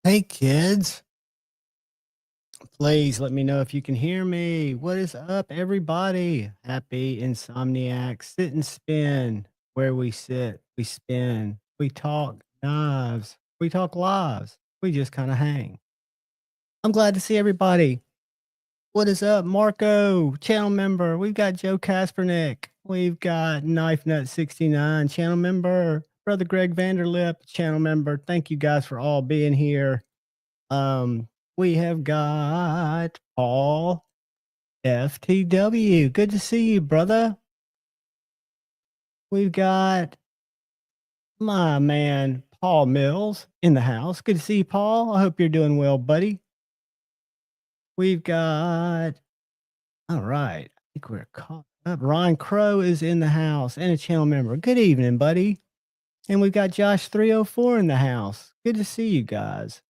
Hey kids, please let me know if you can hear me. What is up, everybody? Happy Insomniacs. Sit and spin. Where we sit, we spin. We talk knives. We talk lives. We just kind of hang. I'm glad to see everybody. What is up, Marco, channel member? We've got Joe Kaspernick. We've got Knife Nut 69, channel member. Brother Greg Vanderlip, channel member. Thank you guys for all being here. We have got Paul FTW. Good to see you, brother. We've got my man Paul Mills in the house. Good to see you, Paul. I hope you're doing well, buddy. We've got all right. I think we're caught up. Ron Crow is in the house and a channel member. Good evening, buddy. And we've got Josh 304 in the house. Good to see you guys.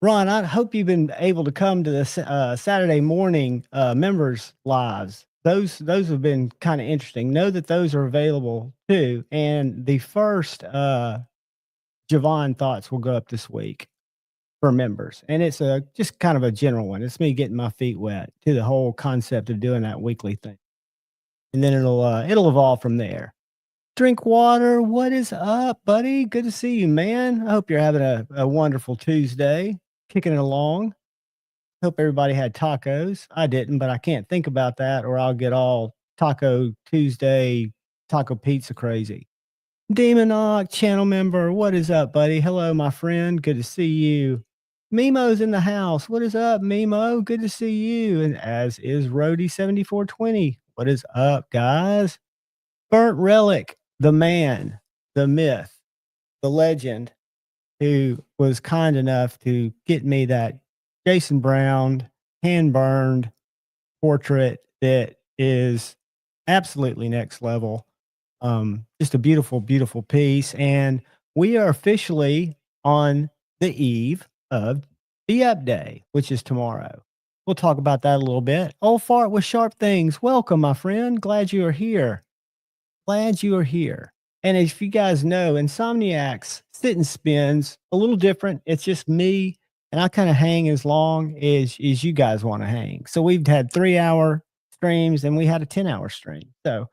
Ron, I hope you've been able to come to the Saturday morning members lives. Those have been kind of interesting. Know that those are available too. And the first Javon thoughts will go up this week for members, and it's a just kind of a general one. It's me getting my feet wet to the whole concept of doing that weekly thing, and then it'll evolve from there. Drink water. What is up, buddy? Good to see you, man. I hope you're having a wonderful Tuesday, kicking it along. Hope everybody had tacos. I didn't, but I can't think about that or I'll get all Taco Tuesday, taco pizza crazy. Demonoc, channel member. What is up, buddy? Hello, my friend. Good to see you. Mimo's in the house. What is up, Mimo? Good to see you. And as is Rody7420. What is up, guys? Burnt Relic, the man, the myth, the legend, who was kind enough to get me that Jason Brown hand burned portrait that is absolutely next level. Just a beautiful, beautiful piece. And we are officially on the eve of the Up Day, which is tomorrow. We'll talk about that a little bit. Old Fart with Sharp Things. Welcome, my friend. Glad you are here. Glad you are here. And if you guys know, Insomniacs sit and spins a little different. It's just me, and I kind of hang as long as you guys want to hang. So we've had 3 hour streams, and we had a 10 hour stream. So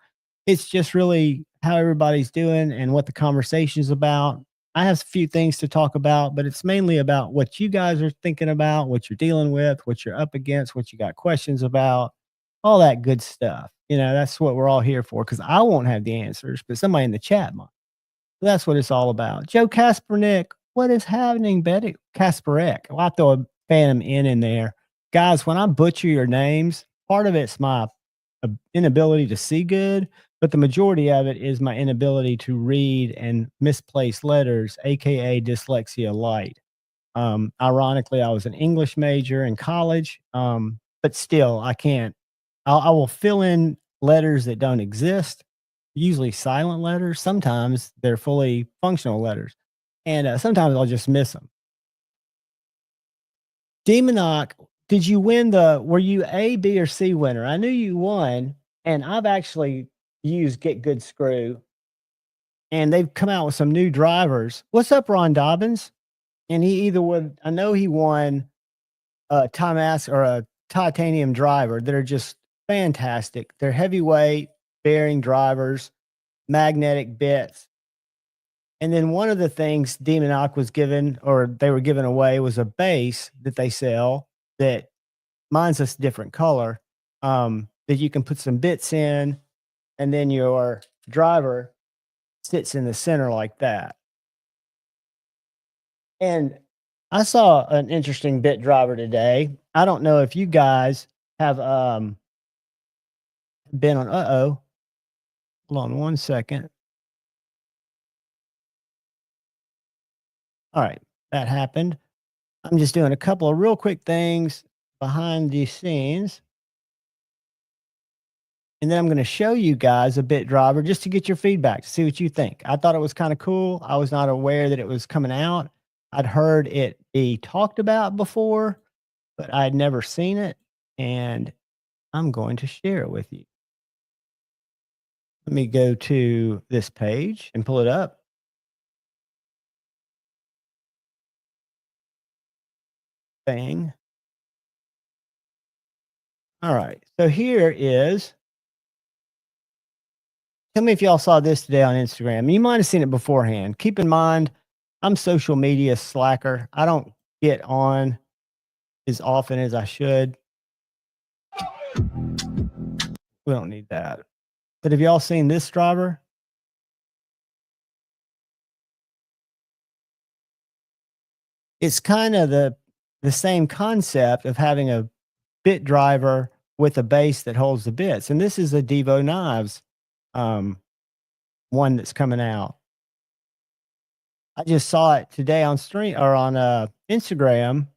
it's just really how everybody's doing and what the conversation's about. I have a few things to talk about, but it's mainly about what you guys are thinking about, what you're dealing with, what you're up against, what you got questions about, all that good stuff. That's what we're all here for because I won't have the answers, but somebody in the chat might. So that's what it's all about. Joe Kaspernick, what is happening, Betty? Kasperek. Well, I throw a phantom in there. Guys, when I butcher your names, part of it's my inability to see good, but the majority of it is my inability to read and misplace letters, aka dyslexia light. Ironically, I was an English major in college, but still, I can't. I will fill in letters that don't exist, usually silent letters. Sometimes they're fully functional letters, and sometimes I'll just miss them. Demonoc, did you win were you A, B, or C winner? I knew you won, and I've actually used Get Good Screw, and they've come out with some new drivers. What's up, Ron Dobbins? And he either would, I know he won a Timax or a titanium driver that are just fantastic. They're heavyweight bearing drivers, magnetic bits. And then one of the things Demonoc was given or they were giving away was a base that they sell that mine's a different color that you can put some bits in, and then your driver sits in the center like that. And I saw an interesting bit driver today. I don't know if you guys have been on hold on one second. All right, that happened. I'm just doing a couple of real quick things behind the scenes. And then I'm going to show you guys a bit driver just to get your feedback to see what you think. I thought it was kind of cool. I was not aware that it was coming out. I'd heard it be talked about before, but I'd never seen it. And I'm going to share it with you. Let me go to this page and pull it up. thing. All right. So here is, tell me if y'all saw this today on Instagram. You might have seen it beforehand. Keep in mind, I'm social media slacker. I don't get on as often as I should. We don't need that. But have y'all seen this driver? It's kind of the same concept of having a bit driver with a base that holds the bits. And this is a Devo Knives um, one that's coming out. I just saw it today on stream or on Instagram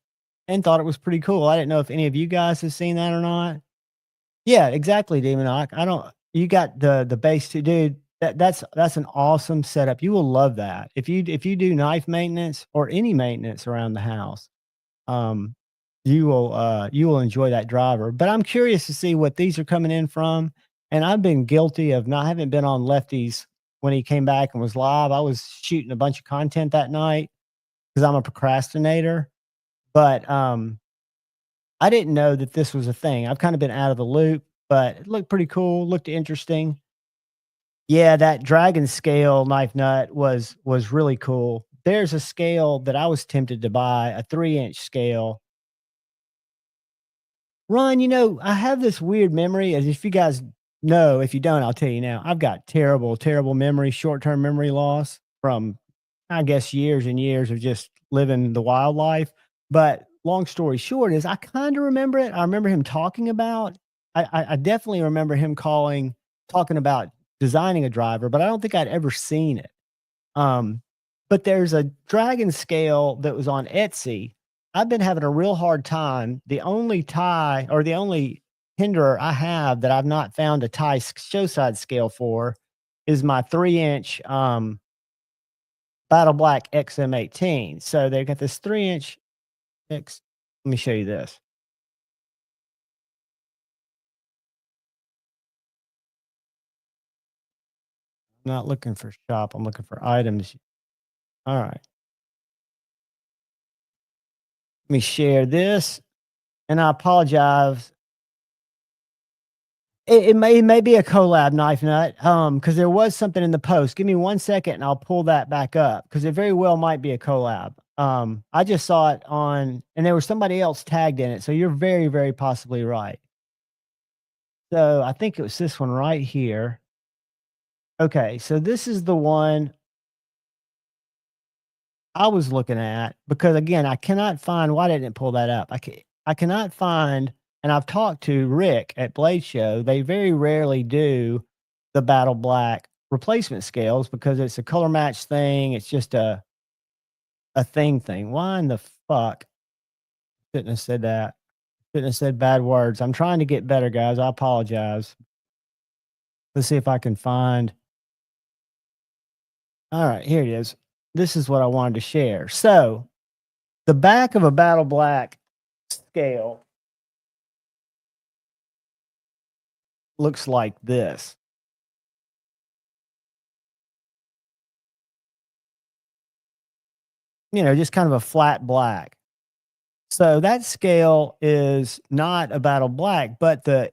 and thought it was pretty cool. I didn't know if any of you guys have seen that or not. Yeah, exactly, Demonoc. I don't. You got the base too, dude. That's an awesome setup. You will love that if you do knife maintenance or any maintenance around the house. Um, you will enjoy that driver. But I'm curious to see what these are coming in from. And I've been guilty of not haven't been on Lefty's when he came back and was live. I was shooting a bunch of content that night because I'm a procrastinator. But I didn't know that this was a thing. I've kind of been out of the loop, but it looked pretty cool, looked interesting. Yeah, that dragon scale knife nut was really cool. There's a scale that I was tempted to buy, a 3-inch scale. Ron, I have this weird memory, as if you guys know, if you don't, I'll tell you now. I've got terrible, terrible memory, short-term memory loss from, I guess, years and years of just living the wildlife. But long story short is I kind of remember it. I remember him talking about, I definitely remember him talking about designing a driver, but I don't think I'd ever seen it. Um, but there's a dragon scale that was on Etsy. I've been having a real hard time. The only tie or the only hinderer I have that I've not found a tie show side scale for is my 3-inch Battle Black XM18. So they got this 3-inch X. Let me show you this. I'm not looking for shop. I'm looking for items. All right. Let me share this. And I apologize. It may be a collab knife nut, because there was something in the post. Give me 1 second and I'll pull that back up because it very well might be a collab. I just saw it on, and there was somebody else tagged in it, so you're very, very possibly right. So I think it was this one right here. Okay, so this is the one I was looking at because again, I cannot find why didn't it pull that up? I cannot find, and I've talked to Rick at Blade Show. They very rarely do the Battle Black replacement scales because it's a color match thing. It's just a thing. Why in the fuck? Shouldn't have said that. Shouldn't have said bad words. I'm trying to get better, guys. I apologize. Let's see if I can find. All right, here it is. This is what I wanted to share. So the back of a Battle Black scale looks like this. Just kind of a flat black. So that scale is not a Battle Black, but the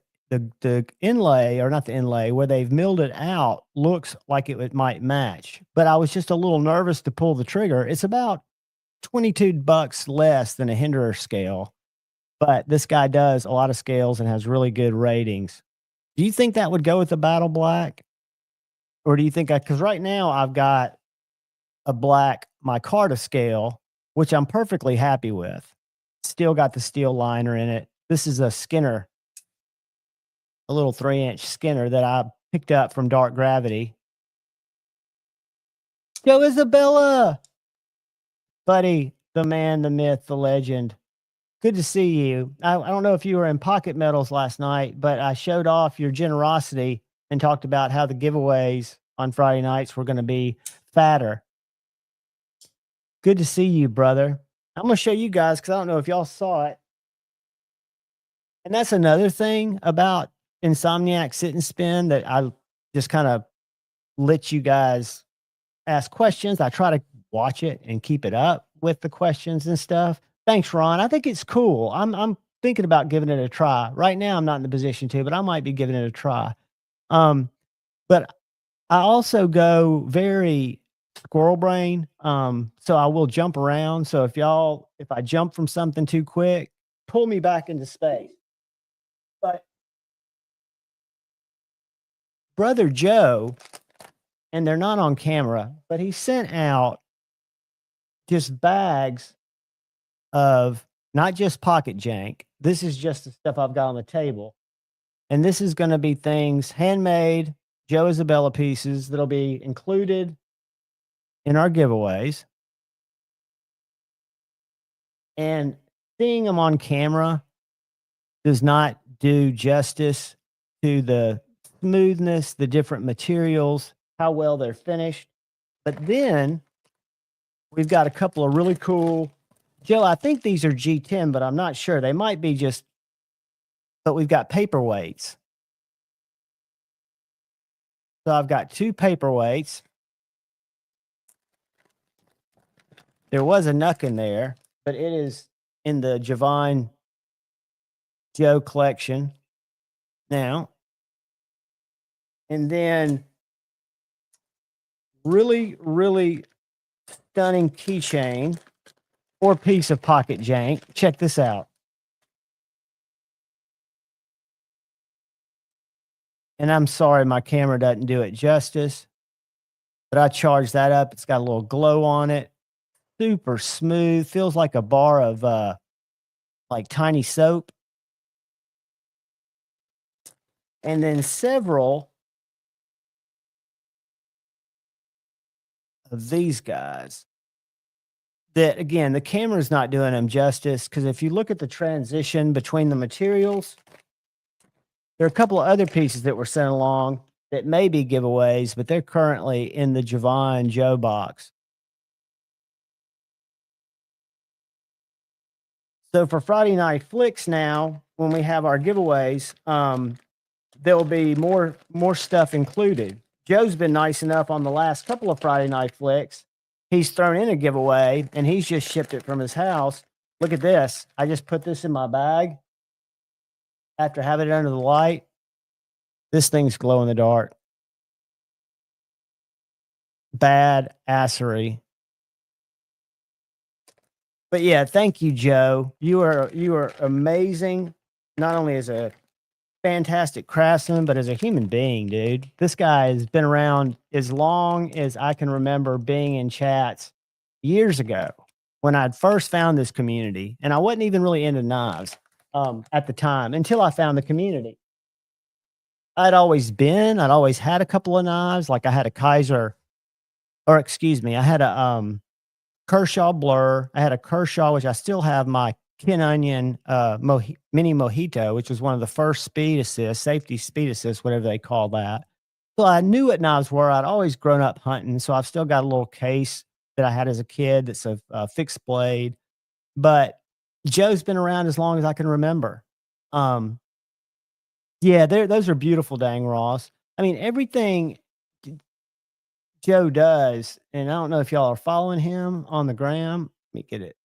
inlay, or not the inlay, where they've milled it out looks like it might match. But I was just a little nervous to pull the trigger. It's about $22 less than a Hinderer scale, but this guy does a lot of scales and has really good ratings. Do you think that would go with the Battle Black? Or do you think because right now I've got a black micarta scale, which I'm perfectly happy with. Still got the steel liner in it. This is a Skinner, a little 3-inch Skinner that I picked up from Dark Gravity. Joe Isabella, buddy, the man, the myth, the legend. Good to see you. I don't know if you were in Pocket Metals last night, but I showed off your generosity and talked about how the giveaways on Friday nights were going to be fatter. Good to see you, brother. I'm going to show you guys because I don't know if y'all saw it. And that's another thing about Insomniacs Sit and Spin that I just kind of let you guys ask questions. I try to watch it and keep it up with the questions and stuff. Thanks, Ron. I think it's cool. I'm thinking about giving it a try. Right now, I'm not in the position to, but I might be giving it a try. Um, but I also go very squirrel brain. So I will jump around. So if I jump from something too quick, pull me back into space. But brother Joe, and they're not on camera, but he sent out just bags of not just pocket jank. This is just the stuff I've got on the table. And this is going to be things handmade Joe Isabella pieces that'll be included in our giveaways. And seeing them on camera does not do justice to the smoothness, the different materials, how well they're finished. But then we've got a couple of really cool, Joe, I think these are G10, but I'm not sure. They might be just, but we've got paperweights. So I've got two paperweights. There was a Nuck in there, but it is in the Javine Joe collection now. And then really, really stunning keychain or piece of pocket jank. Check this out. And I'm sorry my camera doesn't do it justice, but I charged that up. It's got a little glow on it. Super smooth. Feels like a bar of like tiny soap. And then several of these guys that, again, the camera's not doing them justice, because if you look at the transition between the materials, there are a couple of other pieces that were sent along that may be giveaways, but they're currently in the Javine Joe box. So for Friday Night Flicks now, when we have our giveaways, there'll be more stuff included. Joe's been nice enough on the last couple of Friday Night Flicks. He's thrown in a giveaway and he's just shipped it from his house. Look at this. I just put this in my bag after having it under the light. This thing's glow in the dark. Bad assery. But yeah, thank you, Joe. You are amazing, not only as a fantastic craftsman, but as a human being, dude. This guy has been around as long as I can remember being in chats years ago when I'd first found this community. And I wasn't even really into knives at the time until I found the community. I'd always had a couple of knives. Like I had a Kaiser, or excuse me, I had a Kershaw Blur. I had a Kershaw, which I still have my Ken Onion mini Mojito, which was one of the first safety speed assist, whatever they call that. So I knew what knives were. I'd always grown up hunting, so I've still got a little case that I had as a kid that's a fixed blade. But Joe's been around as long as I can remember. Yeah, those are beautiful, dang Ross. I mean, everything Joe does, and I don't know if y'all are following him on the gram. Let me get it.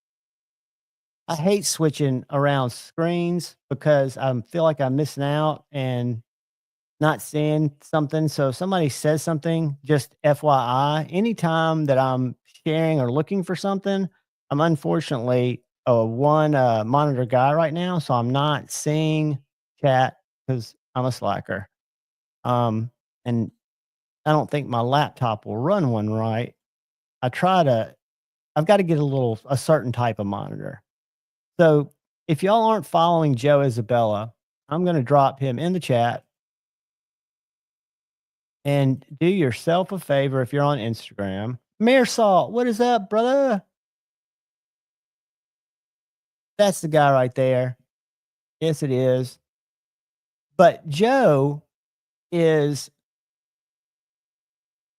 I hate switching around screens because I feel like I'm missing out and not seeing something. So if somebody says something, just FYI, anytime that I'm sharing or looking for something, I'm unfortunately a one monitor guy right now. So I'm not seeing chat because I'm a slacker. And I don't think my laptop will run one right. I've got to get a certain type of monitor. So if y'all aren't following Joe Isabella, I'm going to drop him in the chat. And do yourself a favor if you're on Instagram. Mayor Salt, what is up, brother? That's the guy right there. Yes, it is. But Joe is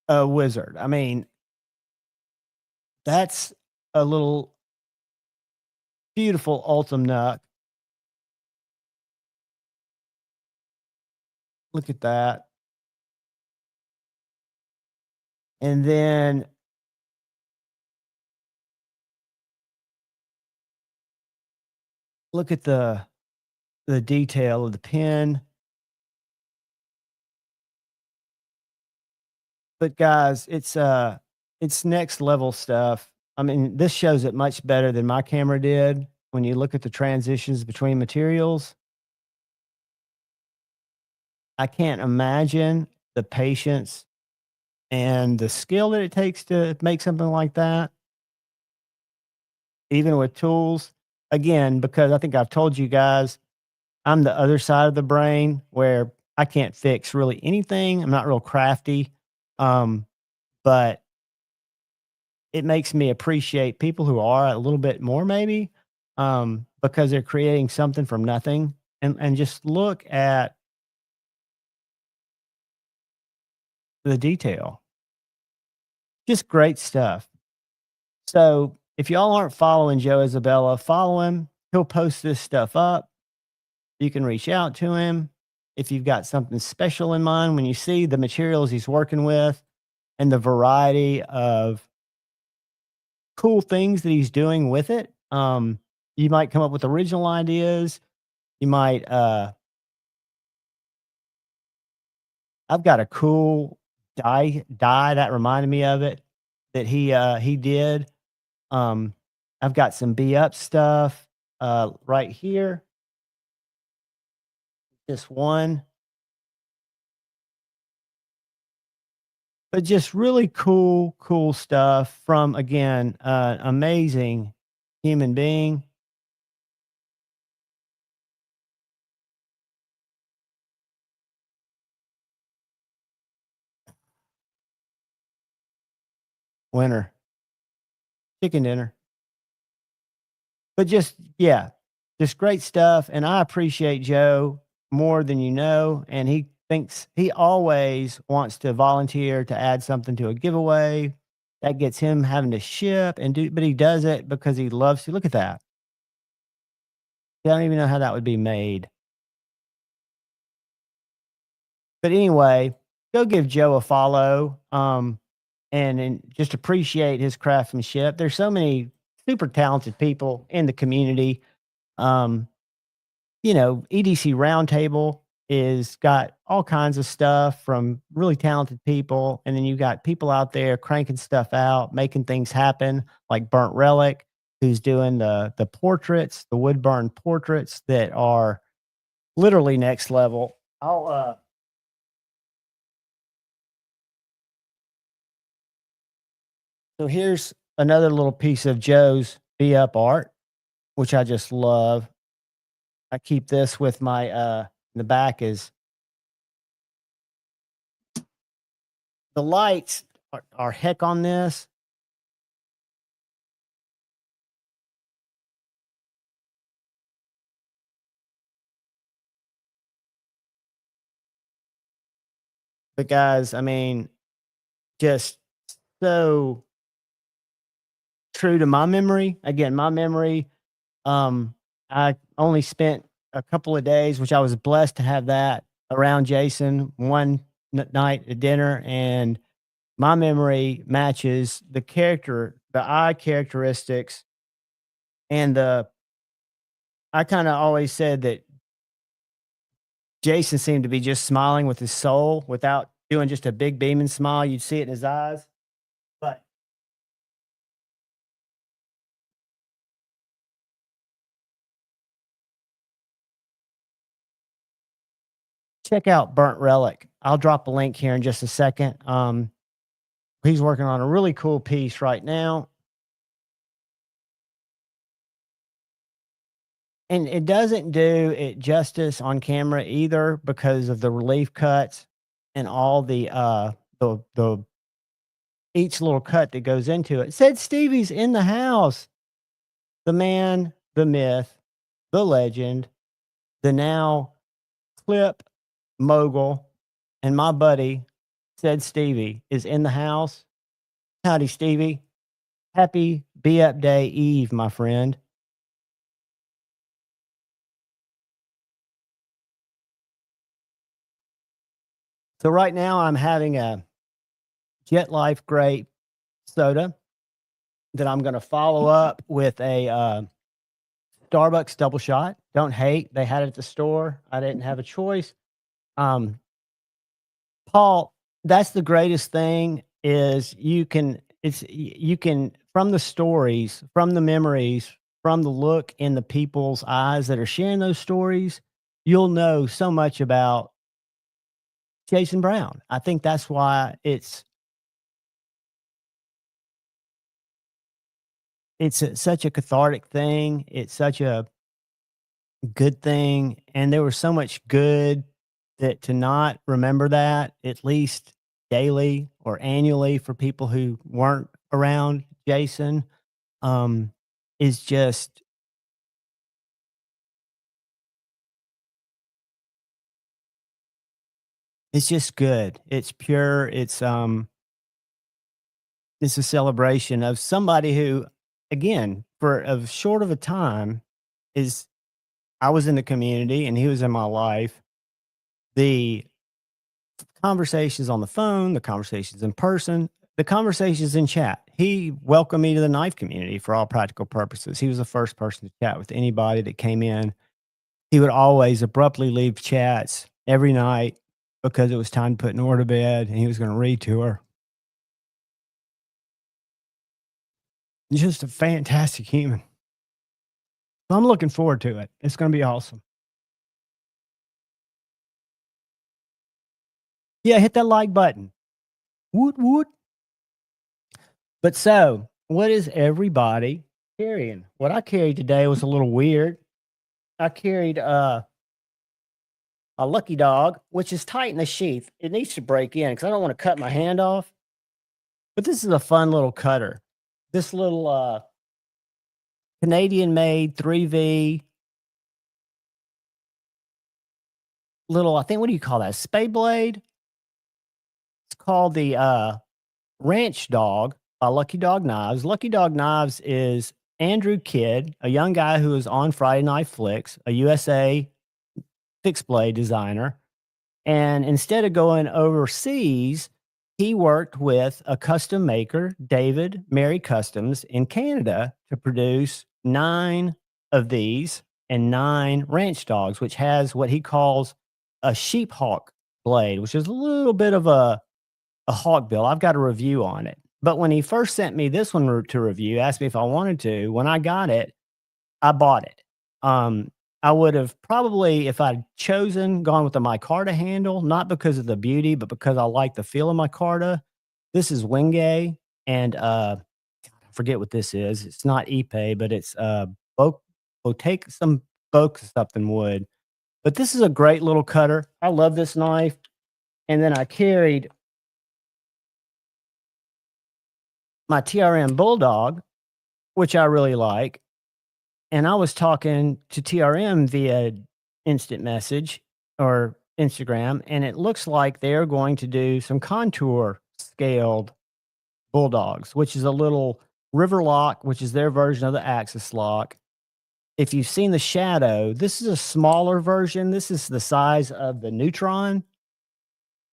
a wizard. I mean, that's a little beautiful Ultim Nut. Look at that. And then Look at the detail of the pen. But guys, it's next level stuff. I mean, this shows it much better than my camera did. When you look at the transitions between materials, I can't imagine the patience and the skill that it takes to make something like that, even with tools. Again, because I think I've told you guys, I'm the other side of the brain where I can't fix really anything. I'm not real crafty. Um, but it makes me appreciate people who are a little bit more maybe, because they're creating something from nothing. And just look at the detail. Just great stuff. So if y'all aren't following Joe Isabella, follow him. He'll post this stuff up. You can reach out to him if you've got something special in mind when you see the materials he's working with and the variety of cool things that he's doing with it. You might come up with original ideas. You might I've got a cool die that reminded me of it that he did. Um, I've got some B up stuff right here. Just one, but just really cool stuff from again, amazing human being. Winner, chicken dinner. But just yeah, just great stuff, and I appreciate Joe more than you know, and he always wants to volunteer to add something to a giveaway. That gets him having to ship and do but he does it because he loves to. Look at that. I don't even know how that would be made. But anyway, go give Joe a follow, and just appreciate his craftsmanship. There's so many super talented people in the community. Um, EDC Roundtable is got all kinds of stuff from really talented people, and then you got people out there cranking stuff out, making things happen, like Burnt Relic, who's doing the portraits, the wood burn portraits that are literally next level. So here's another little piece of Joe's be up art, which I just love. I keep this with my in the back is the lights are heck on this. But guys, I mean, just so true to my memory. Again, my memory, I only spent a couple of days, which I was blessed to have that around Jason one night at dinner, and my memory matches the eye characteristics, and the I kind of always said that Jason seemed to be just smiling with his soul without doing just a big beaming smile. You'd see it in his eyes. But check out Burnt Relic. I'll drop a link here in just a second. He's working on a really cool piece right now. And it doesn't do it justice on camera either because of the relief cuts and all the each little cut that goes into it. Said Stevie's in the house. The man, the myth, the legend, the now clip mogul, and my buddy said Stevie is in the house. Howdy, Stevie. Happy Be Up Day Eve, my friend. So right now I'm having a Jet Life grape soda that I'm going to follow up with a Starbucks double shot. Don't hate. They had it at the store. I didn't have a choice. Um, Paul, that's the greatest thing is you can from the stories, from the memories, from the look in the people's eyes that are sharing those stories, you'll know so much about Jason Brown. I think that's why such a cathartic thing. It's such a good thing, and there was so much good that to not remember that at least daily or annually for people who weren't around Jason, um, is just it's just good. It's pure. It's a celebration of somebody who, again, for a short of a time, is I was in the community and he was in my life. The conversations on the phone, the conversations in person, the conversations in chat. He welcomed me to the knife community for all practical purposes. He was the first person to chat with anybody that came in. He would always abruptly leave chats every night because it was time to put Nora to bed and he was going to read to her. Just a fantastic human. So I'm looking forward to it. It's going to be awesome. Yeah, hit that like button. Woot woot. But so, what is everybody carrying? What I carried today was a little weird. I carried a lucky dog, which is tight in the sheath. It needs to break in because I don't want to cut my hand off. But this is a fun little cutter. This little Canadian made 3V little, I think, what do you call that? Spade blade? It's called the Ranch Dog by Lucky Dog Knives. Lucky Dog Knives is Andrew Kidd, a young guy who is on Friday Night Flicks, a USA fixed blade designer. And instead of going overseas, he worked with a custom maker, David Mary Customs in Canada, to produce 9 of these and 9 ranch dogs, which has what he calls a sheep hawk blade, which is a little bit of a hawk bill. I've got a review on it. But when he first sent me this one to review, asked me if I wanted to, when I got it, I bought it. Um, I would have probably, if I'd chosen, gone with the micarta handle, not because of the beauty, but because I like the feel of micarta. This is Wingay, and I forget what this is. It's not Ipe, but it's take some Boke something wood. But this is a great little cutter. I love this knife. And then I carried my TRM Bulldog, which I really like. And I was talking to TRM via instant message or Instagram, and it looks like they're going to do some contour scaled bulldogs, which is a little river lock, which is their version of the axis lock. If you've seen the Shadow, this is a smaller version. This is the size of the Neutron,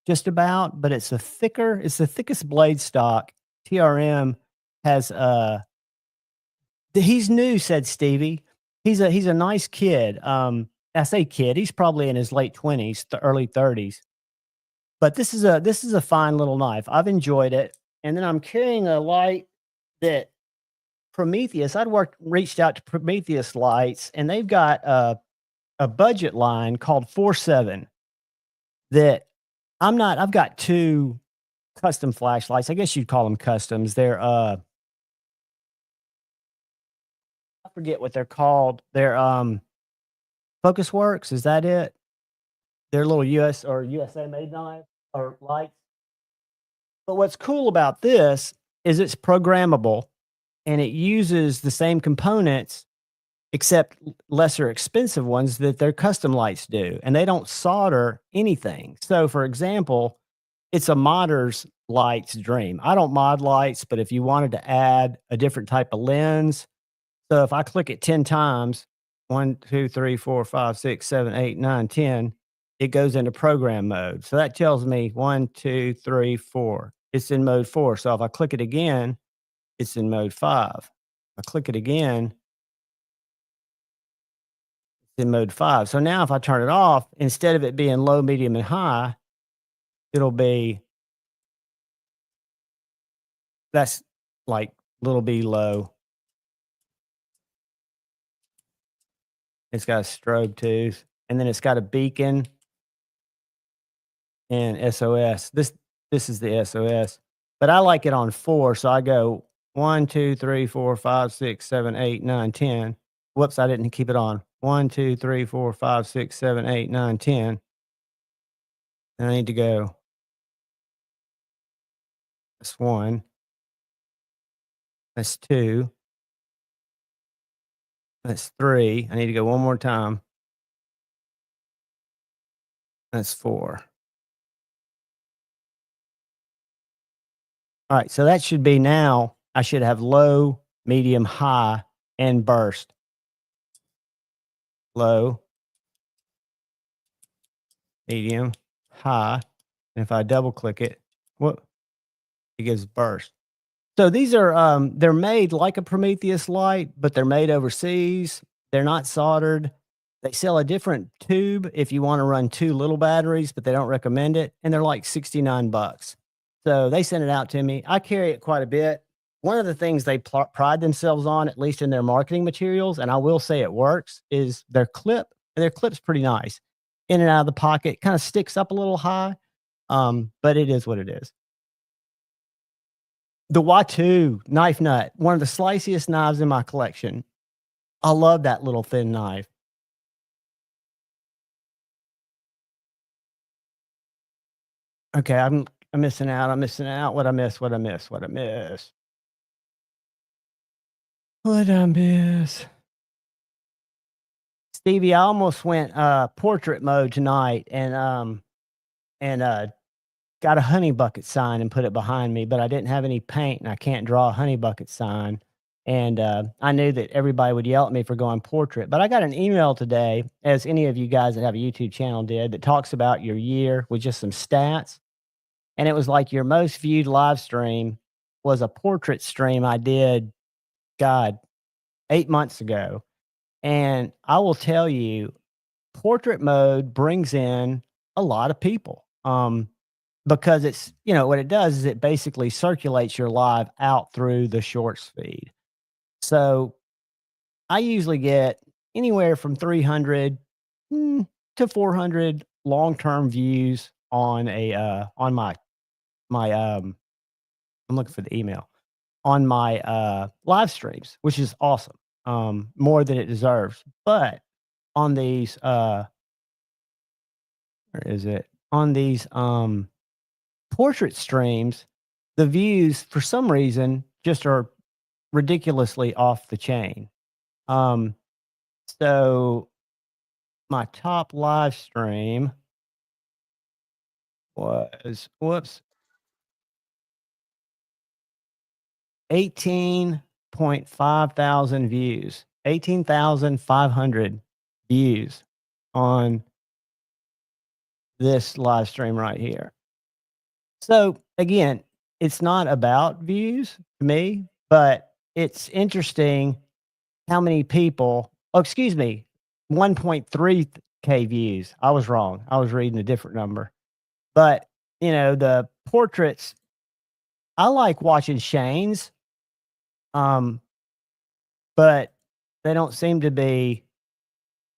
just about, but it's it's the thickest blade stock. TRM has he's new, said Stevie. He's a nice kid. I say kid, he's probably in his late 20s, the early 30s. But this is a fine little knife. I've enjoyed it. And then I'm carrying a light that Prometheus. Reached out to Prometheus Lights, and they've got a budget line called 47 that I've got 2 custom flashlights. I guess you'd call them customs. They're I forget what they're called. They're Focus Works, is that it? They're little US or USA made knives or lights. But what's cool about this is it's programmable and it uses the same components except lesser expensive ones that their custom lights do. And they don't solder anything. So for example, it's a modder's light's dream. I don't mod lights, but if you wanted to add a different type of lens, so if I click it 10 times, 1, 2, 3, 4, 5, 6, 7, 8, 9, 10, it goes into program mode. So that tells me 1, 2, 3, 4. It's in mode 4. So if I click it again, it's in mode 5. I click it again, in mode 5. So now if I turn it off, instead of it being low, medium, and high, it'll be that's like little b low. It's got a strobe too, and then it's got a beacon and SOS. This is the SOS, but I like it on 4, so I go 1, 2, 3, 4, 5, 6, 7, 8, 9, 10. Whoops, I didn't keep it on. 1, 2, 3, 4, 5, 6, 7, 8, 9, 10. And I need to go. That's 1. That's 2. That's 3. I need to go one more time. That's 4. All right, so that should be now. I should have low, medium, high, and burst. Low, medium, high. And if I double click it, what it gives burst. So these are they're made like a Prometheus light, but they're made overseas. They're not soldered. They sell a different tube if you want to run 2 little batteries, but they don't recommend it, and they're like 69 bucks. So they sent it out to me. I carry it quite a bit. One of the things they pride themselves on, at least in their marketing materials, and I will say it works, is their clip. Their clip's pretty nice. In and out of the pocket, kind of sticks up a little high, but it is what it is. The Watu knife nut, one of the sliciest knives in my collection. I love that little thin knife. Okay, I'm missing out. I'm missing out. What I miss? What I miss? What I miss? What I miss? Stevie, I almost went portrait mode tonight and got a honey bucket sign and put it behind me, but I didn't have any paint and I can't draw a honey bucket sign. And I knew that everybody would yell at me for going portrait, but I got an email today, as any of you guys that have a YouTube channel did, that talks about your year with just some stats. And it was like your most viewed live stream was a portrait stream I did, God, 8 months ago. And I will tell you, portrait mode brings in a lot of people. Because it's, what it does is it basically circulates your live out through the shorts feed. So I usually get anywhere from 300 to 400 long-term views on on my I'm looking for the email on my live streams, which is awesome. More than it deserves. But on these where is it? On these portrait streams, the views for some reason just are ridiculously off the chain. Um, so my top live stream was 18.5 thousand views, 18,500 views on this live stream right here. So again, it's not about views to me, but it's interesting how many people, oh, excuse me, 1.3K views. I was wrong. I was reading a different number. But, the portraits, I like watching Shane's, but they don't seem to be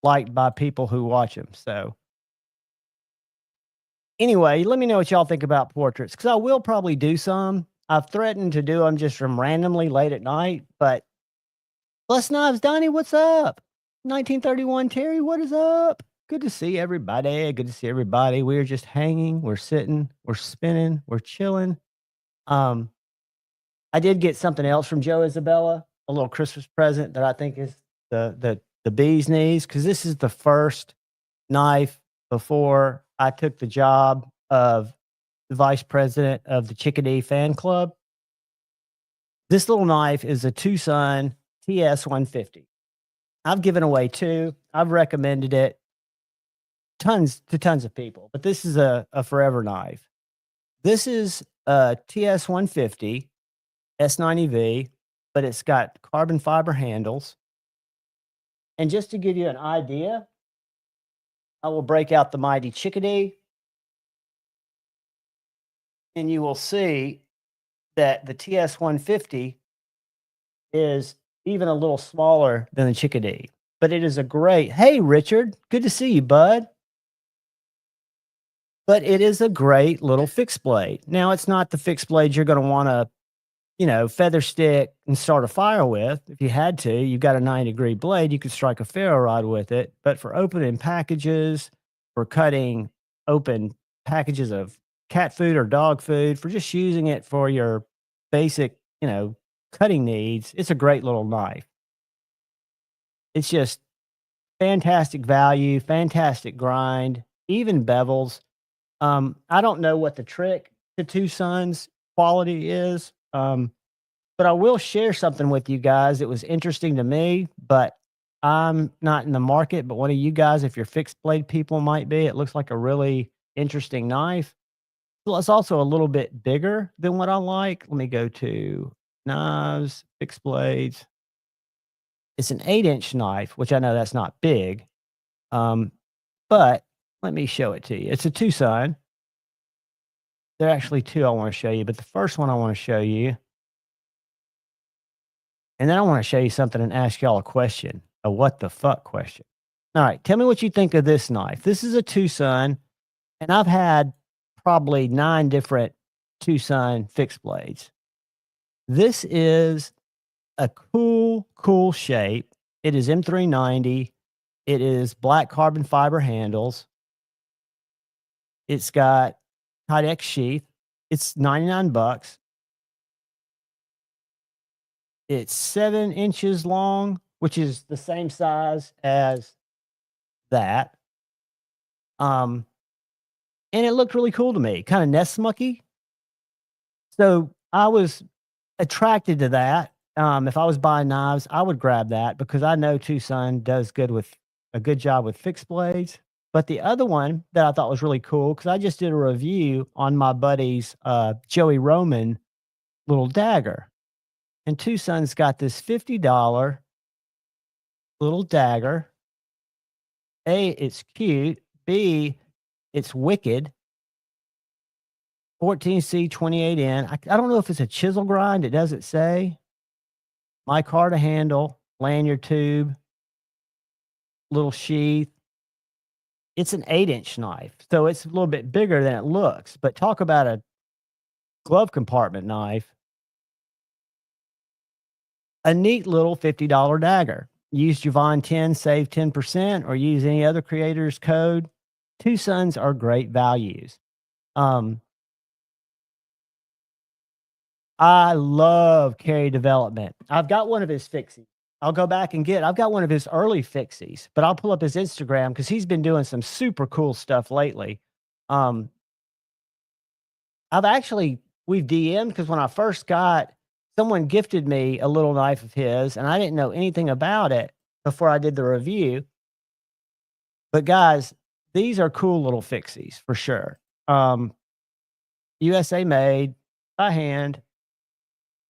liked by people who watch them. So anyway, let me know what y'all think about portraits, because I will probably do some. I've threatened to do them just from randomly late at night, but Les Knives, Donnie, what's up? 1931 Terry, what is up? Good to see everybody. Good to see everybody. We're just hanging, we're sitting, we're spinning, we're chilling. I did get something else from Joe Isabella, a little Christmas present that I think is the bee's knees, because this is the first knife before I took the job of the vice president of the Chickadee fan club. This little knife is a Tucson TS 150. I've given away 2. I've recommended it tons of people, but this is a forever knife. This is a TS 150 S90V, but it's got carbon fiber handles. And just to give you an idea, I will break out the Mighty Chickadee, and you will see that the TS-150 is even a little smaller than the Chickadee, but it is a great hey, Richard, good to see you, bud. But it is a great little fixed blade. Now, it's not the fixed blade you're gonna wanna, feather stick and start a fire with. If you had to, you've got a 90-degree blade, you could strike a ferro rod with it. But for opening packages, for cutting open packages of cat food or dog food, for just using it for your basic, cutting needs, it's a great little knife. It's just fantastic value, fantastic grind, even bevels. I don't know what the trick to Two Sons quality is. But I will share something with you guys. It was interesting to me, but I'm not in the market. But one of you guys, if you're fixed blade people, might be. It looks like a really interesting knife. Well, it's also a little bit bigger than what I like. Let me go to knives, fixed blades. It's an 8-inch knife, which I know that's not big. Um, but let me show it to you. It's a Tucson. There are actually two I want to show you, but the first one I want to show you. And then I want to show you something and ask y'all a question, a what the fuck question. All right, tell me what you think of this knife. This is a Tucson, and I've had probably 9 different Tucson fixed blades. This is a cool shape. It is M390. It is black carbon fiber handles. It's got Kydex sheath. It's 99 bucks. It's 7 inches long, which is the same size as that. And it looked really cool to me, kind of nest mucky. So I was attracted to that. If I was buying knives, I would grab that because I know Tucson does a good job with fixed blades. But the other one that I thought was really cool, because I just did a review on my buddy's Joey Roman little dagger. And Tucson's got this $50 little dagger. A, it's cute. B, it's wicked. 14C 28N. I don't know if it's a chisel grind. It doesn't say. Micarta handle, lanyard tube, little sheath. It's an 8-inch knife, so it's a little bit bigger than it looks. But talk about a glove compartment knife. A neat little $50 dagger. Use Javon 10, save 10%, or use any other creator's code. Two Sons are great values. I love Carry Development. I've got one of his fixies. I've got one of his early fixies, but I'll pull up his Instagram because he's been doing some super cool stuff lately. Um, we've DM'd because when I first someone gifted me a little knife of his and I didn't know anything about it before I did the review. But guys, these are cool little fixies for sure. USA made by hand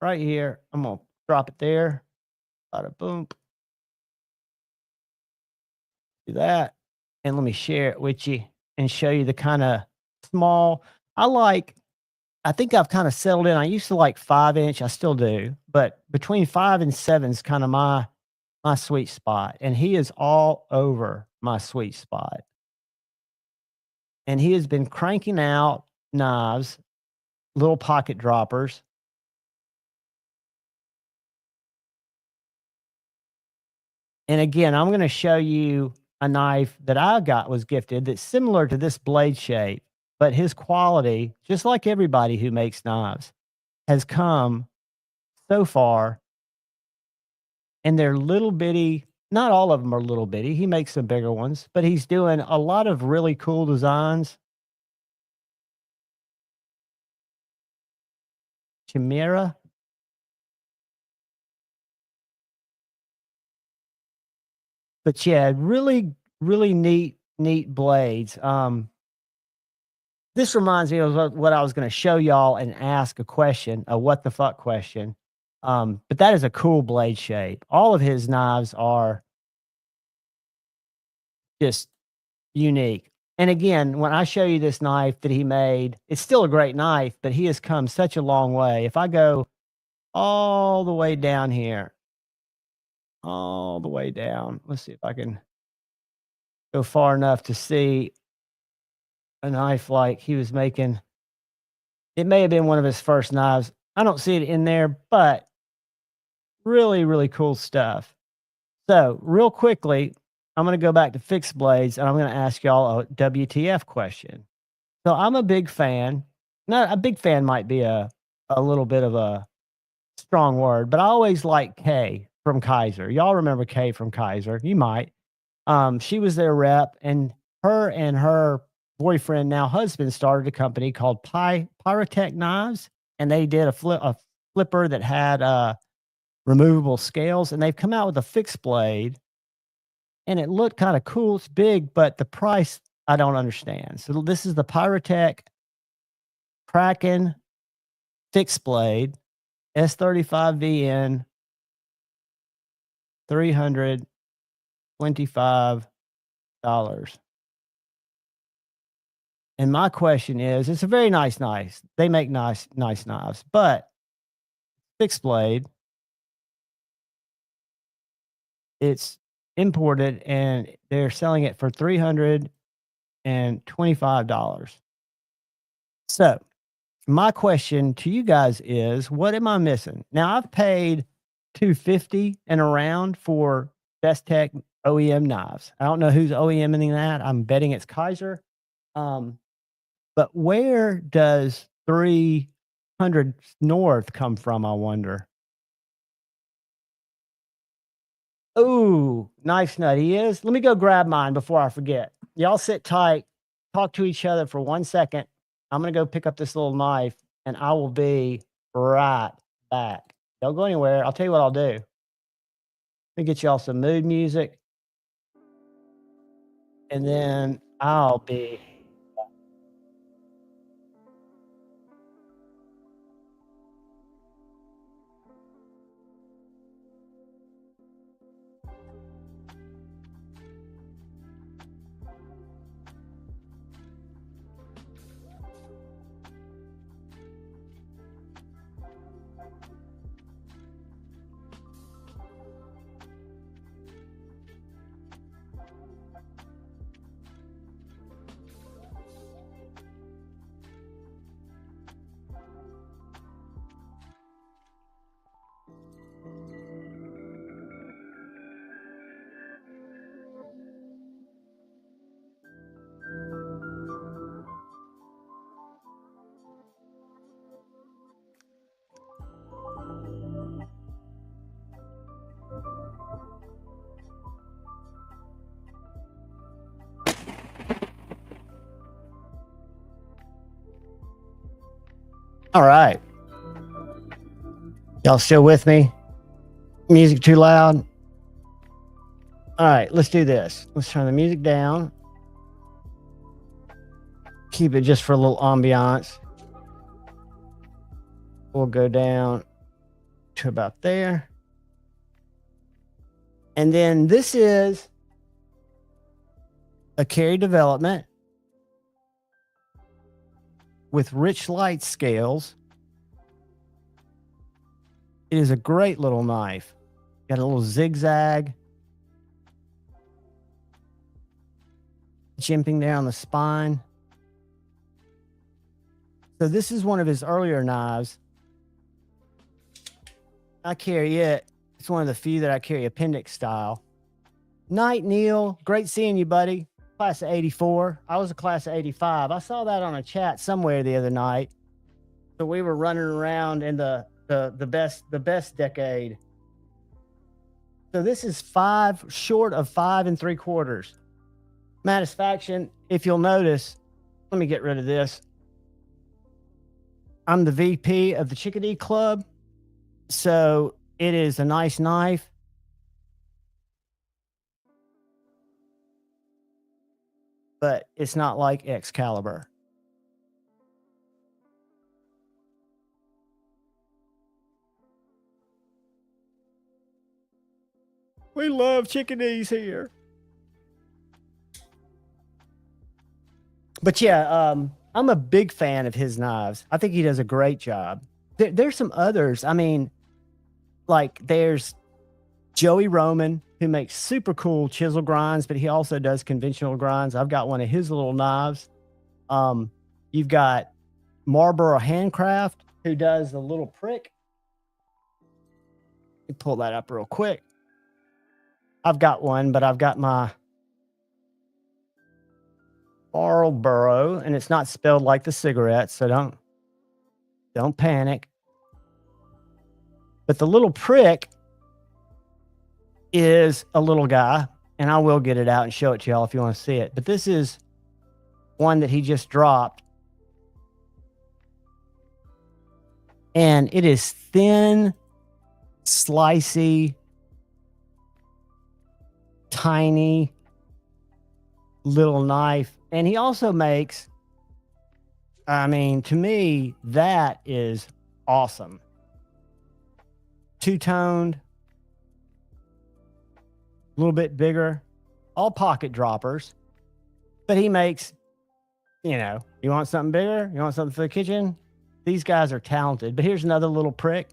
right here. I'm going to drop it there. Bada boom. Do that. And let me share it with you and show you the kind of small. I think I've kind of settled in. I used to like 5-inch. I still do, but between 5 and 7 is kind of my sweet spot. And he is all over my sweet spot. And he has been cranking out knives, little pocket droppers. And again, I'm going to show you a knife that I was gifted that's similar to this blade shape, but his quality, just like everybody who makes knives, has come so far. And they're little bitty. Not all of them are little bitty. He makes some bigger ones, but he's doing a lot of really cool designs. Chimera. But yeah, really, really neat blades. This reminds me of what I was going to show y'all and ask a question, a what the fuck question. But that is a cool blade shape. All of his knives are just unique. And again, when I show you this knife that he made, it's still a great knife, but he has come such a long way. If I go all the way down here, all the way down, let's see if I can go far enough to see a knife like he was making. It may have been one of his first knives. I don't see it in there, but really, really cool stuff. So, real quickly, I'm going to go back to fixed blades and I'm going to ask y'all a WTF question. So, I'm a big fan. Not a big fan might be a little bit of a strong word, but I always like Kay from Kaiser. Y'all remember Kay from Kaiser? You might. She was their rep, and her boyfriend, now husband, started a company called Pyrotech Knives, and they did a flipper that had removable scales, and they've come out with a fixed blade, and it looked kind of cool. It's big, but the price I don't understand. So this is the Pyrotech Kraken fixed blade S35VN, $325. And my question is, it's a very nice knife. They make nice knives, but fixed blade, it's imported and they're selling it for $325. So my question to you guys is, what am I missing? Now I've paid $250 and around for Best Tech OEM knives. I don't know who's OEMing that. I'm betting it's Kaiser. But where does 300 North come from, I wonder? Ooh, nice nut he is. Let me go grab mine before I forget. Y'all sit tight, talk to each other for 1 second. I'm gonna go pick up this little knife and I will be right back. Don't go anywhere. I'll tell you what I'll do. Let me get y'all some mood music. And then I'll be all right. Y'all still with me? Music too loud? All right, let's do this. Let's turn the music down. Keep it just for a little ambiance. We'll go down to about there. And then this is a carry development with rich light scales. It is a great little knife. Got a little zigzag jimping down the spine. So this is one of his earlier knives. I carry it. It's one of the few that I carry appendix style. Night, Neil. Great seeing you, buddy. Class of 84. I was a class of 85. I saw that on a chat somewhere the other night. So we were running around in the best decade. So this is 5 short of 5 3/4. Satisfaction, if you'll notice, let me get rid of this. I'm the VP of the Chickadee Club. So it is a nice knife. But it's not like Excalibur. We love chickadees here. But yeah, I'm a big fan of his knives. I think he does a great job. There's some others. I mean, like there's Joey Roman, who makes super cool chisel grinds, but he also does conventional grinds. I've got one of his little knives. You've got Marlboro Handcraft, who does the little prick. Let me pull that up real quick. I've got one, but I've got my Marlboro, and it's not spelled like the cigarette, so don't panic. But the little prick is a little guy, and I will get it out and show it to y'all if you want to see it. But this is one that he just dropped. And it is thin, slicey, tiny little knife. And he also makes, I mean, to me, that is awesome. Two-toned, a little bit bigger, all pocket droppers. But he makes, you know, you want something bigger? You want something for the kitchen? These guys are talented. But here's another little prick.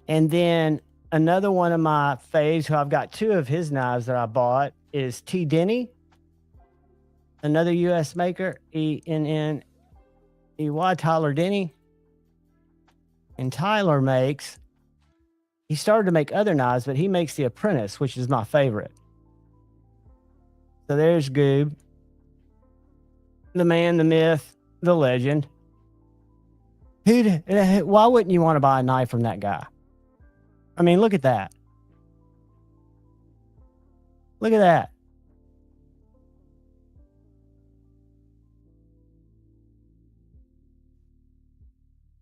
And then another one of my faves, who I've got two of his knives that I bought, is T. Denny, another U.S. maker, E-N-N-E-Y, Tyler Denny. And Tyler makes, he started to make other knives, but he makes the Apprentice, which is my favorite. So there's Goob, the man, the myth, the legend. Why wouldn't you want to buy a knife from that guy? I mean, look at that. Look at that.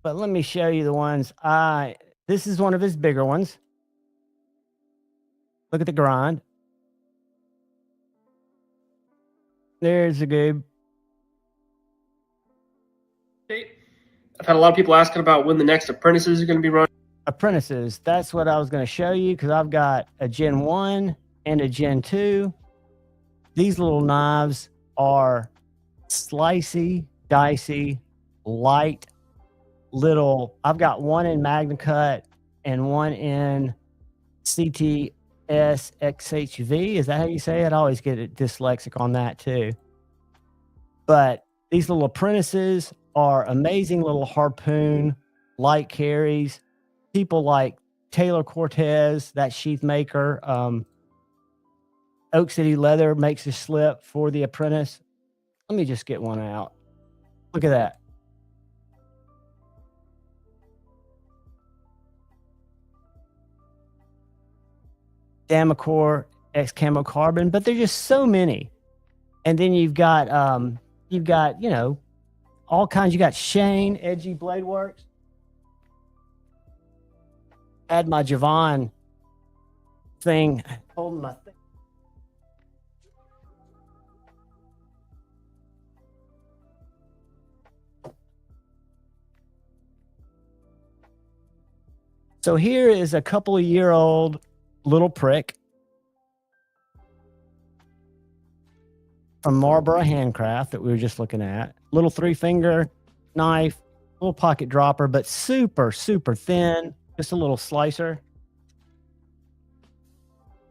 But let me show you the ones this is one of his bigger ones. Look at the grind. There's the Goob. I've had a lot of people asking about when the next Apprentices are going to be running. Apprentices, that's what I was going to show you, because I've got a Gen 1 and a Gen 2. These little knives are slicey, dicey, light, little. I've got one in Magna Cut and one in CTS XHV. Is that how you say it? I always get it dyslexic on that too. But these little Apprentices are amazing little harpoon, light carries. People like Taylor Cortez, that sheath maker. Oak City Leather makes a slip for the Apprentice. Let me just get one out. Look at that. Damacor X Camo Carbon, but there's just so many. And then you've got, you know, all kinds. You got Shane, Edgy Blade Works. Had my Javon thing holding my thing. So here is a couple of year old little prick from Marlboro Handcraft that we were just looking at. Little 3-finger knife, little pocket dropper, but super, super thin. Just a little slicer.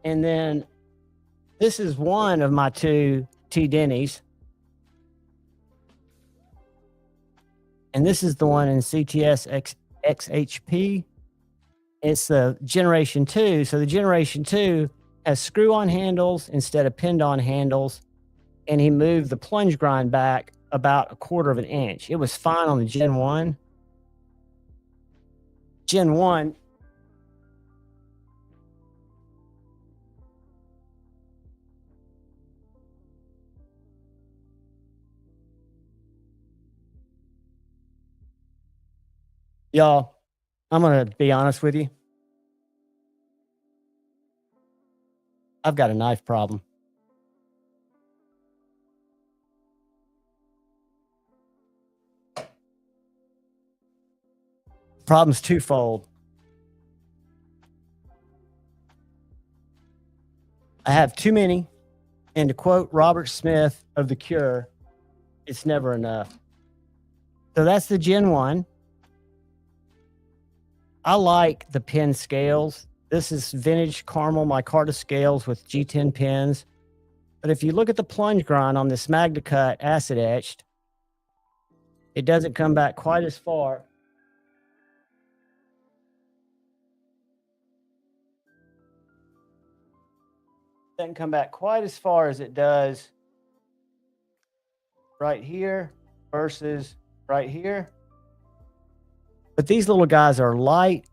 And then this is one of my two T. Denny's. And this is the one in CTS XHP. It's the Generation 2. So the Generation 2 has screw-on handles instead of pinned-on handles. And he moved the plunge grind back about 1/4 of an inch. It was fine on the Gen 1. Gen 1. Y'all, I'm going to be honest with you. I've got a knife problem. Problem's twofold. I have too many. And to quote Robert Smith of The Cure, it's never enough. So that's the Gen 1. I like the pin scales. This is vintage caramel micarta scales with G10 pins. But if you look at the plunge grind on this Magna Cut acid etched, it doesn't come back quite as far. Doesn't come back quite as far as it does right here versus right here. But these little guys are light.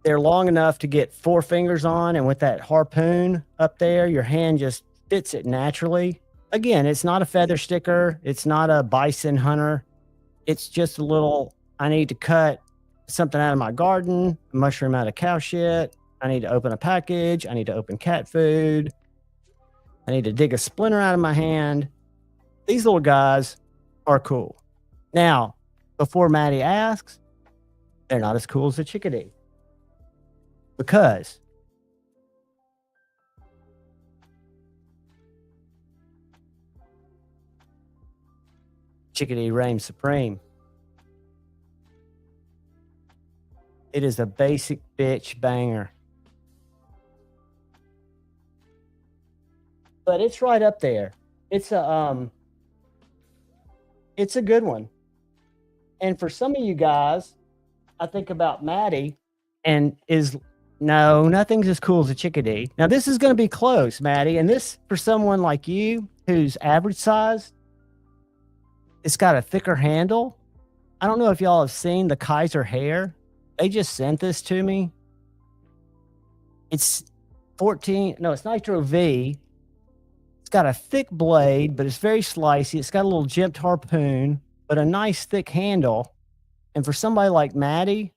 They're long enough to get 4 fingers on, and with that harpoon up there, your hand just fits it naturally. Again, it's not a feather sticker. It's not a bison hunter. It's just a little, I need to cut something out of my garden, a mushroom out of cow shit. I need to open a package. I need to open cat food. I need to dig a splinter out of my hand. These little guys are cool. Now, before Maddie asks, they're not as cool as the Chickadee. Because Chickadee reigns supreme. It is a basic bitch banger. But it's right up there. It's a good one. And for some of you guys, I think about Maddie and no, nothing's as cool as a Chickadee. Now this is going to be close, Maddie, and this for someone like you who's average size, it's got a thicker handle. I don't know if y'all have seen the Kaiser hair. They just sent this to me. It's it's Nitro V. It's got a thick blade, but it's very slicey. It's got a little jimped harpoon, but a nice thick handle. And for somebody like Maddie,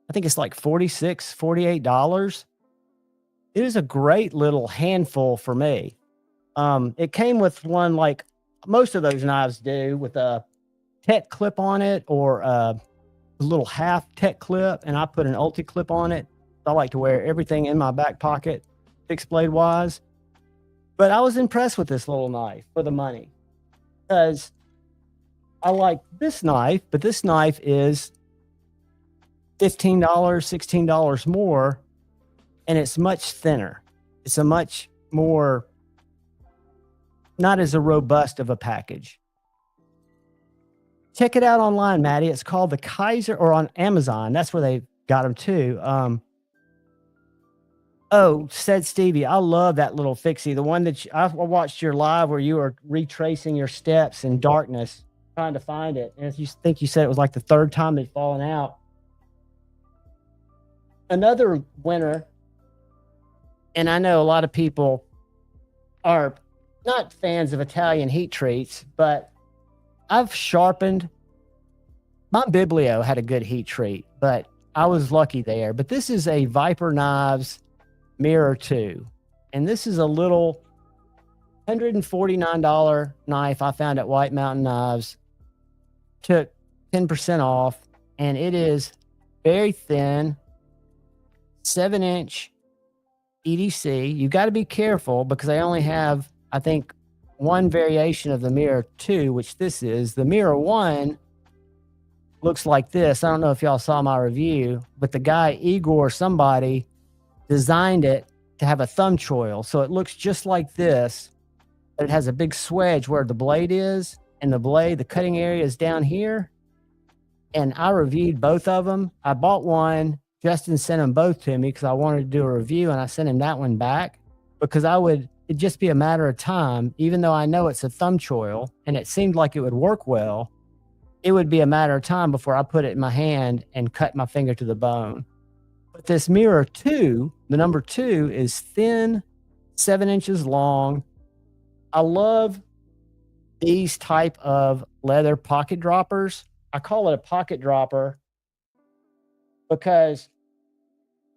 I think it's like $46, $48. It is a great little handful for me. It came with one like most of those knives do, with a tech clip on it or a little half tech clip, and I put an ulti clip on it. I like to wear everything in my back pocket, fixed blade wise. But I was impressed with this little knife for the money, because I like this knife, but this knife is $15, $16 more, and it's much thinner. It's a much more, not as a robust of a package. Check it out online, Maddie. It's called the Kaiser, or on Amazon. That's where they got them too. Said Stevie, I love that little fixie. The one that I watched your live where you were retracing your steps in darkness, trying to find it. And you think you said it was like the 3rd time they'd fallen out. Another winner, and I know a lot of people are not fans of Italian heat treats, but I've sharpened. My Biblio had a good heat treat, but I was lucky there. But this is a Viper Knives Mirror 2. And this is a little $149 knife I found at White Mountain Knives. Took 10% off, and it is very thin, 7-inch EDC. You got to be careful because I only have, I think, one variation of the Mirror 2, which this is. The Mirror 1 looks like this. I don't know if y'all saw my review, but the guy, Igor, somebody, designed it to have a thumb choil. So it looks just like this, but it has a big swedge where the blade is, and the cutting area is down here. And I reviewed both of them. I bought one. Justin sent them both to me because I wanted to do a review, and I sent him that one back because it'd just be a matter of time, even though I know it's a thumb choil and it seemed like it would work well. It would be a matter of time before I put it in my hand and cut my finger to the bone. But this Mirror 2, the number 2, is thin, 7 inches long. I love these type of leather pocket droppers. I call it a pocket dropper because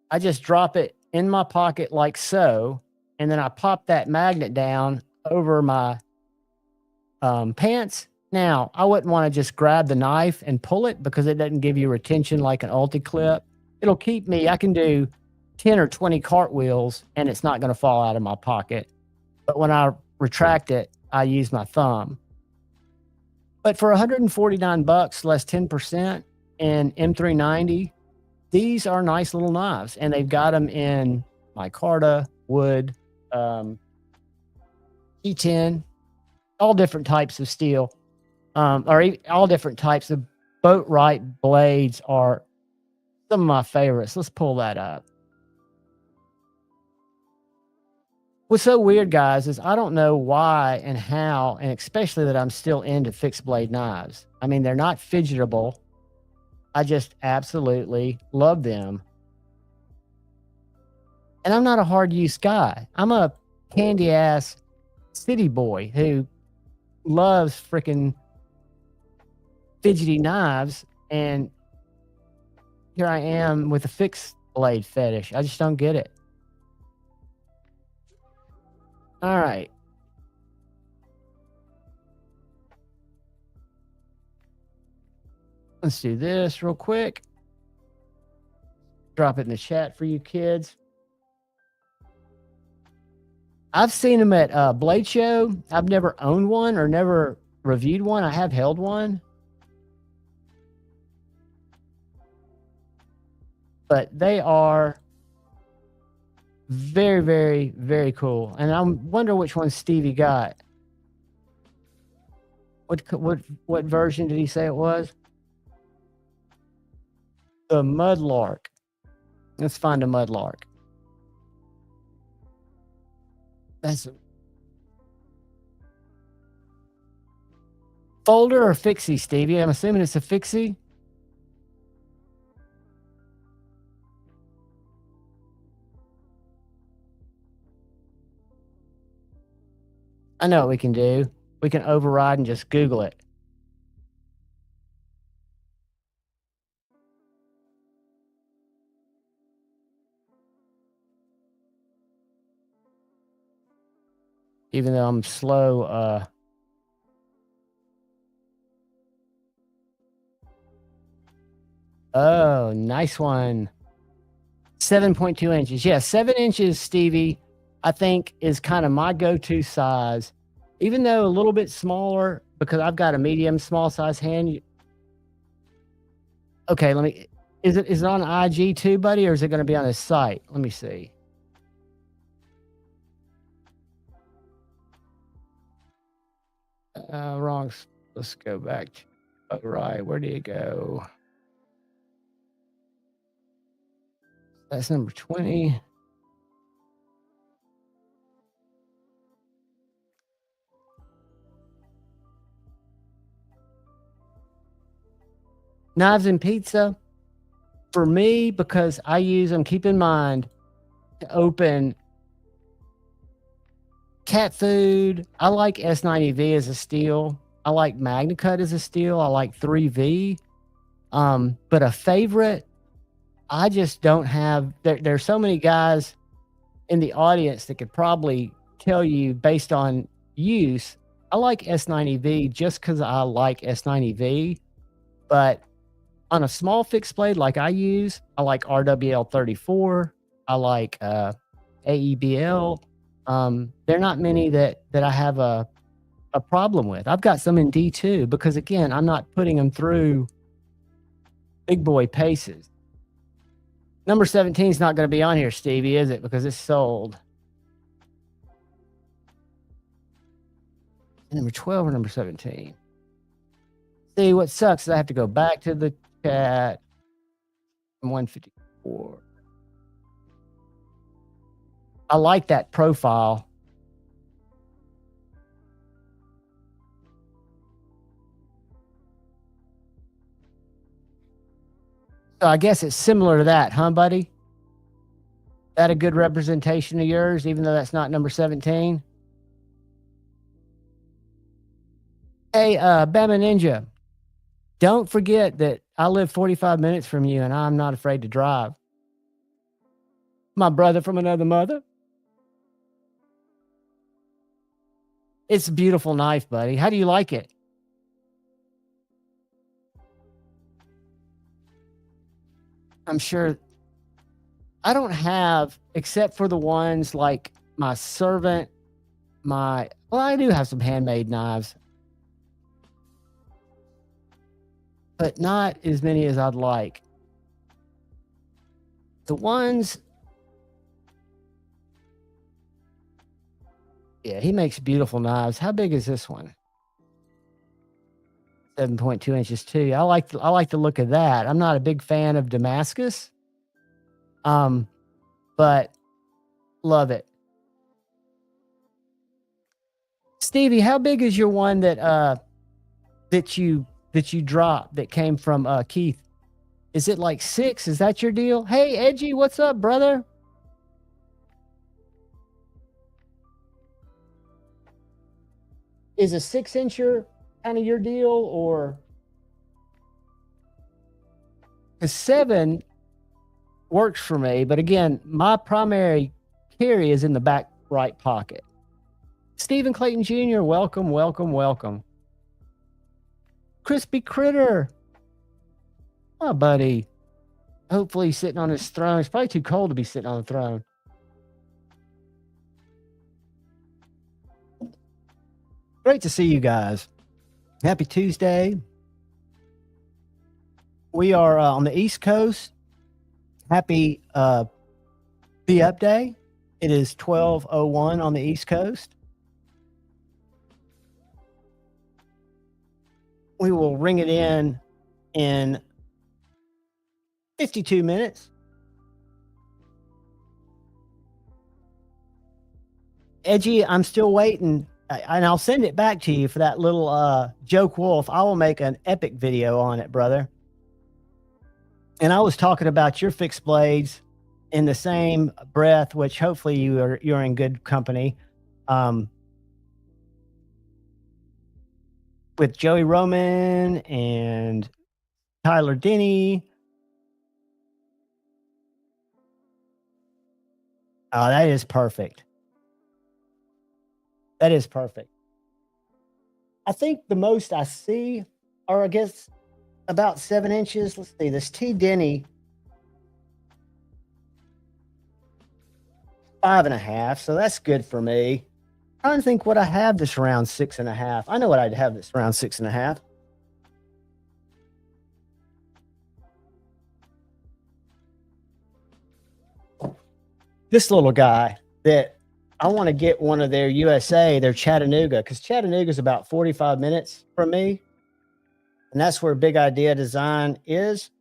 I just drop it in my pocket like so, and then I pop that magnet down over my pants. Now, I wouldn't want to just grab the knife and pull it because it doesn't give you retention like an ulti clip. It'll keep me, I can do 10 or 20 cartwheels and it's not going to fall out of my pocket. But when I retract it, I use my thumb. But for $149 less 10% in M390, these are nice little knives, and they've got them in micarta, wood, E10, all different types of steel, all different types of Boatwright blades are some of my favorites. Let's pull that up. What's so weird, guys, is I don't know why and how, and especially that I'm still into fixed blade knives. I mean, they're not fidgetable. I just absolutely love them. And I'm not a hard use guy. I'm a candy ass city boy who loves freaking fidgety knives. And here I am with a fixed blade fetish. I just don't get it. All right. Let's do this real quick. Drop it in the chat for you kids. I've seen them at Blade Show. I've never owned one or never reviewed one. I have held one. But they are very, very, very cool. And I wonder which one Stevie got. What version did he say it was? The Mudlark. Let's find a Mudlark. That's a folder or fixie, Stevie? I'm assuming it's a fixie. I know what we can do. We can override and just Google it. Even though I'm slow, oh, nice one. 7.2 inches. Yeah, 7 inches, Stevie, I think is kind of my go-to size. Even though a little bit smaller, because I've got a medium, small size hand. Okay, let me. Is it on IG too, buddy, or is it going to be on his site? Let me see. Wrong. Let's go back. Oh, right. Where do you go? That's number 20. Knives and pizza. For me, because I use them, keep in mind, to open cat food. I like S90V as a steel. I like MagnaCut as a steel. I like 3V. But a favorite, I just don't have. There's so many guys in the audience that could probably tell you based on use. I like S90V just because I like S90V. But on a small fixed blade like I use, I like RWL34. I like AEBL. There are not many that I have a problem with. I've got some in D2 because, again, I'm not putting them through big boy paces. Number 17 is not going to be on here, Stevie, is it? Because it's sold. Number 12 or number 17? See, what sucks is I have to go back to the chat. 154. I like that profile. So I guess it's similar to that, huh, buddy? That a good representation of yours, even though that's not number 17? Hey, Bama Ninja, don't forget that I live 45 minutes from you and I'm not afraid to drive. My brother from another mother. It's a beautiful knife, buddy. How do you like it? I'm sure I don't have, except for the ones like my servant, well, I do have some handmade knives, but not as many as I'd like. The ones, yeah, he makes beautiful knives. How big is this one? 7.2 inches too. I like the look of that. I'm not a big fan of Damascus, but love it. Stevie, how big is your one that you dropped that came from Keith? Is it like 6? Is that your deal? Hey, Edgy, what's up, brother? Is a 6-incher kind of your deal, or a 7 works for me? But again, my primary carry is in the back right pocket. Stephen Clayton Jr., welcome, welcome, welcome. Crispy Critter. Oh, buddy. Hopefully he's sitting on his throne. It's probably too cold to be sitting on the throne. Great to see you guys. Happy Tuesday. We are on the East Coast. Happy Be Up Day. It is 12:01 on the East Coast. We will ring it in 52 minutes. Edgy, I'm still waiting, and I'll send it back to you for that little Joke Wolf. I will make an epic video on it, brother. And I was talking about your fixed blades in the same breath, which hopefully you're in good company. With Joey Roman and Tyler Denny. Oh, that is perfect. That is perfect. I think the most I see are, I guess, about 7 inches. Let's see, this T. Denny, 5.5. So that's good for me. I'm trying to think what I have this around 6.5. I know what I'd have this around 6.5. This little guy that I want to get one of their their Chattanooga, because Chattanooga is about 45 minutes from me. And that's where Big Idea Design is.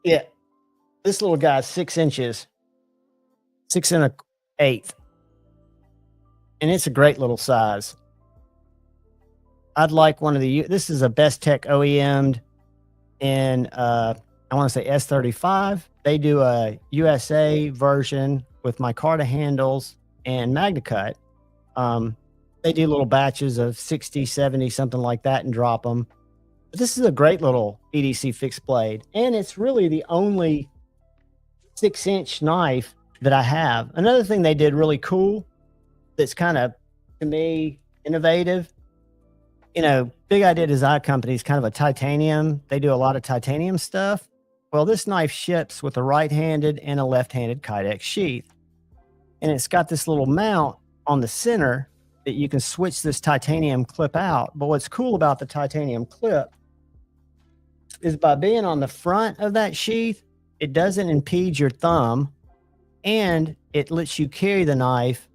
Yeah. This little guy's 6 inches, 6 1/8. And it's a great little size. I'd like one of this is a Best Tech OEM'd in, I want to say S35. They do a USA version with micarta handles and MagnaCut. They do little batches of 60, 70, something like that, and drop them. But this is a great little EDC fixed blade. And it's really the only 6-inch knife that I have. Another thing they did really cool that's kind of, to me, innovative. Big Idea Design Company is kind of a titanium. They do a lot of titanium stuff. Well, this knife ships with a right-handed and a left-handed Kydex sheath. And it's got this little mount on the center that you can switch this titanium clip out. But what's cool about the titanium clip is by being on the front of that sheath, it doesn't impede your thumb, and it lets you carry the knife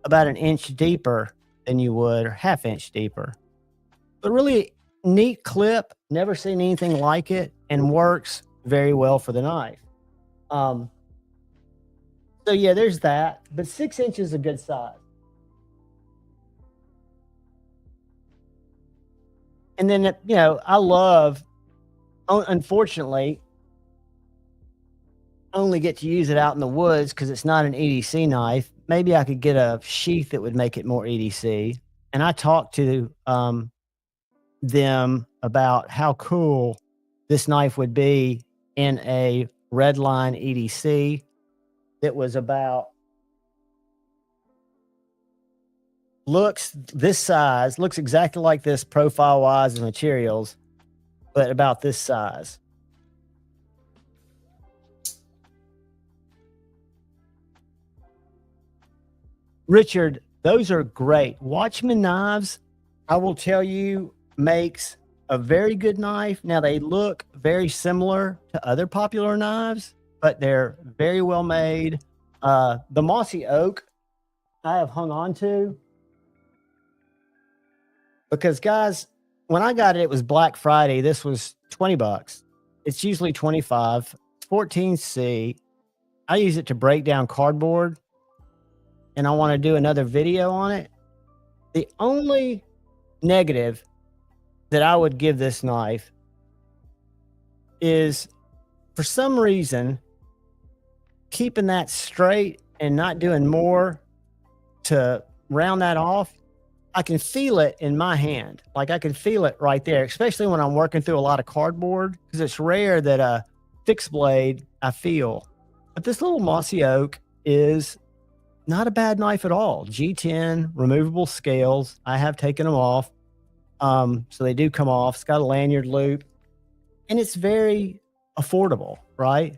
about 1 inch deeper than you would, or 1/2 inch deeper. But really neat clip, never seen anything like it, and works very well for the knife. So yeah, there's that. But 6 inches is a good size. And then, I love, unfortunately, only get to use it out in the woods because it's not an EDC knife. Maybe I could get a sheath that would make it more EDC. And I talked to them about how cool this knife would be in a Redline EDC that was about, looks this size, looks exactly like this profile wise and materials, but about this size. Richard, those are great. Watchman knives, I will tell you, makes a very good knife. Now, they look very similar to other popular knives, but they're very well made. The mossy oak, I have hung on to because, guys, when I got it, it was Black Friday. This was $20. It's usually 25, 14C. I use it to break down cardboard, and I want to do another video on it. The only negative that I would give this knife is, for some reason, keeping that straight and not doing more to round that off. I can feel it in my hand. Like I can feel it right there, especially when I'm working through a lot of cardboard, because it's rare that a fixed blade I feel. But this little mossy oak is not a bad knife at all. G10 removable scales. I have taken them off. So they do come off. It's got a lanyard loop, and it's very affordable, right?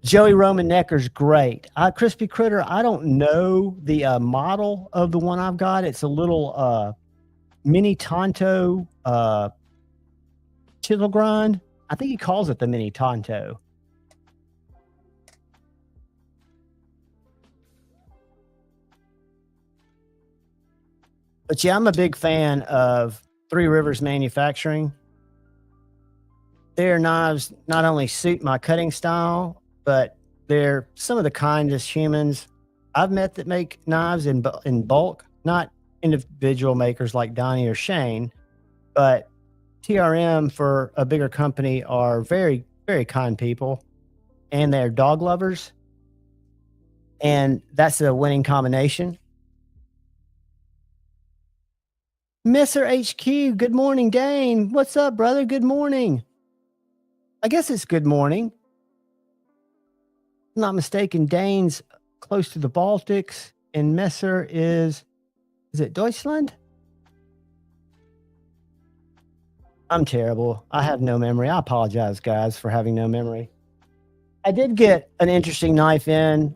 Joey Roman Necker's great. Crispy Critter, I don't know the model of the one I've got. It's a little mini Tonto chisel grind. I think he calls it the mini Tonto. But yeah, I'm a big fan of Three Rivers Manufacturing. Their knives not only suit my cutting style, but they're some of the kindest humans I've met that make knives in bulk. Not individual makers like Donnie or Shane, but TRM for a bigger company are very, very kind people, and they're dog lovers. And that's a winning combination. Messer HQ, good morning, Dane. What's up, brother? Good morning. I guess it's good morning. If I'm not mistaken, Dane's close to the Baltics, and Messer is it Deutschland? I'm terrible. I have no memory. I apologize, guys, for having no memory. I did get an interesting knife in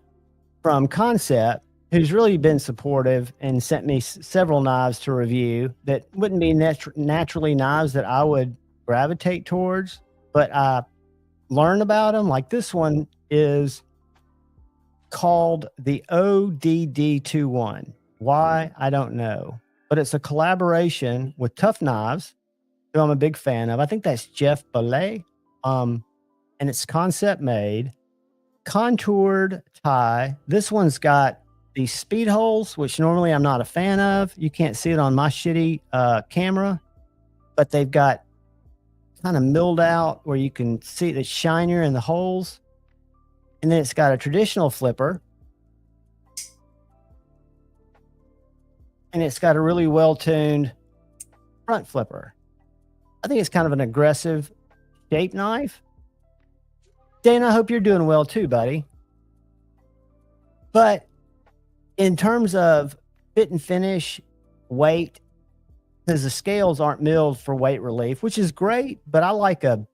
from Concept, who's really been supportive and sent me several knives to review that wouldn't be naturally knives that I would gravitate towards, but I learned about them. Like this one is called the ODD21. Why? I don't know. But it's a collaboration with Tough Knives, who I'm a big fan of. I think that's Jeff Belay. And it's Concept made, contoured tie. This one's got these speed holes, which normally I'm not a fan of. You can't see it on my shitty camera, but they've got kind of milled out where you can see the shinier in the holes. And then it's got a traditional flipper. And it's got a really well-tuned front flipper. I think it's kind of an aggressive shape knife. Dana, I hope you're doing well too, buddy. But in terms of fit and finish, weight, because the scales aren't milled for weight relief, which is great, but I like a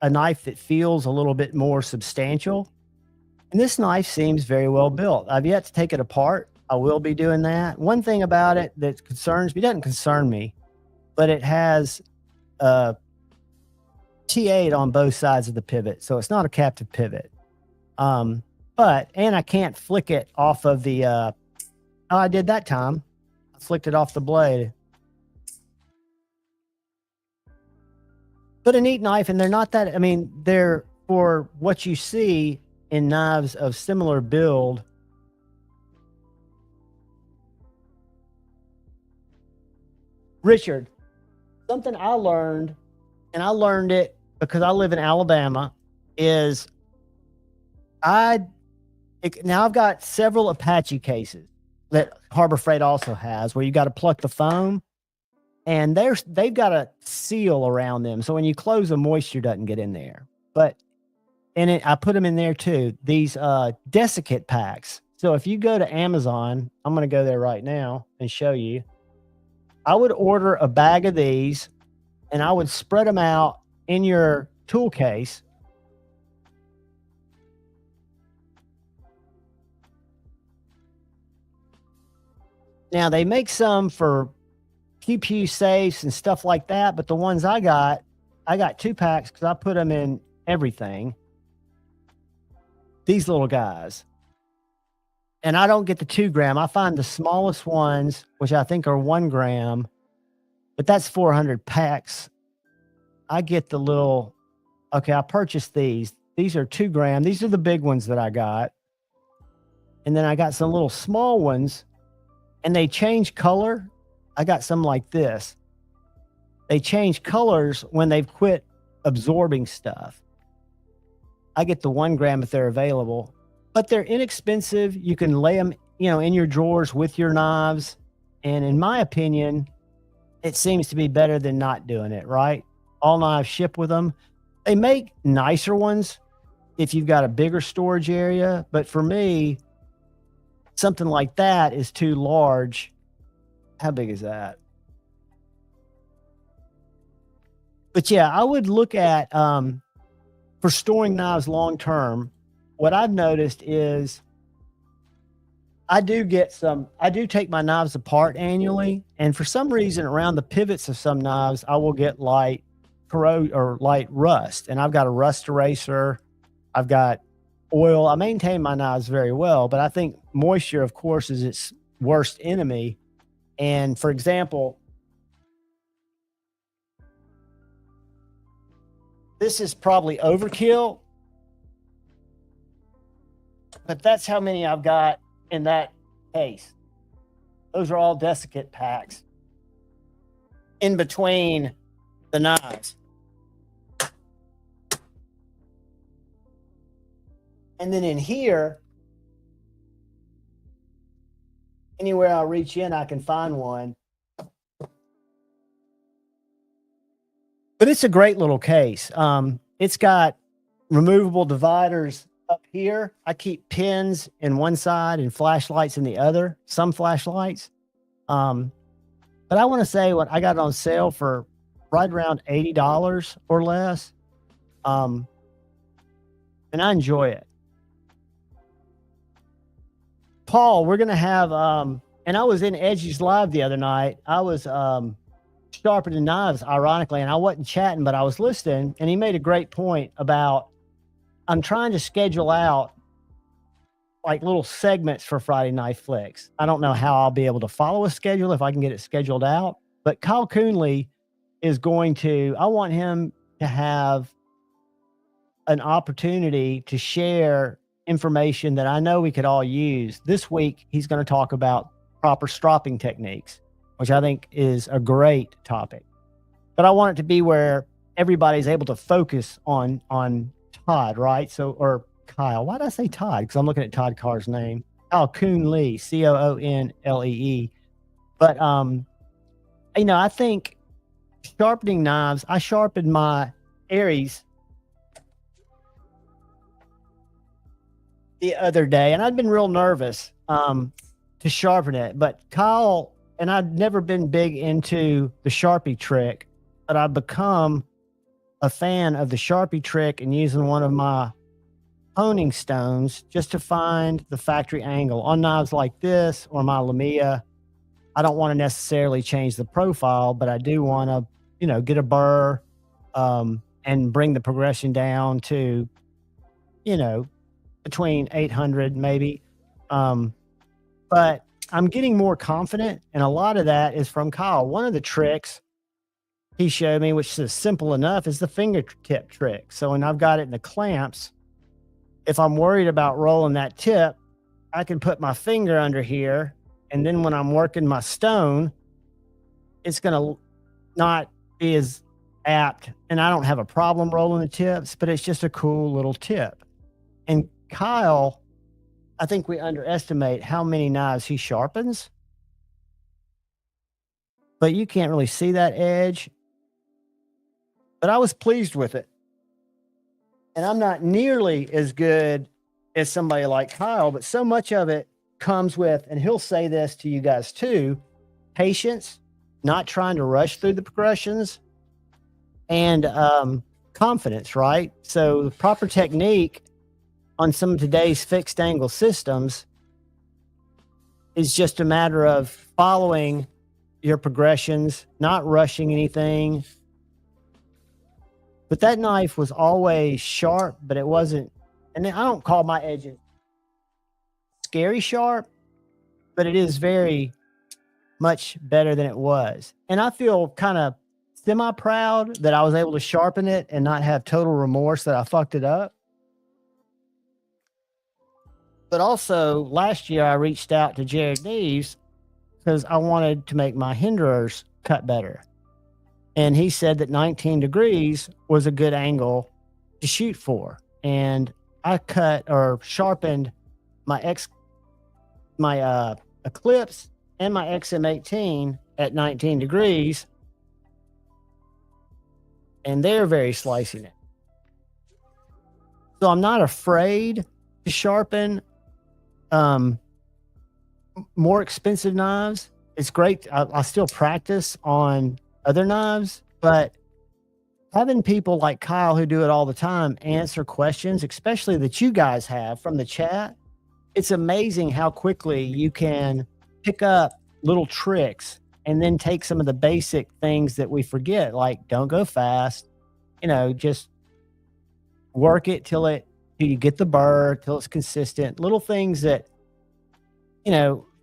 knife that feels a little bit more substantial. And this knife seems very well built. I've yet to take it apart. I will be doing that. One thing about it that concerns me, doesn't concern me, but it has a T8 on both sides of the pivot. So it's not a captive pivot. And I can't flick it off of the, I did that time. I flicked it off the blade. But a neat knife, and they're not that, I mean, they're for what you see in knives of similar build. Richard, something I learned, and I learned it because I live in Alabama, is now I've got several Apache cases that Harbor Freight also has, where you got to pluck the foam, and they've got a seal around them, so when you close them, moisture doesn't get in there. But I put them in there too. These desiccant packs. So if you go to Amazon, I'm going to go there right now and show you. I would order a bag of these, and I would spread them out in your tool case. Now they make some for pew safes and stuff like that, but the ones I got 2-packs because I put them in everything. These little guys. And I don't get the 2 gram. I find the smallest ones, which I think are 1 gram, but that's 400 packs. I get the little, okay, I purchased these. These are 2 gram. These are the big ones that I got. And then I got some little small ones, and they change color. I got some like this. They change colors when they've quit absorbing stuff. I get the 1 gram if they're available, but they're inexpensive. You can lay them, in your drawers with your knives. And in my opinion, it seems to be better than not doing it, right? All knives ship with them. They make nicer ones if you've got a bigger storage area. But for me, something like that is too large. How big is that? But yeah, I would look at, for storing knives long term, what I've noticed is I do take my knives apart annually. And for some reason, around the pivots of some knives, I will get light corrode or light rust. And I've got a rust eraser. I've got oil. I maintain my knives very well, but I think moisture, of course, is its worst enemy. And for example, this is probably overkill, but that's how many I've got in that case. Those are all desiccant packs in between the knives. And then in here, anywhere I reach in, I can find one. But it's a great little case. It's got removable dividers up here. I keep pins in one side and flashlights in the other, some flashlights. But I want to say what I got on sale for right around $80 or less. And I enjoy it. Paul, we're going to have, and I was in Edgy's live the other night. I was sharpening knives, ironically, and I wasn't chatting, but I was listening, and he made a great point about I'm trying to schedule out like little segments for Friday Night Flicks. I don't know how I'll be able to follow a schedule if I can get it scheduled out, but Kyle Coonley is I want him to have an opportunity to share information that I know we could all use. This week, he's going to talk about proper stropping techniques, which I think is a great topic. But I want it to be where everybody's able to focus on Todd, right? So, or Kyle. Why did I say Todd? Because I'm looking at Todd Carr's name. Kyle Coonley, Coonlee. But I think sharpening knives. I sharpened my Aries the other day, and I'd been real nervous to sharpen it. But Kyle and I'd never been big into the Sharpie trick, but I've become a fan of the Sharpie trick and using one of my honing stones just to find the factory angle on knives like this or my Lamia. I don't want to necessarily change the profile, but I do want to, get a burr and bring the progression down to, between 800 maybe. But I'm getting more confident, and a lot of that is from Kyle. One of the tricks he showed me, which is simple enough, is the fingertip trick. So when I've got it in the clamps, if I'm worried about rolling that tip, I can put my finger under here, and then when I'm working my stone, it's going to not be as apt, and I don't have a problem rolling the tips, but it's just a cool little tip. And Kyle, I think we underestimate how many knives he sharpens, but you can't really see that edge. But I was pleased with it. And I'm not nearly as good as somebody like Kyle, but so much of it comes with, and he'll say this to you guys too, patience, not trying to rush through the progressions, and confidence, right? So the proper technique on some of today's fixed angle systems It's just a matter of following your progressions, not rushing anything. But that knife was always sharp, but it wasn't. And I don't call my edges scary sharp, but it is very much better than it was. And I feel kind of semi proud that I was able to sharpen it and not have total remorse that I fucked it up. But also, last year I reached out to Jared Neves because I wanted to make my hinderers cut better. And he said that 19 degrees was a good angle to shoot for. And I cut or sharpened my Eclipse and my XM18 at 19 degrees. And they're very slicing it. So I'm not afraid to sharpen more expensive knives. It's great. I still practice on other knives, but having people like Kyle who do it all the time answer questions, especially that you guys have from the chat, it's amazing how quickly you can pick up little tricks and then take some of the basic things that we forget, like don't go fast, just work it till you get the burr, till it's consistent. Little things that,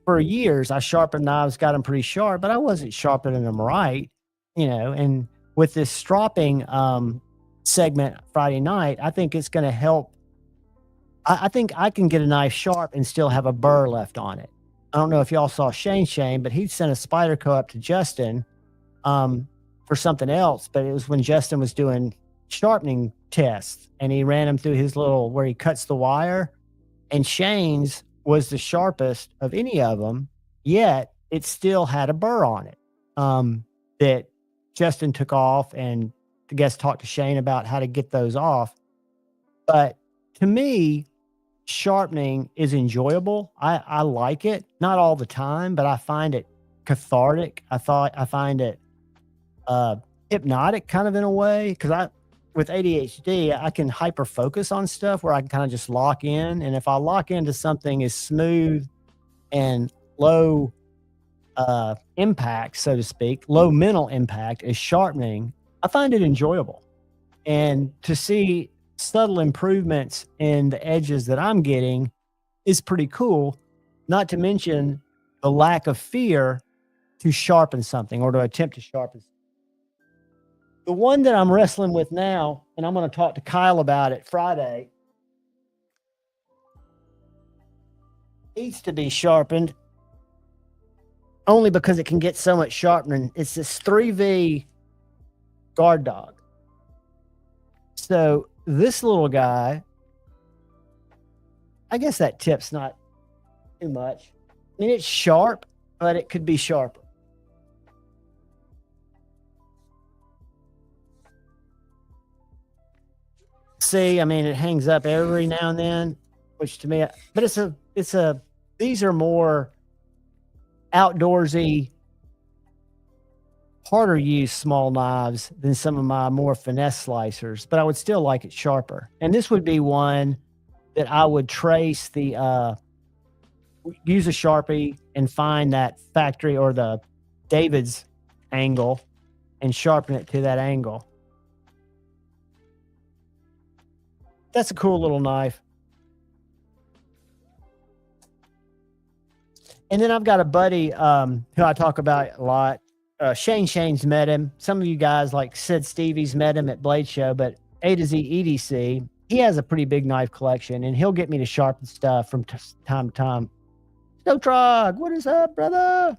for years I sharpened knives, got them pretty sharp, but I wasn't sharpening them right, and with this stropping segment Friday night, I think it's going to help. I think I can get a knife sharp and still have a burr left on it. I don't know if y'all saw Shane, but he sent a Spyderco up to Justin for something else, but it was when Justin was doing sharpening tests and he ran him through his little where he cuts the wire, and Shane's was the sharpest of any of them, yet it still had a burr on it that Justin took off, and I guess talked to Shane about how to get those off. But to me, sharpening is enjoyable. I like it, not all the time, but I find it cathartic. I find it hypnotic kind of in a way, because with ADHD, I can hyper focus on stuff where I can kind of just lock in. And if I lock into something as smooth and low impact, so to speak, low mental impact as sharpening, I find it enjoyable. And to see subtle improvements in the edges that I'm getting is pretty cool, not to mention the lack of fear to sharpen something or to attempt to sharpen something. The one that I'm wrestling with now, and I'm going to talk to Kyle about it Friday, needs to be sharpened only because it can get so much sharpening. It's this 3V guard dog. So this little guy, I guess that tip's not too much. I mean, it's sharp, but it could be sharper. See, I mean, it hangs up every now and then, which to me, but these are more outdoorsy, harder use small knives than some of my more finesse slicers, but I would still like it sharper. And this would be one that I would trace use a Sharpie and find that factory or the David's angle and sharpen it to that angle. That's a cool little knife. And then I've got a buddy who I talk about a lot. Shane's met him. Some of you guys, like Sid Stevie's, met him at Blade Show, but A to Z EDC, he has a pretty big knife collection, and he'll get me to sharpen stuff from time to time. Snowtrog, what is up, brother?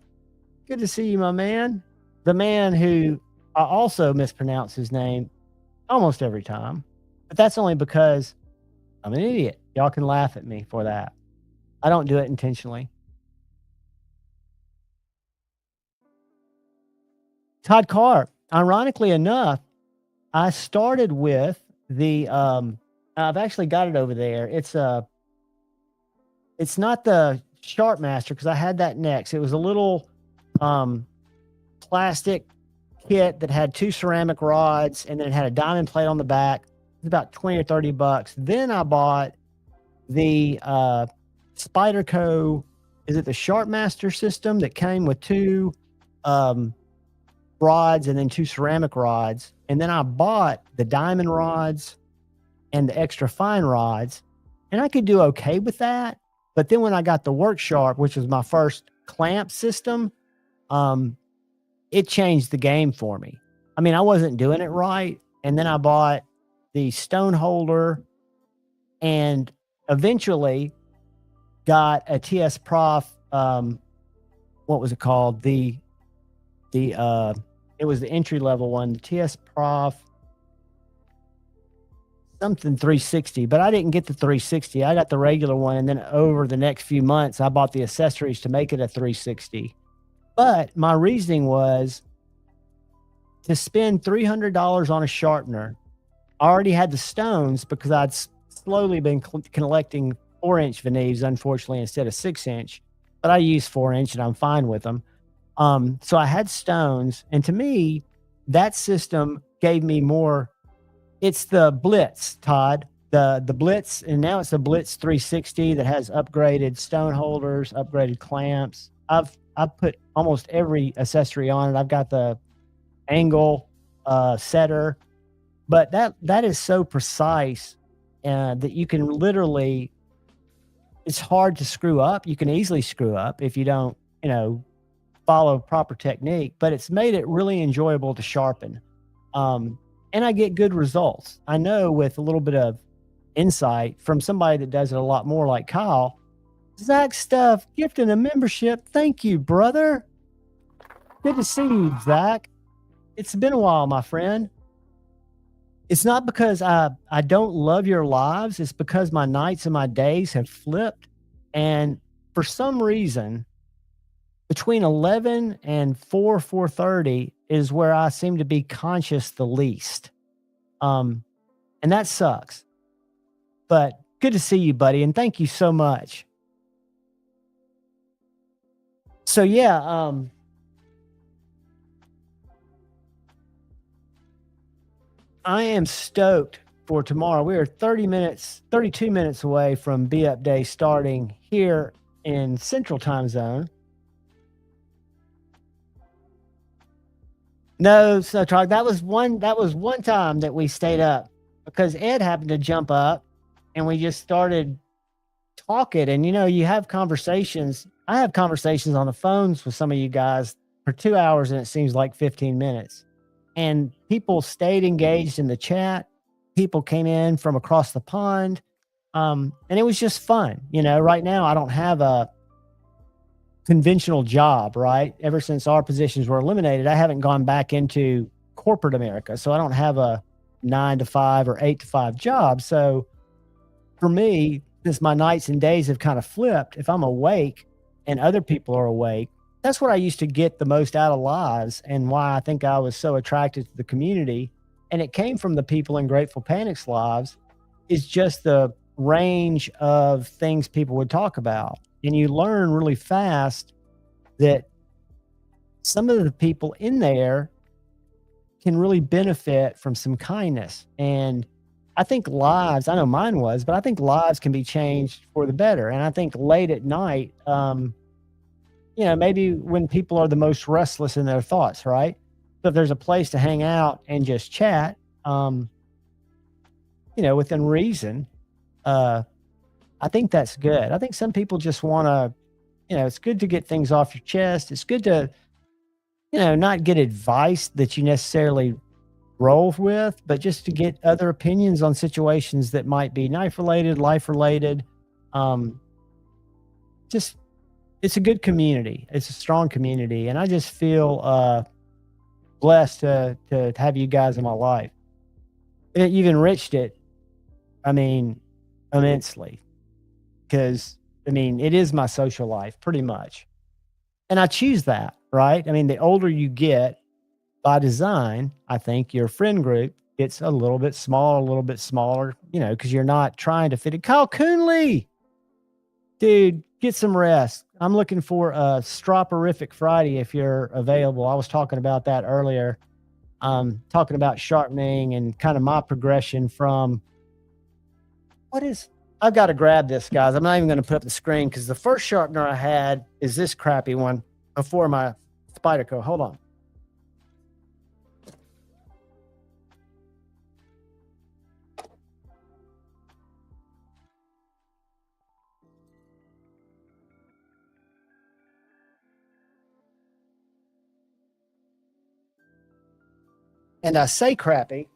Good to see you, my man. The man who I also mispronounce his name almost every time. But that's only because I'm an idiot. Y'all can laugh at me for that. I don't do it intentionally. Todd Carr, ironically enough, I started with the I've actually got it over there. It's not the Sharp Master, because I had that next. It was a little plastic kit that had 2 ceramic rods, and then it had a diamond plate on the back. About $20 or $30. Then I bought the Spyderco is it the Sharpmaster system that came with 2 rods and then 2 ceramic rods. And then I bought the diamond rods and the extra fine rods, and I could do okay with that. But then when I got the Work Sharp, which was my first clamp system, it changed the game for me. I mean, I wasn't doing it right. And then I bought the stone holder and eventually got a TS Prof. What was it called? It was the entry level one, the TS Prof. Something 360, but I didn't get the 360. I got the regular one. And then over the next few months, I bought the accessories to make it a 360. But my reasoning was to spend $300 on a sharpener. I already had the stones because I'd slowly been collecting 4-inch Venevs, unfortunately, instead of 6-inch. But I use 4-inch and I'm fine with them. So I had stones. And to me, that system gave me more. It's the Blitz, Todd. The Blitz, and now it's a Blitz 360 that has upgraded stone holders, upgraded clamps. I've put almost every accessory on it. I've got the angle setter, but that is so precise that you can literally. It's hard to screw up. You can easily screw up if you don't, follow proper technique. But it's made it really enjoyable to sharpen. And I get good results. I know with a little bit of insight from somebody that does it a lot more like Kyle. Zach Stuff gifting a membership. Thank you, brother. Good to see you, Zach. It's been a while, my friend. It's not because I don't love your lives. It's because my nights and my days have flipped. And for some reason, between 11 and 4:30 is where I seem to be conscious the least. And that sucks. But good to see you, buddy. And thank you so much. So yeah, I am stoked for tomorrow. We are 32 minutes away from Be Up Day starting here in Central Time Zone. No, so Trog, that was one time that we stayed up because Ed happened to jump up and we just started talking. And you have conversations. I have conversations on the phones with some of you guys for 2 hours and it seems like 15 minutes. And people stayed engaged in the chat. People came in from across the pond. And it was just fun. Right now I don't have a conventional job, right? Ever since our positions were eliminated, I haven't gone back into corporate America. So I don't have a 9 to 5 or 8 to 5 job. So for me, since my nights and days have kind of flipped, if I'm awake and other people are awake, that's what I used to get the most out of lives and why I think I was so attracted to the community. And it came from the people in Grateful Panic's lives is just the range of things people would talk about. And you learn really fast that some of the people in there can really benefit from some kindness. And I think lives, I know mine was, but I think lives can be changed for the better. And I think late at night, maybe when people are the most restless in their thoughts, right? So if there's a place to hang out and just chat, within reason, I think that's good. I think some people just want to, it's good to get things off your chest. It's good to, not get advice that you necessarily roll with, but just to get other opinions on situations that might be knife related, life related. It's a good community. It's a strong community. And I just feel blessed to have you guys in my life. You've enriched it, immensely. Because, it is my social life, pretty much. And I choose that, right? The older you get, by design, I think your friend group gets a little bit smaller, because you're not trying to fit it. Kyle Coonley, dude, get some rest. I'm looking for a Stroporific Friday if you're available. I was talking about that earlier, talking about sharpening and kind of my progression from I've got to grab this, guys. I'm not even going to put up the screen because the first sharpener I had is this crappy one before my Spyderco. Hold on. And I say crappy,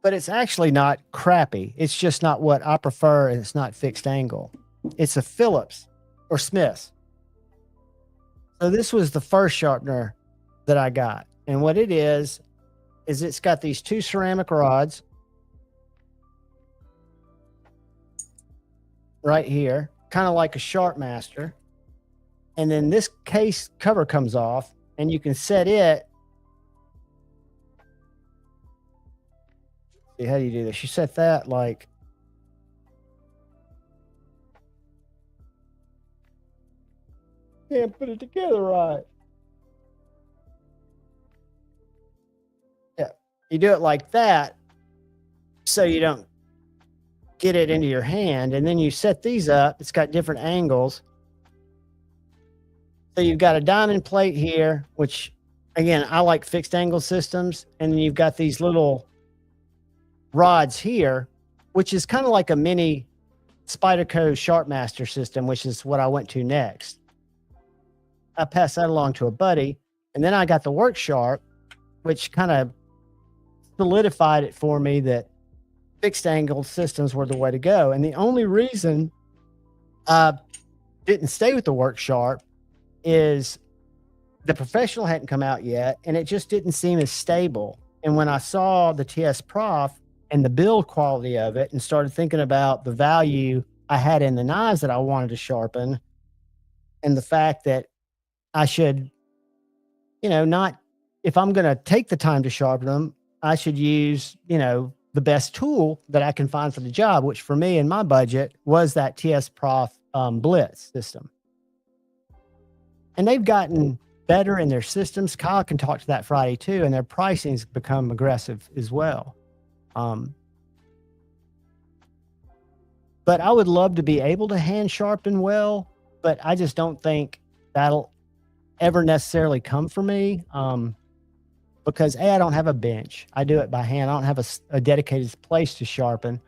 but it's actually not crappy. It's just not what I prefer, and it's not fixed angle. It's a Phillips or Smith's. So this was the first sharpener that I got. And what it is it's got these two ceramic rods right here, kind of like a Sharpmaster. And then this case cover comes off, and you can set it. See, how do you do this? You set that like, can't put it together right. Yeah, you do it like that so you don't get it into your hand, and then you set these up. It's got different angles. So you've got a diamond plate here, which again, I like fixed angle systems, and then you've got these little rods here, which is kind of like a mini Spyderco Sharpmaster system, which is what I went to next. I passed that along to a buddy, and then I got the Work Sharp, which kind of solidified it for me that fixed angle systems were the way to go. And the only reason I didn't stay with the Work Sharp is the Professional hadn't come out yet, and it just didn't seem as stable. And when I saw the TS Prof and the build quality of it and started thinking about the value I had in the knives that I wanted to sharpen, and the fact that I should, not, if I'm going to take the time to sharpen them, I should use, the best tool that I can find for the job, which for me in my budget was that TS Prof Blitz system. And they've gotten better in their systems. Kyle can talk to that Friday too, and their pricing's become aggressive as well. But I would love to be able to hand sharpen well, but I just don't think that'll ever necessarily come for me. Because I don't have a bench. I do it by hand. I don't have a dedicated place to sharpen.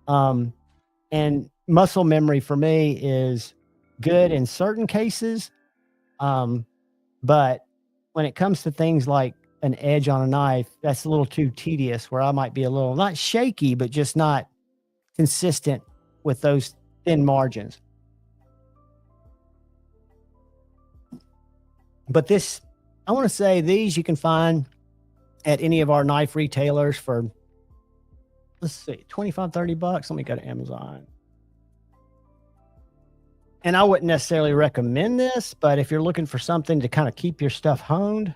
And muscle memory for me is good in certain cases. But when it comes to things like an edge on a knife, that's a little too tedious, where I might be a little, not shaky, but just not consistent with those thin margins. But this, I want to say these you can find at any of our knife retailers for, let's see, 25, 30 bucks. Let me go to Amazon. And I wouldn't necessarily recommend this, but if you're looking for something to kind of keep your stuff honed,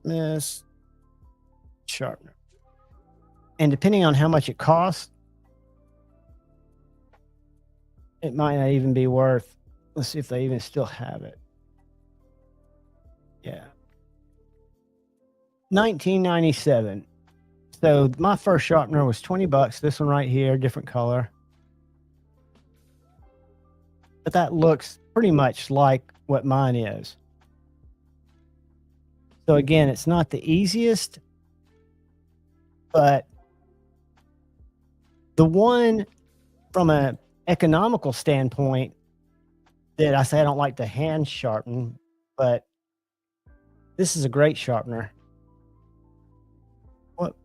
this sharpener. And depending on how much it costs, it might not even be worth, let's see if they even still have it. Yeah. $19.97. So my first sharpener was 20 bucks. This one right here, different color. But that looks pretty much like what mine is. So again, it's not the easiest, but the one from an economical standpoint that I say I don't like to hand sharpen, but this is a great sharpener. What?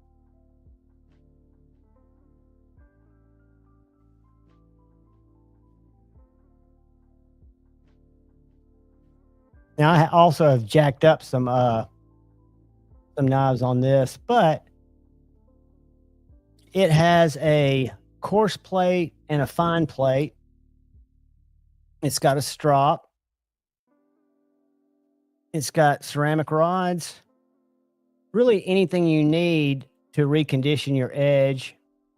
Now I also have jacked up some knives on this, but it has a coarse plate and a fine plate. It's got a strop. It's got ceramic rods. Really anything you need to recondition your edge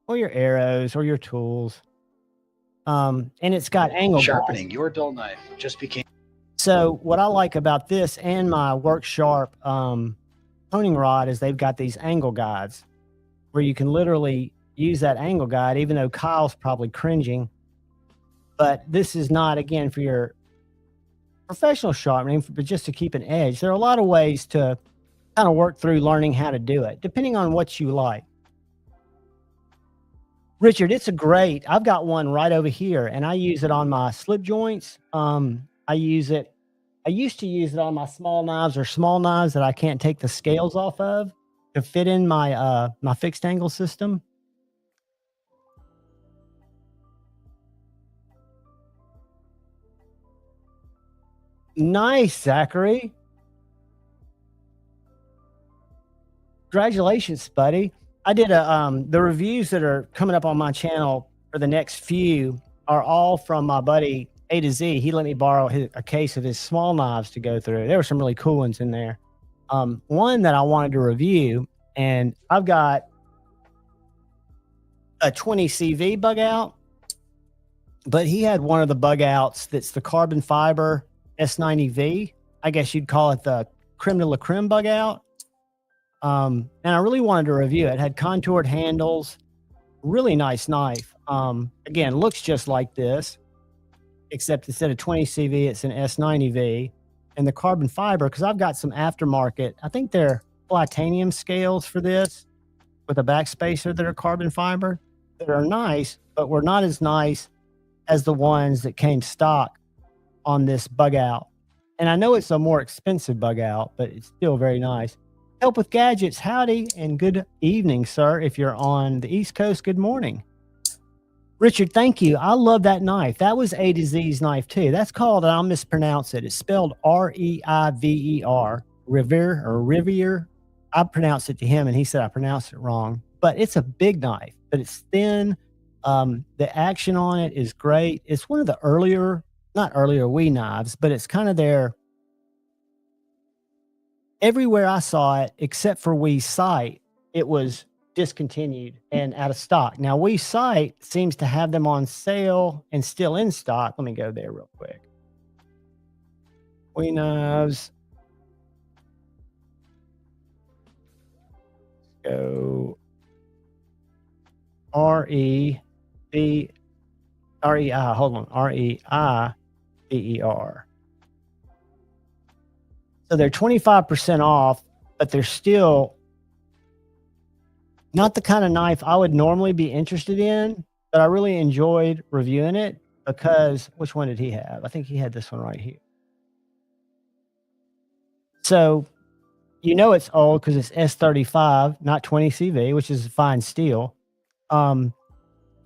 or your arrows or your tools. And it's got angle Sharpening guides. your dull knife just became. So what I like about this and my Work Sharp honing rod is they've got these angle guides where you can literally use that angle guide, even though Kyle's probably cringing. But this is not, again, for your professional sharpening, but just to keep an edge. There are a lot of ways to kind of work through learning how to do it, depending on what you like. Richard, it's a great. I've got one right over here, and I use it on my slip joints. I used to use it on my small knives or small knives that I can't take the scales off of to fit in my my fixed angle system. Nice, Zachary. Congratulations, buddy. I did the reviews that are coming up on my channel for the next few are all from my buddy A to Z. He let me borrow a case of his small knives to go through. There were some really cool ones in there. One that I wanted to review, and I've got a 20 CV bug out, but he had one of the bug outs that's the carbon fiber S90V. I guess you'd call it the creme de la creme bug out. And I really wanted to review it. It had contoured handles, really nice knife. Again, looks just like this, except instead of 20 CV, it's an S90V. And the carbon fiber, because I've got some aftermarket, I think they're titanium scales for this with a backspacer that are carbon fiber that are nice, but were not as nice as the ones that came stock on this bug out. And I know it's a more expensive bug out, but it's still very nice. Help with Gadgets, howdy, and good evening, sir. If you're on the East Coast, good morning. Richard, thank you. I love that knife. That was A to Z's knife too. That's called, I'll mispronounce it. It's spelled R-E-I-V-E-R, Revere or Riviere. I pronounced it to him and he said I pronounced it wrong. But it's a big knife, but it's thin. The action on it is great. It's one of the earlier, not earlier WE knives, but it's kind of their, everywhere I saw it, except for WE Sight, it was discontinued and out of stock. Now, WE Sight seems to have them on sale and still in stock. Let me go there real quick. WE knives. Go R-E-I, hold on, R-E-I-V-E-R. So they're 25% off, but they're still not the kind of knife I would normally be interested in, but I really enjoyed reviewing it because, which one did he have? I think he had this one right here. So, you know it's old because it's S35, not 20 CV, which is fine steel. Kind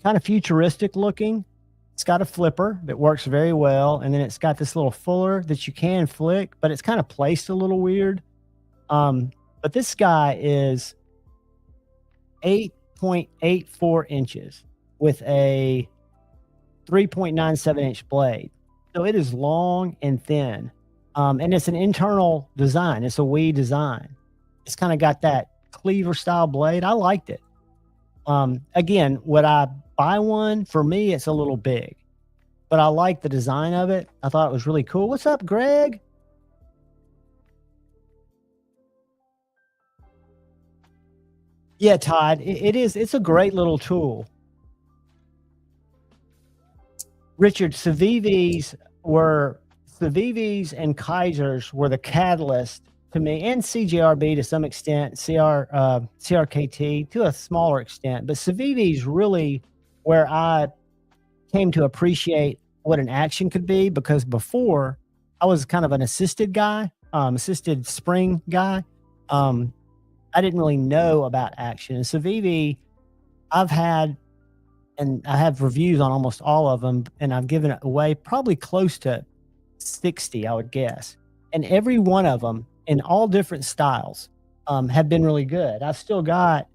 of futuristic looking. It's got a flipper that works very well, and then it's got this little fuller that you can flick, but it's kind of placed a little weird. But this guy is 8.84 inches with a 3.97 inch blade. So it is long and thin. And it's an internal design. It's a WE design. It's kind of got that cleaver style blade. I liked it. Again, would I buy one? For me, it's a little big, but I like the design of it. I thought it was really cool. What's up, Greg? Yeah, Todd, it is. It's a great little tool. Richard, Civivis and Kaisers were the catalyst to me, and CJRB to some extent, CRKT to a smaller extent, but Civivis really where I came to appreciate what an action could be, because before I was kind of an assisted guy, assisted spring guy. I didn't really know about action. And Civivi, I've had, and I have reviews on almost all of them, and I've given it away probably close to 60, I would guess. And every one of them in all different styles have been really good. I've still got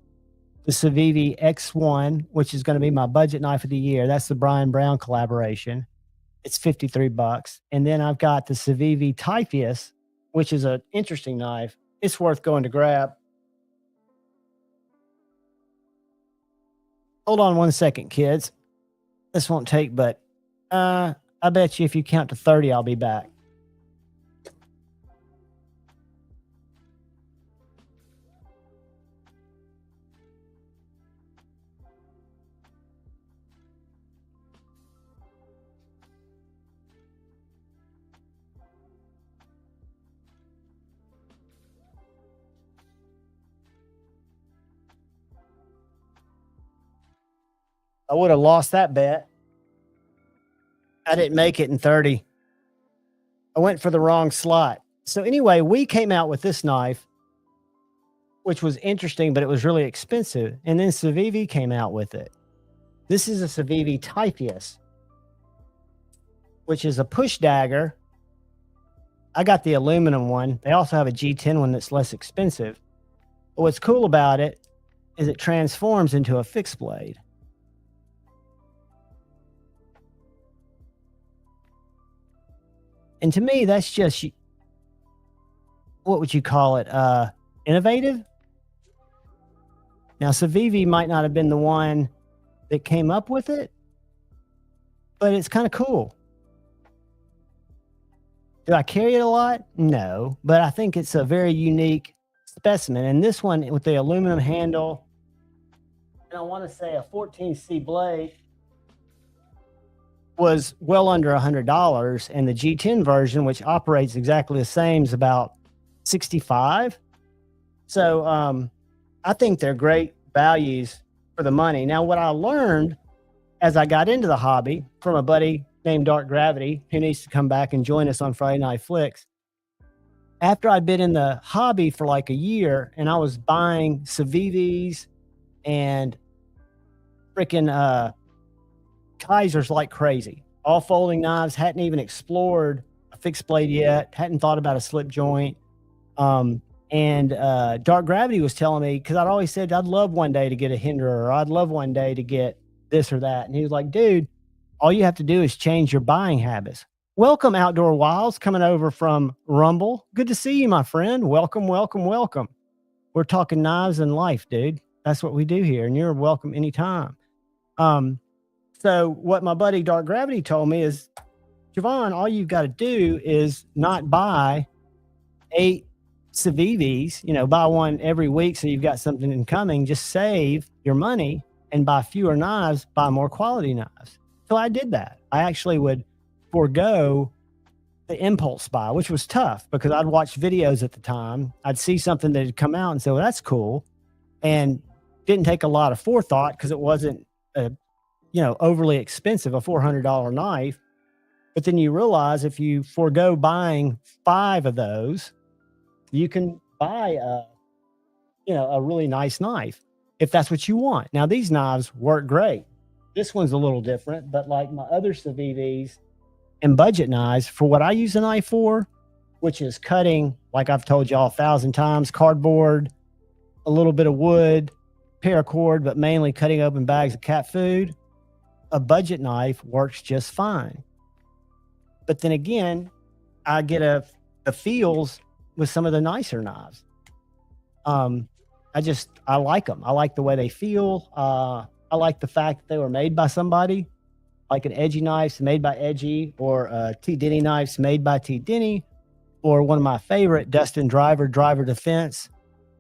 the Civivi X1, which is going to be my budget knife of the year. That's the Brian Brown collaboration. It's $53. And then I've got the Civivi Typheus, which is an interesting knife. It's worth going to grab. Hold on one second, kids. This won't take, but I bet you if you count to 30, I'll be back. I would have lost that bet. I didn't make it in 30. I went for the wrong slot. So anyway, we came out with this knife, which was interesting, but it was really expensive. And then Civivi came out with it. This is a Civivi Typeus, which is a push dagger. I got the aluminum one. They also have a G10 one that's less expensive. But what's cool about it is it transforms into a fixed blade. And to me, that's just, what would you call it? Innovative? Now, Civivi might not have been the one that came up with it, but it's kind of cool. Do I carry it a lot? No, but I think it's a very unique specimen. And this one with the aluminum handle, and I want to say a 14C blade, was well under $100, and the G10 version, which operates exactly the same, is about $65. So I think they're great values for the money. Now, what I learned as I got into the hobby from a buddy named Dark Gravity, who needs to come back and join us on Friday Night Flicks, after I'd been in the hobby for like a year and I was buying Civivis and freaking Kaisers like crazy, all folding knives, hadn't even explored a fixed blade yet, hadn't thought about a slip joint. And Dark Gravity was telling me, because I'd always said I'd love one day to get a Hinderer, or I'd love one day to get this or that. And he was like, dude, all you have to do is change your buying habits. Welcome, Outdoor Wilds, coming over from Rumble. Good to see you, my friend. Welcome, welcome, welcome. We're talking knives and life, dude. That's what we do here, and you're welcome anytime. So what my buddy Dark Gravity told me is, Javon, all you've got to do is not buy 8 Civivis, buy one every week so you've got something incoming. Just save your money and buy fewer knives, buy more quality knives. So I did that. I actually would forego the impulse buy, which was tough because I'd watch videos at the time. I'd see something that had come out and say, well, that's cool. And didn't take a lot of forethought because it wasn't overly expensive, a $400 knife. But then you realize if you forego buying 5 of those, you can buy a really nice knife if that's what you want. Now, these knives work great. This one's a little different, but like my other Civivis and budget knives, for what I use a knife for, which is cutting, like I've told y'all 1,000 times, cardboard, a little bit of wood, paracord, but mainly cutting open bags of cat food, a budget knife works just fine. But then again, I get the feels with some of the nicer knives. I like them. I like the way they feel. I like the fact that they were made by somebody, like an Edgy knife made by Edgy, or T. Denny knives made by T. Denny, or one of my favorite, Dustin Driver Defense,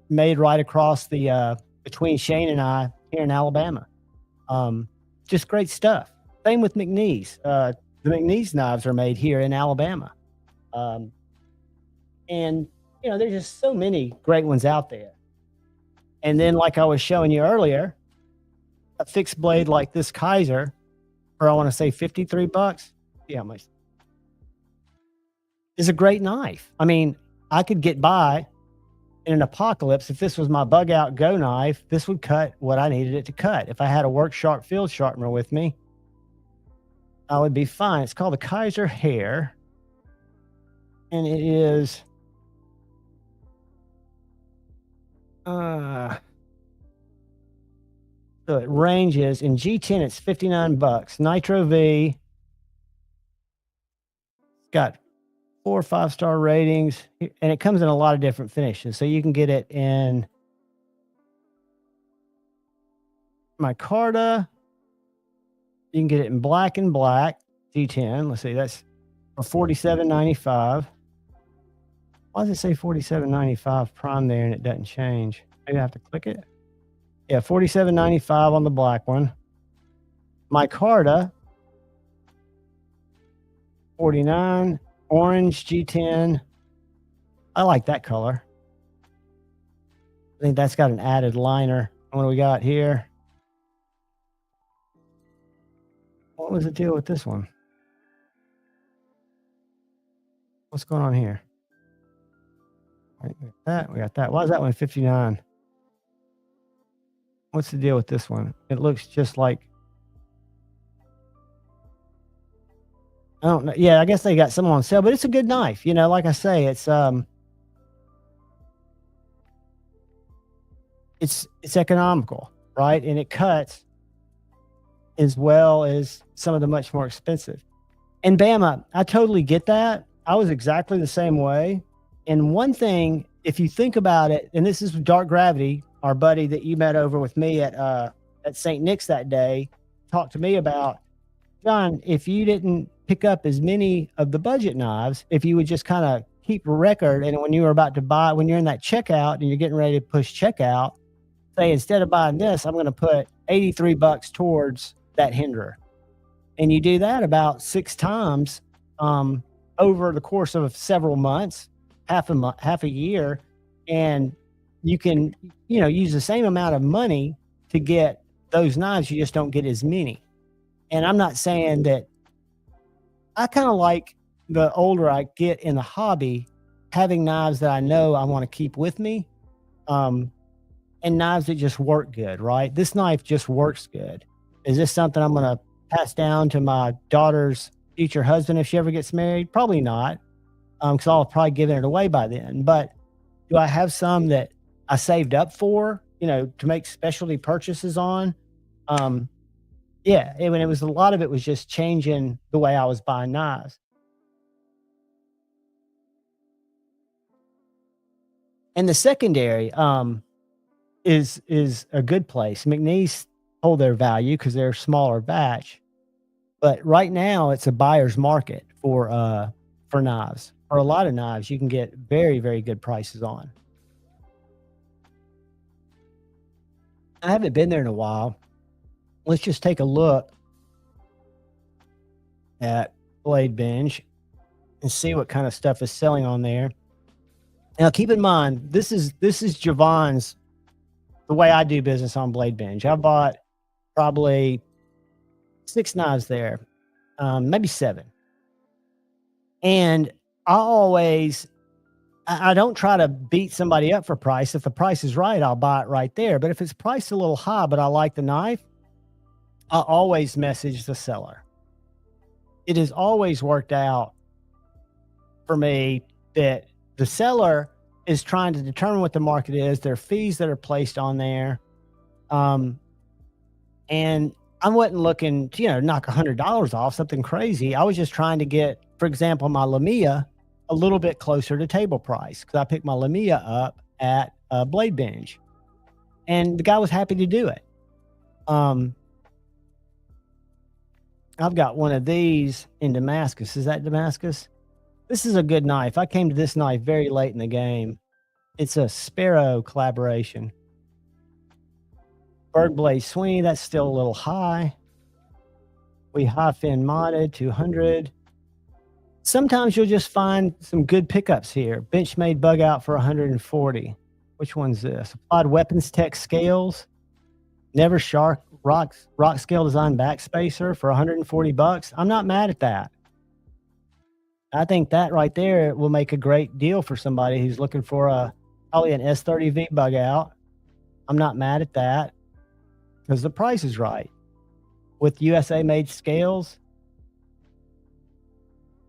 made right across the between Shane and I here in Alabama. Just great stuff. Same with McNeese. The McNeese knives are made here in Alabama. And, there's just so many great ones out there. And then, like I was showing you earlier, a fixed blade like this Kaiser, for I want to say $53. Yeah, is a great knife. I mean, I could get by in an apocalypse. If this was my bug out go knife, this would cut what I needed it to cut. If I had a work sharp field sharpener with me, I would be fine. It's called the Kaiser Hair. And it is so it ranges in G10, it's $59. Nitro V. It's got 4 or 5-star ratings, and it comes in a lot of different finishes. So you can get it in micarta. You can get it in black and black, G10. Let's see, that's for $47.95. Why does it say $47.95 prime there and it doesn't change? Maybe I have to click it. Yeah, $47.95 on the black one. Micarta, $49. Orange G10. I like that color. I think that's got an added liner. What do we got here? What was the deal with this one? What's going on here? Right, we got that. We got that. Why is that one 59? What's the deal with this one? It looks just like. I don't know. Yeah, I guess they got some on sale, but it's a good knife. You know, like I say, it's economical, right? And it cuts as well as some of the much more expensive. And Bama, I totally get that. I was exactly the same way. And one thing, if you think about it, and this is Dark Gravity, our buddy that you met over with me at St. Nick's that day, talked to me about, John, if you didn't pick up as many of the budget knives, if you would just kind of keep a record, and when you were about to buy, when you're in that checkout and you're getting ready to push checkout, say, instead of buying this, I'm going to put $83 towards that hinderer. And you do that about 6 times over the course of several months, half a year, and you can, use the same amount of money to get those knives. You just don't get as many. And I'm not saying that. I kind of like, the older I get in the hobby, having knives that I know I want to keep with me, and knives that just work good, right? This knife just works good. Is this something I'm going to pass down to my daughter's future husband if she ever gets married? Probably not, because I'll have probably given it away by then. But do I have some that I saved up for, to make specialty purchases on? Yeah, it was, a lot of it was just changing the way I was buying knives. And the secondary is a good place. McNeese hold their value because they're a smaller batch, but right now it's a buyer's market for knives. For a lot of knives, you can get very, very good prices on. I haven't been there in a while. Let's just take a look at Blade Binge and see what kind of stuff is selling on there. Now, keep in mind, this is Javon's, the way I do business on Blade Binge. I bought probably 6 knives there, maybe 7. And I don't try to beat somebody up for price. If the price is right, I'll buy it right there. But if it's priced a little high, but I like the knife, I always message the seller. It has always worked out for me that the seller is trying to determine what the market is, their fees that are placed on there. And I wasn't looking to, knock $100 off, something crazy. I was just trying to get, for example, my Lamia a little bit closer to table price, because I picked my Lamia up at Blade Binge. And the guy was happy to do it. I've got one of these in Damascus. Is that Damascus? This is a good knife. I came to this knife very late in the game. It's a Sparrow collaboration. Bird Blade Sweeney, that's still a little high. We high fin modded 200. Sometimes you'll just find some good pickups here. Benchmade bug out for 140. Which one's this? Applied Weapons Tech scales. Never Shark rock scale design backspacer for 140 bucks. I'm not mad at that. I think that right there will make a great deal for somebody who's looking for probably an S30V bug out. I'm not mad at that because the price is right. With USA made scales,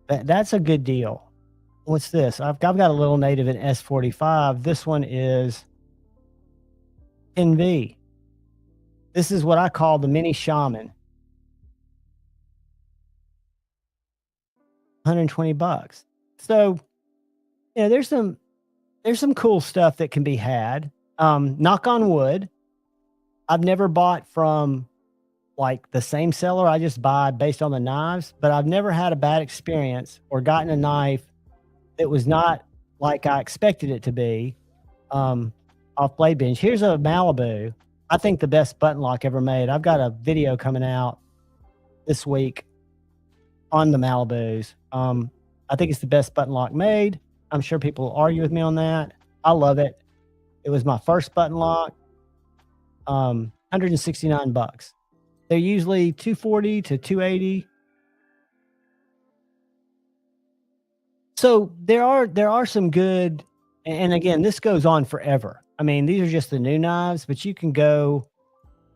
that's a good deal. What's this? I've got a little native in S45. This one is 10V. This is what I call the mini shaman. 120 bucks. So, there's some cool stuff that can be had. Knock on wood, I've never bought from like the same seller. I just buy based on the knives, but I've never had a bad experience or gotten a knife that was not like I expected it to be off Blade Binge. Here's a Malibu. I think the best button lock ever made. I've got a video coming out this week on the Malibus. I think it's the best button lock made. I'm sure people will argue with me on that. I love it. It was my first button lock. 169 bucks. They're usually 240 to 280. So there are some good, and again, this goes on forever. I mean, these are just the new knives, but you can go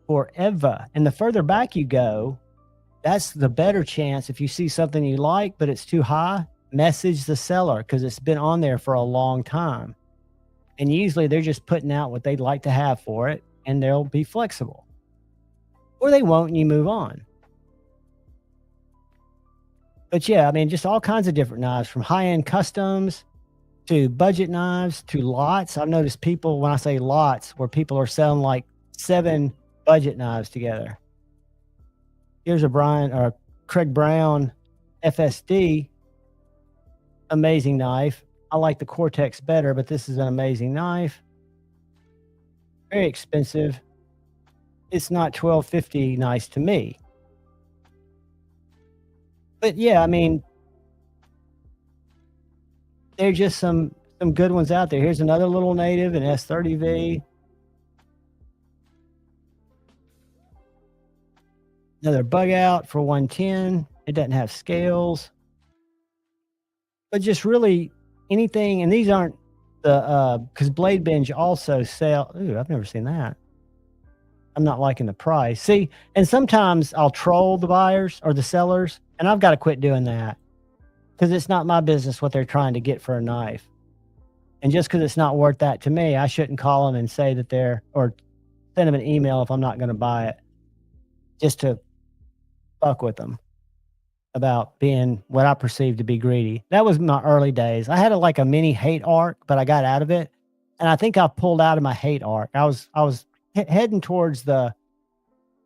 forever. And the further back you go, that's the better chance. If you see something you like, but it's too high, message the seller because it's been on there for a long time. And usually they're just putting out what they'd like to have for it, and they'll be flexible. Or they won't, and you move on. But yeah, I mean, just all kinds of different knives from high-end customs to budget knives to lots. I've noticed people, when I say lots, where people are selling like 7 budget knives together. Here's a Craig Brown FSD, amazing knife. I like the Cortex better, but this is an amazing knife. Very expensive. It's not $12.50 nice to me. But yeah, I mean, there's just some good ones out there. Here's another little native, an S30V. Another bug out for 110. It doesn't have scales. But just really anything, and these aren't the because Blade Binge also sell. Ooh, I've never seen that. I'm not liking the price. See, and sometimes I'll troll the buyers or the sellers, and I've got to quit doing that because it's not my business what they're trying to get for a knife. And just because it's not worth that to me, I shouldn't call them and say that or send them an email if I'm not going to buy it, just to fuck with them about being what I perceive to be greedy. That was my early days. I had like a mini hate arc, but I got out of it. And I think I pulled out of my hate arc. I was heading towards the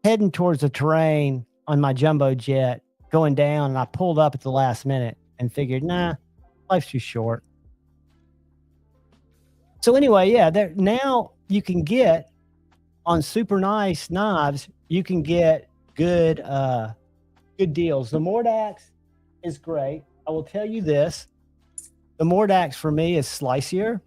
terrain on my jumbo jet going down, and I pulled up at the last minute and figured, nah, life's too short. So anyway, yeah, now you can get on super nice knives, you can get good deals. The Mordax is great. I will tell you this. The Mordax for me is slicier.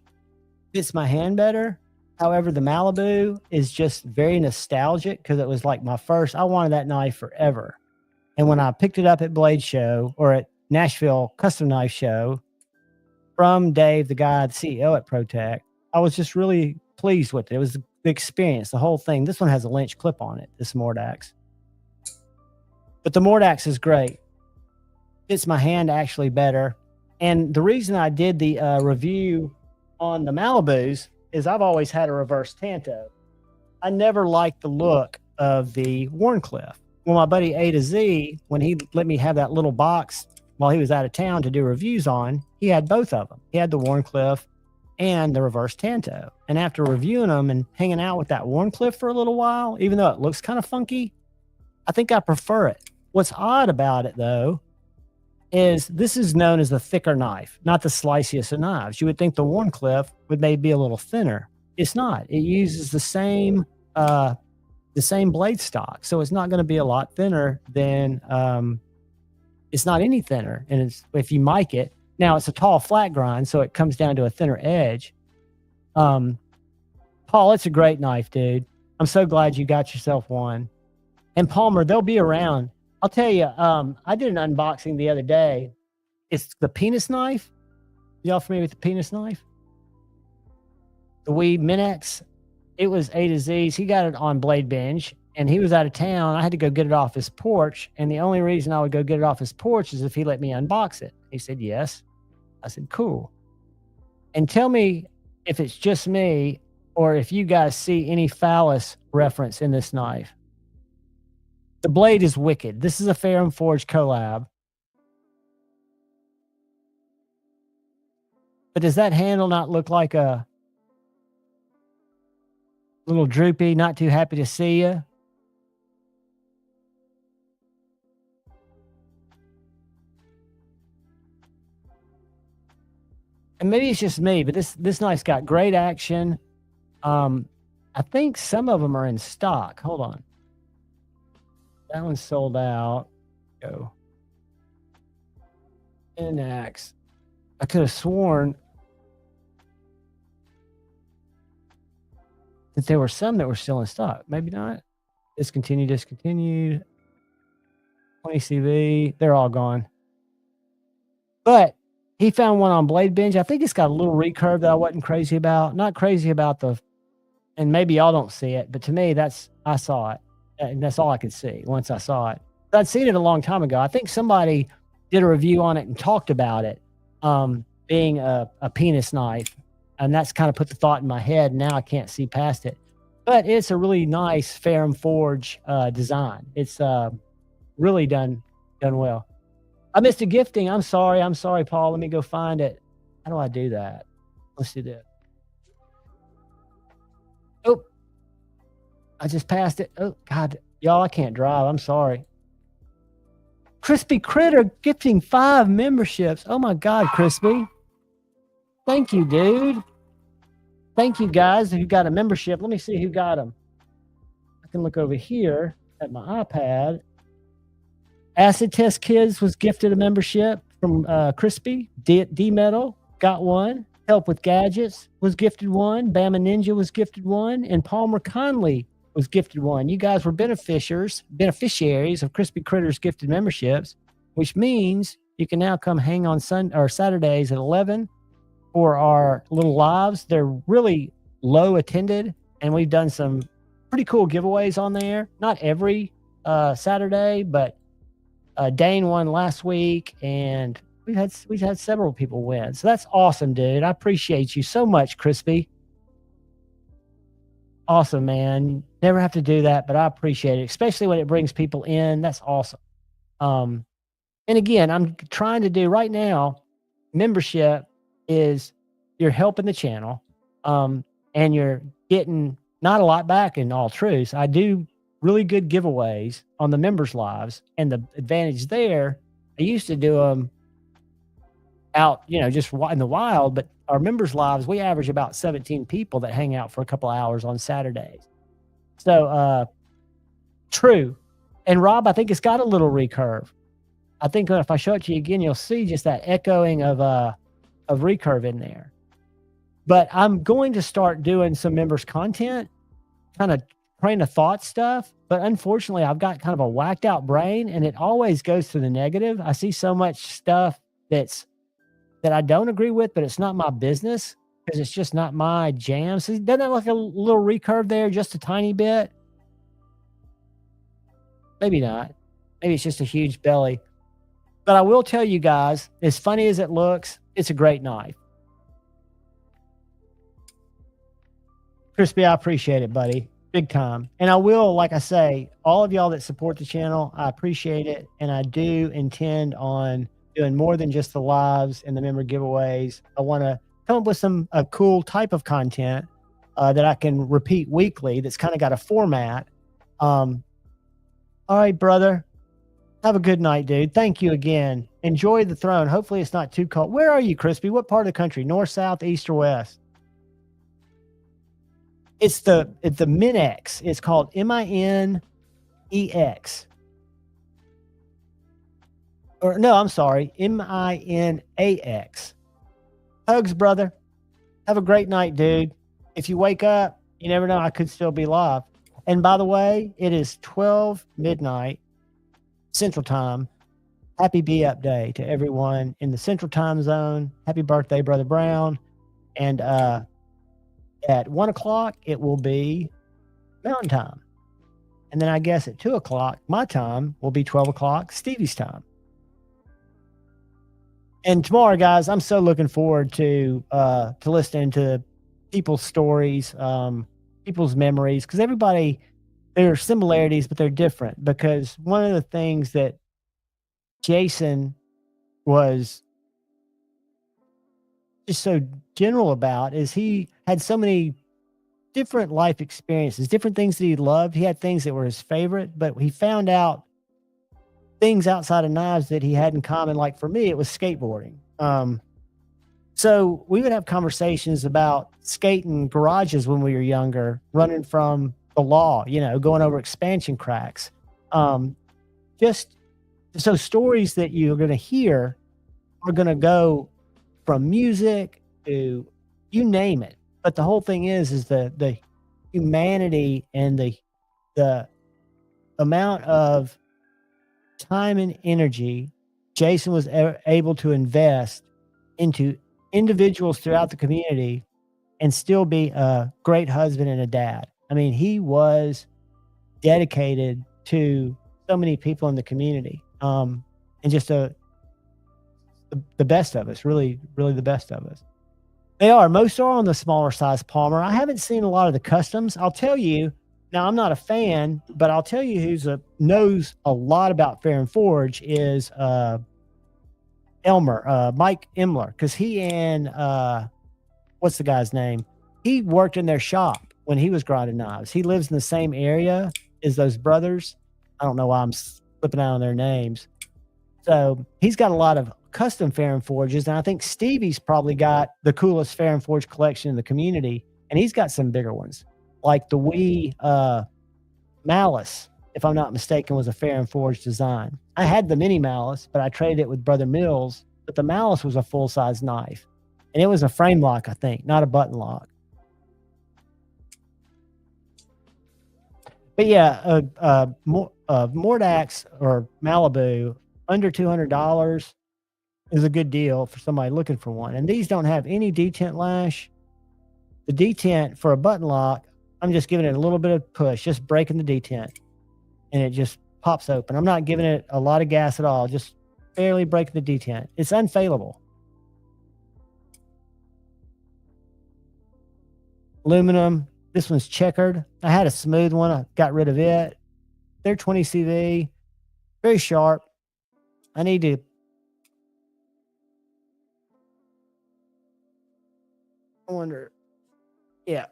Fits my hand better. However, the Malibu is just very nostalgic because it was like my first. I wanted that knife forever. And when I picked it up at Blade Show or at Nashville Custom Knife Show from Dave, the guy, the CEO at ProTech, I was just really pleased with it. It was the experience, the whole thing. This one has a Lynch clip on it, this Mordax. But the Mordax is great. Fits my hand actually better. And the reason I did the review on the Malibus is I've always had a reverse Tanto. I never liked the look of the Warncliffe. Well, my buddy A to Z, when he let me have that little box while he was out of town to do reviews on, he had both of them. He had the Warncliffe and the reverse Tanto. And after reviewing them and hanging out with that Warncliffe for a little while, even though it looks kind of funky, I think I prefer it. What's odd about it, though, is this is known as the thicker knife, not the sliciest of knives. You would think the Warncliffe would maybe be a little thinner. It's not. It uses the same blade stock, so it's not going to be a lot thinner than. It's not any thinner, and it's if you mic it. Now it's a tall flat grind, so it comes down to a thinner edge. Paul, it's a great knife, dude. I'm so glad you got yourself one. And Palmer, they'll be around. I'll tell you, I did an unboxing the other day. It's the penis knife. Y'all familiar with the penis knife? The Wee Minex. It was A to Z's. He got it on Blade Binge, and he was out of town. I had to go get it off his porch, and the only reason I would go get it off his porch is if he let me unbox it. He said, yes. I said, cool. And tell me if it's just me or if you guys see any phallus reference in this knife. The blade is wicked. This is a Ferrum Forge collab. But does that handle not look like a little droopy, not too happy to see you? And maybe it's just me, but this knife's got great action. I think some of them are in stock. Hold on. That one's sold out. Go. Insomniacs. I could have sworn that there were some that were still in stock. Maybe not. discontinued. 20 CV, they're all gone. But he found one on Blade Binge. I think it's got a little recurve that I wasn't crazy about. Not crazy about and maybe y'all don't see it, but to me, I saw it. And that's all I could see once I saw it. I'd seen it a long time ago. I think somebody did a review on it and talked about it being a penis knife. And that's kind of put the thought in my head. Now I can't see past it. But it's a really nice Ferrum Forge design. It's really done well. I missed a gifting. I'm sorry, Paul. Let me go find it. How do I do that? Let's do this. Oh, I just passed it. Oh, God. Y'all, I can't drive. I'm sorry. Crispy Critter gifting 5 memberships. Oh, my God, Crispy. Thank you, dude. Thank you, guys, who got a membership. Let me see who got them. I can look over here at my iPad. Acid Test Kids was gifted a membership from Crispy. D-Metal got one. Help with Gadgets was gifted one. Bama Ninja was gifted one. And Palmer Conley was gifted one. You guys were beneficiaries of Crispy Critters gifted memberships, which means you can now come hang on Saturdays at 11 for our little lives. They're really low attended, and we've done some pretty cool giveaways on there. Not every Saturday, but Dane won last week, and we've had several people win. So that's awesome, dude. I appreciate you so much, Crispy. Awesome, man. Never have to do that, but I appreciate it, especially when it brings people in. That's awesome. And again, I'm trying to do right now, membership is you're helping the channel, and you're getting not a lot back in all truth. I do really good giveaways on the members' lives, and the advantage there, I used to do them out, just in the wild, but our members' lives, we average about 17 people that hang out for a couple hours on Saturdays. So, true. And Rob, I think it's got a little recurve. I think if I show it to you again, you'll see just that echoing of recurve in there. But I'm going to start doing some members content, kind of train of thought stuff. But unfortunately, I've got kind of a whacked out brain, and it always goes to the negative. I see so much stuff that I don't agree with, but it's not my business because it's just not my jam. So doesn't that look a little recurve there, just a tiny bit? Maybe not. Maybe it's just a huge belly. But I will tell you guys, as funny as it looks, it's a great knife. Crispy, I appreciate it, buddy. Big time. And I will, like I say, all of y'all that support the channel, I appreciate it. And I do intend on doing more than just the lives and the member giveaways. I want to come up with a cool type of content that I can repeat weekly that's kind of got a format. All right, brother. Have a good night, dude. Thank you again. Enjoy the throne. Hopefully it's not too cold. Where are you, Crispy? What part of the country? North, south, east, or west? It's the Minex. It's called Minex. Or no, I'm sorry, Minax. Hugs, brother. Have a great night, dude. If you wake up, you never know, I could still be live. And by the way, it is 12 midnight Central Time. Happy Be Up Day to everyone in the Central Time Zone. Happy birthday, Brother Brown. And at 1 o'clock, it will be Mountain Time. And then I guess at 2 o'clock, my time will be 12 o'clock, Stevie's time. And tomorrow, guys, I'm so looking forward to listening to people's stories, people's memories, because there are similarities, but they're different. Because one of the things that Jason was just so general about is he had so many different life experiences, different things that he loved. He had things that were his favorite, but he found out things outside of knives that he had in common. Like for me, it was skateboarding. So we would have conversations about skating garages when we were younger, running from the law, going over expansion cracks. Just so stories that you're going to hear are going to go from music to you name it. But the whole thing is the humanity and the amount of time and energy Jason was able to invest into individuals throughout the community and still be a great husband and a dad. I mean, he was dedicated to so many people in the community, and just the best of us, really, really the best of us. They are. Most are on the smaller size Palmer. I haven't seen a lot of the customs. I'll tell you, now I'm not a fan, but I'll tell you who's knows a lot about Fair and Forge is Mike Imler, because he and what's the guy's name? He worked in their shop when he was grinding knives. He lives in the same area as those brothers. I don't know why I'm slipping out on their names. So he's got a lot of custom Fair and Forges, and I think Stevie's probably got the coolest Fair and Forge collection in the community, and he's got some bigger ones, like the Wii Malice, if I'm not mistaken, was a Fair and Forge design. I had the mini Malice, but I traded it with Brother Mills, but the Malice was a full-size knife, and it was a frame lock, I think, not a button lock. But yeah, Mordax or Malibu under $200 is a good deal for somebody looking for one. And these don't have any detent lash. The detent for a button lock, I'm just giving it a little bit of push, just breaking the detent, and it just pops open. I'm not giving it a lot of gas at all, just barely breaking the detent. It's unfailable. Aluminum. This one's checkered. I had a smooth one. I got rid of it. They're 20 CV. Very sharp. I need to. I wonder. Yeah.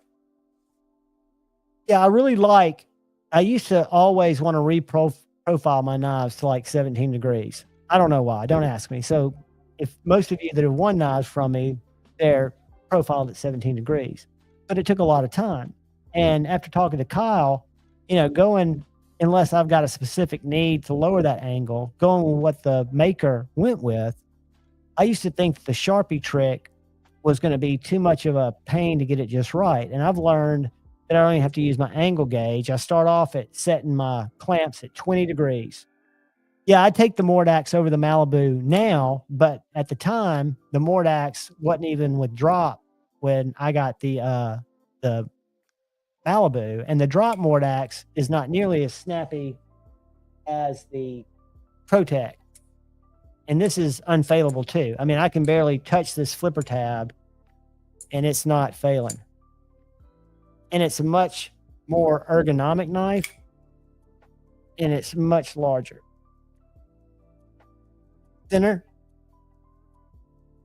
Yeah, I really like. I used to always want to reprofile my knives to like 17 degrees. I don't know why. Don't ask me. So if most of you that have won knives from me, they're profiled at 17 degrees. But it took a lot of time. And after talking to Kyle, going, unless I've got a specific need to lower that angle, going with what the maker went with, I used to think that the Sharpie trick was going to be too much of a pain to get it just right. And I've learned that I only have to use my angle gauge. I start off at setting my clamps at 20 degrees. Yeah, I take the Mordax over the Malibu now, but at the time, the Mordax wasn't even with drop when I got the Malibu, and the drop Mordax is not nearly as snappy as the ProTech. And this is unfailable too. I mean, I can barely touch this flipper tab and it's not failing. And it's a much more ergonomic knife, and it's much larger. Thinner.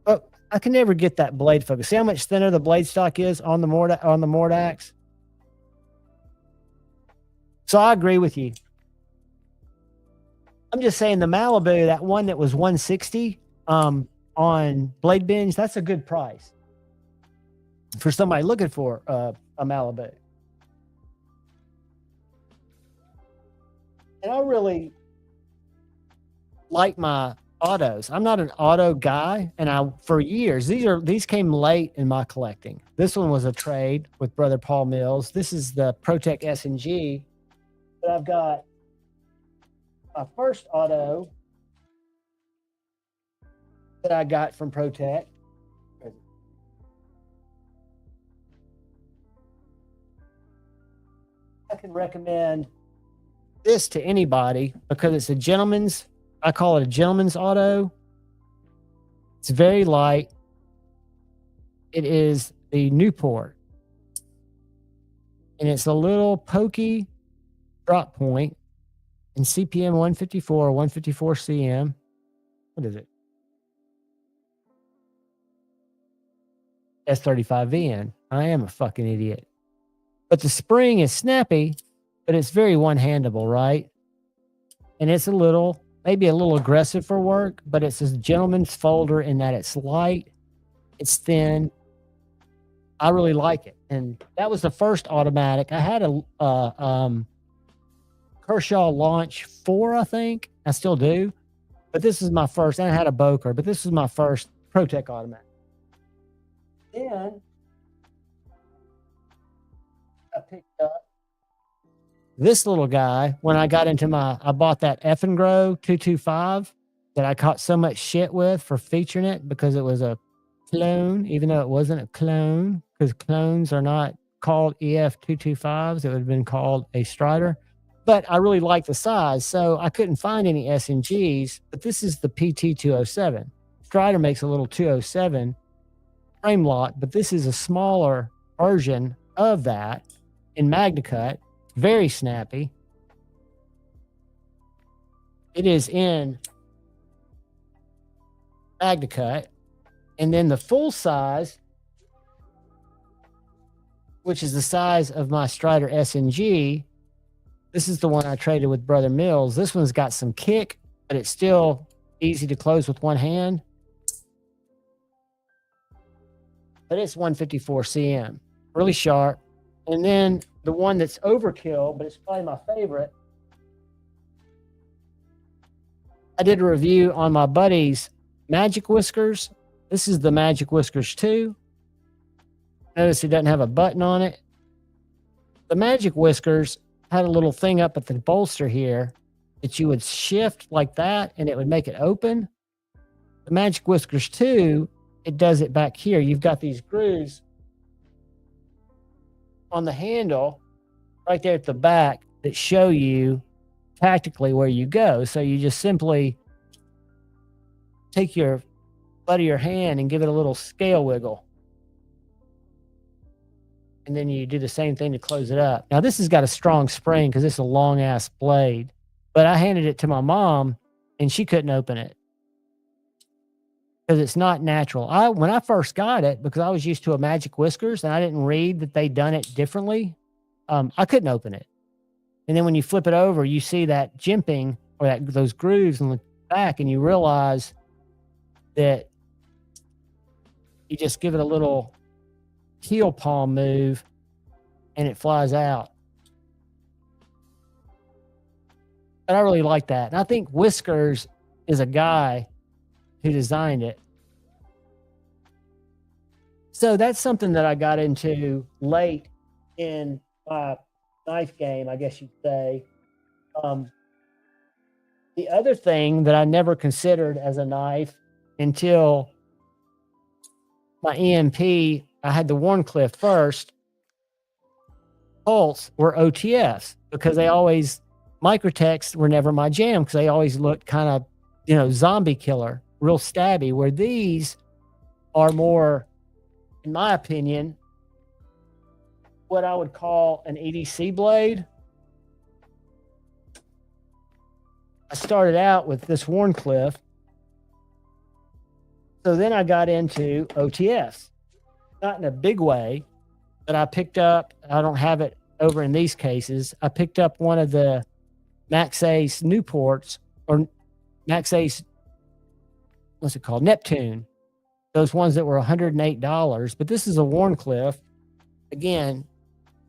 Oh, I can never get that blade focus. See how much thinner the blade stock is on the Mordax? So I agree with you. I'm just saying the Malibu, that one that was $160 on Blade Binge, that's a good price for somebody looking for a Malibu. And I really like my autos. I'm not an auto guy, and for years these came late in my collecting. This one was a trade with Brother Paul Mills. This is the ProTech S&G, but I've got my first auto that I got from ProTech. I can recommend this to anybody because it's a gentleman's. I call it a gentleman's auto. It's very light. It is the Newport, and it's a little pokey drop point in CPM 154, 154 CM. What is it? S35VN. I am a fucking idiot. But the spring is snappy, but it's very one-handable, right? And it's maybe a little aggressive for work, but it's a gentleman's folder in that it's light, it's thin. I really like it. And that was the first automatic. I had a Kershaw Launch 4, I think. I still do. But this is my first. And I had a Boker, but this is my first ProTech automatic. Then I picked up This little guy, when I got into I bought that F and Grow 225 that I caught so much shit with for featuring it because it was a clone, even though it wasn't a clone, because clones are not called EF 225s. It would have been called a Strider. But I really like the size, so I couldn't find any SNGs. But this is the PT 207. Strider makes a little 207 frame lock, but this is a smaller version of that in MagnaCut. Very snappy. It is in MagnaCut. And then the full size, which is the size of my Strider SNG, this is the one I traded with Brother Mills. This one's got some kick, but it's still easy to close with one hand. But it's 154 cm, really sharp. And then the one that's overkill, but it's probably my favorite, I did a review on my buddy's Magic Whiskers. This is the Magic Whiskers 2. Notice it doesn't have a button on it. The Magic Whiskers had a little thing up at the bolster here that you would shift like that and it would make it open. The Magic Whiskers 2, it does it back here. You've got these grooves on the handle right there at the back that show you tactically where you go. So you just simply take your butt of your hand and give it a little scale wiggle. And then you do the same thing to close it up. Now this has got a strong spring because it's a long ass blade, but I handed it to my mom and she couldn't open it because it's not natural. When I first got it, because I was used to a Magic Whiskers and I didn't read that they'd done it differently, I couldn't open it. And then when you flip it over, you see that jimping or those grooves in the back, and you realize that you just give it a little heel palm move and it flies out. But I really like that. And I think Whiskers is a guy who designed it. So that's something that I got into late in my knife game, I guess you'd say. The other thing that I never considered as a knife until my EMP, I had the Warncliffe first. Pulse were OTFs because they always, Microtechs were never my jam because they always looked kind of, zombie killer, real stabby, where these are more, in my opinion, what I would call an EDC blade. I started out with this Warncliffe. So then I got into OTFs. Not in a big way, but I picked up, I don't have it over in these cases, I picked up one of the Max Ace Newports, or Max Ace, what's it called? Neptune. Those ones that were $108. But this is a Warncliffe. Again,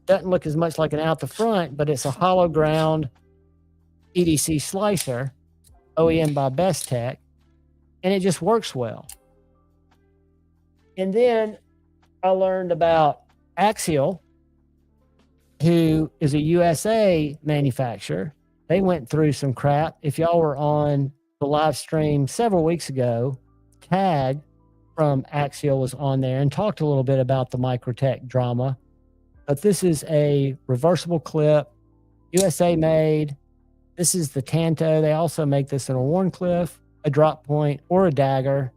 doesn't look as much like an out the front, but it's a hollow ground EDC slicer, OEM by Best Tech, and it just works well. And then I learned about Axial, who is a USA manufacturer. They went through some crap. If y'all were on the live stream several weeks ago, Tag from Axial was on there and talked a little bit about the Microtech drama. But this is a reversible clip, USA made. This is the Tanto. They also make this in a Warncliffe, a drop point, or a dagger.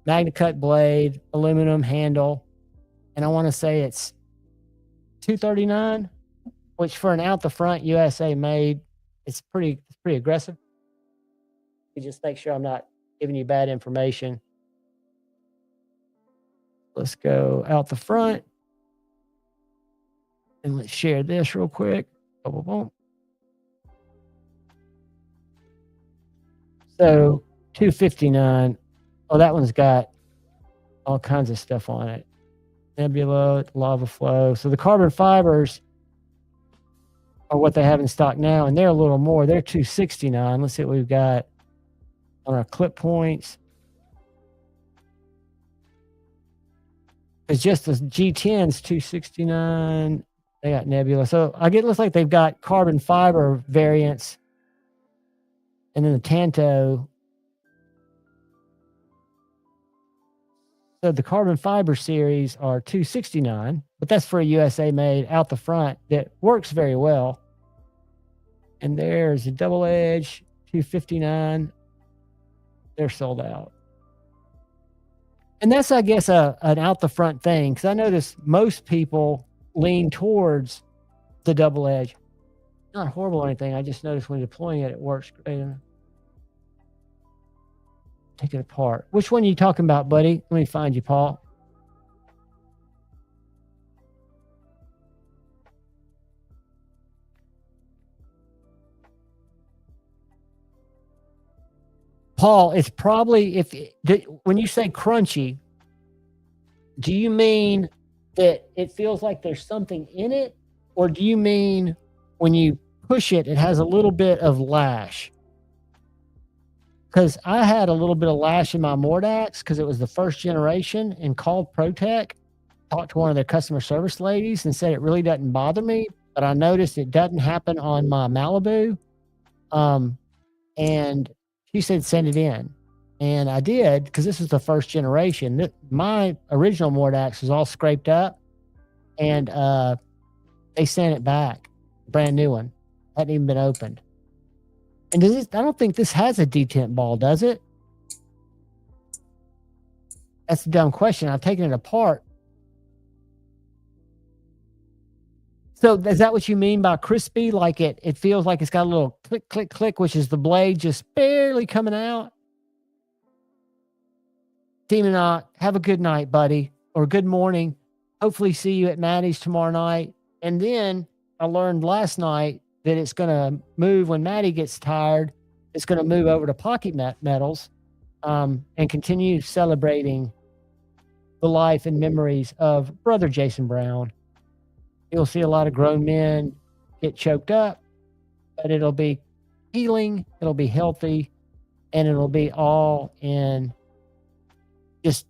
MagnaCut blade, aluminum handle. And I want to say it's $239, which for an out the front USA made, it's pretty aggressive. You just make sure I'm not giving you bad information. Let's go out the front. And let's share this real quick. Boom, boom, boom. So $259. Oh, that one's got all kinds of stuff on it. Nebula, lava flow. So the carbon fibers are what they have in stock now, and they're a little more. They're $269. Let's see what we've got on our clip points. It's just the G10's $269. They got Nebula. So I get, looks like they've got carbon fiber variants, and then the Tanto. So the carbon fiber series are $269, but that's for a USA made out the front that works very well. And there's a double edge, $259. They're sold out. And that's, I guess, an out the front thing, because I notice most people lean towards the double edge. Not horrible or anything. I just noticed when deploying it, it works great. Take it apart. Which one are you talking about, buddy? Let me find you, Paul. Paul, it's probably, when you say crunchy, do you mean that it feels like there's something in it? Or do you mean when you push it, it has a little bit of lash? Because I had a little bit of lash in my Mordax because it was the first generation, and called ProTech, talked to one of their customer service ladies and said it really doesn't bother me, but I noticed it doesn't happen on my Malibu. And she said, send it in. And I did, because this is the first generation. My original Mordax was all scraped up, and they sent it back, brand new one. Hadn't even been opened. And I don't think this has a detent ball, does it? That's a dumb question. I've taken it apart. So is that what you mean by crispy? Like it feels like it's got a little click, click, click, which is the blade just barely coming out? Demon, have a good night, buddy, or good morning. Hopefully see you at Maddie's tomorrow night. And then I learned last night that it's going to move when Maddie gets tired. It's going to move over to Pocket Metals and continue celebrating the life and memories of brother Jason Brown. You'll see a lot of grown men get choked up, but it'll be healing, it'll be healthy, and it'll be all in just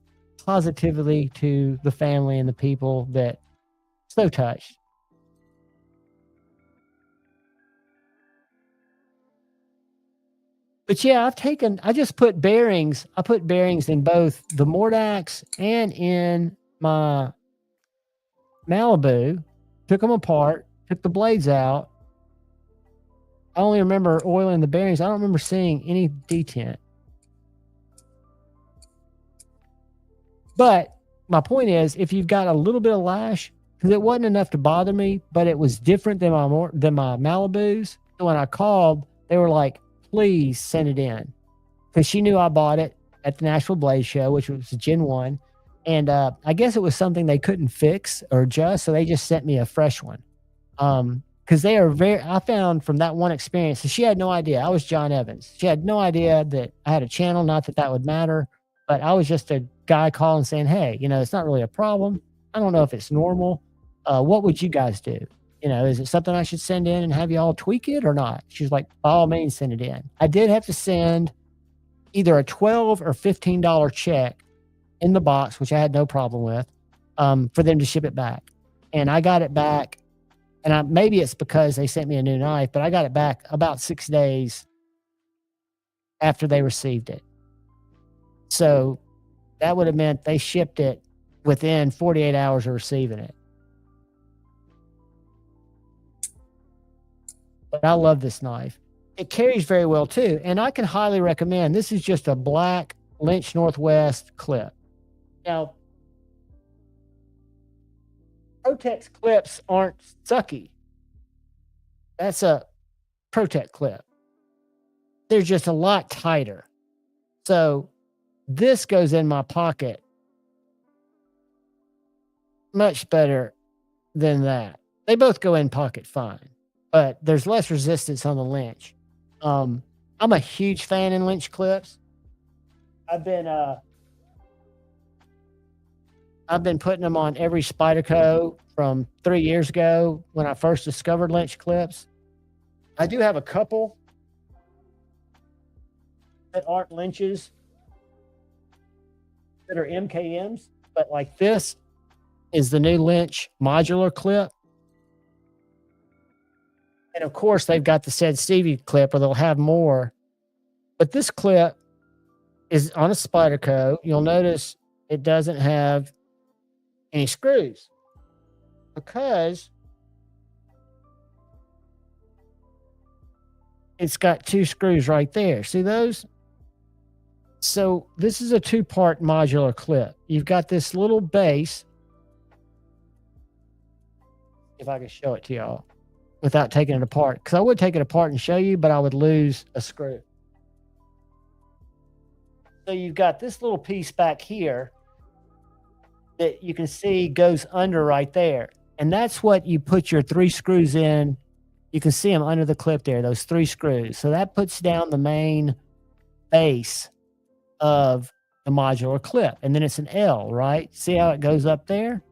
positively to the family and the people that so touched. But yeah, I just put bearings. I put bearings in both the Mordax and in my Malibu, took them apart, took the blades out. I only remember oiling the bearings. I don't remember seeing any detent. But my point is, if you've got a little bit of lash, because it wasn't enough to bother me, but it was different than my Malibus. So when I called, they were like, please send it in, because she knew I bought it at the Nashville Blade Show, which was Gen 1. And I guess it was something they couldn't fix or adjust, so they just sent me a fresh one. Because they are I found from that one experience, and she had no idea. I was John Evans. She had no idea that I had a channel, not that that would matter, but I was just a guy calling saying, hey, it's not really a problem. I don't know if it's normal. What would you guys do? Is it something I should send in and have you all tweak it or not? She's like, by all means, send it in. I did have to send either a $12 or $15 check in the box, which I had no problem with, for them to ship it back. And I got it back, and maybe it's because they sent me a new knife, but I got it back about 6 days after they received it. So that would have meant they shipped it within 48 hours of receiving it. But I love this knife. It carries very well too. And I can highly recommend, this is just a black Lynch Northwest clip. Now, Protex clips aren't sucky. That's a Protec clip. They're just a lot tighter. So this goes in my pocket much better than that. They both go in pocket fine, but there's less resistance on the Lynch. I'm a huge fan in Lynch clips. I've been putting them on every Spyderco from 3 years ago when I first discovered Lynch clips. I do have a couple that aren't Lynches that are MKMs, but like this is the new Lynch modular clip. And of course, they've got the said Stevie clip, or they'll have more. But this clip is on a Spyderco. You'll notice it doesn't have any screws because it's got 2 screws right there. See those? So this is a 2-part modular clip. You've got this little base. If I can show it to y'all without taking it apart, because I would take it apart and show you, but I would lose a screw. So you've got this little piece back here that you can see goes under right there. And that's what you put your 3 screws in. You can see them under the clip there, those 3 screws. So that puts down the main base of the modular clip. And then it's an L, right? See how it goes up there?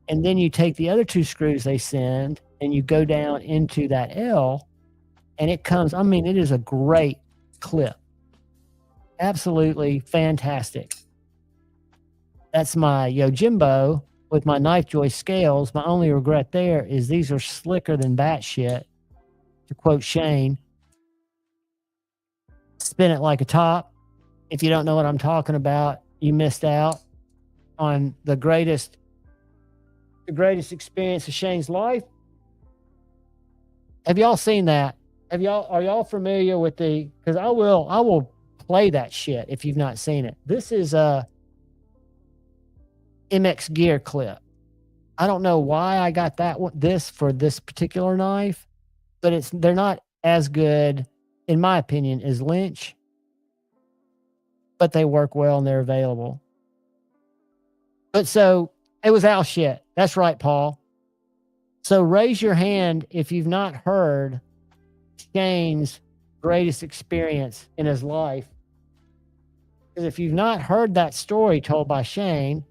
And then you take the other 2 screws they send and you go down into that L, and it comes, I mean, it is a great clip. Absolutely fantastic. That's my Yojimbo with my knife joist scales. My only regret there is these are slicker than batshit, to quote Shane. Spin it like a top. If you don't know what I'm talking about, you missed out on the greatest experience of Shane's life. Have y'all seen that? Are y'all familiar with because I will play that shit if you've not seen it. This is a MX Gear clip. I don't know why I got this for this particular knife, but they're not as good, in my opinion, as Lynch, but they work well and they're available. But so it was Al shit. That's right, Paul. So raise your hand if you've not heard Shane's greatest experience in his life. Because if you've not heard that story told by Shane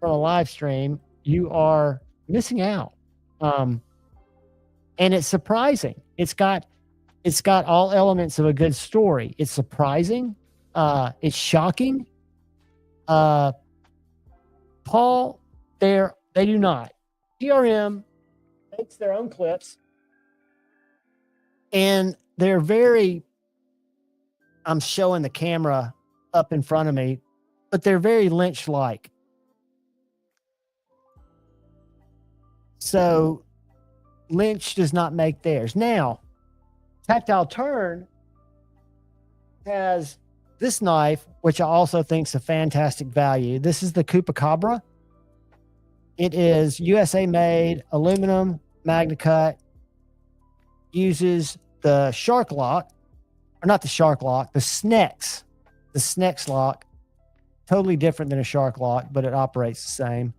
from a live stream, you are missing out. And it's surprising. It's got all elements of a good story. It's surprising. It's shocking. Paul, they do not. TRM makes their own clips, and they're very, I'm showing the camera up in front of me, but they're very Lynch-like. So Lynch does not make theirs. Now, Tactile Turn has this knife, which I also think is a fantastic value. This is the Chupacabra. It is USA made, aluminum, Magna Cut, uses the Shark Lock, or not the Shark Lock, the Snex. The Snex lock, totally different than a Shark Lock, but it operates the same.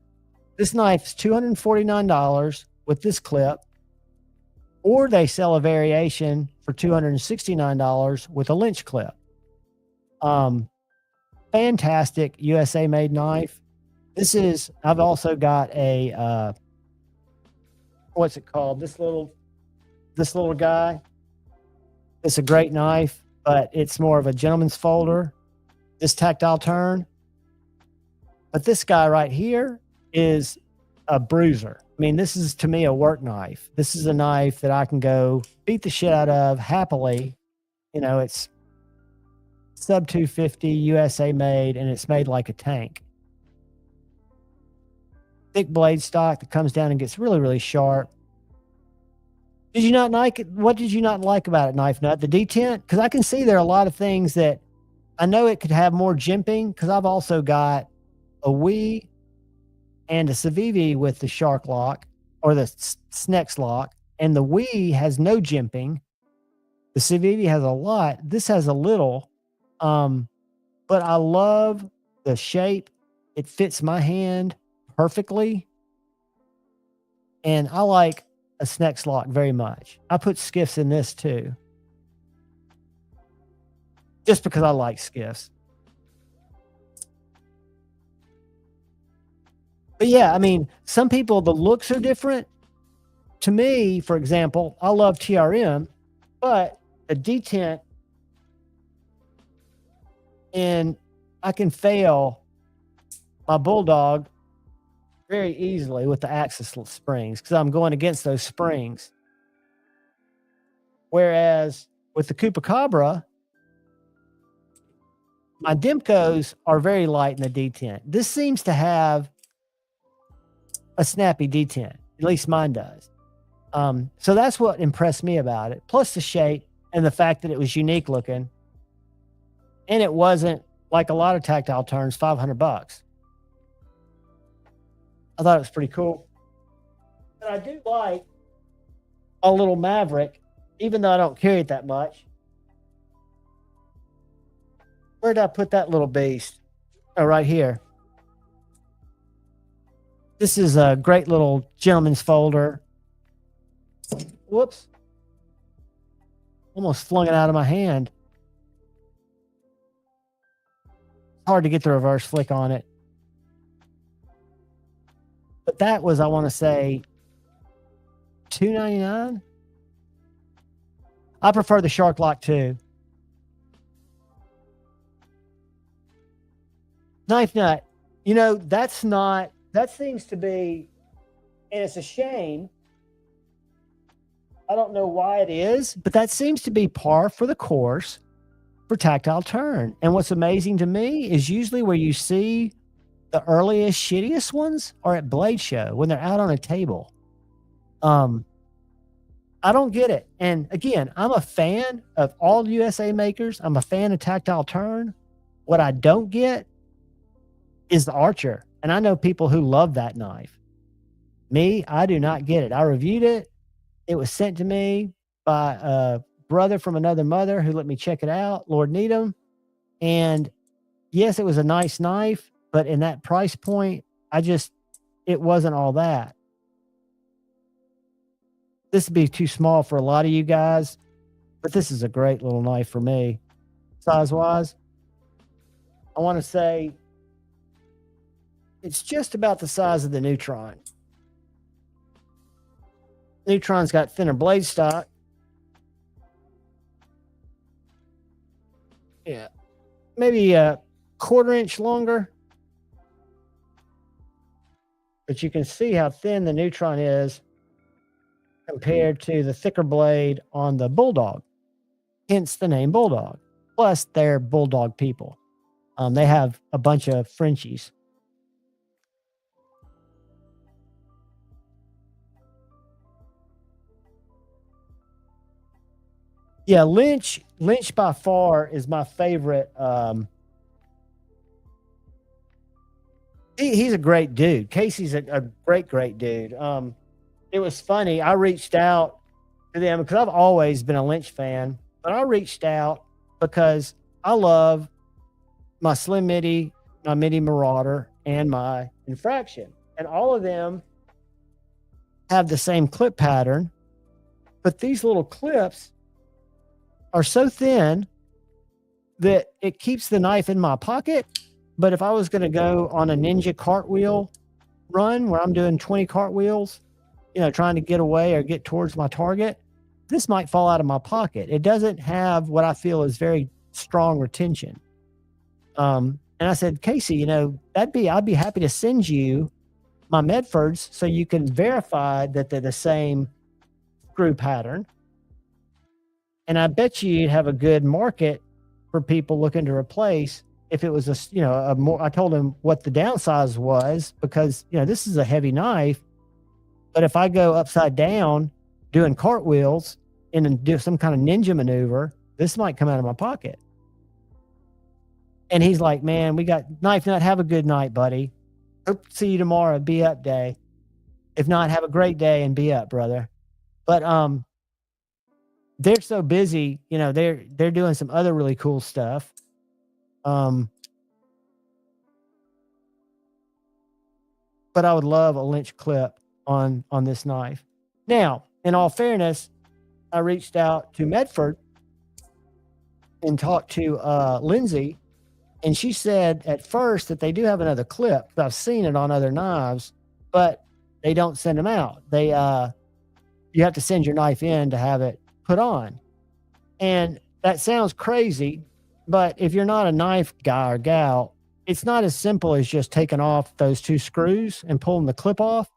This knife is $249 with this clip, or they sell a variation for $269 with a Lynch clip. Fantastic USA made knife. I've also got a, what's it called? This little guy. It's a great knife, but it's more of a gentleman's folder. This Tactile Turn. But this guy right here is a bruiser. I mean, this is to me a work knife. This is a knife that I can go beat the shit out of happily. You know, it's sub 250 USA made, and it's made like a tank. Thick blade stock that comes down and gets really, really sharp. Did you not like it? What did you not like about it, Knife Nut? The detent? Because I can see there are a lot of things that I know it could have more jimping, because I've also got a Wii and a Civivi with the Shark Lock, or the Snex lock, and the Wii has no jimping. The Civivi has a lot. This has a little, but I love the shape. It fits my hand perfectly, and I like a Snex lock very much. I put skiffs in this too, just because I like skiffs. But yeah, I mean, some people, the looks are different. To me, for example, I love TRM, but a detent, and I can fail my Bulldog very easily with the axis springs, because I'm going against those springs. Whereas with the Chupacabra, my Demcos are very light in the detent. This seems to have a snappy detent. At least mine does. So that's what impressed me about it. Plus the shape and the fact that it was unique looking. And it wasn't like a lot of tactile turns, $500. I thought it was pretty cool. And I do like a little Maverick, even though I don't carry it that much. Where did I put that little beast? Oh, right here. This is a great little gentleman's folder. Whoops. Almost flung it out of my hand. Hard to get the reverse flick on it. But that was, I want to say, $2.99. I prefer the Shark Lock 2. Knife nut. You know, that seems to be, and it's a shame. I don't know why it is, but that seems to be par for the course for tactile turn. And what's amazing to me is usually where you see the earliest, shittiest ones are at Blade Show when they're out on a table. I don't get it. And again, I'm a fan of all USA makers. I'm a fan of tactile turn. What I don't get is the Archer. And I know people who love that knife. Me, I do not get it. I reviewed it. It was sent to me by a brother from another mother who let me check it out, Lord Needham. And yes, it was a nice knife, but in that price point, it wasn't all that. This would be too small for a lot of you guys, but this is a great little knife for me. Size-wise, I want to say it's just about the size of the Neutron. Neutron's got thinner blade stock. Yeah, maybe a 1/4 inch longer. But you can see how thin the Neutron is compared to the thicker blade on the Bulldog. Hence the name Bulldog. Plus, they're Bulldog people. They have a bunch of Frenchies. Yeah, Lynch by far is my favorite. He's a great dude. Casey's a great dude. It was funny. I reached out to them because I've always been a Lynch fan, but I reached out because I love my Slim Midi, my Midi Marauder, and my Infraction. And all of them have the same clip pattern, but these little clips are so thin that it keeps the knife in my pocket. But if I was going to go on a ninja cartwheel run where I'm doing 20 cartwheels, trying to get away or get towards my target, this might fall out of my pocket. It doesn't have what I feel is very strong retention. And I said, Casey, I'd be happy to send you my Medfords so you can verify that they're the same screw pattern. And I bet you'd have a good market for people looking to replace if it was a more. I told him what the downsize was because this is a heavy knife, but if I go upside down doing cartwheels and then do some kind of ninja maneuver, this might come out of my pocket. And he's like, "Man, we got Knife Nut. Have a good night, buddy. Hope to see you tomorrow. Be up day. If not, have a great day and be up, brother." But they're so busy, they're doing some other really cool stuff. But I would love a Lynch clip on this knife. Now, in all fairness, I reached out to Medford and talked to Lindsay, and she said at first that they do have another clip. I've seen it on other knives, but they don't send them out. They you have to send your knife in to have it put on. And that sounds crazy, but if you're not a knife guy or gal, it's not as simple as just taking off those two screws and pulling the clip off.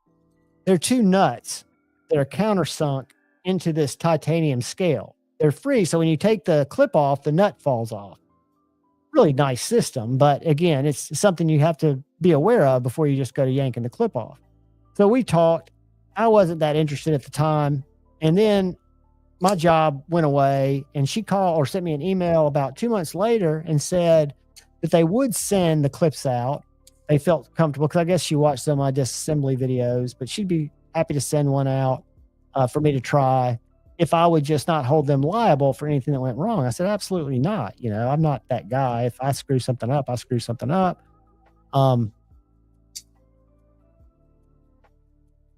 They're two nuts that are countersunk into this titanium scale. they're free. So when you take the clip off, the nut falls off. Really nice system. But again, it's something you have to be aware of before you just go to yanking the clip off. So we talked. I wasn't that interested at the time. And then my job went away, and she called or sent me an email about 2 months later and said that they would send the clips out. They felt comfortable because I guess she watched some of my disassembly videos, but she'd be happy to send one out for me to try if I would just not hold them liable for anything that went wrong. I said, absolutely not. You know, I'm not that guy. If I screw something up, I screw something up.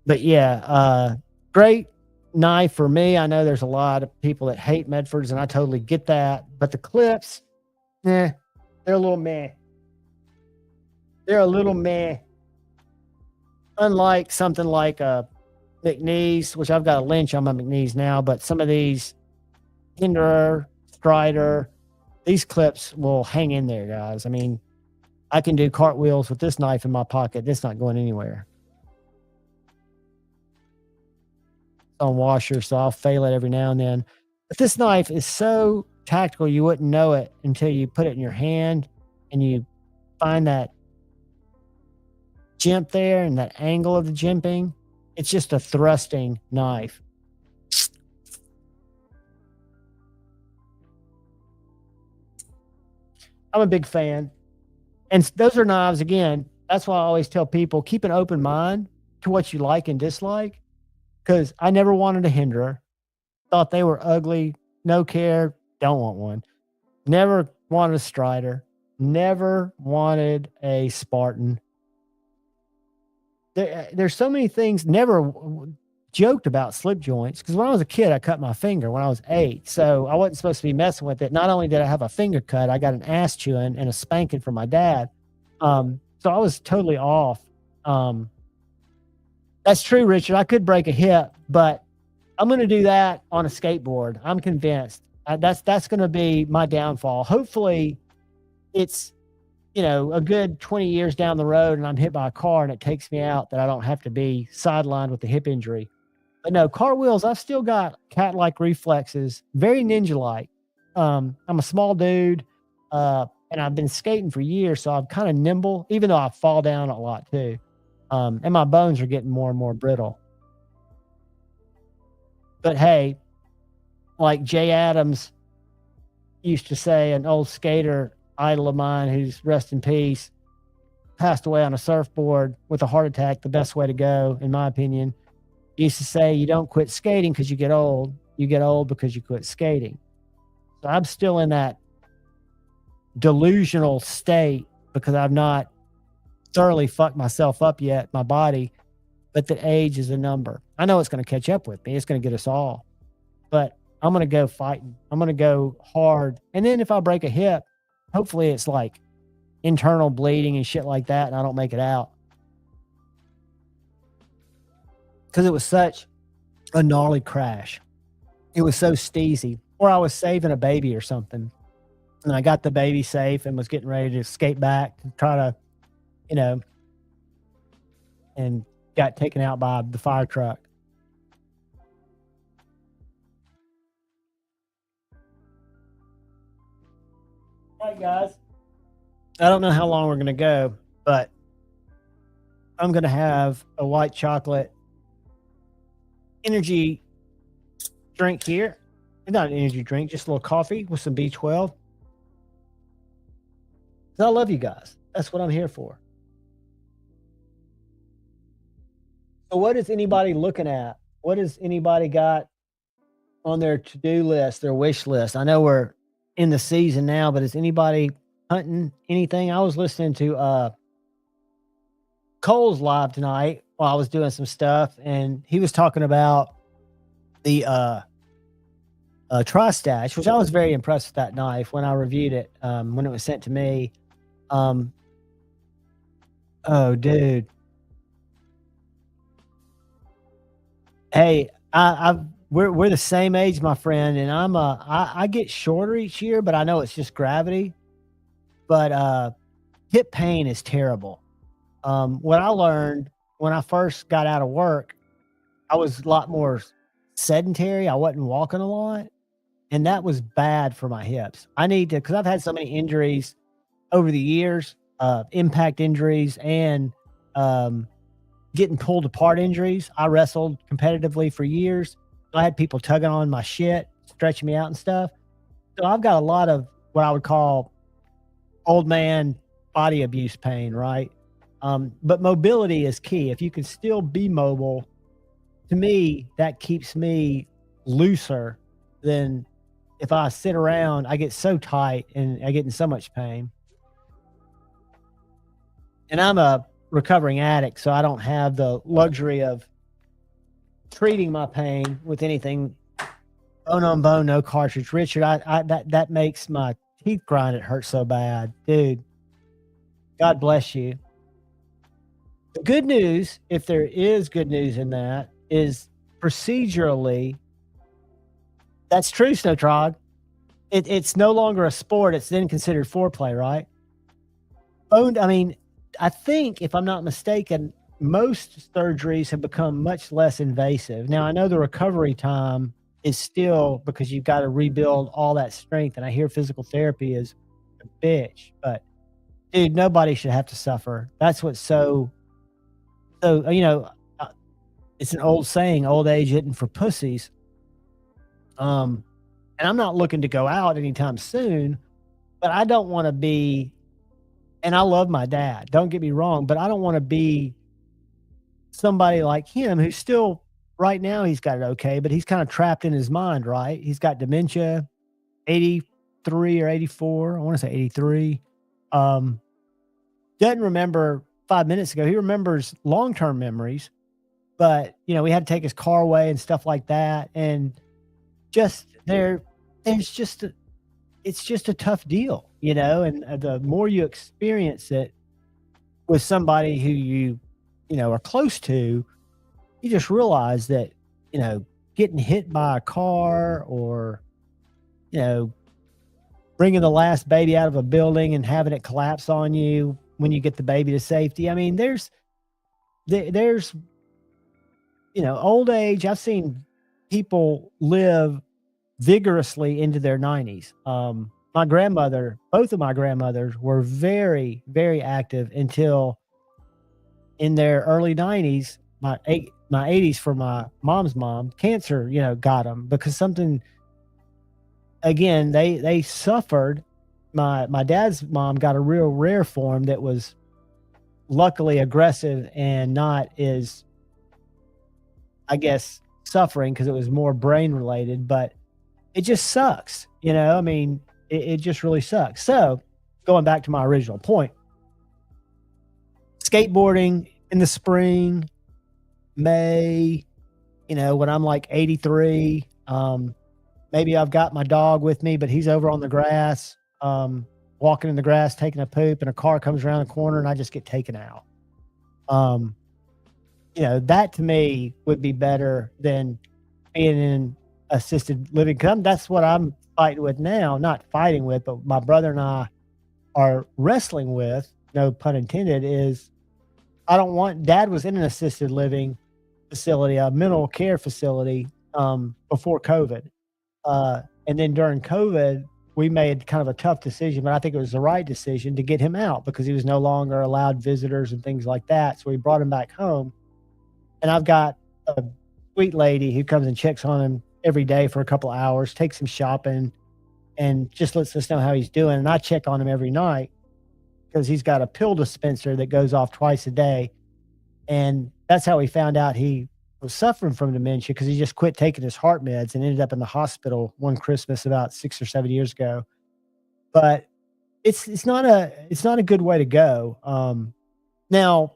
But yeah, great knife for me. I know there's a lot of people that hate Medfords, and I totally get that. But the clips, they're a little meh. They're a little meh. Unlike something like a McNeese, which I've got a Lynch on my McNeese now, but some of these Hinderer, Strider, these clips will hang in there, guys. I mean, I can do cartwheels with this knife in my pocket. It's not going anywhere. It's on washer, so I'll fail it every now and then. But this knife is so tactical, you wouldn't know it until you put it in your hand and you find that jimp there and that angle of the jimping. It's just a thrusting knife. I'm a big fan. And those are knives, again, that's why I always tell people, keep an open mind to what you like and dislike, because I never wanted a Hinderer. Thought they were ugly, no care, don't want one. Never wanted a Strider. Never wanted a Spartan. There's so many things. Never joked about slip joints, because when I was a kid, I cut my finger when I was 8. So I wasn't supposed to be messing with it. Not only did I have a finger cut, I got an ass chewing and a spanking from my dad. So I was totally off. That's true, Richard. I could break a hip, but I'm going to do that on a skateboard. I'm convinced. That's going to be my downfall. Hopefully it's, you know, a good 20 years down the road and I'm hit by a car and it takes me out, that I don't have to be sidelined with a hip injury. But no, cartwheels, I've still got cat-like reflexes, very ninja-like. I'm a small dude, and I've been skating for years, so I'm kind of nimble, even though I fall down a lot too. And my bones are getting more and more brittle. But hey, like Jay Adams used to say, an old skater idol of mine who's rest in peace, passed away on a surfboard with a heart attack, the best way to go, in my opinion. He used to say, you don't quit skating because you get old. You get old because you quit skating. So I'm still in that delusional state because I've not thoroughly fucked myself up yet, my body, but the age is a number. I know it's going to catch up with me. It's going to get us all. But I'm going to go fighting. I'm going to go hard. And then if I break a hip, hopefully it's like internal bleeding and shit like that, and I don't make it out. Because it was such a gnarly crash. It was so steezy. Or I was saving a baby or something, and I got the baby safe and was getting ready to skate back to try to, you know, and got taken out by the fire truck. All right, guys. I don't know how long we're going to go, but I'm going to have a white chocolate energy drink here. Not an energy drink, just a little coffee with some B12. I love you guys. That's what I'm here for. So what is anybody looking at? What has anybody got on their to-do list, their wish list? I know we're in the season now, but is anybody hunting anything? I was listening to Cole's live tonight while I was doing some stuff, and he was talking about the Tri-Stash, which I was very impressed with that knife when I reviewed it, when it was sent to me. Oh, dude. Hey, we're the same age, my friend, and I get shorter each year, but I know it's just gravity. But hip pain is terrible. What I learned when I first got out of work, I was a lot more sedentary. I wasn't walking a lot. and that was bad for my hips. I need to, because I've had so many injuries over the years, impact injuries and getting pulled apart injuries. I wrestled competitively for years. I had people tugging on my shit, stretching me out and stuff. So I've got a lot of what I would call old man body abuse pain, right? But mobility is key. If you can still be mobile, to me, that keeps me looser than if I sit around. I get so tight and I get in so much pain. And I'm a recovering addict, so I don't have the luxury of treating my pain with anything bone on bone, no cartridge. Richard, that makes my teeth grind. It hurts so bad, dude. God bless you. The good news, if there is good news in that, is procedurally, that's true, Snowtrog. It's no longer a sport. It's then considered foreplay, right? I mean, I think, if I'm not mistaken, most surgeries have become much less invasive. Now, I know the recovery time is still, because you've got to rebuild all that strength, and I hear physical therapy is a bitch, but dude, nobody should have to suffer. That's what's so it's an old saying, old age isn't for pussies. And I'm not looking to go out anytime soon, but I don't want to be, and I love my dad, don't get me wrong, but I don't want to be somebody like him who's still, right now he's got it okay, but he's kind of trapped in his mind, right? He's got dementia, 83 or 84. I want to say 83. Doesn't remember 5 minutes ago. He remembers long-term memories, but we had to take his car away and stuff like that. And just it's just a tough deal, and the more you experience it with somebody who you are close to, you just realize that, getting hit by a car or, bringing the last baby out of a building and having it collapse on you when you get the baby to safety. I mean, there's old age. I've seen people live vigorously into their 90s. My grandmother, both of my grandmothers were very, very active until in their early 90s, my 80s for my mom's mom, cancer, got them because something, again, they suffered. My dad's mom got a real rare form that was luckily aggressive and not as, I guess, suffering because it was more brain related, but it just sucks. I mean, it just really sucks. So going back to my original point, skateboarding in the spring, May, when I'm like 83, maybe I've got my dog with me, but he's over on the grass, walking in the grass, taking a poop, and a car comes around the corner and I just get taken out. That to me would be better than being in assisted living. Cause that's what I'm fighting with now, not fighting with, but my brother and I are wrestling with, no pun intended, is Dad was in an assisted living facility, a mental care facility, before COVID. And then during COVID, we made kind of a tough decision, but I think it was the right decision to get him out because he was no longer allowed visitors and things like that. So we brought him back home. And I've got a sweet lady who comes and checks on him every day for a couple of hours, takes him shopping, and just lets us know how he's doing. And I check on him every night because he's got a pill dispenser that goes off twice a day. And that's how we found out he was suffering from dementia, because he just quit taking his heart meds and ended up in the hospital one Christmas about 6 or 7 years ago. But it's not a good way to go. Now,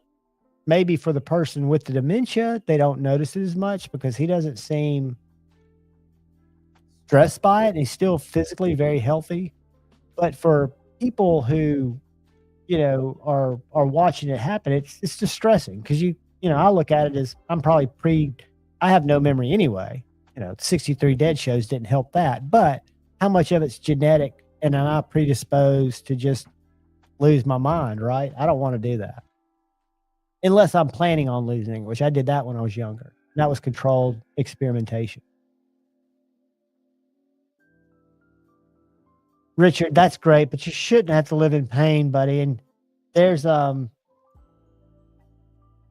maybe for the person with the dementia, they don't notice it as much because he doesn't seem stressed by it, and he's still physically very healthy. But for people who, are watching it happen, it's distressing because I look at it as I have no memory anyway. 63 Dead shows didn't help that, but how much of it's genetic and am I predisposed to just lose my mind, right? I don't want to do that. Unless I'm planning on losing, which I did that when I was younger. That was controlled experimentation. Richard, that's great, but you shouldn't have to live in pain, buddy. And there's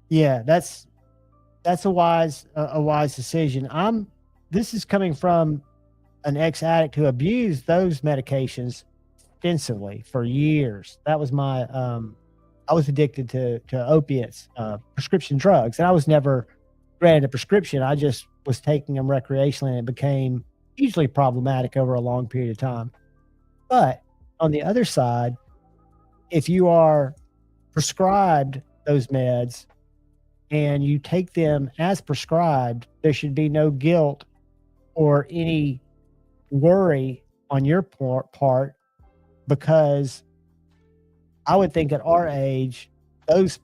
yeah, that's a wise decision. This is coming from an ex-addict who abused those medications extensively for years. That was my I was addicted to opiates, prescription drugs, and I was never granted a prescription. I just was taking them recreationally, and it became hugely problematic over a long period of time. But on the other side, if you are prescribed those meds and you take them as prescribed, there should be no guilt or any worry on your part, because I would think at our age, those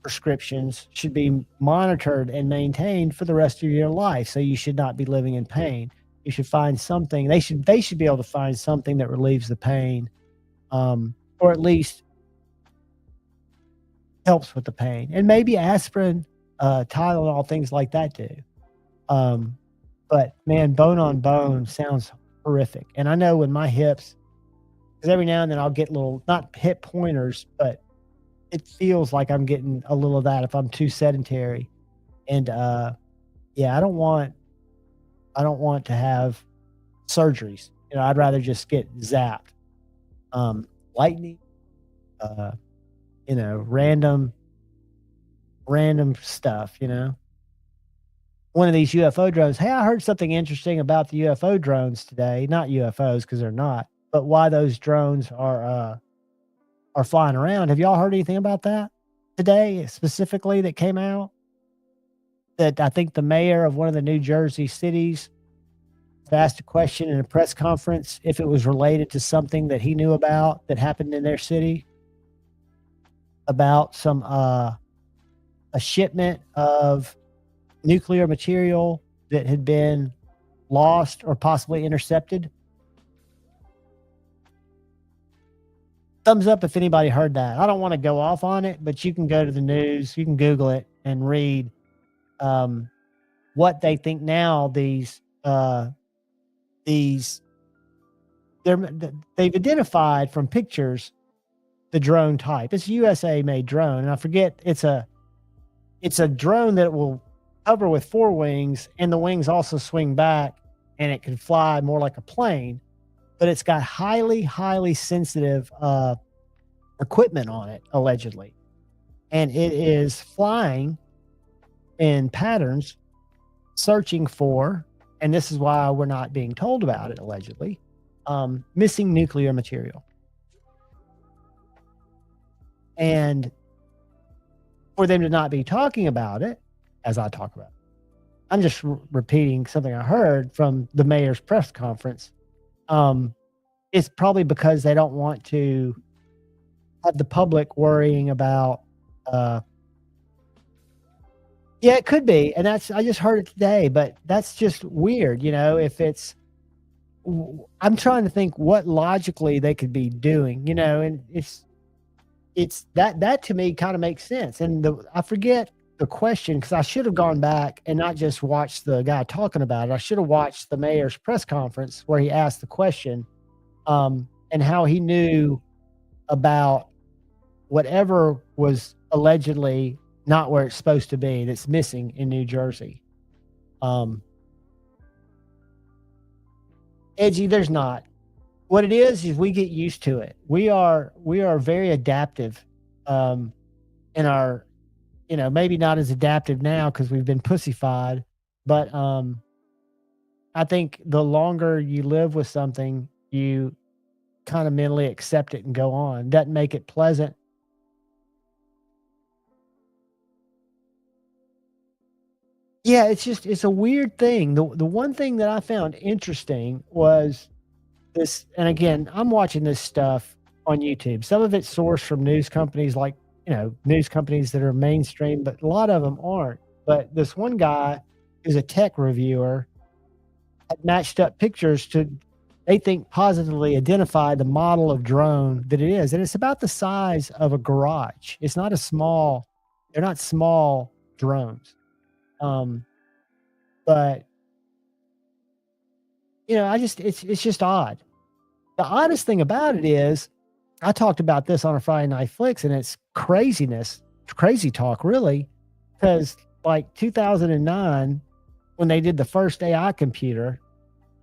prescriptions should be monitored and maintained for the rest of your life. So you should not be living in pain. You should find something. They should be able to find something that relieves the pain, or at least helps with the pain. And maybe aspirin, Tylenol, things like that do. But man, bone on bone sounds horrific. And I know when my hips, because every now and then I'll get little, not hip pointers, but it feels like I'm getting a little of that if I'm too sedentary. And yeah, I don't want to have surgeries. You know, I'd rather just get zapped. Lightning, you know, random stuff, you know. One of these UFO drones. Hey, I heard something interesting about the UFO drones today. Not UFOs, because they're not, but why those drones are flying around. Have y'all heard anything about that today specifically that came out? That I think the mayor of one of the New Jersey cities asked a question in a press conference if it was related to something that he knew about that happened in their city, about some a shipment of nuclear material that had been lost or possibly intercepted. Thumbs up if anybody heard that. I don't want to go off on it, but you can go to the news, you can Google it and read what they think now. They've identified from pictures the drone type. It's a USA made drone, and I forget, it's a drone that will hover with 4 wings, and the wings also swing back, and it can fly more like a plane, but it's got highly sensitive equipment on it, allegedly. And it is flying in patterns, searching for, and this is why we're not being told about it, allegedly, missing nuclear material. And for them to not be talking about it, as I talk about it, I'm just repeating something I heard from the mayor's press conference. It's probably because they don't want to have the public worrying about, yeah, it could be. And I just heard it today, but that's just weird. You know, if I'm trying to think what logically they could be doing, you know, and it's that to me kind of makes sense. And I forget the question, because I should have gone back and not just watched the guy talking about it. I should have watched the mayor's press conference where he asked the question, and how he knew about whatever was allegedly not where it's supposed to be, that's missing in New Jersey. Edgy, there's not. What it is we get used to it. We are very adaptive in our, you know, maybe not as adaptive now because we've been pussyfied, but I think the longer you live with something, you kind of mentally accept it and go on. Doesn't make it pleasant. Yeah, it's a weird thing. The one thing that I found interesting was this, and again, I'm watching this stuff on YouTube. Some of it's sourced from news companies, like, you know, news companies that are mainstream, but a lot of them aren't. But this one guy who's a tech reviewer had matched up pictures to, they think, positively identify the model of drone that it is. And it's about the size of a garage. It's not they're not small drones. But you know, it's just odd. The oddest thing about it is, I talked about this on a Friday Night Flicks, and it's craziness, crazy talk, really, because like 2009, when they did the first AI computer,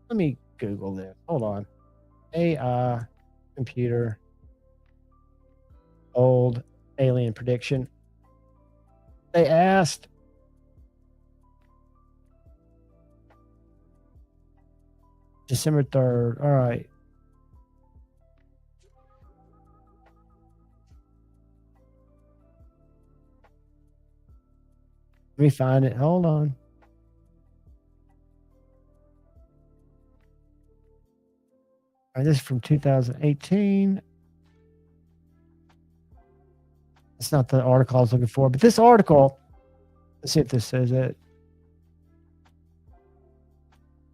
let me Google this. Hold on. AI computer, old alien prediction. They asked December 3rd. All right. Let me find it. Hold on. All right, this is from 2018. It's not the article I was looking for, but this article, let's see if this says it.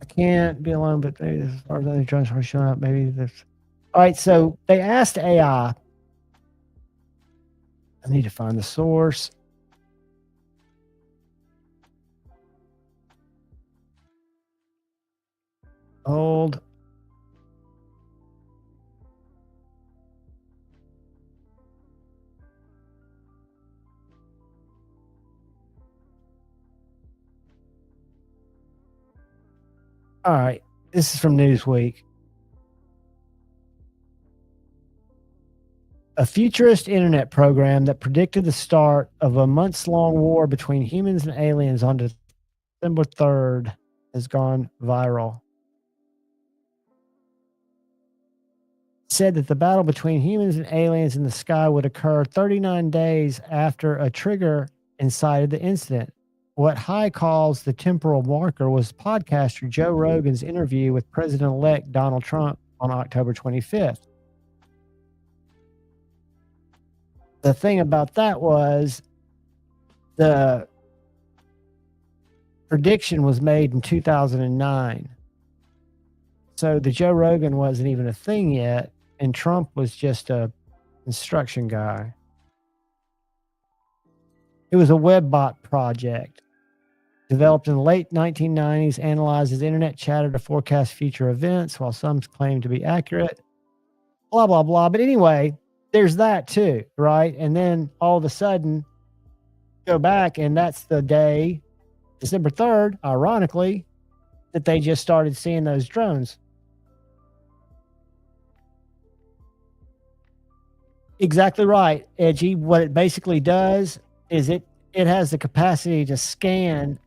I can't be alone, but maybe this is far as other drones are showing up. Maybe this. All right, so they asked AI. I need to find the source. Hold. All right, this is from Newsweek. A futurist internet program that predicted the start of a months-long war between humans and aliens on December 3rd has gone viral. Said that the battle between humans and aliens in the sky would occur 39 days after a trigger incited the incident. What High calls the temporal marker was podcaster Joe Rogan's interview with President-elect Donald Trump on October 25th. The thing about that was the prediction was made in 2009. So the Joe Rogan wasn't even a thing yet, and Trump was just a instruction guy. It was a WebBot project developed in the late 1990s, analyzes internet chatter to forecast future events, while some claim to be accurate, blah, blah, blah. But anyway, there's that too, right? And then all of a sudden, go back, and that's the day, December 3rd, ironically, that they just started seeing those drones. Exactly right, Edgy. What it basically does is it has the capacity to scan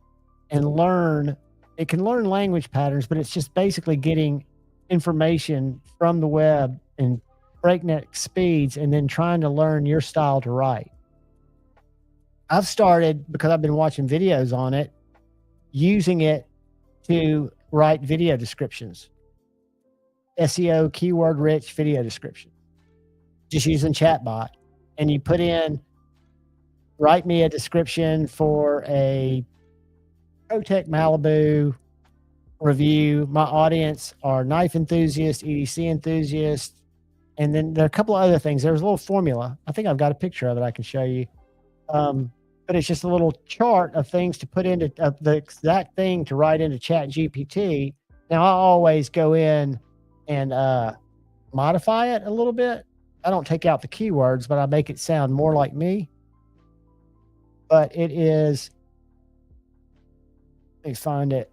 and learn. It can learn language patterns, but it's just basically getting information from the web in breakneck speeds and then trying to learn your style to write. I've started, because I've been watching videos on it, using it to write video descriptions. SEO, keyword rich video description. Just using chatbot. And you put in, write me a description for a ProTech Malibu review. My audience are knife enthusiasts, EDC enthusiasts, and then there are a couple of other things. There's a little formula. I think I've got a picture of it I can show you. But it's just a little chart of things to put into the exact thing to write into Chat GPT. Now, I always go in and modify it a little bit. I don't take out the keywords, but I make it sound more like me. But it is, let me find it.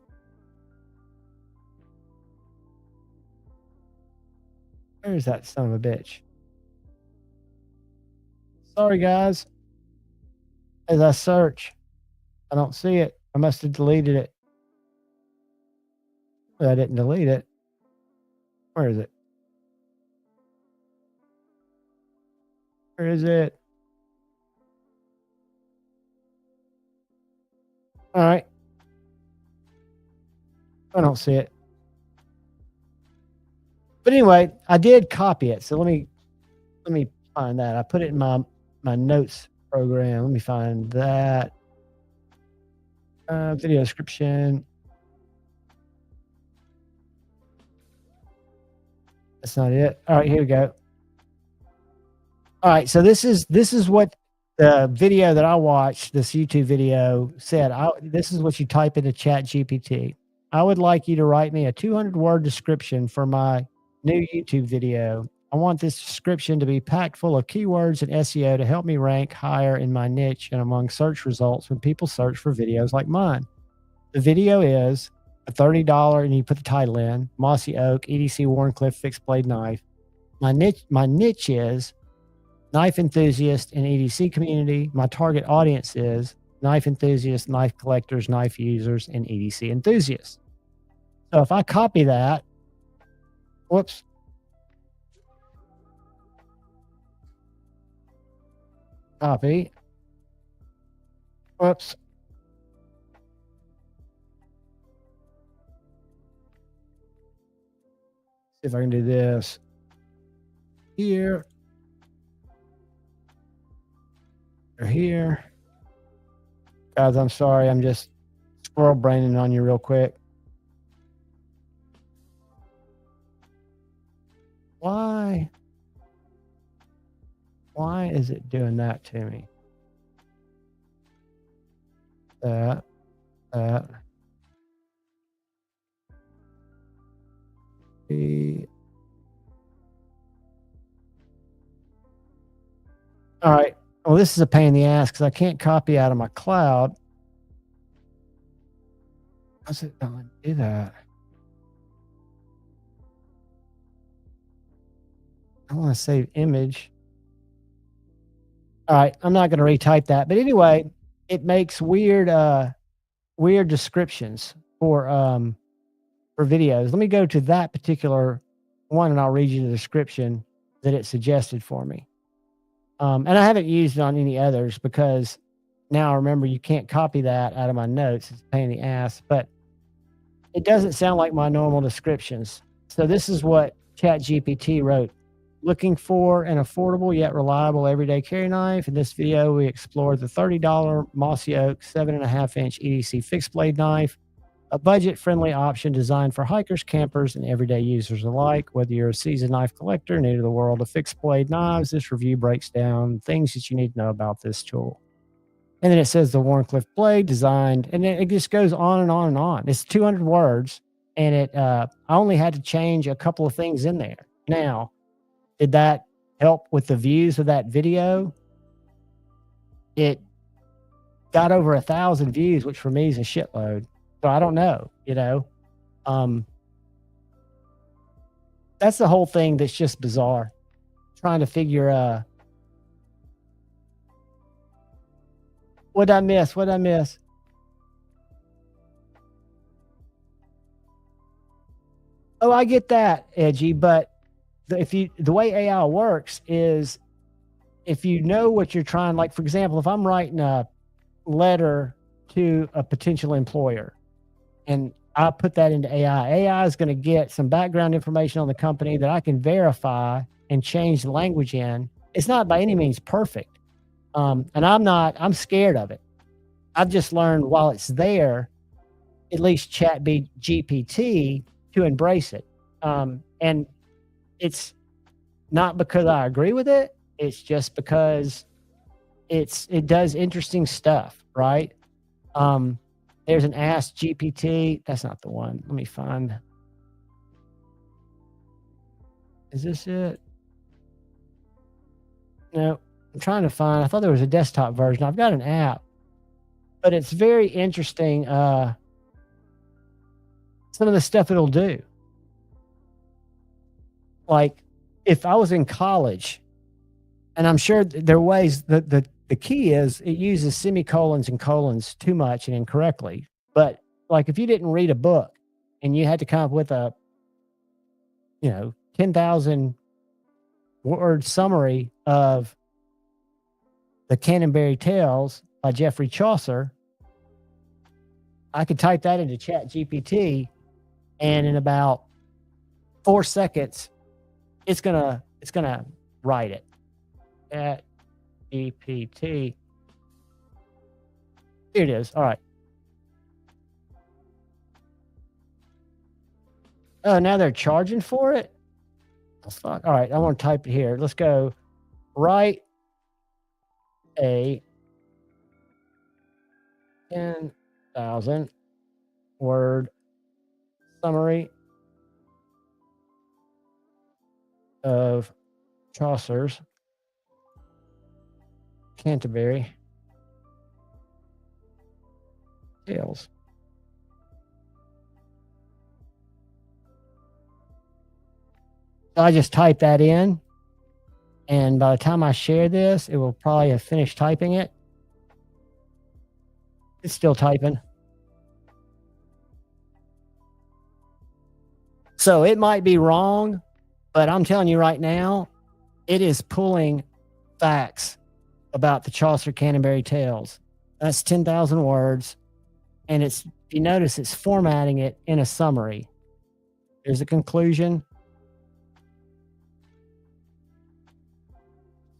Where's that son of a bitch? Sorry, guys. As I search, I don't see it. I must have deleted it. Well, I didn't delete it. Where is it? Where is it? All right. I don't see it. But anyway, I did copy it. So let me find that. I put it in my notes program. Let me find that. Video description. That's not it. All right, here we go. All right, so this is what the video that I watched, this YouTube video, said. This is what you type into Chat GPT. I would like you to write me a 200-word description for my new YouTube video. I want this description to be packed full of keywords and SEO to help me rank higher in my niche and among search results when people search for videos like mine. The video is a $30, and you put the title in, Mossy Oak, EDC Warncliffe fixed blade knife. My niche is knife enthusiast and EDC community. My target audience is knife enthusiasts, knife collectors, knife users, and EDC enthusiasts. So if I copy that, whoops. Copy. Whoops. See if I can do this here or here. Guys, I'm sorry. I'm just squirrel braining on you real quick. Why is it doing that to me? That. All right. Well, this is a pain in the ass because I can't copy out of my cloud. How's it going to do that? I want to save image. All right. I'm not going to retype that. But anyway, it makes weird descriptions for videos. Let me go to that particular one and I'll read you the description that it suggested for me. And I haven't used it on any others because now remember you can't copy that out of my notes. It's a pain in the ass, but it doesn't sound like my normal descriptions. So this is what ChatGPT wrote. Looking for an affordable yet reliable everyday carry knife. In this video, we explore the $30 Mossy Oak 7.5-inch EDC fixed blade knife, a budget-friendly option designed for hikers, campers, and everyday users alike. Whether you're a seasoned knife collector new to the world of fixed blade knives, this review breaks down things that you need to know about this tool. And then it says the Warncliffe blade designed, and it just goes on and on and on. It's 200 words, and I only had to change a couple of things in there. Now, did that help with the views of that video? It got over 1,000 views, which for me is a shitload. So I don't know, that's the whole thing that's just bizarre. Trying to figure, what'd I miss? Oh, I get that, Edgy, but the way AI works is if you know what you're trying, like for example, if I'm writing a letter to a potential employer and I put that into AI is going to get some background information on the company that I can verify and change the language in. It's not by any means perfect. And I'm scared of it. I've just learned while it's there, at least GPT to embrace it. And it's not because I agree with it. It's just because it does interesting stuff, right? There's an Ask GPT. That's not the one. Let me find. Is this it? No, I'm trying to find. I thought there was a desktop version. I've got an app, but it's very interesting. Some of the stuff it'll do. Like if I was in college, and I'm sure there are ways that the key is it uses semicolons and colons too much and incorrectly. But like if you didn't read a book and you had to come up with a, 10,000 word summary of the Canterbury Tales by Geoffrey Chaucer, I could type that into ChatGPT, and in about 4 seconds, it's gonna write it. At GPT. Here it is. All right. Oh, now they're charging for it? Oh, fuck. All right. I want to type it here. Let's go. Write a 10,000 word summary of Chaucer's Canterbury Tales. So I just type that in, and by the time I share this, it will probably have finished typing it. It's still typing. So it might be wrong, but I'm telling you right now, it is pulling facts about the Chaucer Canterbury Tales. That's 10,000 words. And it's, if you notice, it's formatting it in a summary. There's a conclusion.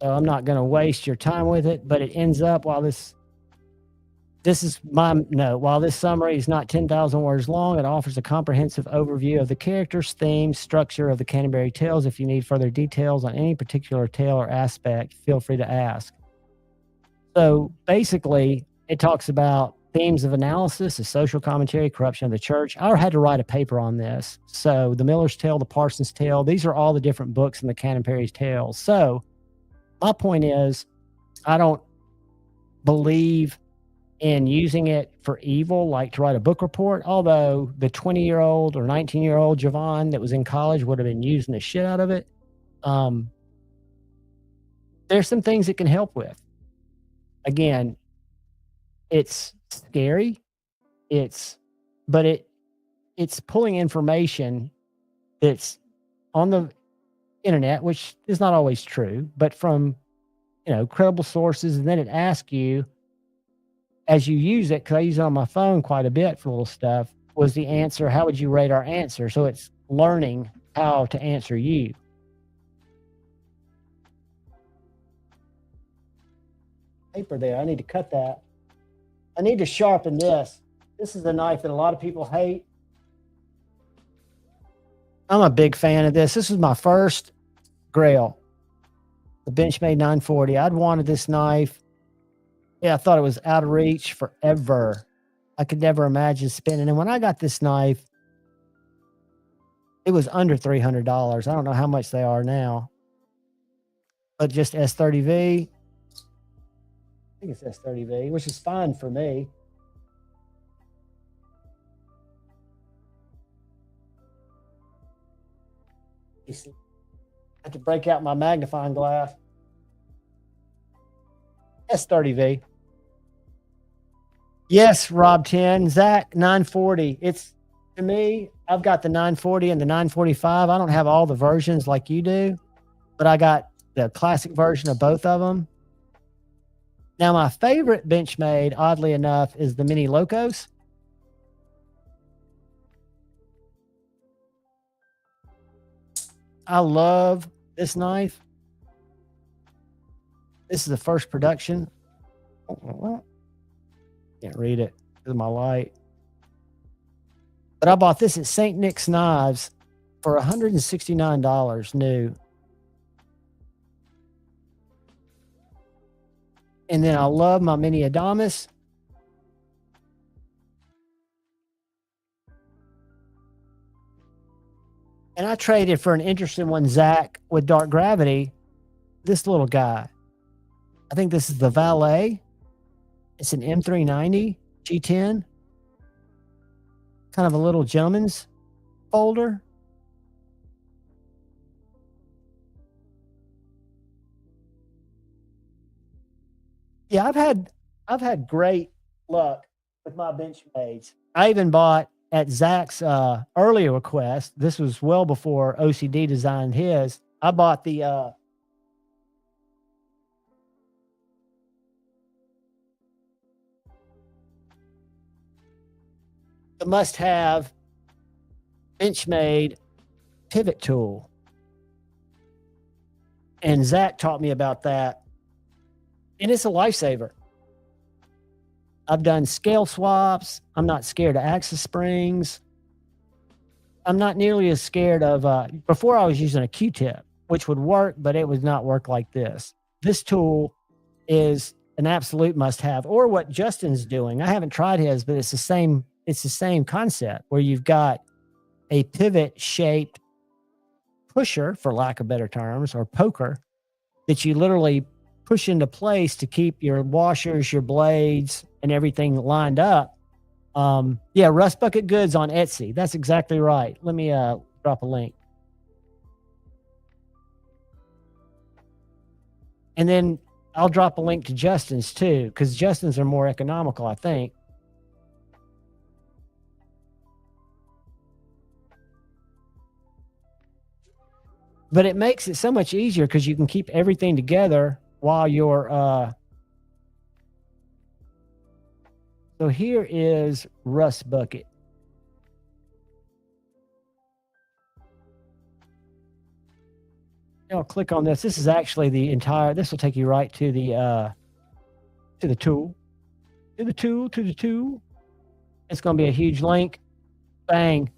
So I'm not going to waste your time with it, but it ends up while this is my note. While this summary is not 10,000 words long, it offers a comprehensive overview of the characters, themes, structure of the Canterbury Tales. If you need further details on any particular tale or aspect, feel free to ask. So basically, it talks about themes of analysis, a social commentary, corruption of the church. I had to write a paper on this. So the Miller's Tale, the Parson's Tale, these are all the different books in the Canterbury Tales. So my point is, I don't believe in using it for evil, like to write a book report, although the 20-year-old or 19-year-old Javon that was in college would have been using the shit out of it. There's some things it can help with. Again, it's scary. But it's pulling information that's on the internet, which is not always true, but from, credible sources. And then it asks you, as you use it, because I use it on my phone quite a bit for little stuff, was the answer, how would you rate our answer? So it's learning how to answer you. Paper there. I need to cut that. I need to sharpen this. This is a knife that a lot of people hate. I'm a big fan of this. This is my first Grail, the Benchmade 940. I'd wanted this knife. Yeah, I thought it was out of reach forever. I could never imagine spending. And when I got this knife, it was under $300. I don't know how much they are now. But just S30V. I think it's S30V, which is fine for me. You see, I have to break out my magnifying glass. S30V. Yes, Rob 10. Zach, 940. It's, to me, I've got the 940 and the 945. I don't have all the versions like you do, but I got the classic version of both of them. Now, my favorite Benchmade, oddly enough, is the Mini Locos. I love this knife. This is the first production. Can't read it because of my light. But I bought this at St. Nick's Knives for $169 new. And then I love my Mini Adamas. And I traded for an interesting one, Zach, with Dark Gravity, this little guy. I think this is the Valet. It's an M390 G10. Kind of a little gentleman's folder. Yeah, I've had great luck with my Benchmades. I even bought at Zach's earlier request. This was well before OCD designed his. I bought the must-have Benchmade pivot tool. And Zach taught me about that. And it's a lifesaver. I've done scale swaps. I'm not scared of axis springs. I'm not nearly as scared of, before I was using a Q-tip, which would work, but it would not work like this. This tool is an absolute must-have, or what Justin's doing. I haven't tried his, but it's the same concept where you've got a pivot-shaped pusher, for lack of better terms, or poker that you literally push into place to keep your washers, your blades, and everything lined up. Yeah, Rust Bucket Goods on Etsy. That's exactly right. Let me drop a link. And then I'll drop a link to Justin's too, because Justin's are more economical, I think. But it makes it so much easier because you can keep everything together while you're so here is Rust Bucket. I'll click on this. This is actually the entire, this will take you right to the tool. To the tool. It's gonna be a huge link. Bang.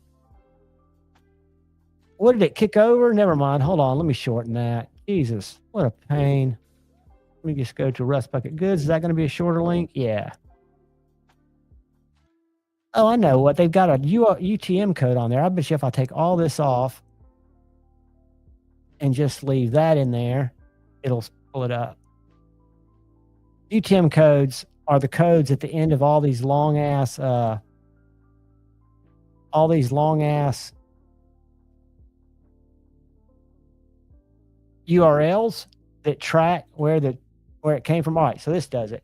What did it kick over? Never mind. Hold on. Let me shorten that. Jesus, what a pain. Let me just go to Rust Bucket Goods. Is that going to be a shorter link? Yeah. Oh, I know what. They've got a UTM code on there. I bet you if I take all this off and just leave that in there, it'll pull it up. UTM codes are the codes at the end of all these long ass URLs that track where it came from. All right, so this does it.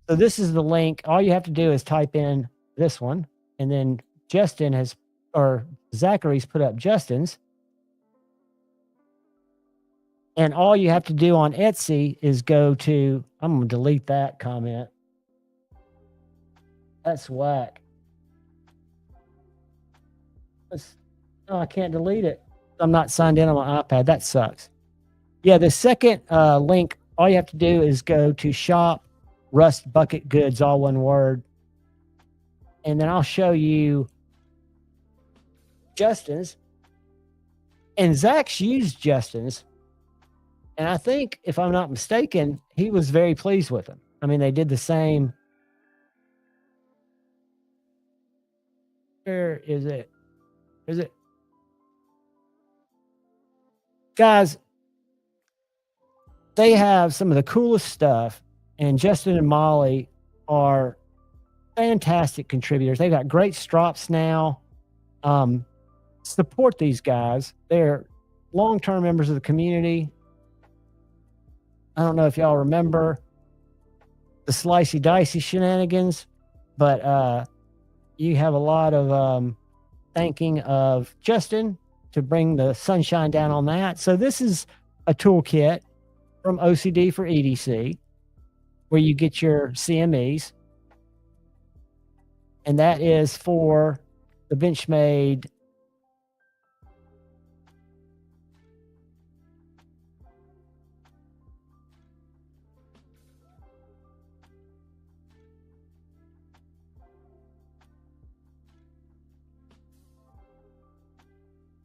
So this is the link. All you have to do is type in this one, and then Zachary's put up Justin's. And all you have to do on Etsy is go to, I'm going to delete that comment. That's whack. No, I can't delete it. I'm not signed in on my iPad. That sucks. Yeah, the second link, all you have to do is go to shop Rust Bucket Goods, all one word. And then I'll show you Justin's. And Zach's used Justin's. And I think, if I'm not mistaken, he was very pleased with them. I mean, they did the same. Where is it? Is it? Guys, they have some of the coolest stuff, and Justin and Molly are fantastic contributors. They've got great strops now. Support these guys. They're long-term members of the community. I don't know if y'all remember the Slicey Dicey Shenanigans, but you have a lot of thanking of Justin to bring the sunshine down on that. So this is a toolkit from OCD for EDC where you get your CMEs. And that is for the Benchmade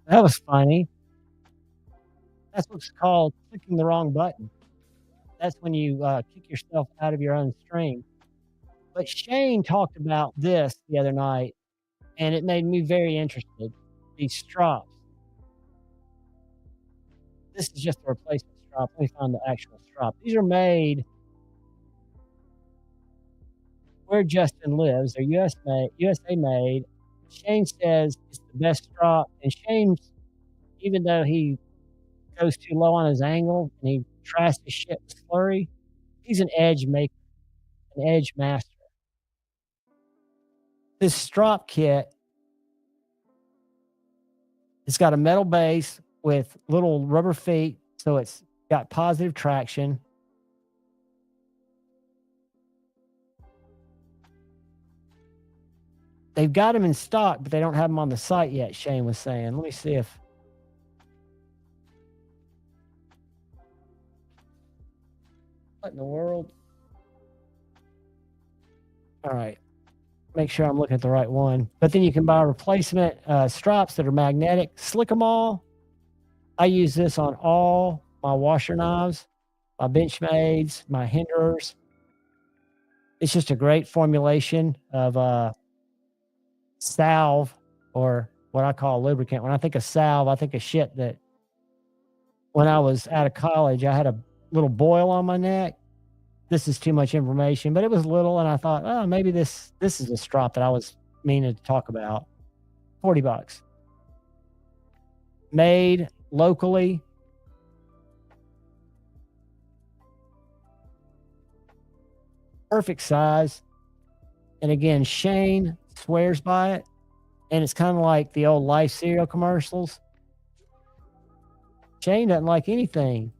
That was funny. That's what's called clicking the wrong button. That's when you kick yourself out of your own stream. But Shane talked about this the other night, and it made me very interested. These strops. This is just a replacement strop. Let me find the actual strop. These are made where Justin lives. They're USA made. Shane says it's the best strop, and Shane, even though he goes too low on his angle and he tries to shit with slurry, he's an edge maker, an edge master. This strop kit, it's got a metal base with little rubber feet, so it's got positive traction. They've got them in stock, but they don't have them on the site yet, Shane was saying. Let me see if... What in the world? All right. Make sure I'm looking at the right one. But then you can buy replacement strops that are magnetic. Slick them all. I use this on all my washer knives, my Benchmades, my hinderers. It's just a great formulation of salve, or what I call lubricant. When I think of salve, I think of shit that when I was out of college, I had a little boil on my neck. This is too much information, but it was little, and I thought, oh, maybe this is a strop that I was meaning to talk about. $40. Made locally. Perfect size. And again, Shane swears by it. And it's kind of like the old Life cereal commercials. Shane doesn't like anything.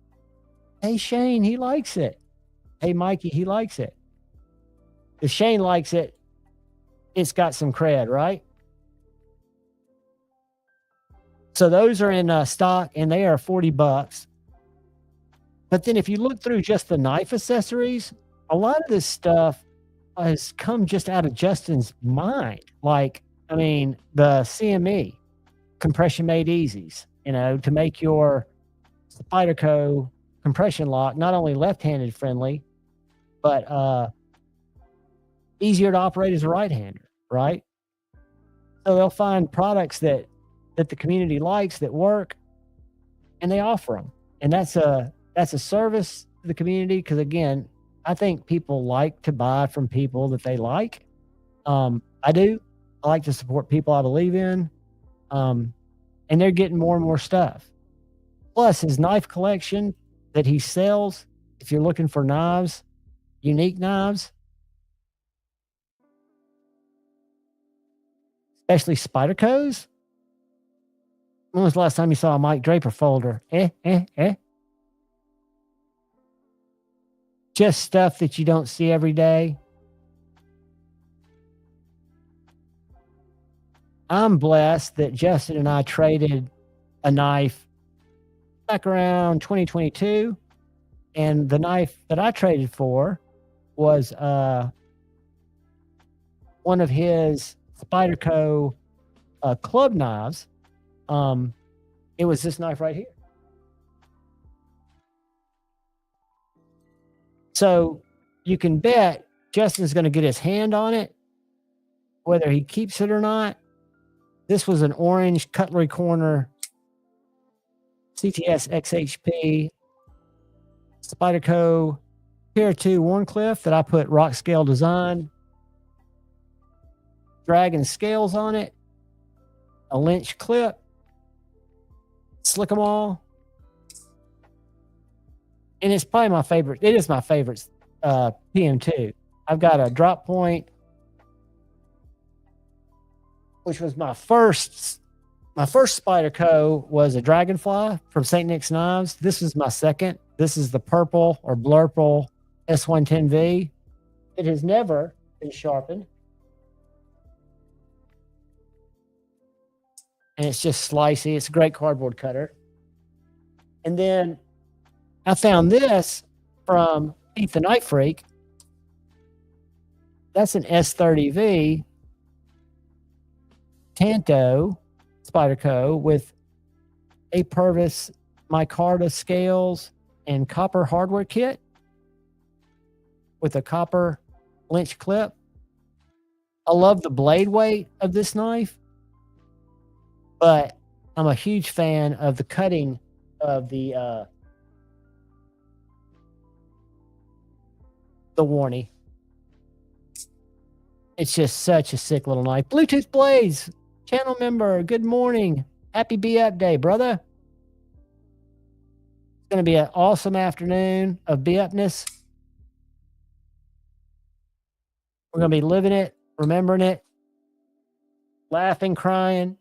Hey, Shane, he likes it. Hey, Mikey, he likes it. If Shane likes it, it's got some cred, right? So those are in stock, and they are $40. But then if you look through just the knife accessories, a lot of this stuff has come just out of Justin's mind. Like, I mean, the CME, compression made easies, to make your Spyderco compression lock not only left-handed friendly, but easier to operate as a right-hander, right? So they'll find products that the community likes that work, and they offer them. And that's a service to the community, because again, I think people like to buy from people that they like. I do. I like to support people I believe in. And they're getting more and more stuff. Plus his knife collection that he sells, if you're looking for knives, unique knives, especially Spydercos. When was the last time you saw a Mike Draper folder? Just stuff that you don't see every day. I'm blessed that Justin and I traded a knife back around 2022. And the knife that I traded for was one of his Spyderco club knives. It was this knife right here. So you can bet Justin's going to get his hand on it, whether he keeps it or not. This was an orange cutlery corner CTS XHP Spyderco Tier 2 Warncliffe that I put rock scale design, dragon scales on it, a Lynch clip, slick 'em all. And it's probably my favorite. It is my favorite PM2. I've got a drop point, which was my first Spyderco was a Dragonfly from St. Nick's Knives. This is my second. This is the purple or blurple S110V. It has never been sharpened. And it's just slicey. It's a great cardboard cutter. And then I found this from Pete the Knife Freak. That's an S30V Tanto Spyderco with a Purvis micarta scales and copper hardware kit with a copper Lynch clip. I love the blade weight of this knife, but I'm a huge fan of the cutting of the Warney. It's just such a sick little knife. Bluetooth Blaze, channel member, good morning. Happy Be-Up Day, brother. It's going to be an awesome afternoon of Be-Upness. We're going to be living it, remembering it, laughing, crying,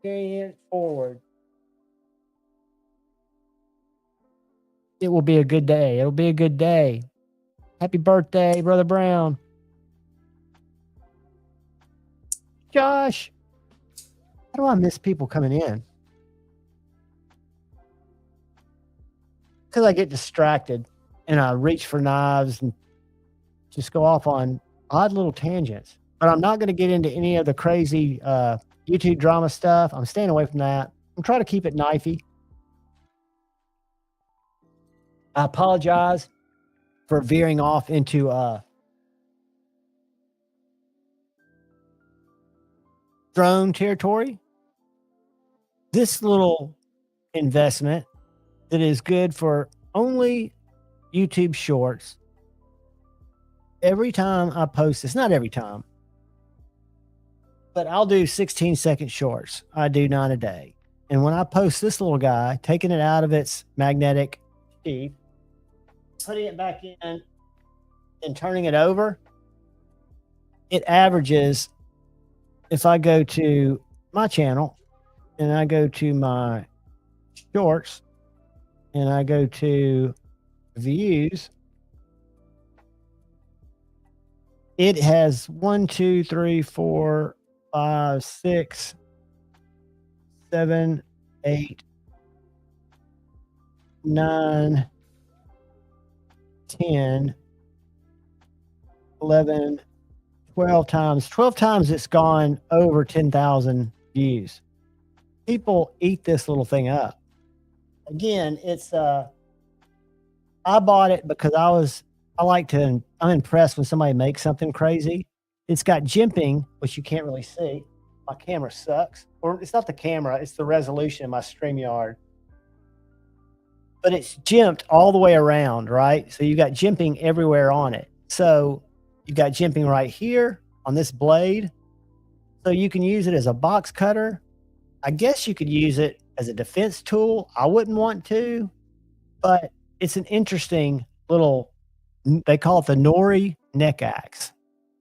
carrying it forward. It will be a good day. It'll be a good day. Happy birthday, Brother Brown. Josh, how do I miss people coming in? Because I get distracted and I reach for knives and just go off on odd little tangents. But I'm not going to get into any of the crazy YouTube drama stuff. I'm staying away from that. I'm trying to keep it knifey. I apologize for veering off into drone territory. This little investment that is good for only YouTube Shorts. Every time I post, it's not every time, but I'll do 16-second shorts. I do 9 a day. And when I post this little guy, taking it out of its magnetic sheath, putting it back in and turning it over, it averages, if I go to my channel and I go to my shorts and I go to views, it has 1, 2, 3, 4, 5, 6, 7, 8, 9, 10, 11, 12 times. 12 times it's gone over 10,000 views. People eat this little thing up. Again, it's I bought it because I'm impressed when somebody makes something crazy. It's got jimping, which you can't really see. My camera sucks. Or it's not the camera, it's the resolution in my StreamYard. But it's jimped all the way around, right? So you got jimping everywhere on it. So you got jimping right here on this blade. So you can use it as a box cutter. I guess you could use it as a defense tool. I wouldn't want to, but it's an interesting little, they call it the Nori neck axe.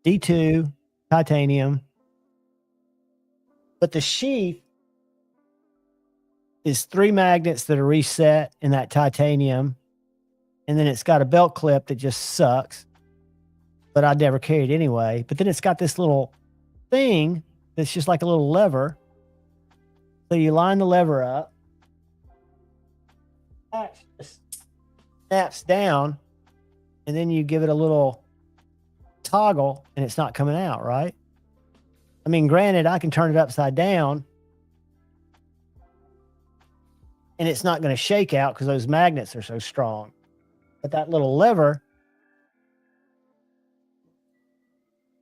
D2, titanium. But the sheath is 3 magnets that are reset in that titanium. And then it's got a belt clip that just sucks, but I'd never carry it anyway. But then it's got this little thing that's just like a little lever. So you line the lever up, axe just snaps down, and then you give it a little toggle and it's not coming out, right? I mean, granted, I can turn it upside down and it's not going to shake out because those magnets are so strong. But that little lever,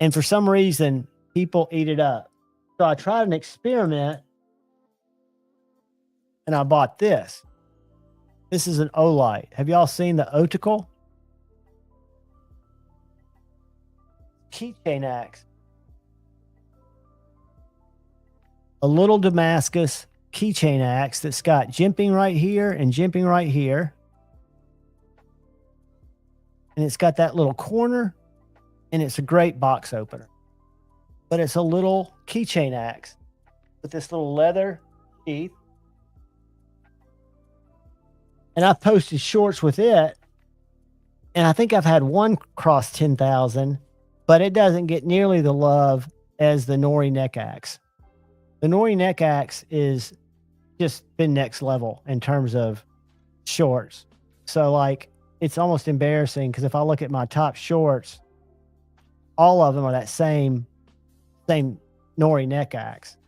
and for some reason, people eat it up. So I tried an experiment and I bought this. This is an Olight. Have y'all seen the Otical? Keychain axe. A little Damascus keychain axe that's got jimping right here and jimping right here. And it's got that little corner, and it's a great box opener. But it's a little keychain axe with this little leather sheath. And I've posted shorts with it, and I think I've had one cross 10,000, but it doesn't get nearly the love as the Nori neck axe. The Nori neck axe is just been next level in terms of shorts. So like, it's almost embarrassing because if I look at my top shorts, all of them are that same Nori neck axe.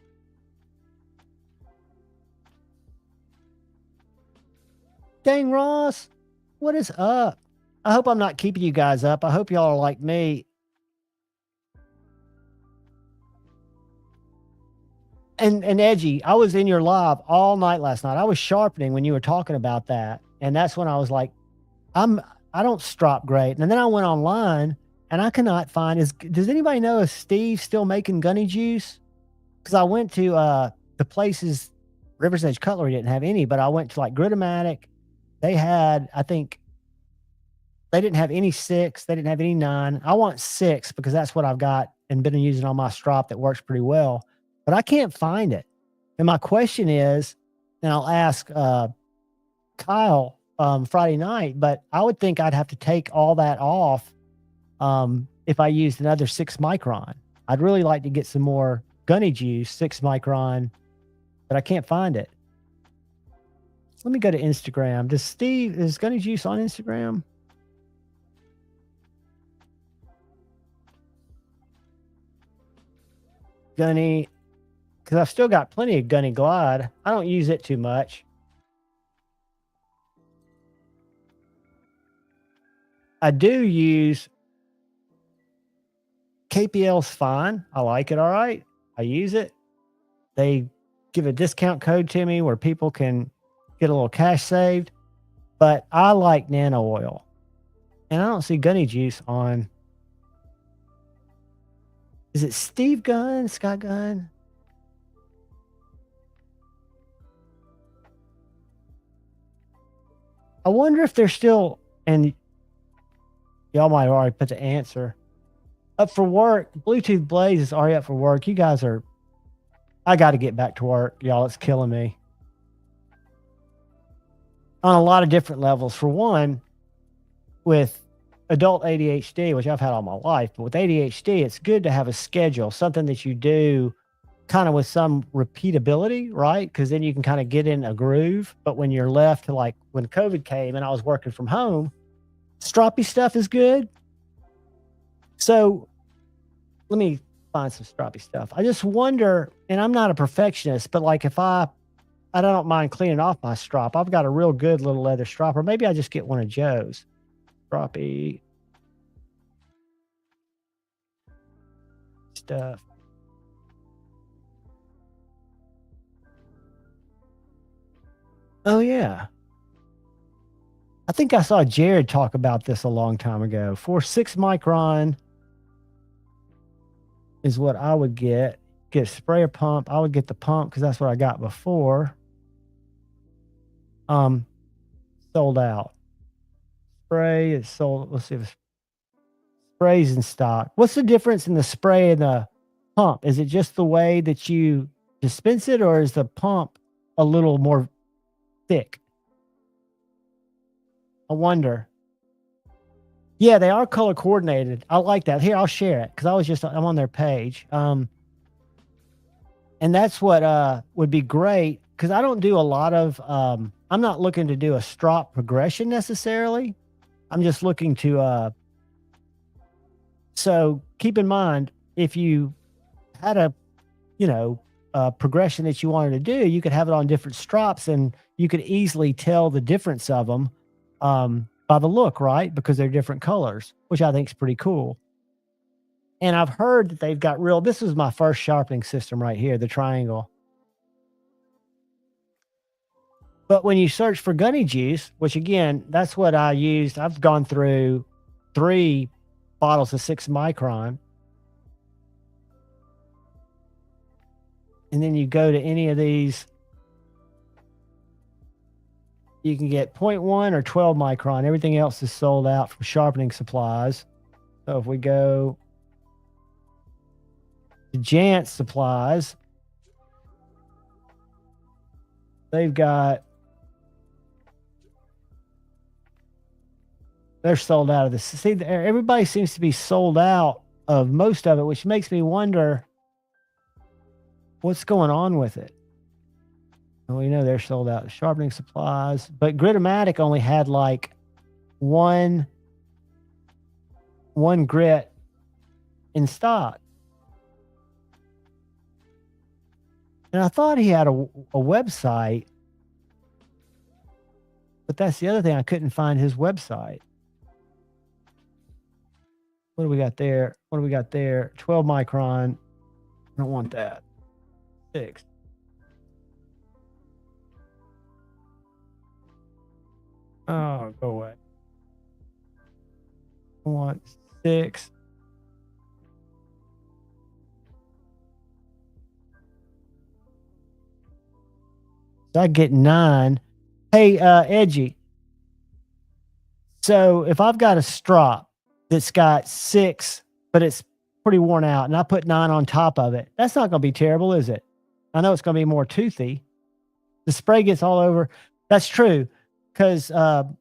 Dang, Ross, what is up? I hope I'm not keeping you guys up. I hope y'all are like me. And Edgy, I was in your live all night last night. I was sharpening when you were talking about that. And that's when I was like, I don't strop great. And then I went online and I cannot find, does anybody know if Steve's still making gunny juice? Because I went to the places, River's Edge Cutlery didn't have any, but I went to like Gritomatic. They had, I think, they didn't have any 6. They didn't have any 9. I want 6 because that's what I've got and been using on my strop that works pretty well. But I can't find it. And my question is, and I'll ask Kyle Friday night, but I would think I'd have to take all that off if I used another 6 micron. I'd really like to get some more gunny juice, 6 micron, but I can't find it. Let me go to Instagram. Is Gunny Juice on Instagram? Gunny, because I've still got plenty of Gunny Glide. I don't use it too much. I do use KPL's fine. I like it all right. I use it. They give a discount code to me where people can get a little cash saved. But I like nano oil, and I don't see Gunny Juice on. Is it Steve Gunn, Scott Gunn? I wonder if they're still, and y'all might have already put the answer up for work. Bluetooth Blaze is already up for work. You guys are, I got to get back to work, y'all. It's killing me on a lot of different levels. For one, with adult ADHD, which I've had all my life, but with ADHD, it's good to have a schedule, something that you do kind of with some repeatability, right? Because then you can kind of get in a groove. But when you're left to, like when COVID came and I was working from home, stroppy stuff is good. So let me find some stroppy stuff. I just wonder, and I'm not a perfectionist, but like if I don't mind cleaning off my strop. I've got a real good little leather strop, or maybe I just get one of Joe's. Stroppy stuff. Oh yeah. I think I saw Jared talk about this a long time ago. For 6 micron is what I would get. Get a sprayer pump. I would get the pump because that's what I got before. Sold out. Spray is sold. Let's see if spray's in stock. What's the difference in the spray and the pump? Is it just the way that you dispense it, or is the pump a little more thick? I wonder. Yeah, they are color coordinated. I like that. Here, I'll share it because I'm on their page. And that's what would be great, because I don't do a lot of I'm not looking to do a strop progression necessarily. I'm just looking to so keep in mind, if you had a progression that you wanted to do, you could have it on different strops and you could easily tell the difference of them by the look, right? Because they're different colors, which I think is pretty cool. And I've heard that they've got this was my first sharpening system right here, the triangle. But when you search for Gunny Juice, which again, that's what I used. I've gone through 3 bottles of 6 micron. And then you go to any of these, you can get 0.1 or 12 micron. Everything else is sold out from sharpening supplies. So if we go to Jantz Supplies, they've got, they're sold out of this. See, everybody seems to be sold out of most of it, which makes me wonder what's going on with it. Well, we know they're sold out of sharpening supplies, but Gritomatic only had like one grit in stock. And I thought he had a website, but that's the other thing. I couldn't find his website. What do we got there? What do we got there? 12 micron. I don't want that. 6. Oh, go away. I want 6. So I get 9. Hey, Edgy. So if I've got a strop that's got 6, but it's pretty worn out, and I put 9 on top of it, that's not going to be terrible, is it? I know it's going to be more toothy. The spray gets all over. That's true. Because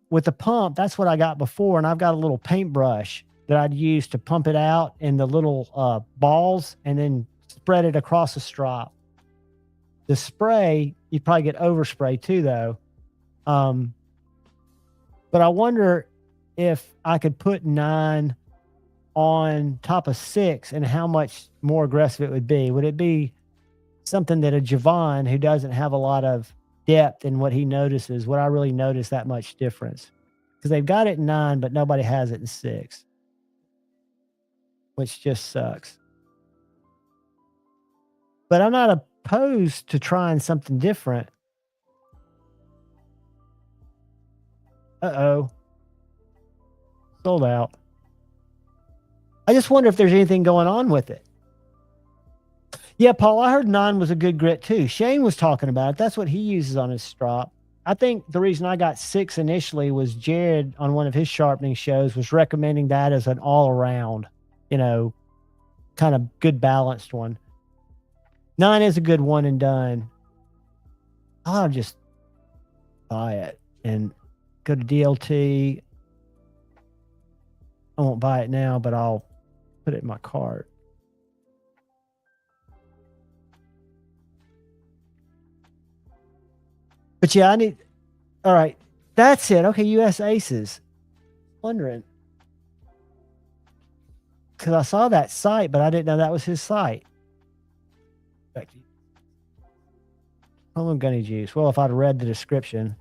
with the pump, that's what I got before. And I've got a little paintbrush that I'd use to pump it out in the little balls and then spread it across the strop. The spray, you probably get overspray too, though. But I wonder if I could put 9 on top of 6 and how much more aggressive it would be. Would it be something that a Javon, who doesn't have a lot of depth in what he notices, would I really notice that much difference? Because they've got it in 9, but nobody has it in 6, which just sucks. But I'm not opposed to trying something different. Uh-oh. Sold out. I just wonder if there's anything going on with it. Yeah, Paul, I heard 9 was a good grit too. Shane was talking about it. That's what he uses on his strop. I think the reason I got 6 initially was Jared on one of his sharpening shows was recommending that as an all around, kind of good balanced one. 9 is a good one and done. I'll just buy it and go to DLT. I won't buy it now, but I'll put it in my cart. But yeah, all right. That's it. Okay, US Aces. Wondering. Because I saw that site, but I didn't know that was his site. Home Gunny Juice. Well, if I'd read the description.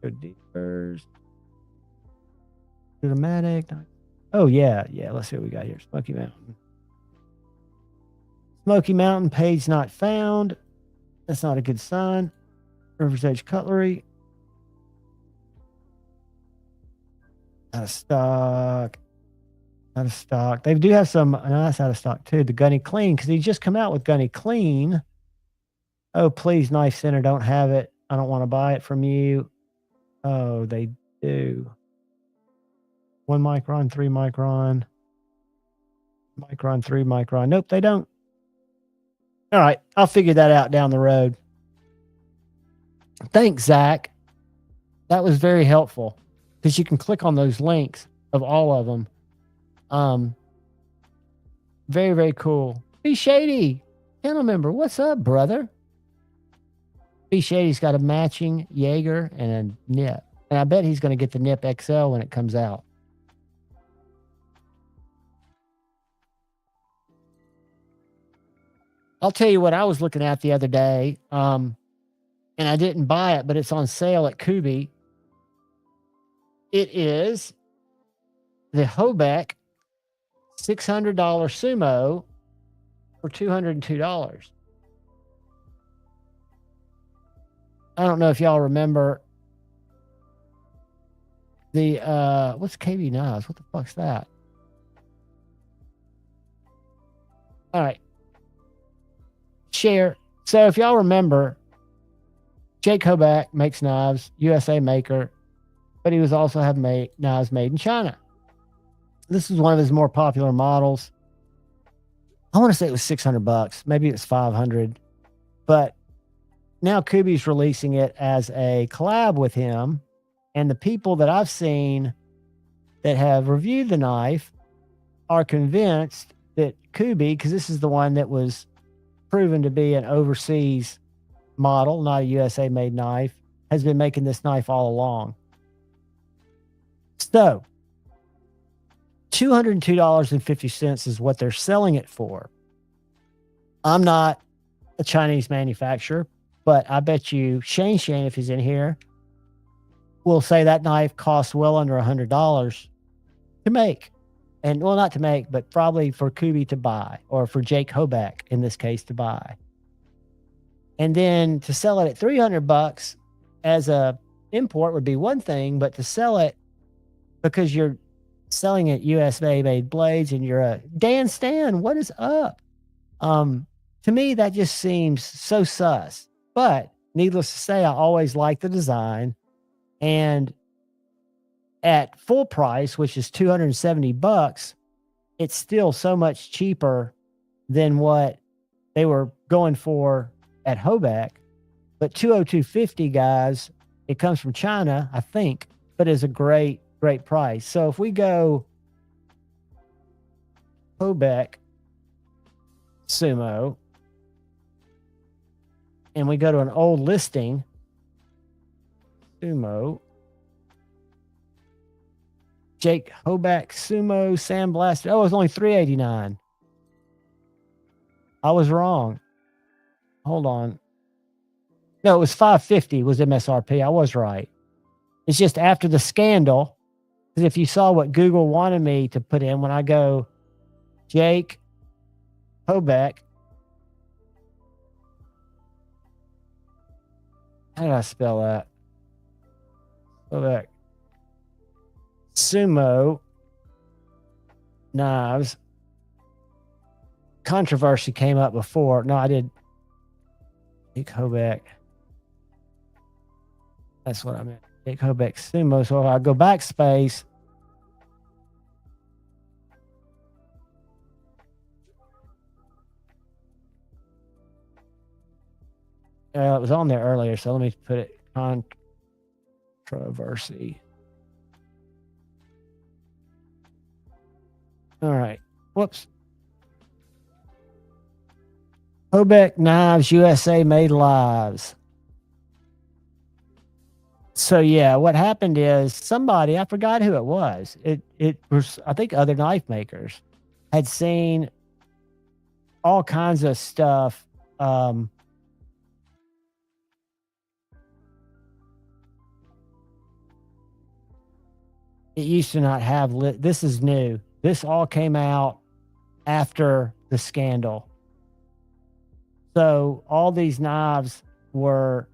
Go deeper. Dramatic. Oh, yeah. Yeah, let's see what we got here. Smoky Mountain. Smoky Mountain, page not found. That's not a good sign. River's Edge Cutlery. Out of stock. Out of stock. They do have some nice out of stock too. The Gunny Clean, because he just come out with Gunny Clean. Oh, please, Knife Center, don't have it. I don't want to buy it from you. Oh, they do. 1 micron, 3 micron. Micron, 3 micron. Nope, they don't. All right, I'll figure that out down the road. Thanks, Zach. That was very helpful because you can click on those links of all of them. Very, very cool. B Shady, channel member, what's up, brother? B Shady's got a matching Jaeger and a nip. And I bet he's going to get the nip XL when it comes out. I'll tell you what I was looking at the other day. And I didn't buy it, but it's on sale at Kubi. It is the Hobeck $600 Sumo for $202. I don't know if y'all remember the what's KB Knives? What the fuck's that? All right. Share. So if y'all remember, Jake Hoback makes knives, USA maker, but he was also have knives made in China. This is one of his more popular models. I want to say it was $600, maybe it's $500, but now Kubi's releasing it as a collab with him, and the people that I've seen that have reviewed the knife are convinced that Kubi, because this is the one that was proven to be an overseas model, not a USA made knife, has been making this knife all along. So $202.50 is what they're selling it for. I'm not a Chinese manufacturer, but I bet you Shane, if he's in here, will say that knife costs well under $100 to make. And well, not to make, but probably for Kubi to buy, or for Jake Hoback in this case to buy. And then to sell it at $300 as a import would be one thing, but to sell it because you're selling it USA made blades and you're a Dan Stan, what is up? To me, that just seems so sus. But needless to say, I always like the design. And at full price, which is $270, it's still so much cheaper than what they were going for at Hoback. But $202.50, guys, it comes from China, I think, but is a great price. So if we go Hoback Sumo and we go to an old listing, Sumo, Jake Hoback Sumo Sandblaster. Oh, it was only $389. I was wrong. Hold on. No, it was $550 was MSRP. I was right. It's just after the scandal. Because if you saw what Google wanted me to put in when I go Jake Hoback How did I spell that? Go back. Sumo knives. Controversy came up before. No, I did. Dick Hobeck. That's what I meant. Dick Hobeck Sumo. So if I go backspace. It was on there earlier, so let me put it controversy. All right. Whoops. Hobeck Knives USA made lives. So yeah, what happened is somebody, I forgot who it was. It was, I think, other knife makers had seen all kinds of stuff. It used to not have this is new. This all came out after the scandal. So all these knives were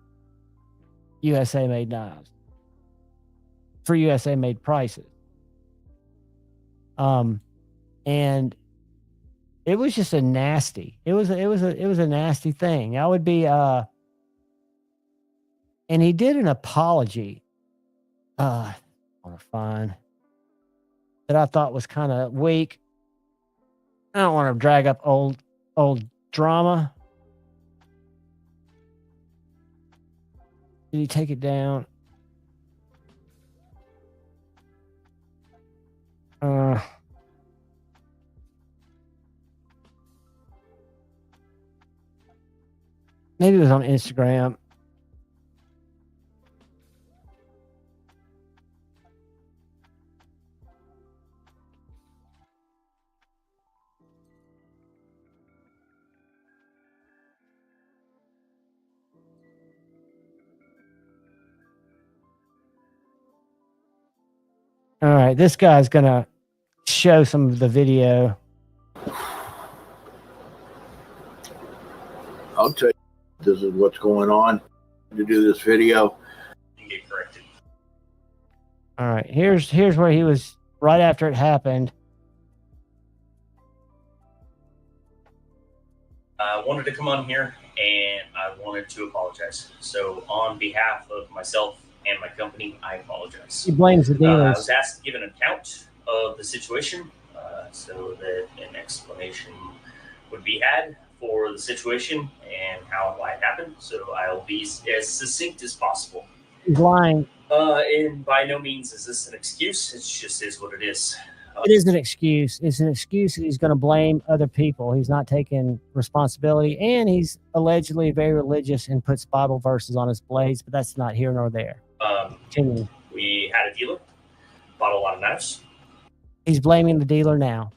USA made knives for USA made prices. And it was just a nasty. It was a nasty thing. I would be and he did an apology. I want to find that I thought was kind of weak. I don't want to drag up old drama. Did he take it down? Maybe it was on Instagram. All right, this guy's gonna show some of the video. I'll tell you, this is what's going on to do this video. And get corrected. All right, here's where he was right after it happened. I wanted to come on here and I wanted to apologize. So on behalf of myself and my company, I apologize. He blames the I dealers. was asked to give an account of the situation so that an explanation would be had for the situation and how and why it happened. So I'll be as succinct as possible. He's lying. And by no means is this an excuse. It just is what it is. It is an excuse. It's an excuse that he's going to blame other people. He's not taking responsibility, and he's allegedly very religious and puts Bible verses on his blades, but that's not here nor there. Continue. We had a dealer, bought a lot of knives. He's blaming the dealer now.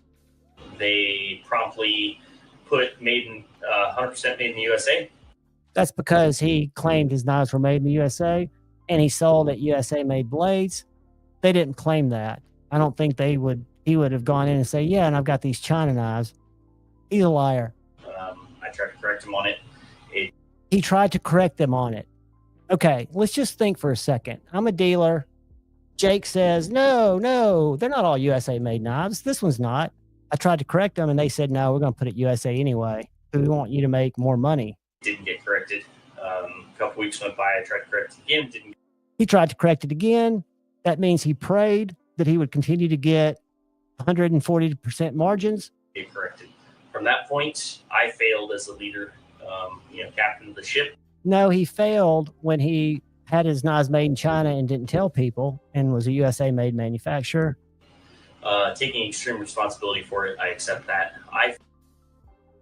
They promptly put 100% made in the USA. That's because he claimed his knives were made in the USA, and he sold at USA made blades. They didn't claim that. I don't think he would have gone in and say, yeah, and I've got these China knives. He's a liar. I tried to correct him on it. He tried to correct them on it. Okay, let's just think for a second. I'm a dealer. Jake says, no, they're not all USA made knives. This one's not. I tried to correct them, and they said, no, we're going to put it USA anyway. We want you to make more money. Didn't get corrected. A couple weeks went by. I tried to correct it again. He tried to correct it again. That means he prayed that he would continue to get 140% margins. Get corrected. From that point, I failed as a leader, captain of the ship. No, he failed when he had his knives made in China and didn't tell people and was a USA made manufacturer. Taking extreme responsibility for it, I accept that.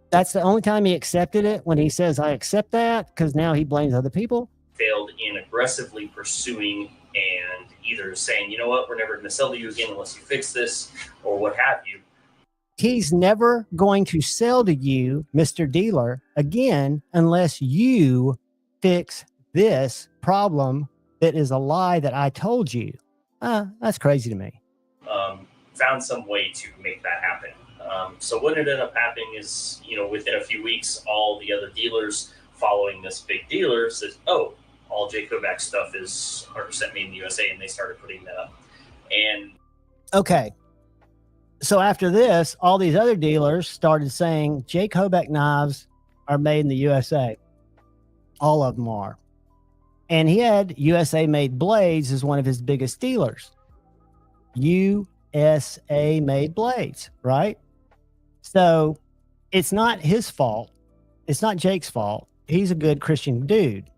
That's the only time he accepted it, when he says, I accept that, because now he blames other people. Failed in aggressively pursuing and either saying, you know what, we're never going to sell to you again unless you fix this, or what have you. He's never going to sell to you, Mr. Dealer, again, unless you fix this problem that is a lie that I told you. That's crazy to me. Found some way to make that happen. So what ended up happening is, within a few weeks, all the other dealers following this big dealer says, oh, all Jay Kovac stuff is 100% made in the USA, and they started putting that up. And Okay. So after this, all these other dealers started saying Jay Kovac knives are made in the USA. All of them are. And he had USA made blades as one of his biggest dealers. USA made blades, right? So it's not his fault. It's not Jake's fault. He's a good Christian dude.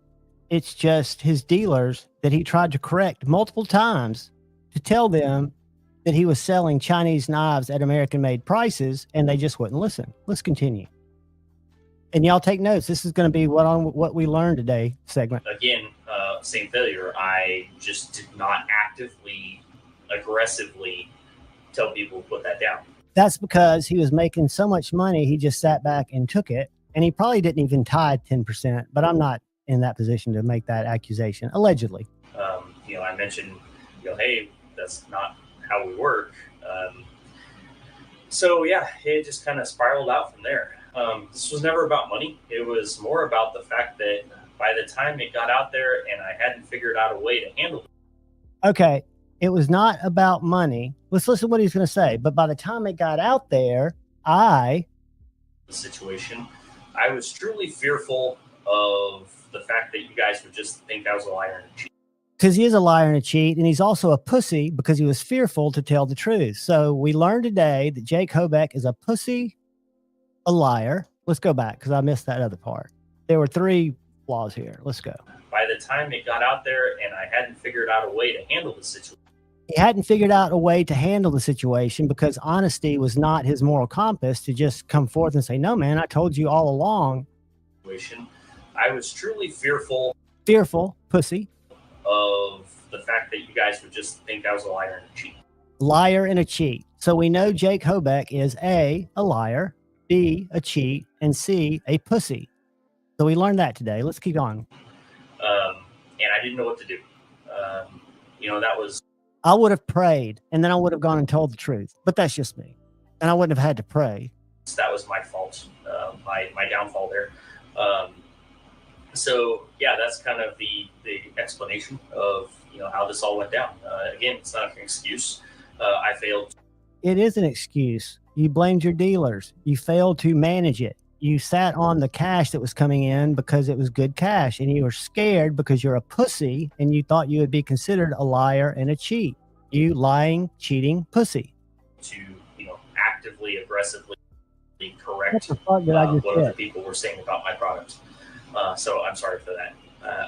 It's just his dealers that he tried to correct multiple times to tell them that he was selling Chinese knives at American made prices, and they just wouldn't listen. Let's continue. And y'all take notes. This is going to be what we learned today segment. again, same failure. I just did not actively, aggressively tell people to put that down. That's because he was making so much money, he just sat back and took it. And he probably didn't even tie 10%, but I'm not in that position to make that accusation, allegedly. I mentioned, hey, that's not how we work. So yeah, it just kind of spiraled out from there. This was never about money. It was more about the fact that by the time it got out there and I hadn't figured out a way to handle it. Okay, it was not about money. Let's listen to what he's going to say. But by the time it got out there, The situation, I was truly fearful of the fact that you guys would just think I was a liar and a cheat. because he is a liar and a cheat, and he's also a pussy because he was fearful to tell the truth. So we learned today that Jake Hobeck is a pussy, a liar. Let's go back because I missed that other part. There were 3 flaws here. Let's go. By the time it got out there and I hadn't figured out a way to handle the situation. He hadn't figured out a way to handle the situation because honesty was not his moral compass to just come forth and say, no, man, I told you all along. I was truly fearful Pussy, of the fact that you guys would just think I was a liar and a cheat. liar, and a cheat. So we know Jake Hobeck is A, a liar, B, a cheat, and C, a pussy. So we learned that today. Let's keep on. And I didn't know what to do. That was I would have prayed, and then I would have gone and told the truth. But that's just me. And I wouldn't have had to pray. that was my fault, my downfall there. So yeah, that's kind of the explanation of how this all went down. Again, it's not an excuse. I failed. It is an excuse. You blamed your dealers. You failed to manage it. You sat on the cash that was coming in because it was good cash, and you were scared because you're a pussy and you thought you would be considered a liar and a cheat. You lying, cheating pussy. To actively, aggressively correct What did I just what other say? people were saying about my product. So I'm sorry for that.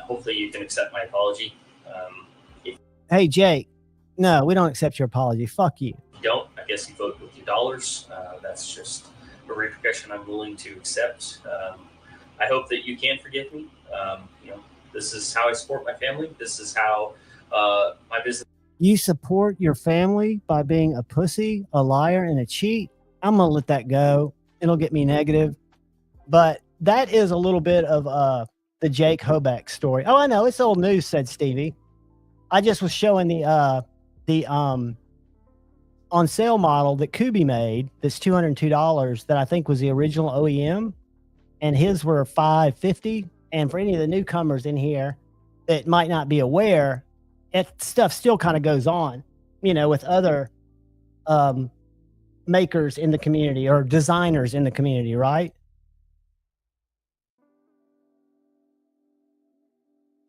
Hopefully you can accept my apology. If Hey, Jake. No, we don't accept your apology. Fuck you. you don't, I guess you vote with your dollars. That's just a repercussion I'm willing to accept. I hope that you can forgive me. This is how I support my family. This is how my business. You support your family by being a pussy, a liar, and a cheat. I'm going to let that go. It'll get me negative. But that is a little bit of the Jake Hobeck story. Oh, I know. It's old news, said Stevie. I just was showing the on sale model that Kubi made that's $202 that I think was the original OEM, and his were $550. And for any of the newcomers in here that might not be aware, that stuff still kind of goes on, with other makers in the community or designers in the community, right?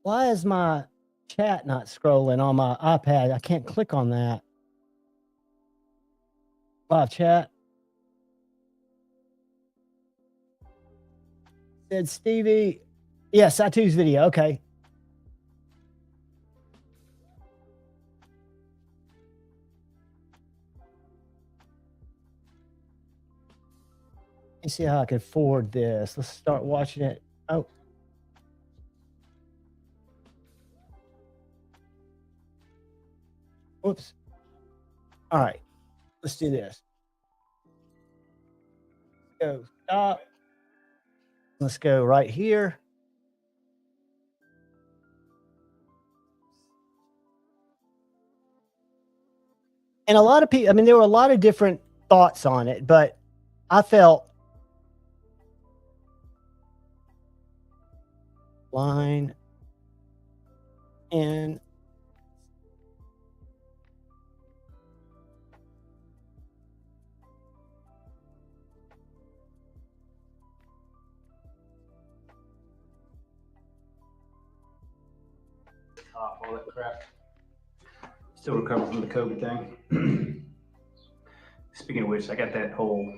Why is my chat not scrolling on my iPad? I can't click on that. Live chat. Said Stevie. Yeah, Satu's video. Okay. Let me see how I can forward this. Let's start watching it. Oh. Whoops. All right. Let's do this. Go stop. Let's go right here. And a lot of people, there were a lot of different thoughts on it, but I felt line And all that crap. Still recovering from the COVID thing. Speaking of which, I got that whole, one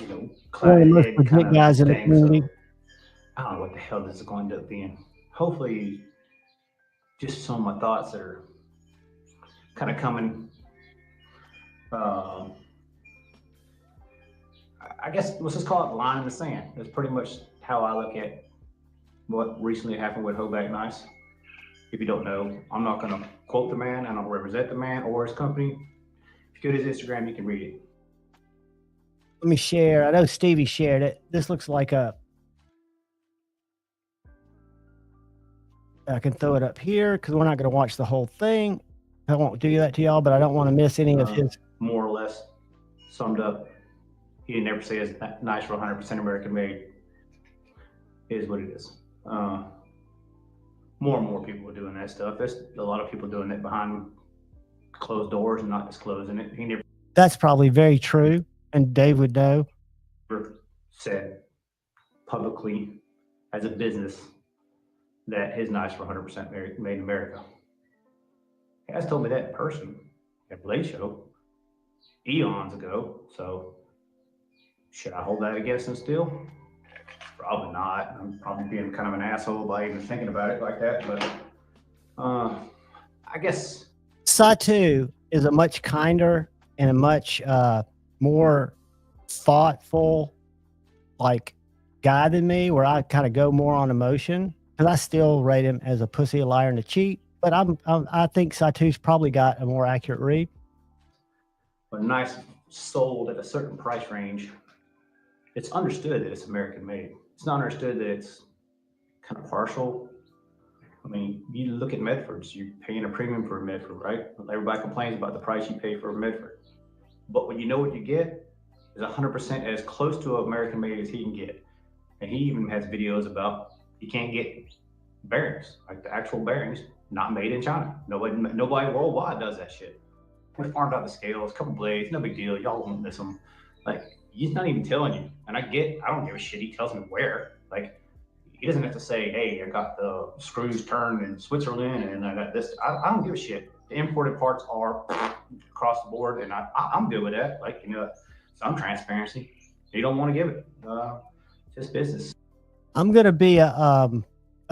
of the clouded most head legit kind of guys in the thing. community. So I don't know what the hell this is going to end up being. Hopefully, just some of my thoughts that are kind of coming. I guess let's just call it the line in the sand. That's pretty much how I look at what recently happened with Hoback Nice. If you don't know, I'm not going to quote the man. I don't represent the man or his company. If you go to his Instagram, you can read it. Let me share. I know Stevie shared it. This looks like a. I can throw it up here because we're not going to watch the whole thing. I won't do that to y'all, but I don't want to miss any of his. More or less summed up. He didn't ever say it's nice for 100% American made. It is what it is. More and more people are doing that stuff. There's a lot of people doing it behind closed doors and not disclosing it. He never That's probably very true, and Dave would know. said publicly as a business that his knives were 100% made in America. He has told me that in person at Blade Show eons ago. So should I hold that against him still? Probably not. I'm probably being kind of an asshole by even thinking about it like that. But I guess Satu is a much kinder and a much more thoughtful guy than me, where I kind of go more on emotion, because I still rate him as a pussy, a liar, and a cheat. But I think Satu's probably got a more accurate read. when knives sold at a certain price range, it's understood that it's American made. It's not understood that it's kind of partial. I mean, you look at Medfords, you're paying a premium for a Medford, right? Everybody complains about the price you pay for a Medford. But when you know what you get is 100% as close to American made as he can get. And he even has videos about you can't get bearings, like the actual bearings, not made in China. Nobody worldwide does that shit. We farmed out the scales, a couple blades, no big deal. Y'all won't miss them. Like, he's not even telling you. And I don't give a shit. He tells me where. Like, he doesn't have to say, hey, I got the screws turned in Switzerland and I got this. I don't give a shit. The imported parts are across the board, and I'm good with that. Like, some transparency. You don't want to give it. Just business. I'm going to be a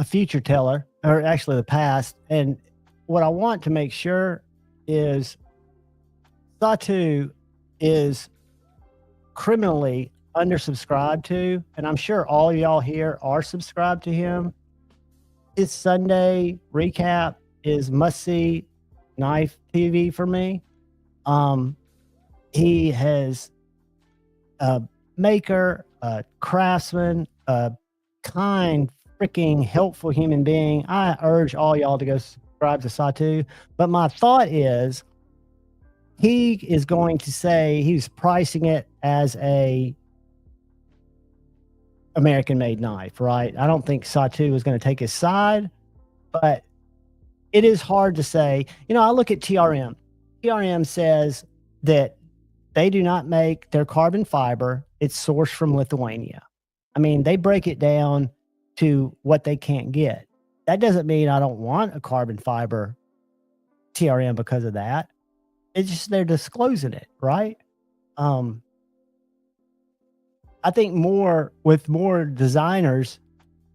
future teller, or actually the past. And what I want to make sure is Satu is criminally undersubscribed to, and I'm sure all y'all here are subscribed to him. His Sunday recap is must-see knife TV for me. He has a maker, a craftsman, a kind, freaking helpful human being. I urge all y'all to go subscribe to Satu. But my thought is, he is going to say he's pricing it as a American-made knife, right? I don't think Satu is going to take his side, but it is hard to say. I look at TRM. TRM says that they do not make their carbon fiber. It's sourced from Lithuania. I mean, they break it down to what they can't get. That doesn't mean I don't want a carbon fiber TRM because of that. It's just they're disclosing it, right? I think with more designers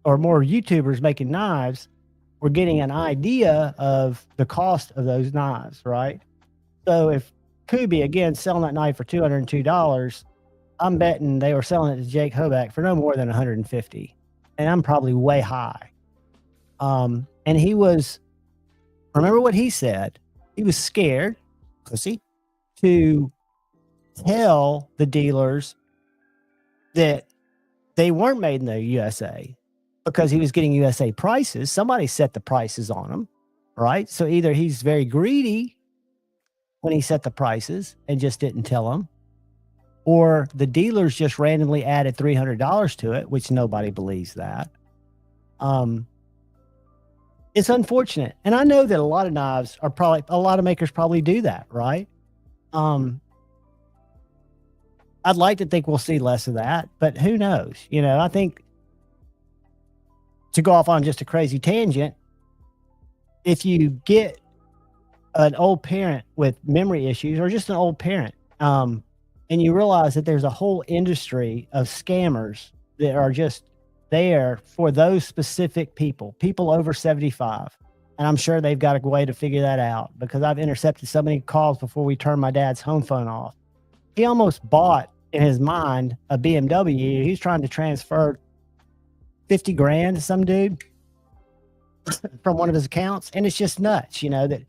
or more YouTubers making knives, we're getting an idea of the cost of those knives, right? So if Kubi, again, selling that knife for $202, I'm betting they were selling it to Jake Hoback for no more than $150. And I'm probably way high. And he was, remember what he said? He was scared, pussy, to tell the dealers that they weren't made in the USA because he was getting USA prices. Somebody set the prices on him, right? So either he's very greedy when he set the prices and just didn't tell them, or the dealers just randomly added $300 to it, which nobody believes that. It's unfortunate. And I know that a lot of knives are probably, a lot of makers probably do that, right? I'd like to think we'll see less of that, but who knows? You know, I think, to go off on just a crazy tangent, if you get an old parent with memory issues, or just an old parent, and you realize that there's a whole industry of scammers that are just there for those specific people over 75. And I'm sure they've got a way to figure that out, because I've intercepted so many calls before we turned my dad's home phone off. He almost bought, in his mind, a BMW. He's trying to transfer 50 grand to some dude from one of his accounts. And it's just nuts, you know, that